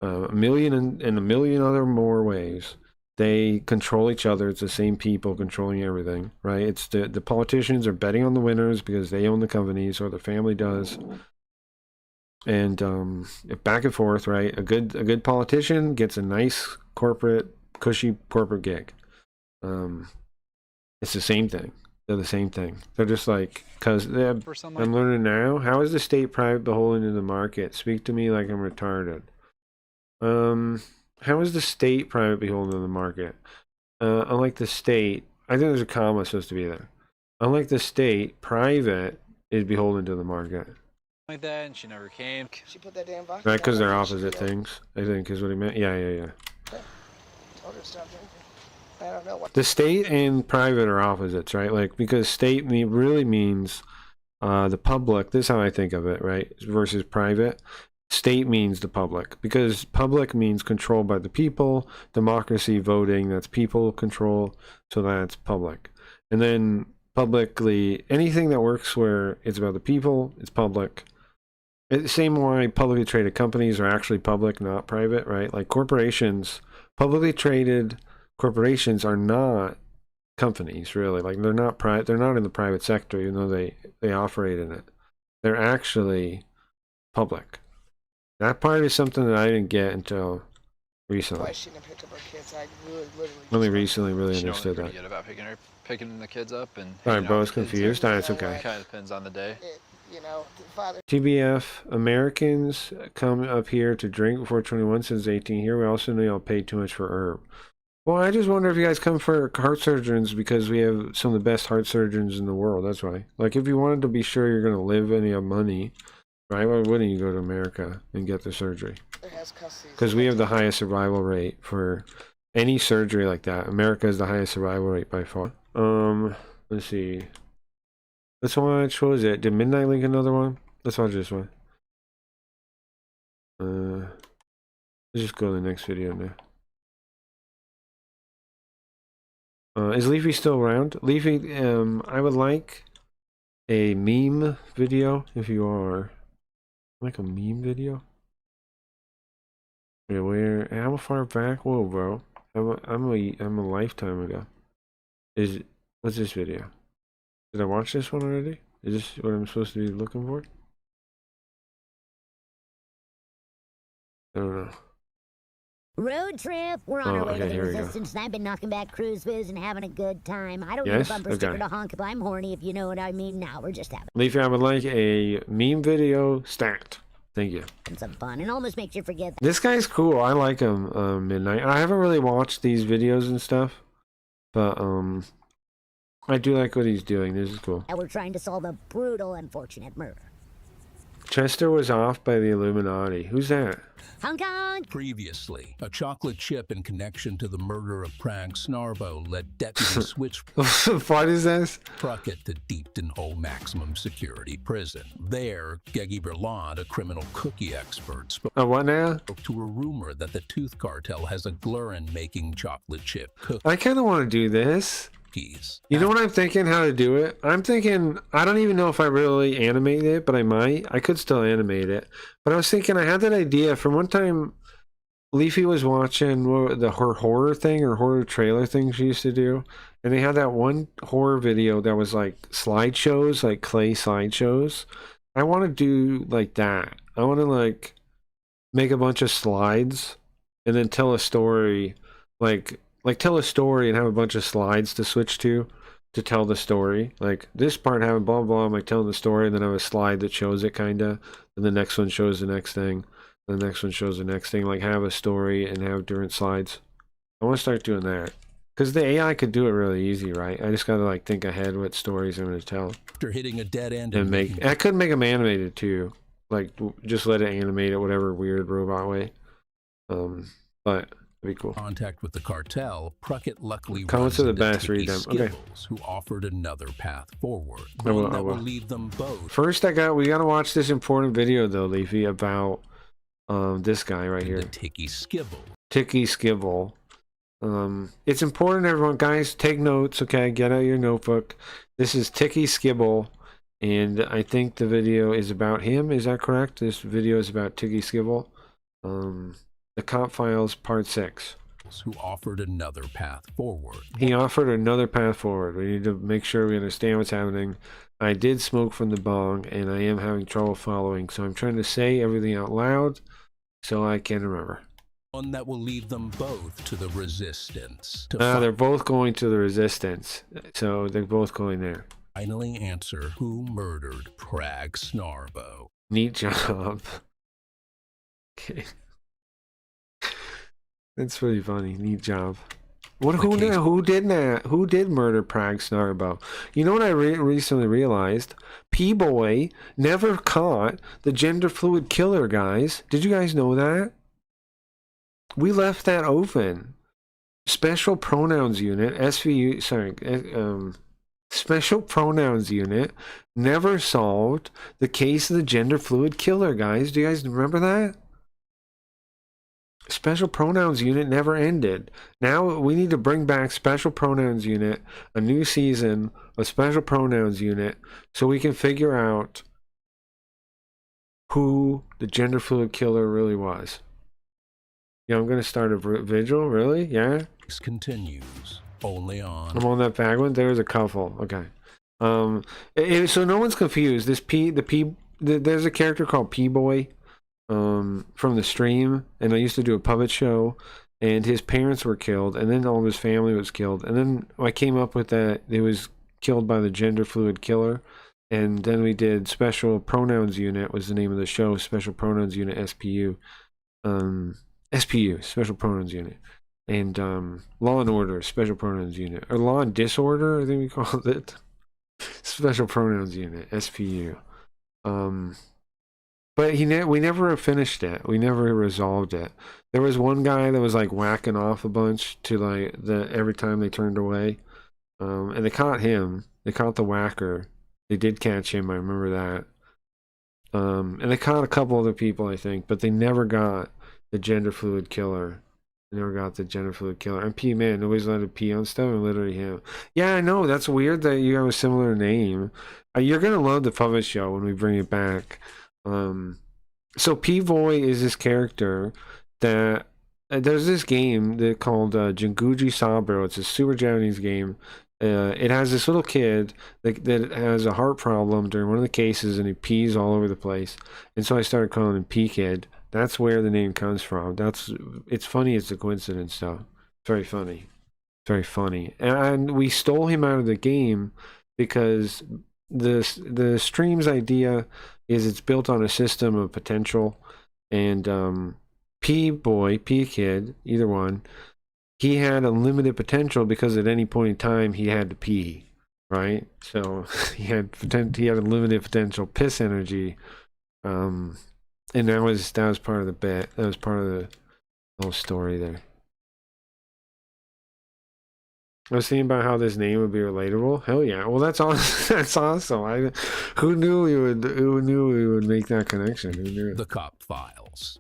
a million and a million other more ways. They control each other. It's the same people controlling everything, right? It's the politicians are betting on the winners because they own the companies, or the family does. And back and forth, right? A good politician gets a nice cushy corporate gig. It's the same thing. They're the same thing. They're just like, because I'm learning now. How is the state private beholden to the market? Speak to me like I'm retarded. How is the state private beholden to the market? Unlike the state, I think there's a comma supposed to be there. Unlike the state, private is beholden to the market. Like that, and she never came. She put that damn box. Right, because they're opposite things, I think, is what he meant. Yeah. Told her to stop drinking. I don't know what. The state and private are opposites, right? Like, because state really means the public. This is how I think of it, right? Versus private. State means the public, because public means controlled by the people. Democracy, voting, that's people control, so that's public. And then publicly, anything that works where it's about the people, it's public. It's the same why publicly traded companies are actually public, not private, right? Like corporations, publicly traded corporations are not companies, really. Like they're not in the private sector, even though they operate in it. They're actually public. That part is something that I didn't get until recently. Why she didn't pick up her kids? I literally only recently really She understood don't that. really about picking the kids up and. Alright, bro, I was confused. Alright, it's okay. Kind of depends on the day. The father. TBF, Americans come up here to drink before 21 since 18 here. We also know y'all pay too much for herb. Well, I just wonder if you guys come for heart surgeons because we have some of the best heart surgeons in the world. That's why. Like, if you wanted to be sure you're going to live and you have money, right? Why wouldn't you go to America and get the surgery? Because we have the highest survival rate for any surgery like that. America has the highest survival rate by far. Let's see. Let's watch, what was it? Did Midnight link another one? Let's watch this one. Let's just go to the next video now. Is Leafy still around? Leafy, I would like a meme video if you are. Like a meme video? Yeah, how far back? Whoa, bro. I'm a lifetime ago. What's this video? Did I watch this one already? Is this what I'm supposed to be looking for? I don't know. Road trip. We're on our way to the Resistance, and I've been knocking back cruise biz and having a good time. I don't need a bumper sticker to honk if I'm horny, if you know what I mean. Now we're just having. Leafy, I would like a meme video stat. Thank you. And some fun. It almost makes you forget. This guy's cool. I like him. Midnight. I haven't really watched these videos and stuff, but I do like what he's doing. This is cool. And we're trying to solve a brutal, unfortunate murder. Chester was off by the Illuminati. Who's that? Hong Kong! Previously, a chocolate chip in connection to the murder of Prank Snarbo led Deputy Switch What is this? Truckett to Deepton Hole Maximum Security Prison. There, Geggy Berlant, a criminal cookie expert, spoke what now? to a rumor that the Tooth Cartel has a Glurin-making chocolate chip cookie. I kind of want to do this. You know what I'm thinking how to do it? I'm thinking, I don't even know if I really animate it, but I might. I could still animate it. But I was thinking, I had that idea from one time Leafy was watching her horror thing or horror trailer thing she used to do. And they had that one horror video that was like slideshows, like clay slideshows. I want to do like that. I want to like make a bunch of slides and then tell a story like tell a story and have a bunch of slides to switch to tell the story. Like this part having blah blah, I'm like telling the story, and then I have a slide that shows it kinda, and the next one shows the next thing, and the next one shows the next thing. Like have a story and have different slides. I want to start doing that because the AI could do it really easy, right? I just gotta like think ahead what stories I'm gonna tell. After hitting a dead end And I could make them animated too, like just let it animate it whatever weird robot way. But Pretty cool. Contact with the cartel, Puckett luckily Comments runs are the into best. Read Tiki them. Okay. Skibbles, who offered another path forward. I will, One I that will. will leave them both. First, we gotta watch this important video though, Leafy, about this guy right here. Tiki Skibble. Tiki Skibble. It's important, everyone. Guys, take notes. Okay, get out your notebook. This is Tiki Skibble, and I think the video is about him. Is that correct? This video is about Tiki Skibble. The Cop Files Part 6. Who offered another path forward. He offered another path forward. We need to make sure we understand what's happening. I did smoke from the bong, and I am having trouble following, so I'm trying to say everything out loud so I can remember. One that will lead them both to the Resistance. They're both going to the Resistance, so they're both going there. Finally answer who murdered Prague Snarbo. Neat job. Okay. That's pretty funny. Neat job. Who did that? Who did murder Prague Snarbo? You know what I recently realized? P-Boy never caught the gender fluid killer, guys. Did you guys know that? We left that open. Special Pronouns Unit, SVU, sorry, Special Pronouns Unit never solved the case of the gender fluid killer, guys. Do you guys remember that? Special Pronouns Unit never ended. Now we need to bring back Special Pronouns Unit, a new season of Special Pronouns Unit, so we can figure out who the gender fluid killer really was. Yeah, I'm going to start a vigil, really? Yeah? This continues only on. I'm on that bag one. There's a couple. Okay. So no one's confused. There's a character called P-Boy. From the stream, and I used to do a puppet show, and his parents were killed, and then all of his family was killed, and then I came up with that he was killed by the gender fluid killer, and then we did Special Pronouns Unit was the name of the show, Special Pronouns Unit, SPU, SPU, Special Pronouns Unit, and Law and Order, Special Pronouns Unit, or Law and Disorder, I think we called it, Special Pronouns Unit, SPU. But we never finished it. We never resolved it. There was one guy that was like whacking off a bunch to like every time they turned away, and they caught him. They caught the whacker. They did catch him. I remember that. And they caught a couple other people, I think, but they never got the gender fluid killer. They never got the gender fluid killer. And P, man, nobody's allowed to pee on stuff, and literally him. Yeah, I know. That's weird that you have a similar name. You're gonna love the puppet show when we bring it back. So P-Boy is this character that there's this game that called Jinguji Saburo. It's a super Japanese game. It has this little kid that has a heart problem during one of the cases, and he pees all over the place. And so I started calling him P-Kid. That's where the name comes from. It's funny. It's a coincidence, though. It's very funny. It's very funny. And we stole him out of the game because the stream's idea is it's built on a system of potential, and P-Boy, P-Kid, either one, he had unlimited potential because at any point in time he had to pee, right? So he had unlimited potential piss energy, and that was part of the bit. That was part of the whole story there. I was thinking about how this name would be relatable. Hell yeah! Well, that's awesome. That's awesome. Who knew we would make that connection? Who knew? The Cop Files.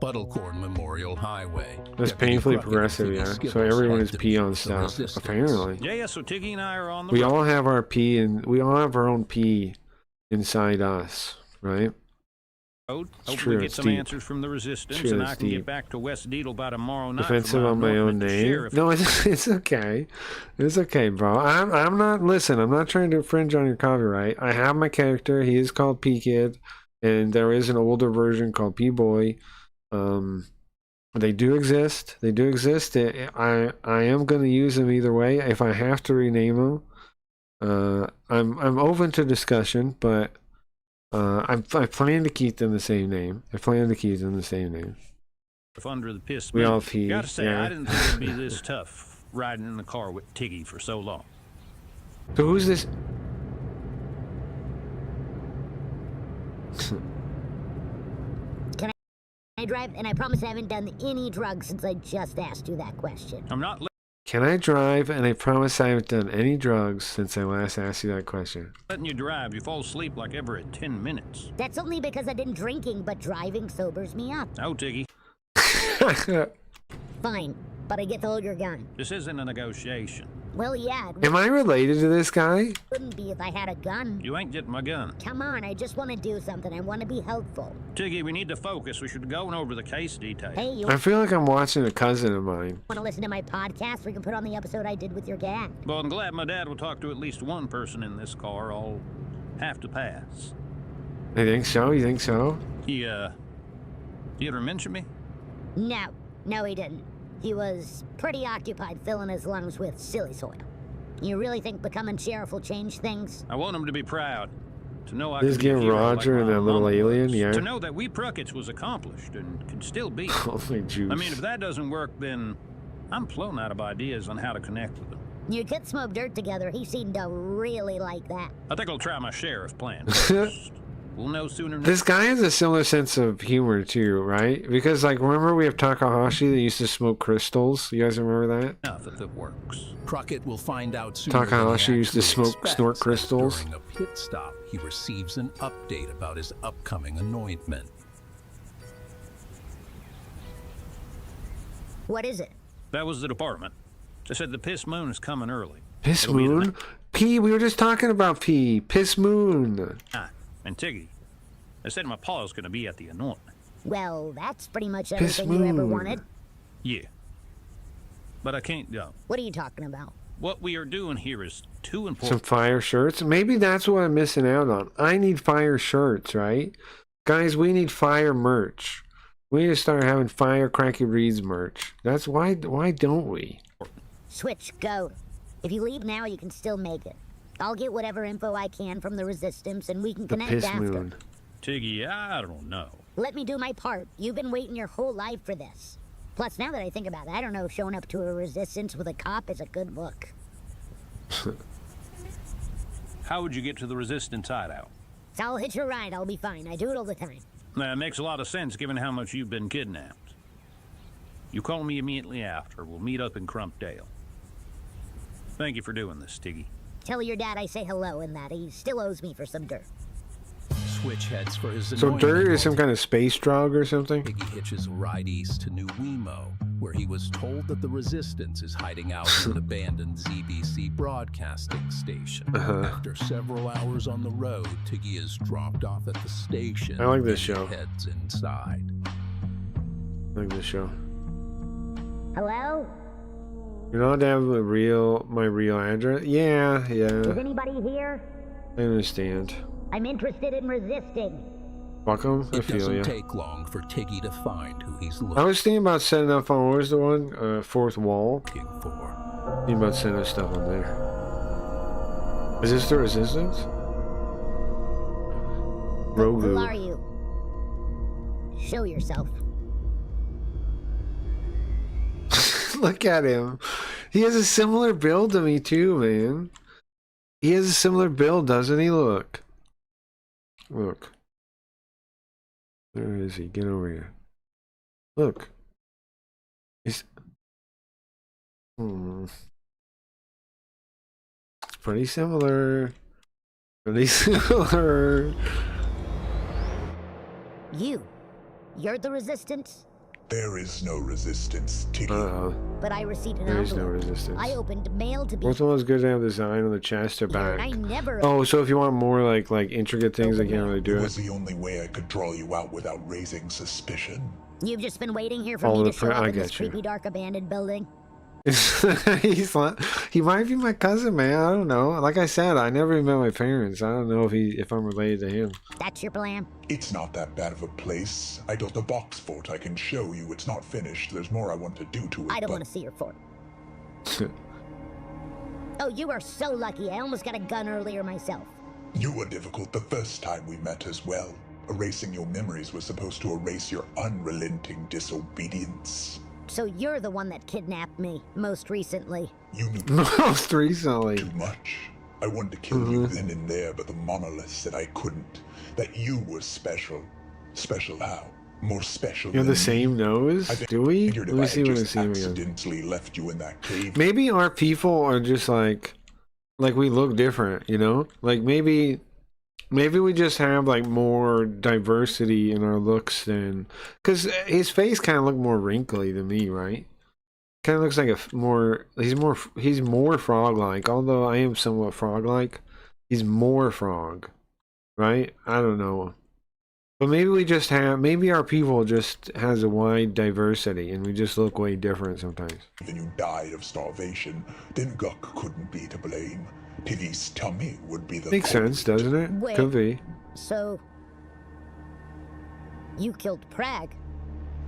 Buttlecorn Memorial Highway. That's painfully progressive, yeah. So everyone is pee on stuff. Apparently. Yeah. So Tiggy and I are on the. We all have our pee, and we all have our own pee inside us, right? Hope we get some answers from the Resistance, and I can get back to West Deedle by tomorrow night. Defensive on my own name. No, it's okay. It's okay, bro. I'm not. Listen, I'm not trying to infringe on your copyright. I have my character. He is called P-Kid, and there is an older version called P-Boy. They do exist. They do exist. I am going to use them either way. If I have to rename them, I'm open to discussion, but. I plan to keep them the same name. If under the piss, we all pee. Gotta say, yeah. I didn't think it'd be this tough riding in the car with Tiggy for so long. So who's this? Can I drive? And I promise I haven't done any drugs since I just asked you that question. I'm not. Can I drive? And I promise I haven't done any drugs since I last asked you that question. Letting you drive. You fall asleep like every 10 minutes. That's only because I've been drinking, but driving sobers me up. Oh, Tiggy. Fine, but I get to hold your gun. This isn't a negotiation. Well, yeah. Am I related to this guy? Wouldn't be if I had a gun. You ain't getting my gun. Come on, I just want to do something. I want to be helpful. Tiggy, we need to focus. We should go over the case details. Hey, you I feel like I'm watching a cousin of mine. want to listen to my podcast? We can put on the episode I did with your dad. Well, I'm glad my dad will talk to at least one person in this car. I'll have to pass. I think so? You think so? He ever mention me? No, he didn't. He was pretty occupied filling his lungs with silly soil. You really think becoming sheriff will change things? I want him to be proud. To know I Just can give be a hero Roger like and my that little mama alien, was. yeah. To know that we Pruckets was accomplished and can still be. Holy juice. I mean, if that doesn't work, then I'm flown out of ideas on how to connect with him. You could smoke dirt together. He seemed to really like that. I think I'll try my sheriff plan first. We'll know sooner than This guy has a similar sense of humor too, right? Because like, remember we have Takahashi that used to smoke crystals. You guys remember that? enough if it works. Crockett will find out soon. Takahashi used to snort crystals. During a pit stop, he receives an update about his upcoming anointment. What is it? That was the department. They said the Piss Moon is coming early. Piss It'll be the Moon? P, we were just talking about P. Piss Moon. And Tiggy. They said my pa's gonna be at the anointment. Well, that's pretty much Piss everything you ever Moon. wanted. Yeah. But I can't go. What are you talking about? What we are doing here is too Some important. fire shirts. Maybe that's what I'm missing out on. I need fire shirts, right? Guys, we need fire merch. We need to start having Fire Cracky Reeds merch. That's why don't we? Switch, go. If you leave now, you can still make it. I'll get whatever info I can from the Resistance, and we can The connect Piss after. Moon. Tiggy, I don't know. Let me do my part. You've been waiting your whole life for this. Plus, now that I think about it, I don't know if showing up to a Resistance with a cop is a good look. How would you get to the Resistance hideout? So I'll hitch a ride. I'll be fine. I do it all the time. That makes a lot of sense given how much you've been kidnapped. You call me immediately after. We'll meet up in Crumpdale. Thank you for doing this, Tiggy. Tell your dad I say hello and that he still owes me for some dirt. Switch heads for his So anointment. dirt is some kind of space drug or something? Piggy hitches a ride east to New Wemo, where he was told that the Resistance is hiding out in an abandoned ZBC broadcasting station. After several hours on the road, Tiggy is dropped off at the station. I like this and show. Heads inside. I like this show. Hello? You're not having my real address? Yeah. Is anybody here? I understand. I'm interested in resisting. Welcome. I It feel doesn't you. take long for Tiggy to find who he's I looking was thinking about setting up on, what was the one? Fourth Wall. for. Thinking about setting up stuff on there. Is this the Resistance? Rogu. Who are you? Show yourself. Look at him. He has a similar build to me too, man. He has a similar build, doesn't he? Look. Look. Where is he? Get over here. Look. He's... It's pretty similar. Pretty similar. You're the Resistance? There is no resistance, Tiggy. But I received an There is no envelope. resistance. I opened mail to be... Fourth Wall is good to have the design on the chest or Yeah, back. I never... Oh, so if you want more like intricate things, I can't really do It it. was the only way I could draw you out without raising suspicion. You've just been waiting here for Follow me the to show print. up I in this get you. creepy, dark, abandoned building. He might be my cousin, man. I don't know. Like I said, I never even met my parents. I don't know if I'm related to him. That's your plan? It's not that bad of a place. I built a box fort I can show you. It's not finished. There's more I want to do to it. I don't but want to see your fort. Oh, you are so lucky. I almost got a gun earlier myself. You were difficult the first time we met as well. Erasing your memories was supposed to erase your unrelenting disobedience. So you're the one that kidnapped me, most recently. You knew Most recently. too much. I wanted to kill you then and there, but the monolith said I couldn't. That you were special. Special how? more special. You have than the same nose? Do we? Figured Let if me I see had when I just see him again. accidentally left you in that cave. Maybe our people are just like we look different, you know? Like maybe we just have like more diversity in our looks than, because his face kind of looked more wrinkly than me, right? Kind of looks like he's more frog-like. Although I am somewhat frog-like, he's more frog, right? I don't know. But maybe our people just has a wide diversity and we just look way different sometimes. Then you died of starvation, then Guk couldn't be to blame. Tiggy's tummy would be the Makes sense, doesn't it? Wait. Could be. So, you killed Prague?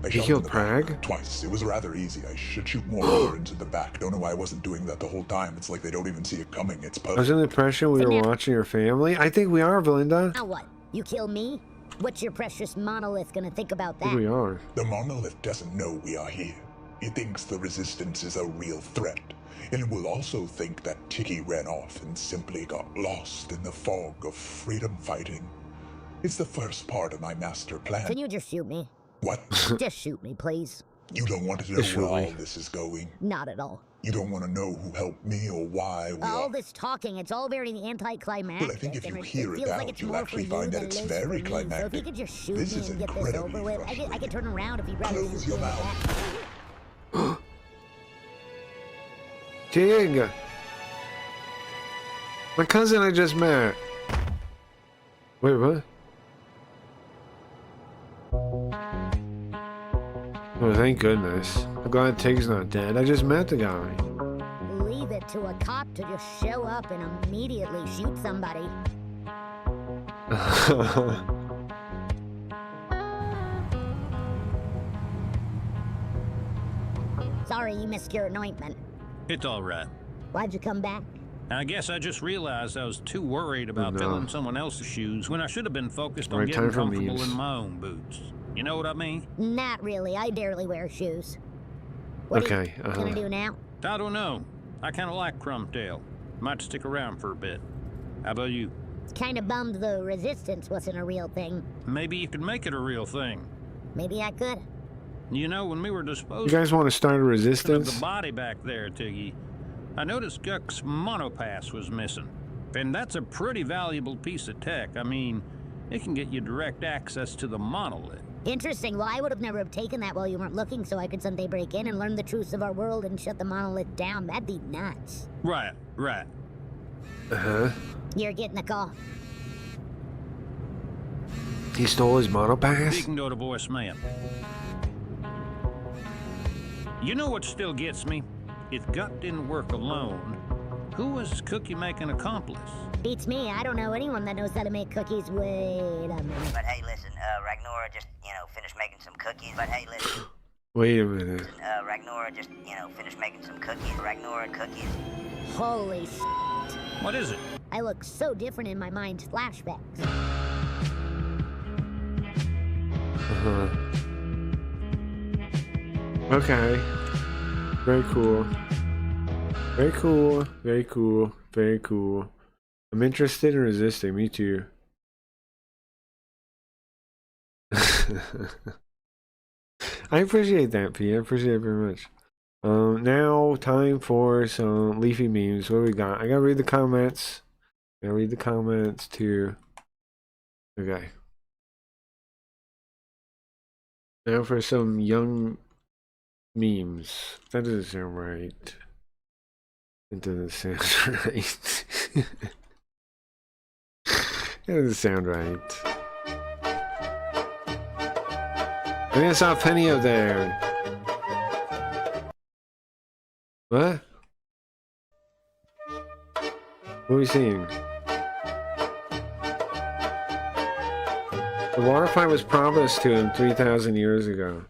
I You shot killed him in the Prague? back twice. It was rather easy. I should shoot more into the back. Don't know why I wasn't doing that the whole time. It's like they don't even see it coming. It's I was perfect. under the impression we were watching your family. I think we are, Belinda. Now what? You kill me? What's your precious monolith gonna think about I think that? we are. The monolith doesn't know we are here. It thinks the resistance is a real threat. And it will also think that Tiggy ran off and simply got lost in the fog of freedom fighting. It's the first part of my master plan. Can you just shoot me? What? Just shoot me, please. You don't want to know Just shoot where me. all this is going. Not at all. You don't want to know who helped me or why we All are. this talking, it's all very anticlimactic. Well, I think if you and hear it feels out, like it's you'll more actually for find you that than it's it is very for me. So if climactic. you could just shoot This me is and get this over incredibly with, I could turn around if you'd rather Close shoot your me in the mouth. back. Tig! My cousin I just met. Wait, what? Oh, thank goodness. I'm glad Tig's not dead. I just met the guy. Leave it to a cop to just show up and immediately shoot somebody. Sorry you missed your anointment. It's all right. Why'd you come back? I guess I just realized I was too worried about no. filling someone else's shoes when I should have been focused on Right, getting time for comfortable memes. in my own boots. You know what I mean? Not really. I barely wear shoes. What Okay, are you gonna do now? I don't know. I kind of like Crumptail. Might stick around for a bit. How about you? Kinda bummed the resistance wasn't a real thing. Maybe you could make it a real thing. Maybe I could. You know, when we were You disposing guys want to start a of resistance? the body back there, Tiggy, I noticed Guk's monopass was missing. And that's a pretty valuable piece of tech. I mean, it can get you direct access to the monolith. Interesting. Well, I would have never have taken that while you weren't looking, so I could someday break in and learn the truths of our world and shut the monolith down. That'd be nuts. Right, right. Uh-huh. You're getting the call. He stole his monopass? You can go to voicemail. You know what still gets me? If Guk didn't work alone, who was Cookie making accomplice? Beats me. I don't know anyone that knows how to make cookies. Wait a minute. But hey, listen, Ragnora just, finished making some cookies. But hey, listen, Wait a minute. Ragnora just, finished making some cookies. Ragnora cookies. Holy s***. What is it? I look so different in my mind's flashbacks. Uh-huh. Okay. Very cool. Very cool. Very cool. Very cool. I'm interested in resisting. Me too. I appreciate that, P. I appreciate it very much. Now time for some leafy memes. What do we got? I gotta read the comments. Gotta read the comments too. Okay. Now for some young memes. That doesn't sound right. It doesn't sound right. It doesn't sound right. I think I saw Penny up there. What? What are we seeing? The water fight was promised to him 3,000 years ago.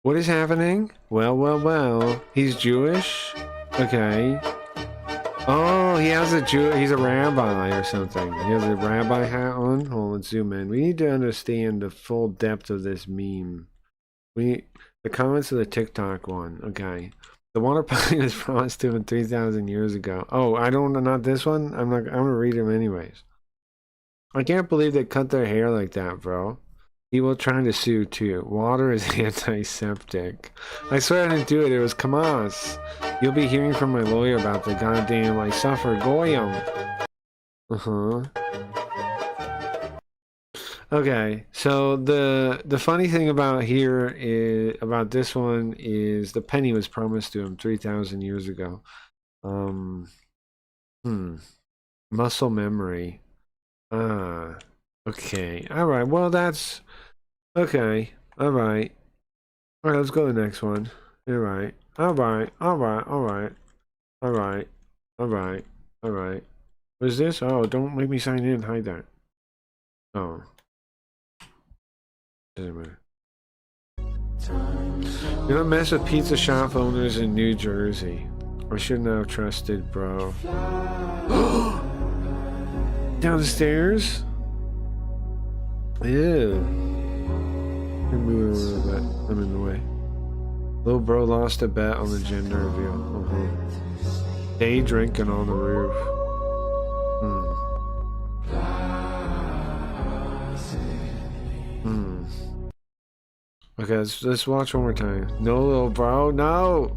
What is happening? Well, well, well. He's Jewish? Okay. Oh, he has he's a rabbi or something. He has a rabbi hat on. Hold on, let's zoom in. We need to understand the full depth of this meme. The comments of the TikTok one. Okay. The water fight was promised to him 3,000 years ago. Oh, not this one? I'm gonna read him anyways. I can't believe they cut their hair like that, bro. He will try to sue too. Water is antiseptic. I swear I didn't do it. It was Kamas. You'll be hearing from my lawyer about the goddamn I suffered Goyim. Okay, so the funny thing about here is about this one is the penny was promised to him 3,000 years ago. Muscle memory. Okay. All right. Well, that's okay. All right. All right. Let's go to the next one. All right. All right. All right. All right. All right. All right. All right. What is this? Oh, don't make me sign in. Hide that. Oh. Doesn't matter. You don't mess with pizza shop owners in New Jersey. I shouldn't have trusted, bro. Downstairs? Ew. I'm moving a little bit. I'm in the way. Little bro lost a bet on the gender reveal. Day drinking on the roof. Okay, let's watch one more time. No, little bro, no!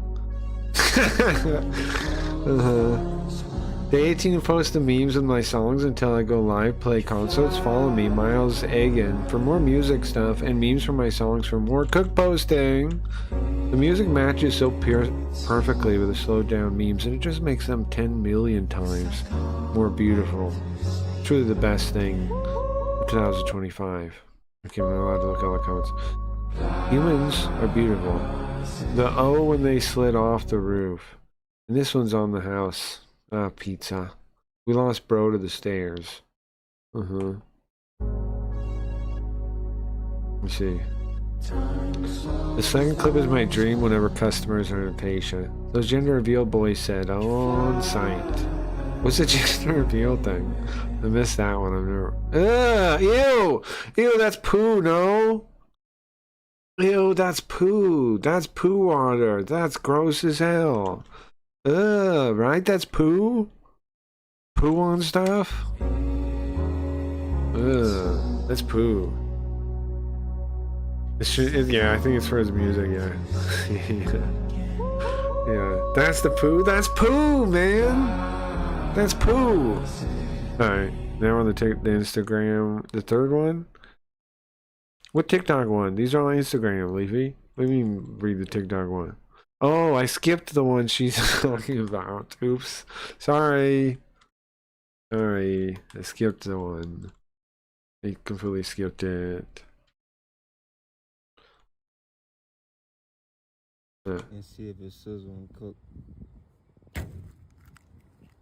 Day 18 post the memes with my songs until I go live, play concerts. Follow me, Miles Egan, for more music stuff and memes from my songs for more cook posting. The music matches so perfectly with the slowed down memes, and it just makes them 10 million times more beautiful. Truly the best thing of 2025. Okay, I'm not allowed to look at all the comments. Humans are beautiful. The O when they slid off the roof. And this one's on the house. Ah, pizza. We lost bro to the stairs. Let's see. The second clip is my dream whenever customers are impatient. Those gender reveal boys said on site. What's the gender reveal thing? I missed that one. I've never. Ew! Ew, that's poo, no? Ew, that's poo. That's poo water. That's gross as hell. Right? That's poo? Poo on stuff? That's poo. Yeah, I think it's for his music, yeah. Yeah. That's the poo? That's poo, man! That's poo! Alright, now on the Instagram, the third one? What TikTok one? These are on Instagram, Leafy. Let me read the TikTok one. Oh, I skipped the one she's talking about. Oops. Sorry. Sorry. I skipped the one. I completely skipped it. And see if it's sizzling cook.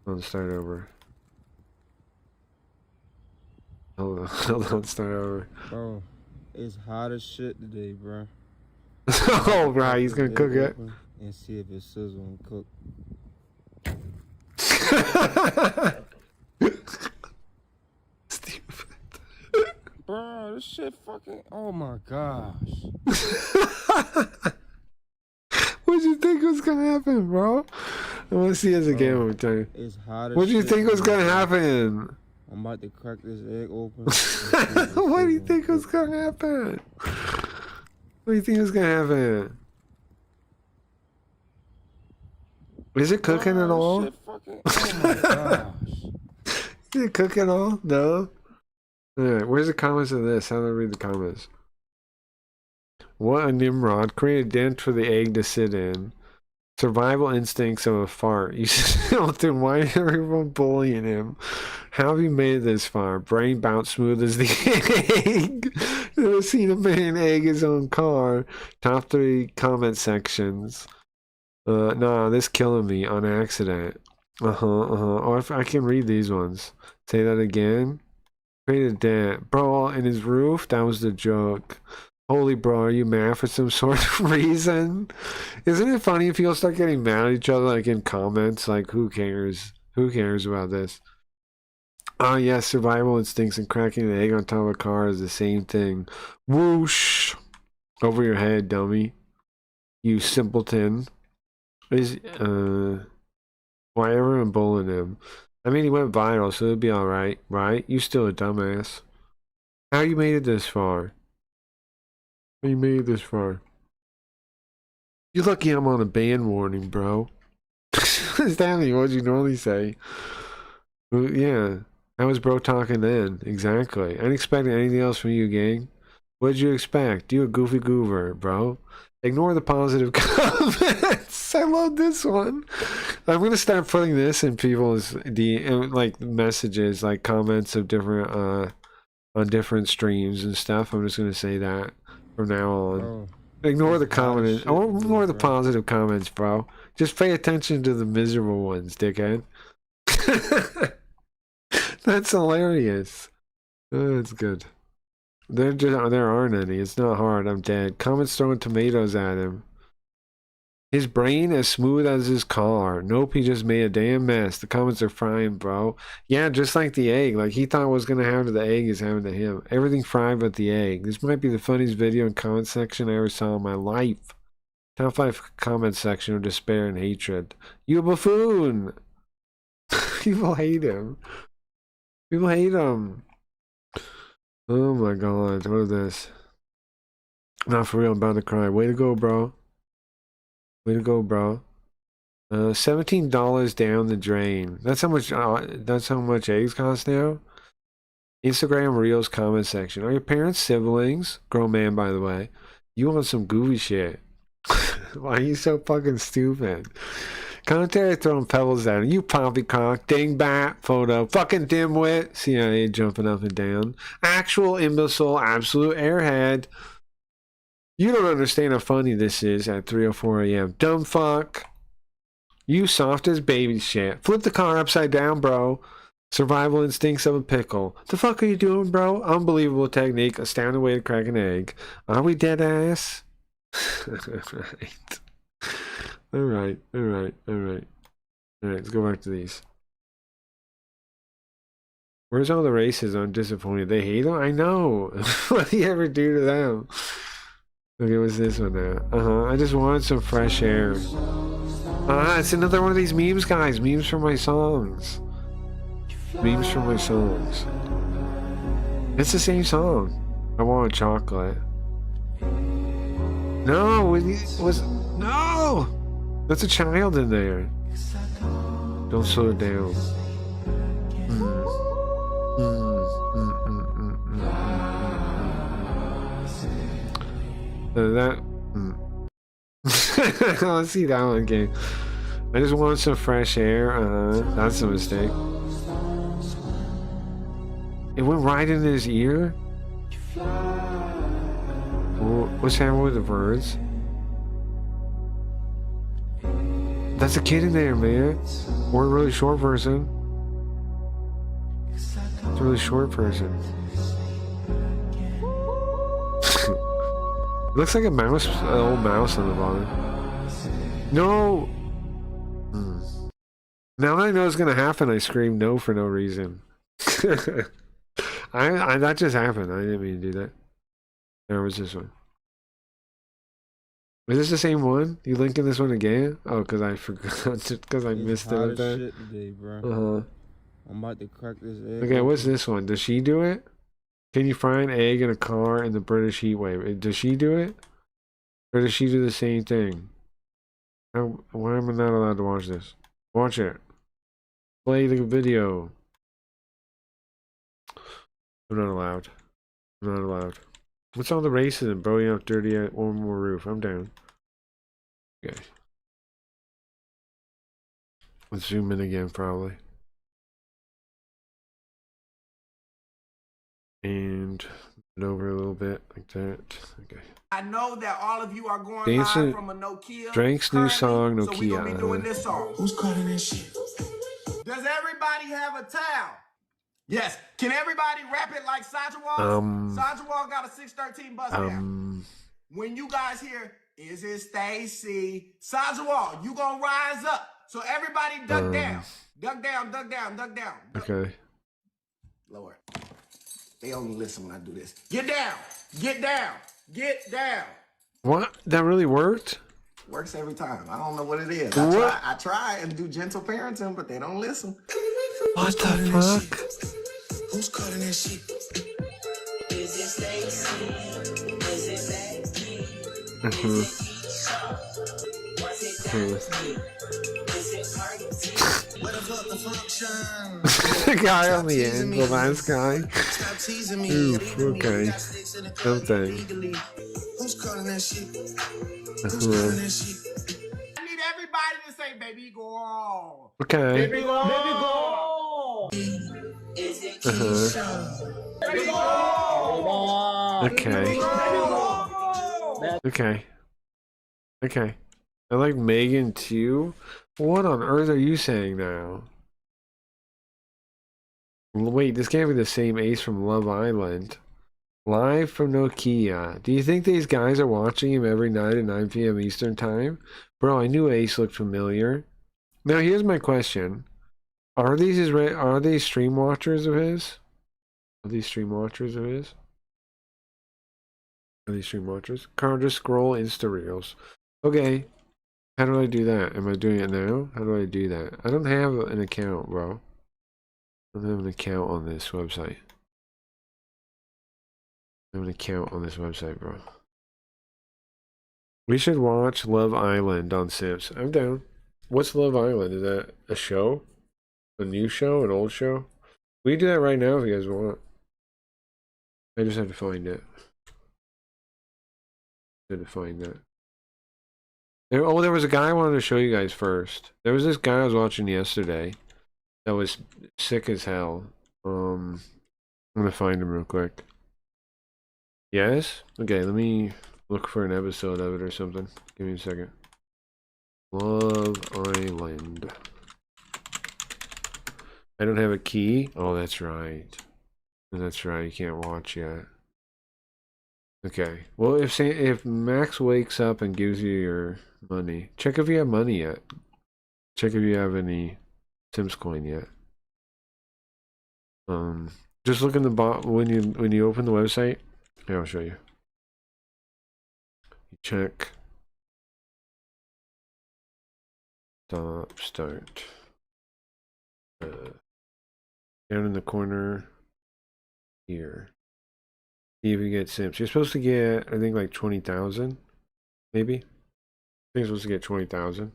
I'll start over. Hold on, start over. Bro, it's hot as shit today, bro. Oh, bro, he's gonna cook it. And see if it's sizzling cook. Stupid. Bro, this shit fucking. Oh my gosh. What did you think was gonna happen, bro? I want to see this again one more time. It's hot as What do you shit, think was bro. gonna happen? I'm about to crack this egg open. What do you think was gonna happen? What do you think was gonna happen? Is it cooking at all? Shit fucking. Oh my gosh. Is it cooking at all? No? Alright, where's the comments of this? How do I read the comments? What a Nimrod. Create a dent for the egg to sit in. Survival instincts of a fart. You then why is everyone bullying him? How have you made it this far? Brain bounce smooth as the egg. Never seen a man egg his own car. Top 3 comment sections. Nah, this killing me on accident. Oh, if I can read these ones. Say that again. Create a dent. Bro, in his roof? That was the joke. Holy bro, are you mad for some sort of reason? Isn't it funny if people start getting mad at each other, like in comments? Like, who cares? Who cares about this? Oh, yes, survival instincts and cracking an egg on top of a car is the same thing. Whoosh! Over your head, dummy. You simpleton. Why everyone bullying him? I mean, he went viral, so it'll be alright, right? You still a dumbass. How you made it this far? We made this far. You're lucky I'm on a ban warning, bro. Stanley, what'd you normally say? Well, yeah. How was bro talking then? Exactly. I ain't expecting anything else from you, gang. What'd you expect? You a goofy goober, bro. Ignore the positive comments. I love this one. I'm gonna start putting this in people's like messages, like comments of different on different streams and stuff. I'm just gonna say that from now on. Oh, ignore the comments. I won't ignore the positive comments, bro. Just pay attention to the miserable ones, dickhead. That's hilarious. Oh, that's good. There aren't any. It's not hard. I'm dead. Comments throwing tomatoes at him. His brain as smooth as his car. Nope, he just made a damn mess. The comments are frying, bro. Yeah, just like the egg. Like he thought what was gonna happen to the egg is happening to him. Everything fried but the egg. This might be the funniest video and comment section I ever saw in my life. Top 5 comment section of despair and hatred. You a buffoon! People hate him. People hate him. Oh my god, what is this? Not for real, I'm about to cry. Way to go, bro. Way to go, bro. $17 down the drain. That's how much eggs cost now? Instagram Reels comment section. Are your parents siblings? Grown man, by the way. You want some goofy shit. Why are you so fucking stupid? Commentary throwing pebbles at him. You poppycock, dingbat, photo, fucking dimwit, CIA jumping up and down. Actual imbecile, absolute airhead. You don't understand how funny this is at 3:04 a.m. Dumb fuck. You soft as baby shit. Flip the car upside down, bro. Survival instincts of a pickle. The fuck are you doing, bro? Unbelievable technique. Astounding way to crack an egg. Are we dead ass? Right. Alright, let's go back to these. Where's all the racism? I'm disappointed. They hate them? I know. What do you ever do to them? Okay, what's this one now? I just wanted some fresh air. It's another one of these memes, guys. Memes from my songs. Memes from my songs. It's the same song. I want chocolate. No, no! That's a child in there. Don't slow it down. Let's see that one again. I just wanted some fresh air. That's a mistake. It went right in his ear? What's happening with the birds? That's a kid in there, man. Or a really short person. It's a really short person. It looks like a mouse, an old mouse on the bottom. No! Now that I know it's gonna happen, I scream no for no reason. That just happened. I didn't mean to do that. There was this one. Is this the same one? You linking this one again? Oh, because I forgot. Because I missed it with that. Shit today, bro. I'm about to crack this egg. Okay, what's this one? Does she do it? Can you fry an egg in a car in the British heat wave? Does she do it? Or does she do the same thing? Why am I not allowed to watch this? Watch it. Play the video. I'm not allowed. I'm not allowed. What's all the racism, bro? You have dirty at one more roof. I'm down. Okay. Let's zoom in again, probably. And it over a little bit, like that. Okay. I know that all of you are going Dancing, live from a Nokia. Drake's new song, Nokia. So we're gonna be doing this song. Who's cutting this shit? Does everybody have a towel? Yes. Can everybody rap it like Sandra Wall? Sandra Wall got a 613 bust down. When you guys hear, is it Stacy? Sandra Wall, you gonna rise up. So everybody duck down. Duck down, duck down, duck down. Okay. Lower. They only listen when I do this. Get down. Get down. Get down. What? That really worked? Works every time. I don't know what it is. What? I try and do gentle parenting, but they don't listen. What the fuck? Who's cutting that shit? Is it Stacy? Is it The guy on the end, the last guy. Oof, okay. Something. I need everybody to say baby girl. Okay. Baby girl. Baby girl. Baby girl. Okay. Okay. Okay. I like Megan too. What on earth are you saying now? Wait, this can't be the same Ace from Love Island. Live from Nokia. Do you think these guys are watching him every night at 9 p.m. Eastern Time? Bro, I knew Ace looked familiar. Now here's my question. Are these stream watchers of his? Are these stream watchers of his? Are these stream watchers? Carl, just scroll Insta Reels. Okay. How do I do that? Am I doing it now? How do I do that? I don't have an account, bro. I don't have an account on this website. I have an account on this website, bro. We should watch Love Island on Sims. I'm down. What's Love Island? Is that a show? A new show? An old show? We can do that right now if you guys want. I just have to find it. I had to find that. There was a guy I wanted to show you guys first. There was this guy I was watching yesterday that was sick as hell. I'm gonna find him real quick. Yes? Okay, let me look for an episode of it or something. Give me a second. Love Island. I don't have a key. Oh, that's right. That's right, you can't watch yet. Okay. Well, if Max wakes up and gives you your money, check if you have money yet. Check if you have any Sims coin yet. Just look in the bottom when you open the website. Here, I'll show you. Check. Start. Down in the corner here. See if you get Sims. You're supposed to get, I think, like 20,000, maybe. I think you're supposed to get 20,000.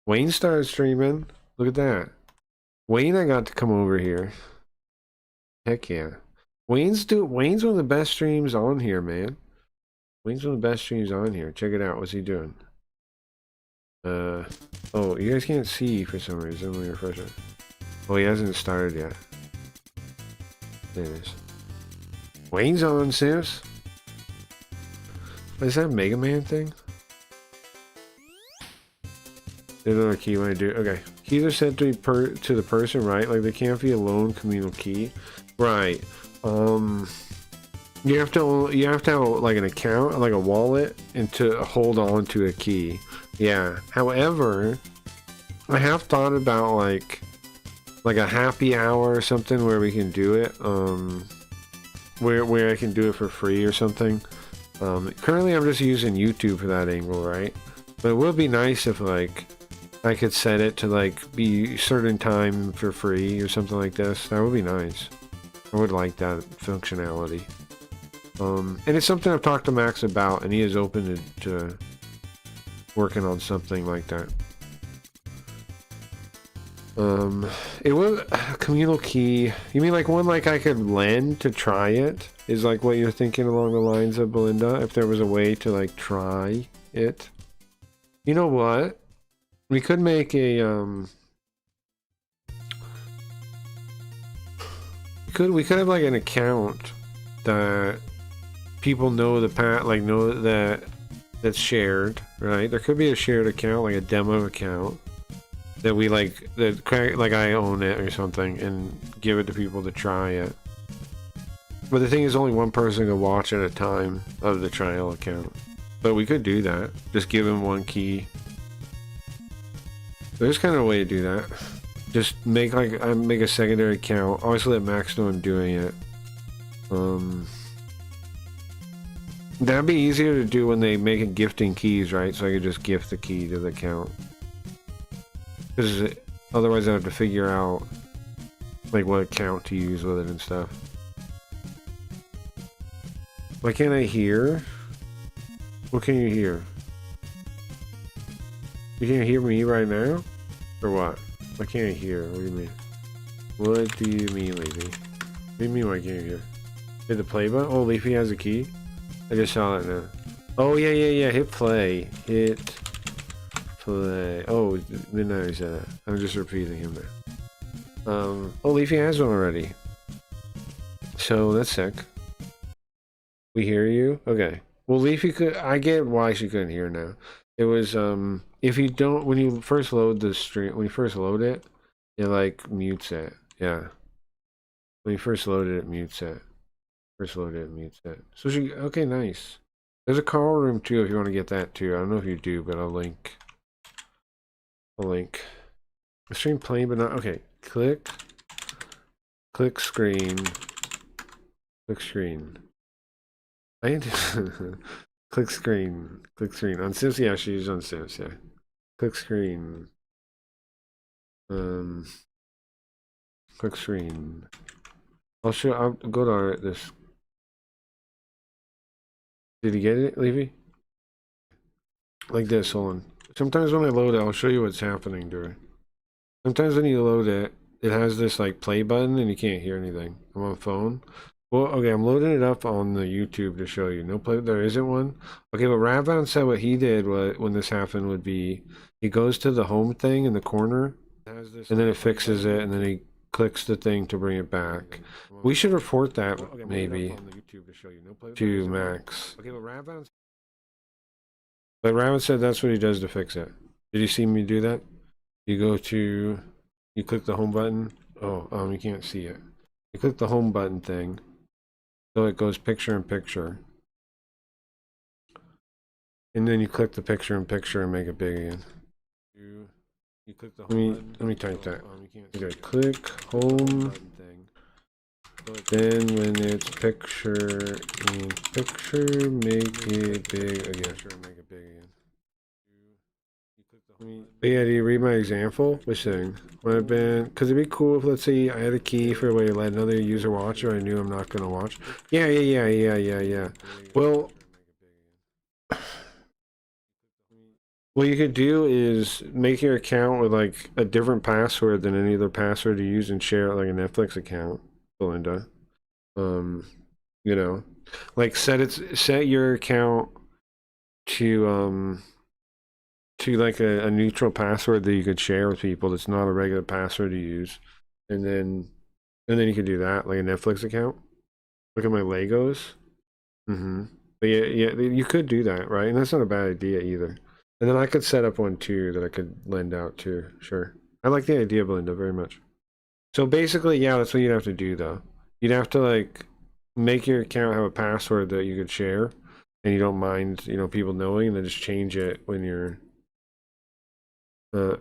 Wayne started streaming. Look at that. Wayne, I got to come over here. Heck yeah. Wayne's one of the best streams on here, man. Wayne's one of the best streams on here. Check it out. What's he doing? Oh, you guys can't see for some reason. Let me refresh it. Oh, he hasn't started yet. There it is. Wayne's on, Sims. Is that a Mega Man thing? There's another key when I do. Okay. Keys are sent to the person, right? Like they can't be a lone communal key. Right. You have to have like an account, like a wallet, and to hold on to a key. Yeah. However, I have thought about like a happy hour or something where we can do it. Where I can do it for free or something. Currently I'm just using YouTube for that angle, right? But it would be nice if like I could set it to like be certain time for free or something like this. That would be nice. I would like that functionality. And it's something I've talked to Max about, and he is open to working on something like that. It was a communal key. You mean like one like I could lend to try it? Is like what you're thinking along the lines of, Belinda? If there was a way to like try it? You know what? We could make a we could have like an account that people know that's shared, right? There could be a shared account, like a demo account that we like I own it or something and give it to people to try it. But the thing is, only one person can watch at a time of the trial account. But we could do that. Just give him one key. There's kind of a way to do that. Just make a secondary account. Always let Max know I'm doing it. That'd be easier to do when they make it gifting keys, right? So I could just gift the key to the account. Because otherwise I have to figure out like what account to use with it and stuff. Why can't I hear? What can you hear? You can't hear me right now? Or what? I can't hear. What do you mean? What do you mean, Leafy? What do you mean, why can't you hear? Hit the play button? Oh, Leafy has a key? I just saw that now. Oh, yeah. Hit play. Hit play. Oh, Midnight said that. I'm just repeating him there. Oh, Leafy has one already. So, that's sick. We hear you? Okay. Well, Leafy could... I get why she couldn't hear now. It was, if you don't... When you first load the stream... When you first load it, it, like, mutes it. Yeah. When you first load it, it mutes it. First load it, mutes it. So she... Okay, nice. There's a call room, too, if you want to get that, too. I don't know if you do, but I'll link... The stream playing, but not... Okay. Click screen. Click screen. Click screen. On Sims, yeah, she's on Sims, yeah. Click screen. Click screen. I'll go to this. Did you get it, Levy? Like this, hold on. Sometimes when I load it, I'll show you what's happening to it. Sometimes when you load it, it has this like play button and you can't hear anything. I'm on phone. Well, okay, I'm loading it up on the YouTube to show you. No play, there isn't one. Okay, but Ravon said what he did when this happened would be he goes to the home thing in the corner, and then it fixes it, and then he clicks the thing to bring it back. We should report that maybe to Max. Okay, but Ravon said that's what he does to fix it. Did you see me do that? You go to, you click the home button. Oh, you can't see it. You click the home button thing. So it goes picture in picture. And then you click the picture in picture and make it big again. You click the home let me type that. Okay, click home. Then when it's picture in picture, make it big again. But yeah, do you read my example? Which thing? When I've been, because it'd be cool if, let's say, I had a key for a way to let another user watch, or I knew I'm not going to watch. Yeah. Well, what you could do is make your account with like a different password than any other password you use and share it like a Netflix account, Belinda. You know, like set your account to like a neutral password that you could share with people that's not a regular password to use, and then you could do that like a Netflix account. Look at my Legos. But yeah, you could do that, right? And that's not a bad idea either. And then I could set up one too that I could lend out to. Sure, I like the idea, Belinda, very much. So basically, yeah, that's what you'd have to do though. You'd have to like make your account have a password that you could share, and you don't mind, you know, people knowing, and then just change it when you're.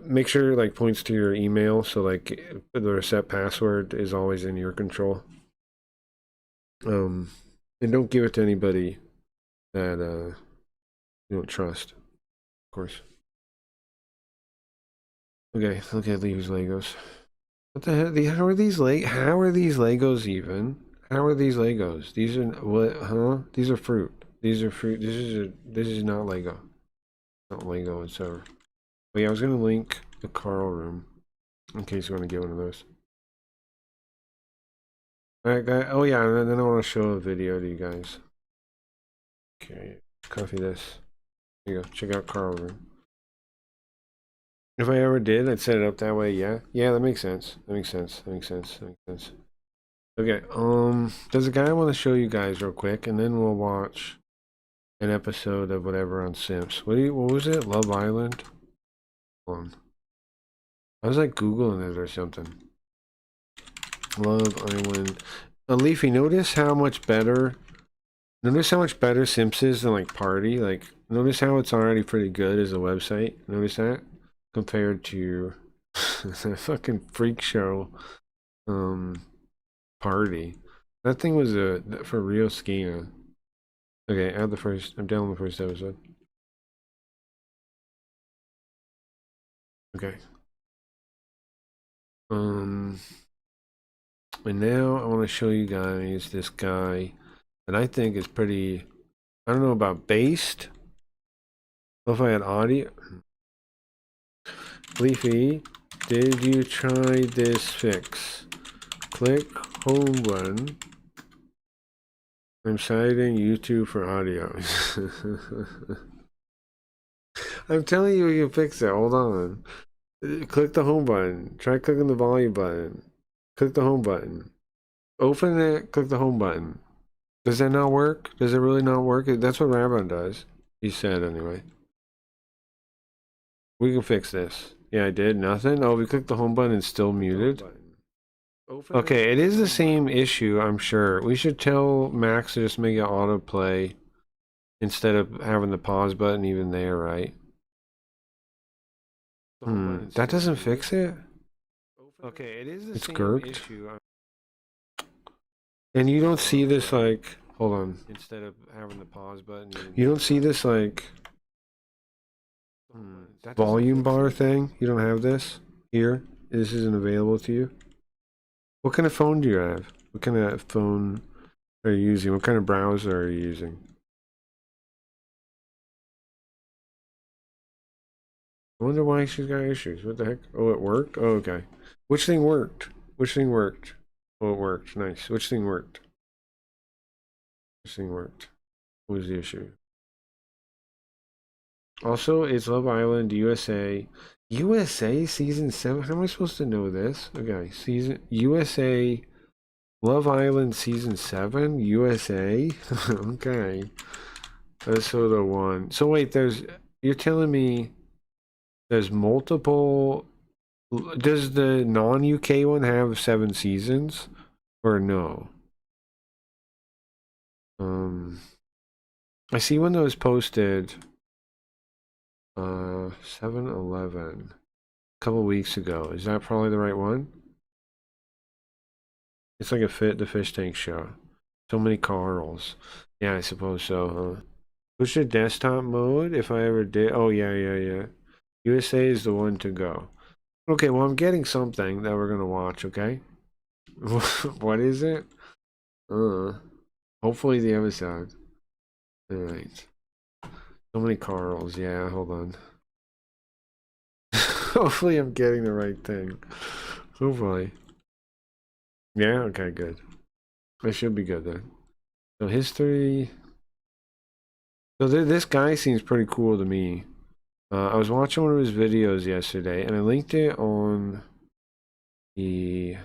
Make sure it like points to your email, so like the reset password is always in your control. And don't give it to anybody that you don't trust, of course. Okay, look at these Legos. What the hell? How are these Legos even? How are these Legos? These are what? Huh? These are fruit. These are fruit. This is not Lego. Not Lego whatsoever. But yeah, I was gonna link the Carl room in case you want to get one of those. Alright, guys. Oh yeah, and then I want to show a video to you guys. Okay, copy this. Here you go. Check out Carl room. If I ever did, I'd set it up that way. Yeah, that makes sense. That makes sense. Okay. There's a guy I want to show you guys real quick, and then we'll watch an episode of whatever on Sims. What was it? Love Island. I was like Googling it or something. Love Island. Leafy, notice how much better Sims is than like Party. Like, notice how it's already pretty good as a website. Notice that compared to the fucking freak show Party. That thing was for real schema. Okay, I'm down on the first episode. Okay. And now I want to show you guys this guy that I think is pretty, I don't know about based, If I had audio. Leafy, did you try this fix? Click home button. I'm citing YouTube for audio. I'm telling you, you can fix it. Hold on. Click the home button. Try clicking the volume button. Click the home button. Open it. Click the home button. Does that not work? Does it really not work? That's what Rabon does. He said anyway. We can fix this. Yeah, I did. Nothing? Oh, we clicked the home button and still muted? Okay, it is the same issue, I'm sure. We should tell Max to just make it autoplay instead of having the pause button even there, right? That doesn't fix it? Okay, it is the same issue. And you don't see this like... Hold on. Instead of having the pause button... You don't see this like... volume bar thing? You don't have this here? This isn't available to you? What kind of phone do you have? What kind of phone are you using? What kind of browser are you using? I wonder why she's got issues. What the heck? Oh, it worked? Oh, okay. Which thing worked? Which thing worked? Oh, it worked. Nice. Which thing worked? Which thing worked? What was the issue? Also, it's Love Island USA. USA season 7. How am I supposed to know this? Okay, USA Love Island season 7 USA. Okay, that's so the one. So wait, you're telling me there's multiple? Does the non-UK one have 7 seasons or no? I see one that was posted 7-11 a couple weeks ago. Is that probably the right one? It's like the fish tank show. So many Carls. Yeah, I suppose so, huh? Push the desktop mode if I ever did. Oh, yeah. USA is the one to go. Okay, well, I'm getting something that we're gonna watch, okay? What is it? Hopefully the episode. Alright. So many Carls, yeah, hold on. Hopefully I'm getting the right thing. Hopefully. Yeah, okay, good. I should be good then. So history. So this guy seems pretty cool to me. I was watching one of his videos yesterday and I linked it on the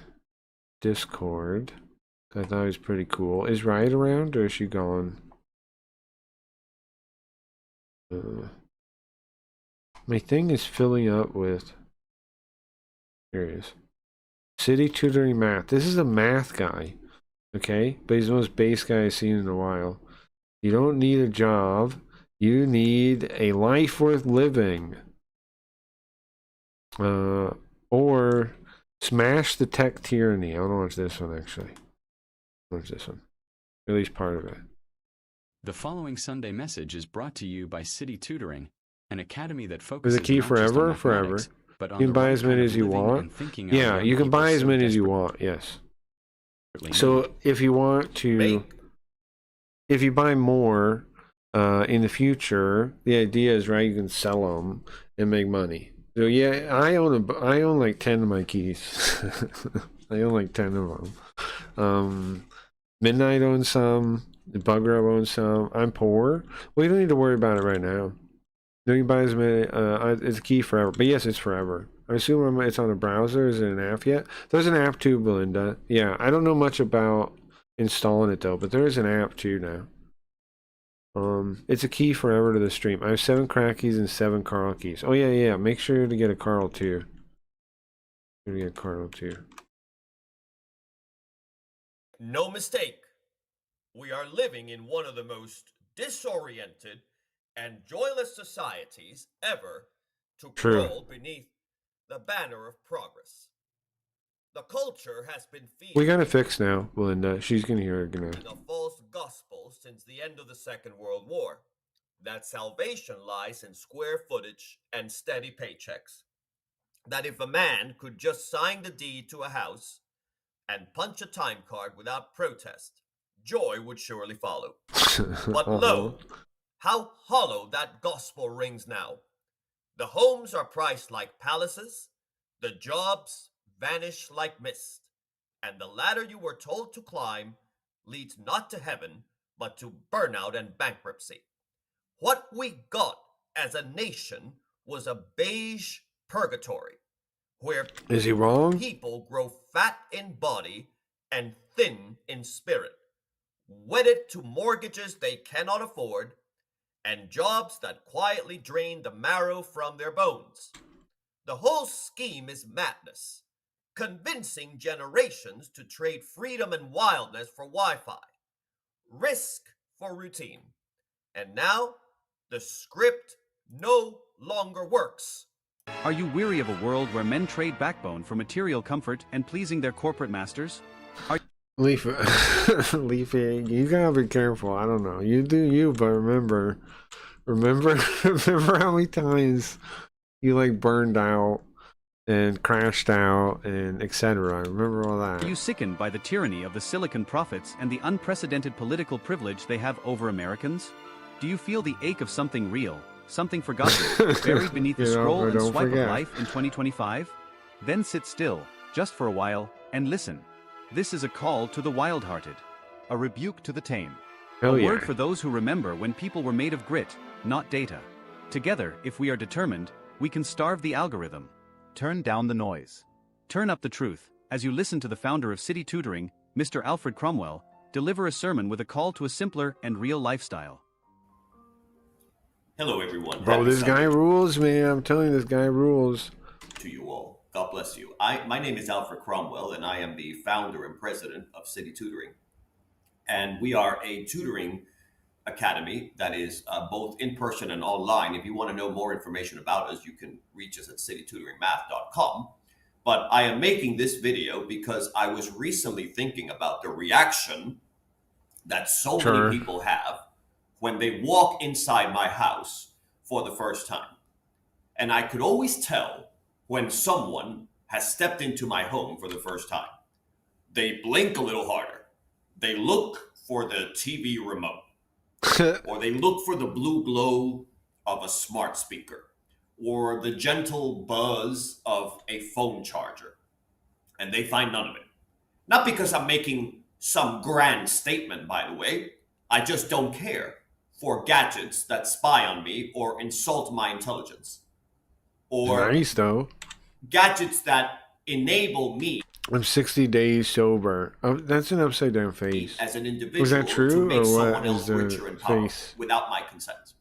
Discord. I thought it was pretty cool. Is Riot around or is she gone? My thing is filling up with... Here he is. City Tutoring Math. This is a math guy. Okay? But he's the most base guy I've seen in a while. You don't need a job. You need a life worth living. Or smash the tech tyranny. I want to watch this one actually. Watch this one. At least part of it. The following Sunday message is brought to you by City Tutoring, an academy that focuses Is the key not just on forever? mathematics, Forever. but on You can the buy right as many kind as of you living want. and thinking Yeah, young you can people buy as so many as you desperately want, yes. need. So if you want to, if you buy more in the future, the idea is, right, you can sell them and make money. So yeah, I own like 10 of my keys. I own like 10 of them. Midnight owns some. Bug Rub owns some. I'm poor. Well, you don't need to worry about it right now. No, you can buy as many. It's a key forever. But yes, it's forever. I assume it's on a browser. Is it an app yet? There's an app too, Belinda. Yeah, I don't know much about installing it though, but there is an app too now. It's a key forever to the stream. I have 7 crack keys and 7 Carl keys. Oh yeah. Make sure to get a Carl too. No mistake. We are living in one of the most disoriented and joyless societies ever to crawl beneath the banner of progress. The culture has been feeding We got it fixed now, Belinda. She's gonna hear it again. a false gospel since the end of the Second World War, that salvation lies in square footage and steady paychecks. That if a man could just sign the deed to a house and punch a time card without protest, joy would surely follow. But lo, how hollow that gospel rings now. The homes are priced like palaces, the jobs vanish like mist, and the ladder you were told to climb leads not to heaven, but to burnout and bankruptcy. What we got as a nation was a beige purgatory, where Is he wrong? people grow fat in body and thin in spirit, wedded to mortgages they cannot afford, and jobs that quietly drain the marrow from their bones. The whole scheme is madness, convincing generations to trade freedom and wildness for Wi-Fi, risk for routine. And now, the script no longer works. Are you weary of a world where men trade backbone for material comfort and pleasing their corporate masters? Leafy, you gotta be careful. I don't know. You do you, but remember how many times you like burned out and crashed out and etc. Remember all that. Are you sickened by the tyranny of the Silicon prophets and the unprecedented political privilege they have over Americans? Do you feel the ache of something real, something forgotten, buried beneath the scroll and swipe of life in 2025? Then sit still, just for a while, and listen. This is a call to the wild-hearted, a rebuke to the tame. Hell a yeah. word for those who remember when people were made of grit, not data. Together, if we are determined, we can starve the algorithm. Turn down the noise. Turn up the truth, as you listen to the founder of City Tutoring, Mr. Alfred Cromwell, deliver a sermon with a call to a simpler and real lifestyle. Hello, everyone. Bro, Happy this Sunday guy rules, man. I'm telling you, this guy rules. to you all. God bless you. My name is Alfred Cromwell, and I am the founder and president of City Tutoring. And we are a tutoring academy that is both in person and online. If you want to know more information about us, you can reach us at citytutoringmath.com. But I am making this video because I was recently thinking about the reaction that so many people have when they walk inside my house for the first time. And I could always tell when someone has stepped into my home for the first time. They blink a little harder. They look for the TV remote. Or they look for the blue glow of a smart speaker. Or the gentle buzz of a phone charger. And they find none of it. Not because I'm making some grand statement, by the way. I just don't care for gadgets that spy on me or insult my intelligence. Or Nice, though. gadgets that enable me I'm 60 days sober. Oh, that's an upside down face. as an individual Was that to true, make or someone what else is the richer and powerful face? without my consent.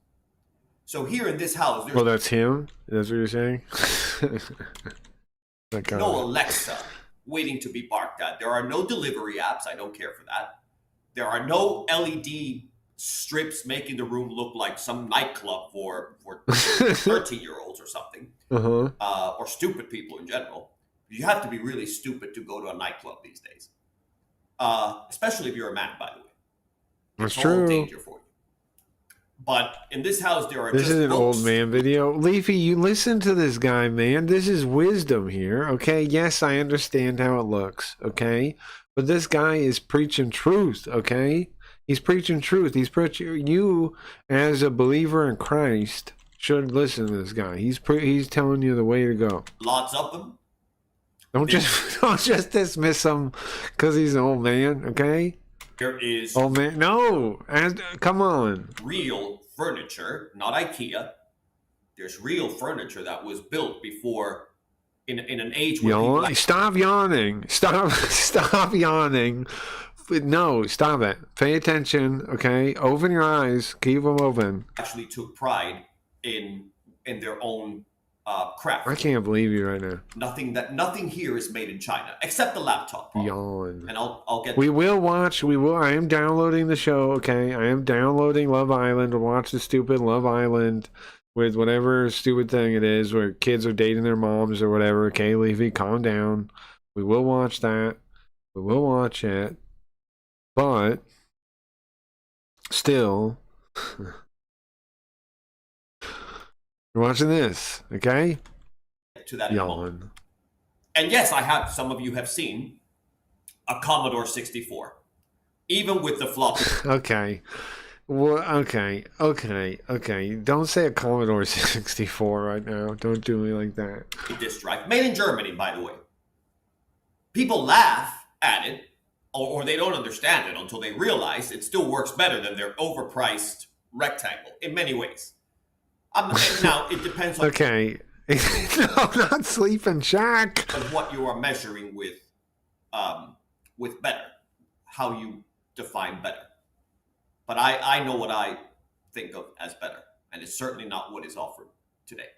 So here in this house, there's Well, that's him? That's what you're saying? That guy. no Alexa waiting to be barked at. There are no delivery apps. I don't care for that. There are no LED strips making the room look like some nightclub for 13-year-olds or something, or stupid people in general. You have to be really stupid to go to a nightclub these days, especially if you're a man, by the way. That's It's all true. danger for you. But in this house, there are This just is an books. old man video. Leafy, you listen to this guy, man. This is wisdom here, okay? Yes, I understand how it looks, okay? But this guy is preaching truth, okay? He's preaching truth. He's preaching. You, as a believer in Christ, should listen to this guy. He's telling you the way to go. Lots of them. Don't just dismiss him because he's an old man, okay? There is Old man, no. Come on. real furniture, not IKEA. There's real furniture that was built before, in an age where people Stop yawning. Stop yawning. No, stop it. Pay attention, okay? Open your eyes. Keep them open. actually took pride in their own craft. I can't believe you right now. Nothing here is made in China except the laptop. Yawn. And I'll get. We will. I am downloading the show, okay? I am downloading Love Island to watch the stupid Love Island with whatever stupid thing it is where kids are dating their moms or whatever. Okay, Leafy, calm down. We will watch that. We will watch it. But still, you're watching this, okay? To that in a moment. And yes, some of you have seen a Commodore 64. Even with the floppy. Okay. Well, okay. Don't say a Commodore 64 right now. Don't do me like that. Disk drive, made in Germany, by the way. People laugh at it, or they don't understand it until they realize it still works better than their overpriced rectangle in many ways. Now, it depends on Okay. No, not Sleeping Shack. what you are measuring with better, how you define better. But I know what I think of as better, and it's certainly not what is offered today.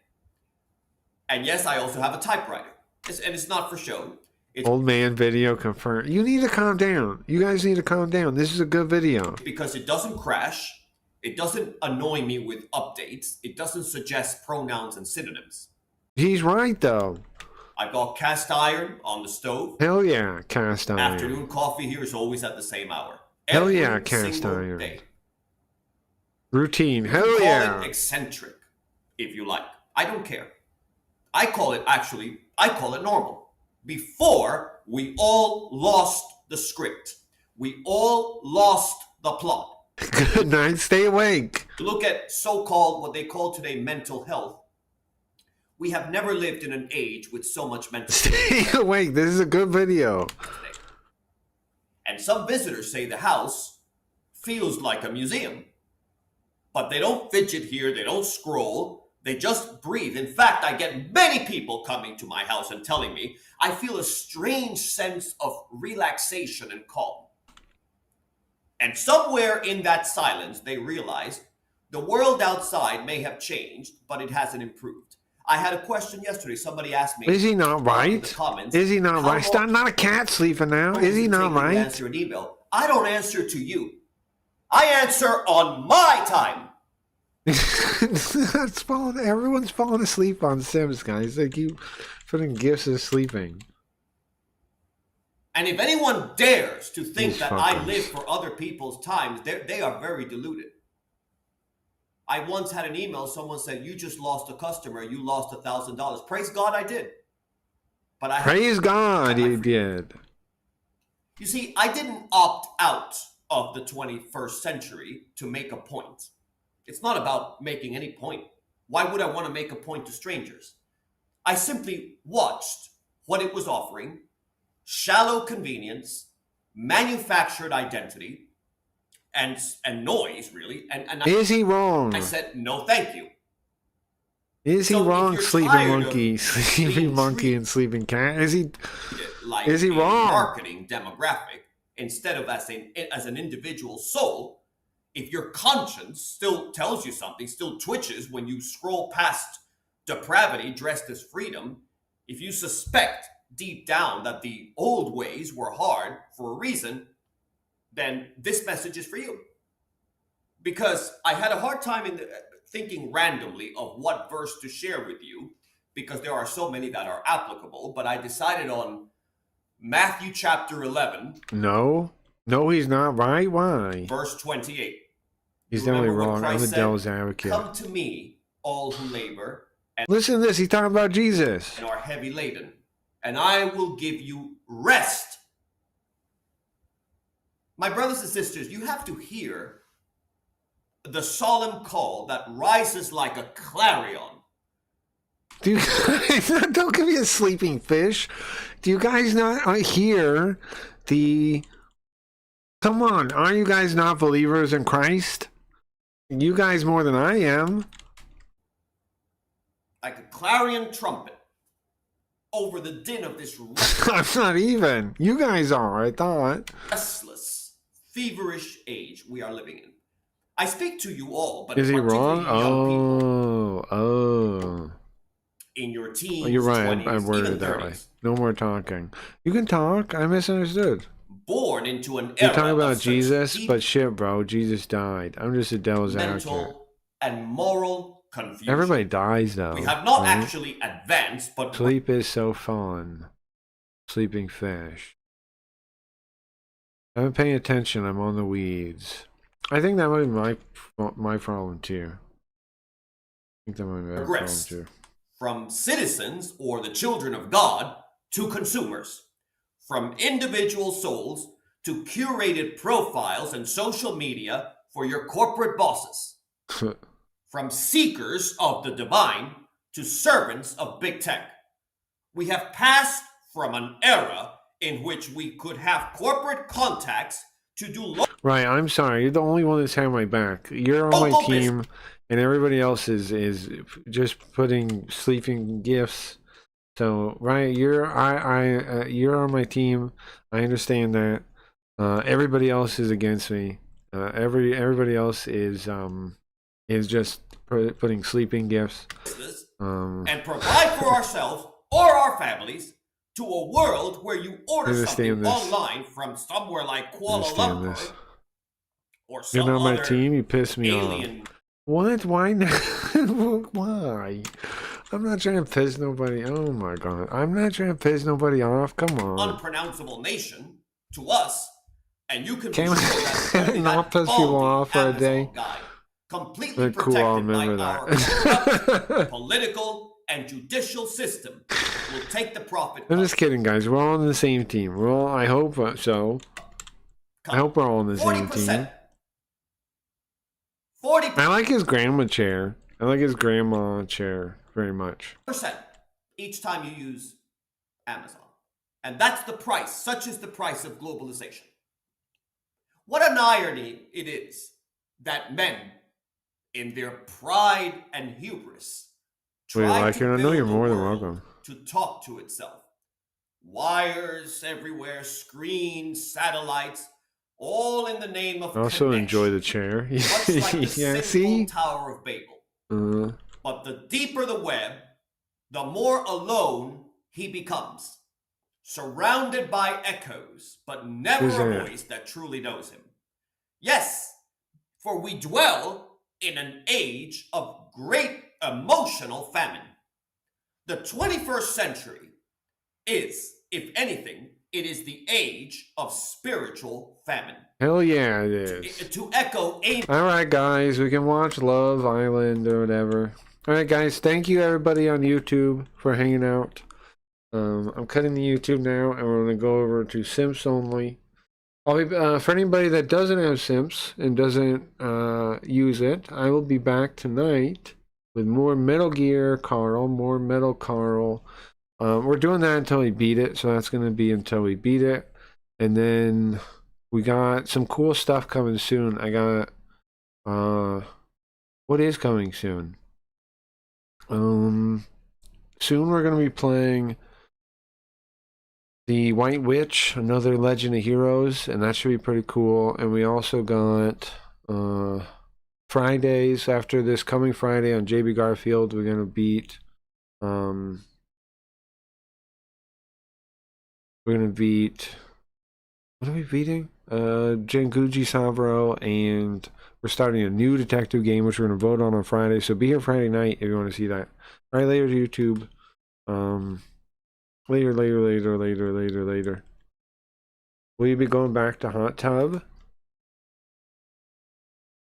And yes, I also have a typewriter, and it's not for show. It's Old man video confirmed. You need to calm down. You guys need to calm down. This is a good video. because it doesn't crash, it doesn't annoy me with updates, it doesn't suggest pronouns and synonyms. He's right, though. I've got cast iron on the stove. Hell yeah, cast iron. Afternoon coffee here is always at the same hour. Hell Every yeah, cast single iron. day. Routine. You Hell call yeah. it eccentric, if you like. I don't care. I call it normal. Before, we all lost the script. We all lost the plot. Good night. Stay awake. Look at so-called, what they call today, mental health. We have never lived in an age with so much mental Stay awake. This is a good video. And some visitors say the house feels like a museum. But they don't fidget here, they don't scroll, they just breathe. In fact, I get many people coming to my house and telling me I feel a strange sense of relaxation and calm. And somewhere in that silence, they realize the world outside may have changed, but it hasn't improved. I had a question yesterday. Somebody asked me. Is he not right? Is he not right? Stop, not a cat sleeping now. Is he not right? Answer an email. I don't answer to you. I answer on my time. Everyone's falling asleep on Sims, guys. They keep putting gifts of sleeping. And if anyone dares to think These that I fuckers. live for other people's times, they are very deluded. I once had an email, someone said, you just lost a customer, you lost $1,000. Praise God I did. But I Praise God, he did. You see, I didn't opt out of the 21st century to make a point. It's not about making any point. Why would I want to make a point to strangers? I simply watched what it was offering, shallow convenience, manufactured identity, and noise, really. And Is he wrong? I said, no, thank you. Is he So if wrong, you're sleeping tired of monkey, sleeping monkey, and sleeping cat? Is he? Like Is he a wrong? marketing demographic instead of as an individual soul, if your conscience still tells you something, still twitches when you scroll past depravity dressed as freedom, if you suspect deep down that the old ways were hard for a reason, then this message is for you. Because I had a hard time thinking randomly of what verse to share with you, because there are so many that are applicable, but I decided on Matthew chapter 11. No, he's not right. Why? Verse 28. He's Remember definitely what wrong. I'm Christ a said? devil's advocate. Come to me, all who labor and Listen to this. He's talking about Jesus. are heavy laden, and I will give you rest. My brothers and sisters, you have to hear the solemn call that rises like a clarion. Do you guys, don't give me a sleeping fish. Do you guys not hear the... Come on, are you guys not believers in Christ? You guys more than I am. Like a clarion trumpet over the din of this I'm not even. You guys are, I thought. restless, feverish age we are living in. I speak to you all, but Is he wrong? particularly young people Oh. in your teens, You're right. 20s, I worded even it that 30s, way. No more talking. You can talk. I misunderstood. born into an You're era talking of about such Jesus, deep but shit, bro. Jesus died. I'm just a devil's advocate. mental and moral confusion. Everybody dies, though. We have not right? actually advanced, but Sleep is so fun. Sleeping fish. I haven't paying attention. I'm on the weeds. I think that might be my problem too. I think that might be my problem progressed too. from citizens or the children of God to consumers, from individual souls to curated profiles and social media for your corporate bosses. From seekers of the divine to servants of big tech. We have passed from an era in which we could have corporate contacts to do Right, I'm sorry. You're the only one that's had my back. You're on my team, and everybody else is just putting sleeping gifts. So, right, you're on my team. I understand that. Everybody else is against me. Everybody else is just putting sleeping gifts. And provide for ourselves or our families to a world where you order something online from somewhere like Kuala Lumpur or some You're not my other team. You piss me alien. off. What? Why not? Why? I'm not trying to piss nobody. Oh my god! I'm not trying to piss nobody off. Come on. Unpronounceable nation to us, and you can Can be not piss people off for a day? Completely Cool, I'll protected by remember our that. corrupt political and judicial system will take the profit. I'm just kidding, guys. We're all on the same team. We're all. I hope so. I hope we're all on the same team. 40%. I like his grandma chair. I like his grandma chair very much. Each time you use Amazon. And that's the price. Such is the price of globalization. What an irony it is that men, in their pride and hubris, Wait, try like to it? I know build you're the more than world welcome. to talk to itself. Wires everywhere, screens, satellites, all in the name of I also connection. enjoy the chair. Much like the Yeah, sinful see? Tower of Babel. But the deeper the web, the more alone he becomes. Surrounded by echoes, but never Who's a that? voice that truly knows him. Yes, for we dwell in an age of great emotional famine. The 21st century is, if anything, it is the age of spiritual famine. Hell yeah, it is. To echo Alright, guys, we can watch Love Island or whatever. Alright, guys, thank you everybody on YouTube for hanging out. I'm cutting the YouTube now, and we're going to go over to Simps only. I'll be, for anybody that doesn't have Simps and doesn't use it, I will be back tonight with more Metal Gear Carl, more Metal Carl. We're doing that until we beat it, so that's going to be until we beat it. And then we got some cool stuff coming soon. I got, what is coming soon? Soon we're going to be playing the White Witch, another Legend of Heroes, and that should be pretty cool. And we also got Fridays, after this coming Friday on JB Garfield, we're going to beat we're going to beat, what are we beating? Genguji Saburo, and we're starting a new detective game which we're going to vote on Friday, so be here Friday night if you want to see that. Alright, later YouTube. Later. Will you be going back to Hot Tub?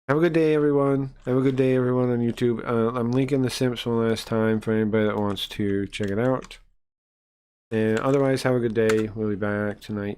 Have a good day, everyone. Have a good day, everyone on YouTube. I'm linking the Simps one last time for anybody that wants to check it out. And otherwise, have a good day. We'll be back tonight.